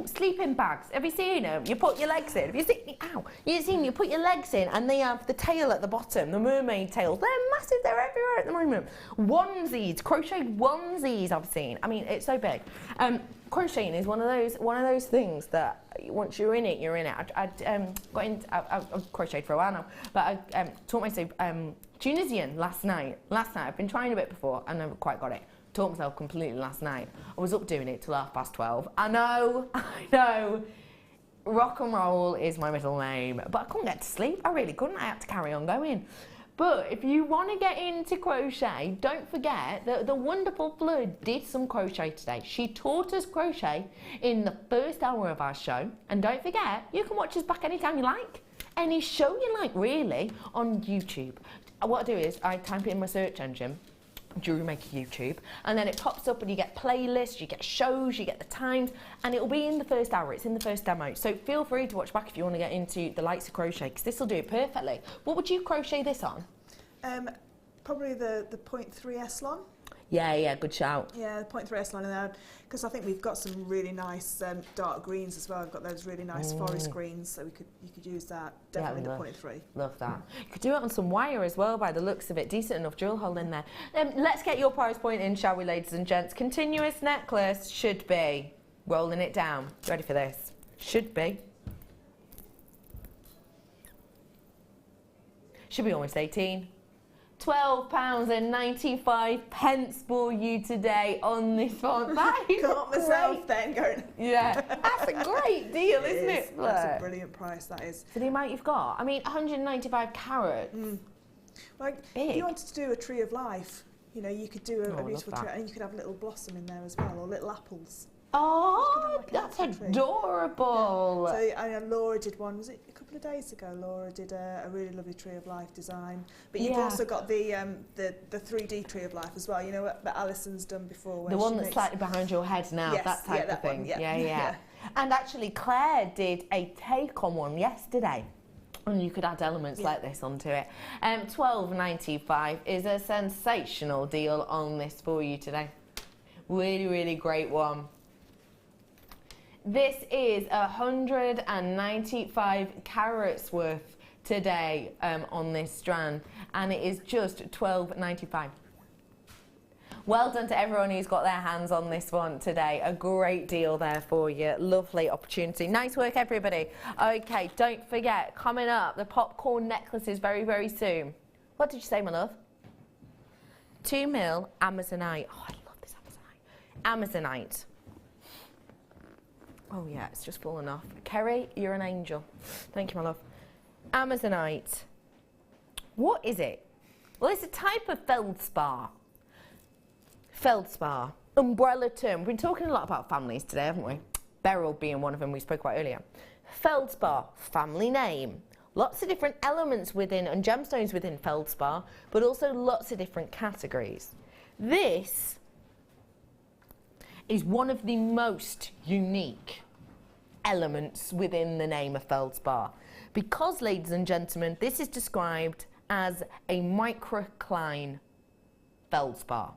sleeping bags. Have you seen them? You put your legs in. Have you seen? Ow! You've seen? You put your legs in, and they have the tail at the bottom, the mermaid tails. They're massive. They're everywhere at the moment. Onesies, crocheted onesies. I've seen. I mean, it's so big. Crocheting is one of those things that once you're in it, you're in it. I've crocheted for a while now, but I taught myself Tunisian last night. I've been trying a bit before, and never quite got it. Taught myself completely last night. I was up doing it till 12:30. I know. Rock and roll is my middle name, but I couldn't get to sleep. I really couldn't. I had to carry on going. But if you want to get into crochet, don't forget that the wonderful Fleur did some crochet today. She taught us crochet in the first hour of our show. And don't forget, you can watch us back anytime you like. Any show you like, really, on YouTube. What I do is I type in my search engine, Jewellery Maker YouTube, and then it pops up and you get playlists, you get shows, you get the times, and it'll be in the first hour, it's in the first demo. So feel free to watch back if you want to get into the likes of crochet, because this will do it perfectly. What would you crochet this on? Probably the 0.3S long. Yeah, good shout. Yeah, the 0.3S line in there, because I think we've got some really nice dark greens as well. We've got those really nice forest greens, so you could use that. Definitely the 0.3. Love that. You could do it on some wire as well, by the looks of it. Decent enough drill hole in there. Let's get your price point in, shall we, ladies and gents? Continuous necklace should be rolling it down. Ready for this? Should be almost 18. £12.95 for you today on this one. That is Got myself then going. Yeah, that's a great deal, isn't it? That's a brilliant price, that is. For the amount you've got. I mean, 195 carats. Like, if you wanted to do a tree of life, you know, you could do a beautiful tree, and you could have a little blossom in there as well, or little apples. Oh, that's adorable. So I know Laura did one, was it a couple of days ago? Laura did a really lovely tree of life design. But you've also got the 3D tree of life as well, you know, that Alison's done before. The one that's slightly behind your head now, yes, that type of thing. One, yeah. And actually Claire did a take on one yesterday. And you could add elements like this onto it. £12.95 is a sensational deal on this for you today. Really, really great one. This is 195 carats worth today on this strand, and it is just £12.95. Well done to everyone who's got their hands on this one today. A great deal there for you. Lovely opportunity. Nice work, everybody. Okay, don't forget, coming up, the popcorn necklaces very, very soon. What did you say, my love? 2 mil Amazonite. Oh, I love this Amazonite. Amazonite. Oh yeah, it's just fallen off. Kerry, you're an angel. Thank you, my love. Amazonite. What is it? Well, it's a type of feldspar. Feldspar, umbrella term. We've been talking a lot about families today, haven't we? Beryl being one of them we spoke about earlier. Feldspar, family name. Lots of different elements within and gemstones within feldspar, but also lots of different categories. This is one of the most unique elements within the name of feldspar. Because, ladies and gentlemen, this is described as a microcline feldspar.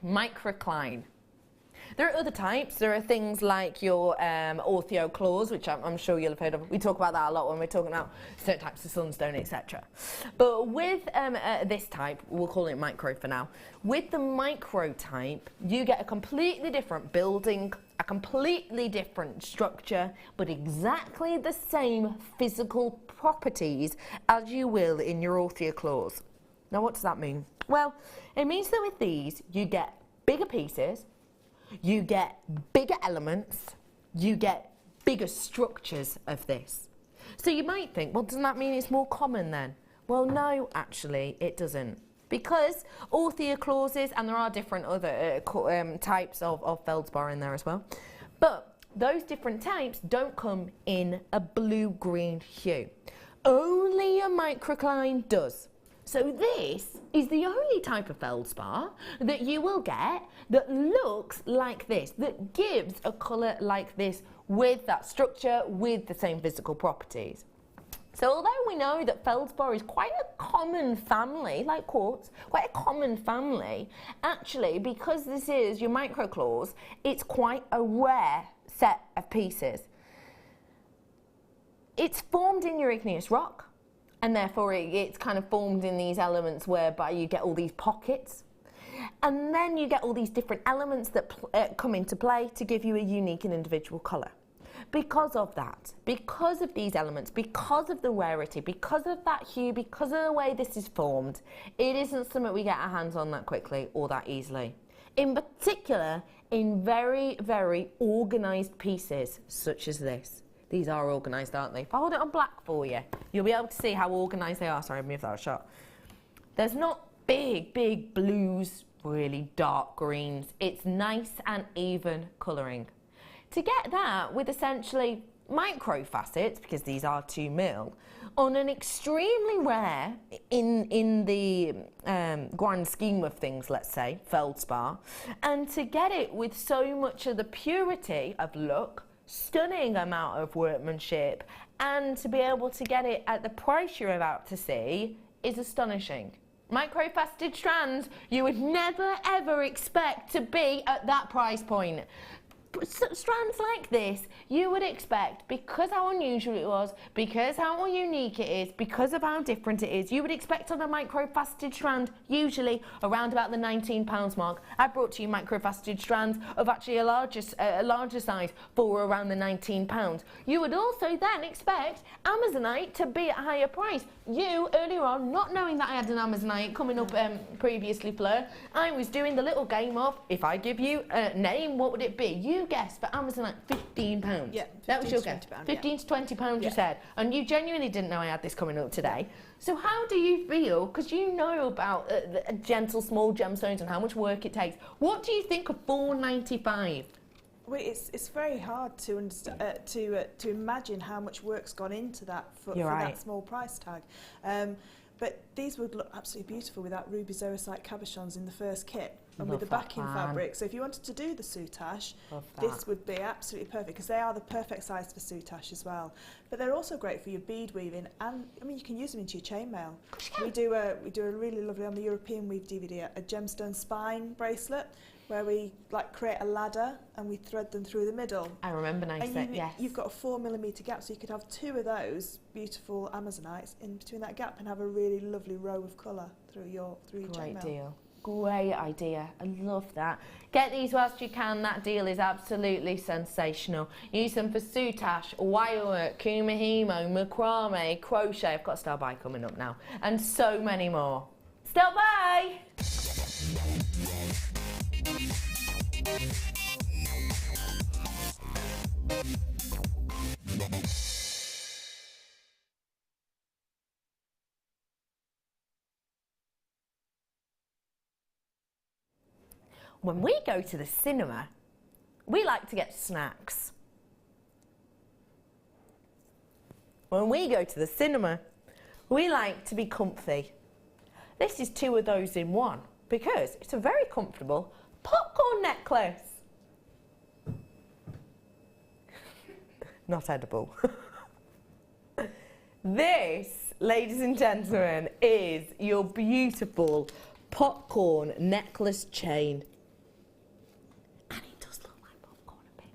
Microcline. There are other types. There are things like your orthoclores, which I'm sure you'll have heard of. We talk about that a lot when we're talking about certain types of sunstone, etc. But with this type, we'll call it micro for now. With the micro type, you get a completely different building, a completely different structure, but exactly the same physical properties as you will in your orthoclores. Now, what does that mean? Well, it means that with these, you get bigger pieces, you get bigger elements, you get bigger structures of this. So you might think, well, doesn't that mean it's more common then? Well, no, actually, it doesn't. Because orthoclores, and there are different other types of feldspar in there as well, but those different types don't come in a blue-green hue. Only a microcline does. So this is the only type of feldspar that you will get that looks like this, that gives a colour like this with that structure, with the same physical properties. So although we know that feldspar is quite a common family, like quartz, quite a common family, actually, because this is your microclores, it's quite a rare set of pieces. It's formed in your igneous rock, and therefore it's kind of formed in these elements whereby you get all these pockets. And then you get all these different elements that come into play to give you a unique and individual colour. Because of that, because of these elements, because of the rarity, because of that hue, because of the way this is formed, it isn't something we get our hands on that quickly or that easily. In particular, in very, very organised pieces such as this. These are organised, aren't they? If I hold it on black for you, you'll be able to see how organised they are. Sorry, I moved that shot. There's not big, big blues, really dark greens. It's nice and even colouring. To get that with essentially micro facets, because these are 2 mil, on an extremely rare, in the grand scheme of things, let's say, feldspar, and to get it with so much of the purity of look, stunning amount of workmanship, and to be able to get it at the price you're about to see is astonishing. Microfaceted strands you would never ever expect to be at that price point. strands like this, you would expect, because how unusual it was, because how unique it is, because of how different it is, you would expect on a microfaceted strand, usually around about the £19 mark. I brought to you microfaceted strands of actually a larger size for around the £19. You would also then expect Amazonite to be at a higher price. You, earlier on, not knowing that I had an Amazonite coming up previously, Fleur, I was doing the little game of, if I give you a name, what would it be? You guessed for Amazonite, £15. Yeah, that was your guess. £15 to £20 you said. And you genuinely didn't know I had this coming up today. So how do you feel, because you know about the gentle small gemstones and how much work it takes, what do you think of £4.95? Well, it's very hard to imagine how much work's gone into that for that small price tag. But these would look absolutely beautiful with that ruby zoisite cabochons in the first kit and with the backing fabric. So if you wanted to do the soutache, this would be absolutely perfect because they are the perfect size for soutache as well. But they're also great for your bead weaving, and I mean you can use them into your chainmail. We do a really lovely on the European Weave DVD a gemstone spine bracelet, where we like create a ladder and we thread them through the middle. I remember yes. You've got a 4mm gap, so you could have 2 of those beautiful Amazonites in between that gap and have a really lovely row of colour through your chainmail. Great deal. Great idea. I love that. Get these whilst you can. That deal is absolutely sensational. Use them for soutache, wirework, kumihimo, macrame, crochet. I've got a style by coming up now. And so many more. Stop by! When we go to the cinema, we like to get snacks. When we go to the cinema, we like to be comfy. This is 2 of those in one because it's a very comfortable popcorn necklace. Not edible. This, ladies and gentlemen, is your beautiful popcorn necklace chain. And it does look like popcorn a bit.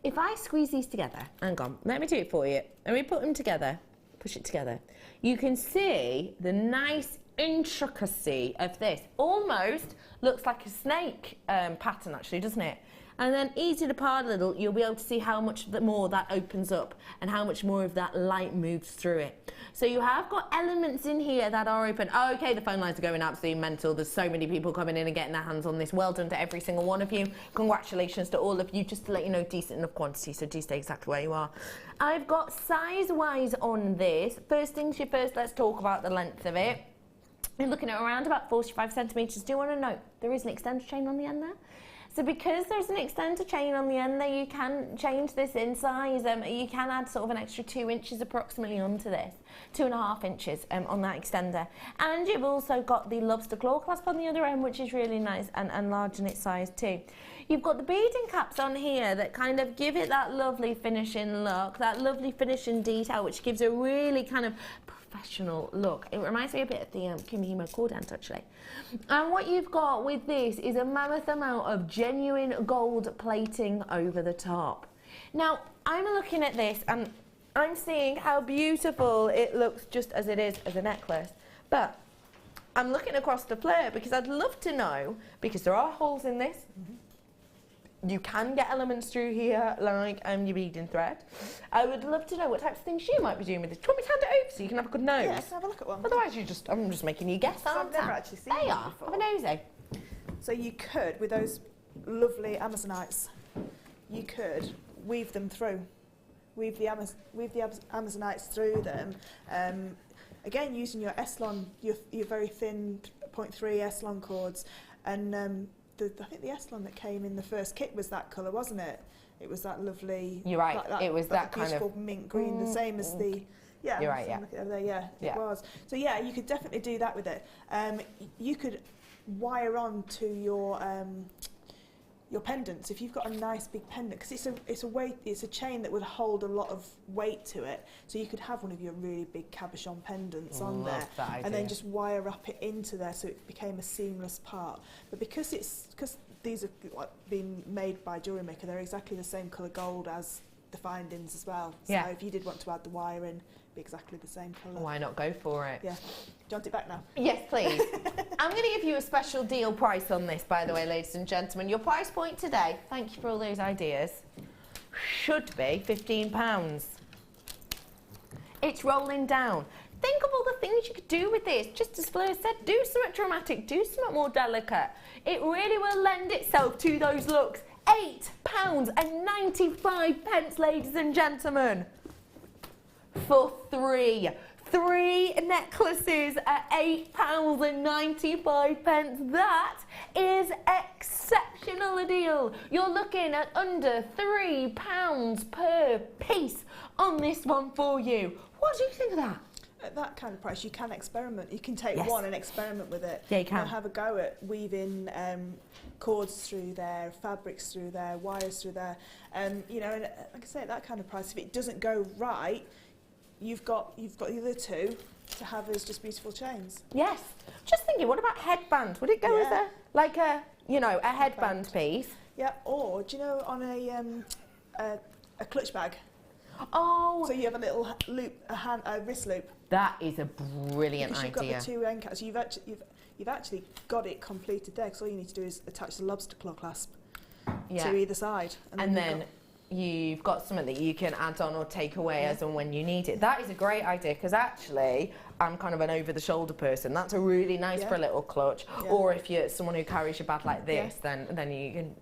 If I squeeze these together, hang on, let me do it for you. Let me put them together, push it together. You can see the nice intricacy of this. Almost looks like a snake pattern actually, doesn't it? And then ease it apart a little, you'll be able to see how much more that opens up and how much more of that light moves through it. So you have got elements in here that are open. Oh, okay, the phone lines are going absolutely mental. There's so many people coming in and getting their hands on this. Well done to every single one of you. Congratulations to all of you. Just to let you know, decent enough quantity, so do stay exactly where you are. I've got size-wise on this. First things first, let's talk about the length of it. You're looking at around about 45 centimetres. Do you want to note there is an extender chain on the end there? So because there's an extender chain on the end there, you can change this in size. You can add sort of an extra 2 inches approximately onto this, 2.5 inches on that extender. And you've also got the lobster claw clasp on the other end, which is really nice and large in its size too. You've got the beading caps on here that kind of give it that lovely finishing look, that lovely finishing detail, which gives a really kind of professional look. It reminds me a bit of the kumihimo cordant actually. And what you've got with this is a mammoth amount of genuine gold plating over the top. Now, I'm looking at this and I'm seeing how beautiful it looks just as it is as a necklace. But I'm looking across the flare because I'd love to know, because there are holes in this, you can get elements through here, like your beading thread. I would love to know what types of things you might be doing with this. Do you want me to hand it over so you can have a good nose? Yeah, let's have a look at one. Otherwise, I'm just making you guess, aren't I? I've never actually seen they one are. before. Have a nosy. So you could, with those lovely Amazonites, you could weave them through. Weave the Amazonites through them. Again, using your Eslon, your very thin 0.3 Eslon cords, and I think the Eslon that came in the first kit was that colour, wasn't it? It was that lovely. You're right. It was that kind beautiful mint green, the same as the. Yeah, you're right. Yeah. Over there, it was. So yeah, you could definitely do that with it. You could wire on to your your pendants, if you've got a nice big pendant, because it's a chain that would hold a lot of weight to it, so you could have one of your really big cabochon pendants on there, and then just wire wrap it into there, so it became a seamless part. But because these are being made by Jewellery Maker, they're exactly the same colour gold as the findings as well. So if you did want to add the wire in, it'd be exactly the same colour. Why not go for it? Yeah. Do you want it back now? Yes, please. I'm going to give you a special deal price on this, by the way, ladies and gentlemen. Your price point today, thank you for all those ideas, should be £15. It's rolling down. Think of all the things you could do with this. Just as Fleur said, do something dramatic, do something more delicate. It really will lend itself to those looks. £8.95, ladies and gentlemen, for three necklaces at £8.95. That is exceptional a deal. You're looking at under £3 per piece on this one for you. What do you think of that? At that kind of price, you can experiment. You can take one and experiment with it. Yeah, you can. Have a go at weaving cords through there, fabrics through there, wires through there. You know, and like I say, at that kind of price, if it doesn't go right, you've got the other two to have as just beautiful chains. Yes. Just thinking, what about headband? Would it go as a headband piece? Yeah. Or do you know, on a clutch bag? Oh. So you have a little loop, a wrist loop. That is a brilliant idea. You've got the two end caps. You've actually got it completed there, because all you need to do is attach the lobster claw clasp to either side. And then you've got something that you can add on or take away as and when you need it. That is a great idea, because actually I'm kind of an over-the-shoulder person. That's a really nice for a little clutch. Or if you're someone who carries your bag like this, then you can.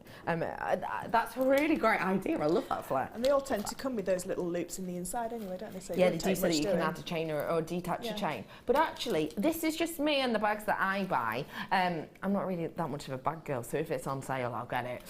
That's a really great idea. I love that flare. And they all tend to come with those little loops in the inside anyway, don't they? So they do, so that you can add a chain or detach a chain. But actually, this is just me and the bags that I buy. I'm not really that much of a bag girl, so if it's on sale, I'll get it.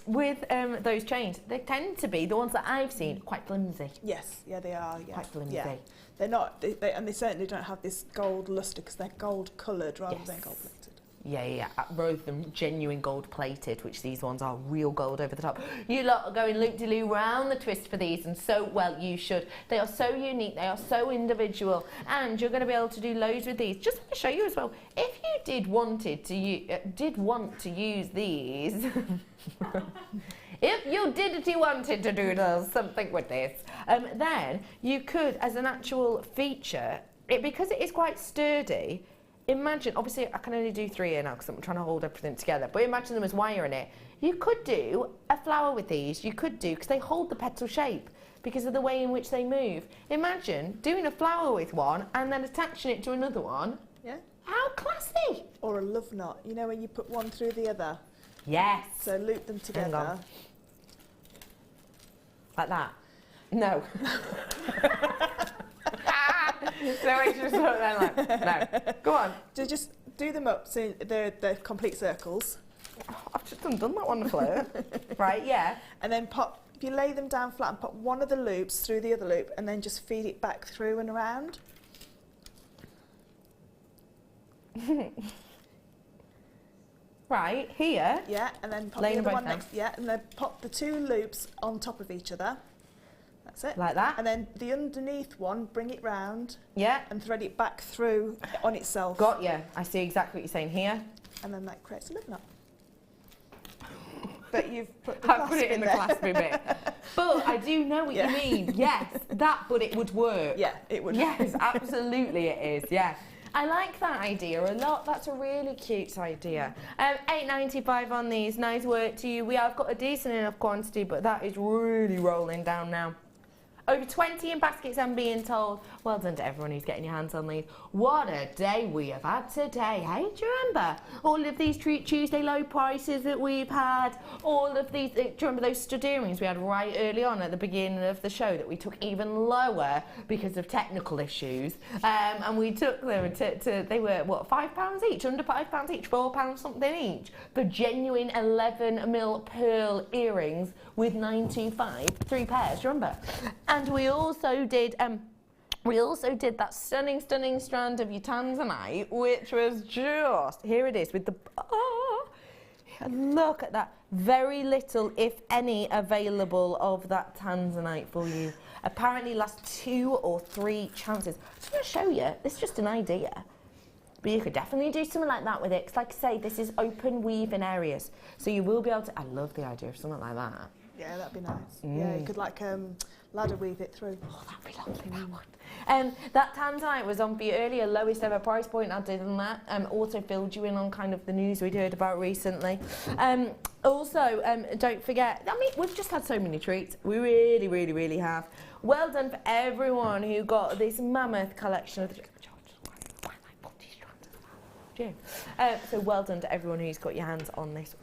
With those chains, they tend to be, the ones that I've seen, quite flimsy. Yes, they are. Yeah. Quite flimsy. Yeah. They're not, and they certainly don't have this gold lustre, because they're gold coloured rather than gold plated. Yeah, rather than genuine gold plated, which these ones are real gold over the top. You lot are going loop-de-loo round the twist for these, and so well you should. They are so unique, they are so individual, and you're going to be able to do loads with these. Just want to show you as well, if you did want to use these, if you wanted to do something with this, then you could, as an actual feature, because it is quite sturdy. Imagine, obviously I can only do 3 here now because I'm trying to hold everything together, but imagine them as wire in it. You could do a flower with these, because they hold the petal shape because of the way in which they move. Imagine doing a flower with one and then attaching it to another one. Yeah. How classy! Or a love knot, you know, when you put one through the other. Yes. So loop them together. Like that? No. So I just thought then no. Go on. So just do them up so they're complete circles. Oh, I've just done that one, Fleur. Right, yeah. And then if you lay them down flat and pop one of the loops through the other loop, and then just feed it back through and around. Right, here. Yeah, and then pop the other one next. Yeah, and then pop the 2 loops on top of each other. That's it. Like that. And then the underneath one, bring it round. Yeah. And thread it back through on itself. Got you. I see exactly what you're saying here. And then that creates a lip knot. But you've put the I've put it in the claspy bit. But I do know what you mean. Yes, but it would work. Yeah, it would. Yes, absolutely it is. Yeah. I like that idea a lot. That's a really cute idea. £8.95 on these. Nice work to you. We have got a decent enough quantity, but that is really rolling down now. Over 20 in baskets, I'm being told. Well done to everyone who's getting your hands on these. What a day we have had today, hey? Do you remember all of these Treat Tuesday low prices that we've had? All of these, do you remember those stud earrings we had right early on at the beginning of the show that we took even lower because of technical issues? And we took them they were, what, £5 each? Under £5 each? £4 something each? For genuine 11mm pearl earrings with 925, 3 pairs, do you remember? And we also did that stunning strand of your Tanzanite, which was just, here it is with the, Look at that. Very little, if any, available of that Tanzanite for you. Apparently last 2 or 3 chances. I'm just going to show you. This is just an idea. But you could definitely do something like that with it. Because like I say, this is open weave in areas. So you will be able to... I love the idea of something like that. Yeah, that'd be nice. Yeah, you could like ladder weave it through. Oh, that'd be lovely, that one. That Tanzanite was on for your earlier lowest ever price point, I did on that. Also filled you in on kind of the news we'd heard about recently. Also, don't forget, I mean, we've just had so many treats. We really, really, really have. Well done for everyone who got this mammoth collection of the... so well done to everyone who's got your hands on this.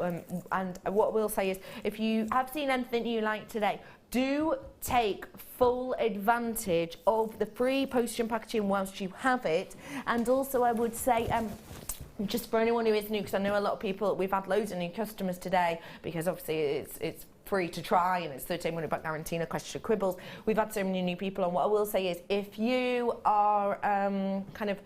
And what we'll say is, if you have seen anything you like today, do take full advantage of the free postage and packaging whilst you have it. And also I would say, just for anyone who is new, because I know a lot of people, we've had loads of new customers today, because obviously it's free to try and it's 13 money back guarantee, no question of quibbles. We've had so many new people, and what I will say is, if you are kind of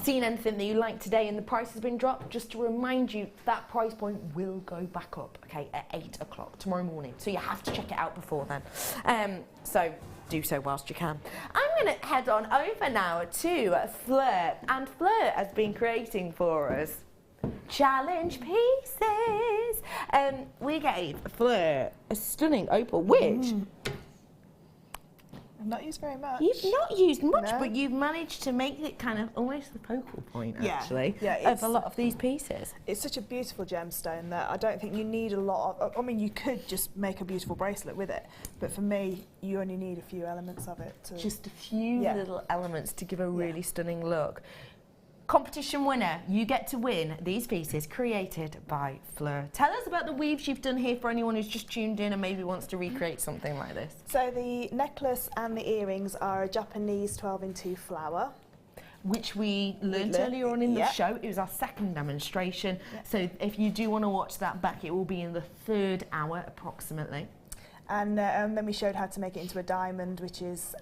seen anything that you like today and the price has been dropped, just to remind you, that price point will go back up, okay, at 8 o'clock tomorrow morning. So you have to check it out before then. So do so whilst you can. I'm going to head on over now to Fleur. And Fleur has been creating for us challenge pieces. We gave Fleur a stunning opal, which... I've not used very much. You've not used much, No. but you've managed to make it kind of almost the focal point, actually, yeah, of a lot of these pieces. It's such a beautiful gemstone that I don't think you need a lot of... I mean, you could just make a beautiful bracelet with it, but for me, you only need a few elements of it. Just a few little elements to give a really stunning look. Competition winner, you get to win these pieces created by Fleur. Tell us about the weaves you've done here for anyone who's just tuned in and maybe wants to recreate something like this. So the necklace and the earrings are a Japanese 12-in-2 flower. Which we learnt earlier on in the show. It was our second demonstration. So if you do want to watch that back, it will be in the 3rd hour approximately. And then we showed how to make it into a diamond, which is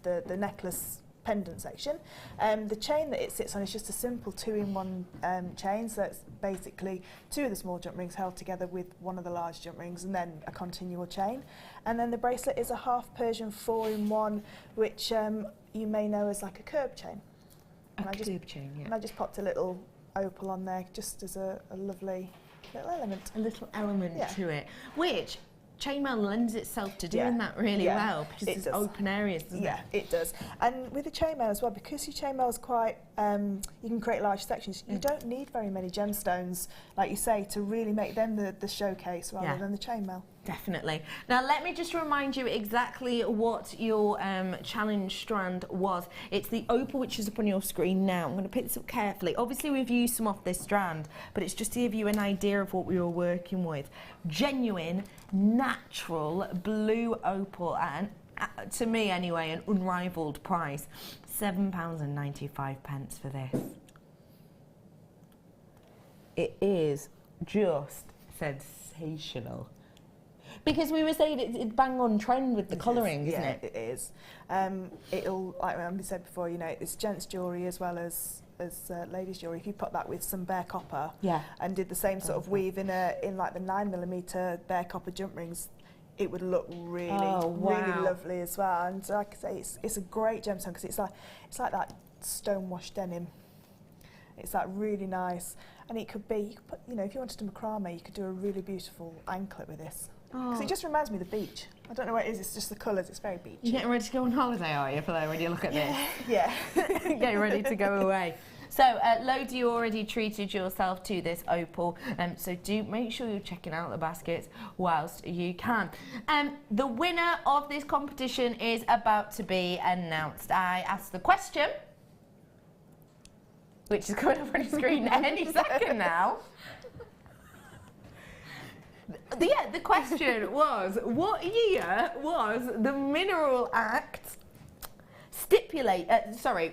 the necklace pendant section. The chain that it sits on is just a simple 2-in-1 chain, so it's basically 2 of the small jump rings held together with one of the large jump rings and then a continual chain. And then the bracelet is a half Persian 4-in-1, which you may know as like a curb chain. A curb chain, yeah. And I just popped a little opal on there just as a lovely little element. A little element to it, which chainmail lends itself to doing that really well, because it's open areas, doesn't it? Yeah, it does. And with the chainmail as well, because your chainmail is quite, you can create large sections, you don't need very many gemstones, like you say, to really make them the showcase rather than the chainmail. Definitely. Now let me just remind you exactly what your challenge strand was. It's the opal, which is up on your screen now. I'm going to pick this up carefully. Obviously we've used some off this strand, but it's just to give you an idea of what we were working with. Genuine, natural blue opal, and to me anyway, an unrivaled price. £7.95 for this. It is just sensational. Because we were saying it's bang on trend with the colouring, isn't it? It is. It'll, like we said before, you know, it's gents jewellery as well as ladies jewellery. If you put that with some bare copper and did the same sort of weave in like the 9mm bare copper jump rings, it would look really, really lovely as well. And like I say, it's a great gemstone because it's like that stone-washed denim. It's like really nice, and it could be, you could put, you know, if you wanted to macrame, you could do a really beautiful anklet with this. Because it just reminds me of the beach. I don't know what it is, it's just the colours, it's very beachy. You're getting ready to go on holiday, are you, Flo, when you look at this? Yeah. Getting ready to go away. So, loads you already treated yourself to this opal, so do make sure you're checking out the baskets whilst you can. The winner of this competition is about to be announced. I asked the question, which is coming up on your screen any second now. The question was, what year was the Mineral Act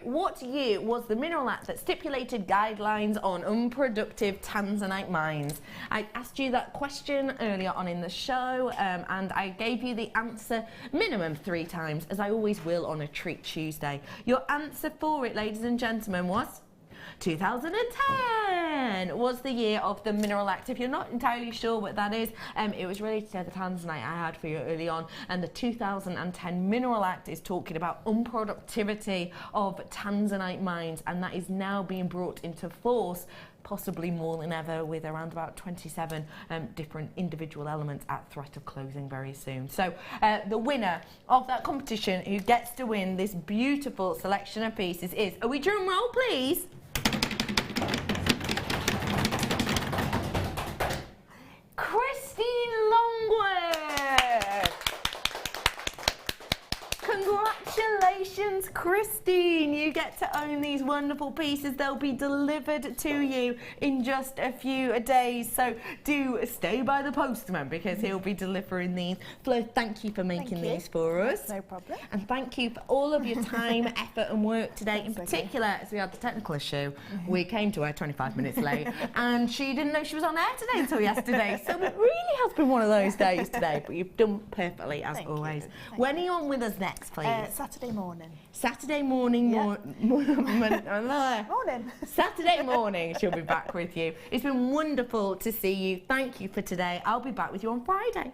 what year was the Mineral Act that stipulated guidelines on unproductive Tanzanite mines? I asked you that question earlier on in the show, and I gave you the answer minimum 3 times, as I always will on a Treat Tuesday. Your answer for it, ladies and gentlemen, was 2010 was the year of the Mineral Act. If you're not entirely sure what that is, it was related to the Tanzanite I had for you early on, and the 2010 Mineral Act is talking about unproductivity of Tanzanite mines, and that is now being brought into force, possibly more than ever, with around about 27 different individual elements at threat of closing very soon. So the winner of that competition, who gets to win this beautiful selection of pieces, is, are we drum roll please? Christine Longworth! Congratulations, Christine! You get to own these wonderful pieces. They'll be delivered to you in just a few days. So do stay by the postman because he'll be delivering these. Flo, thank you for making these for us. No problem. And thank you for all of your time, effort and work today. In particular, as we had the technical issue, we came to her 25 minutes late and she didn't know she was on air today until yesterday. So it really has been one of those days today, but you've done perfectly as always. When are you on with us next, please? Saturday morning. Saturday morning, morning. Saturday morning, she'll be back with you. It's been wonderful to see you. Thank you for today. I'll be back with you on Friday.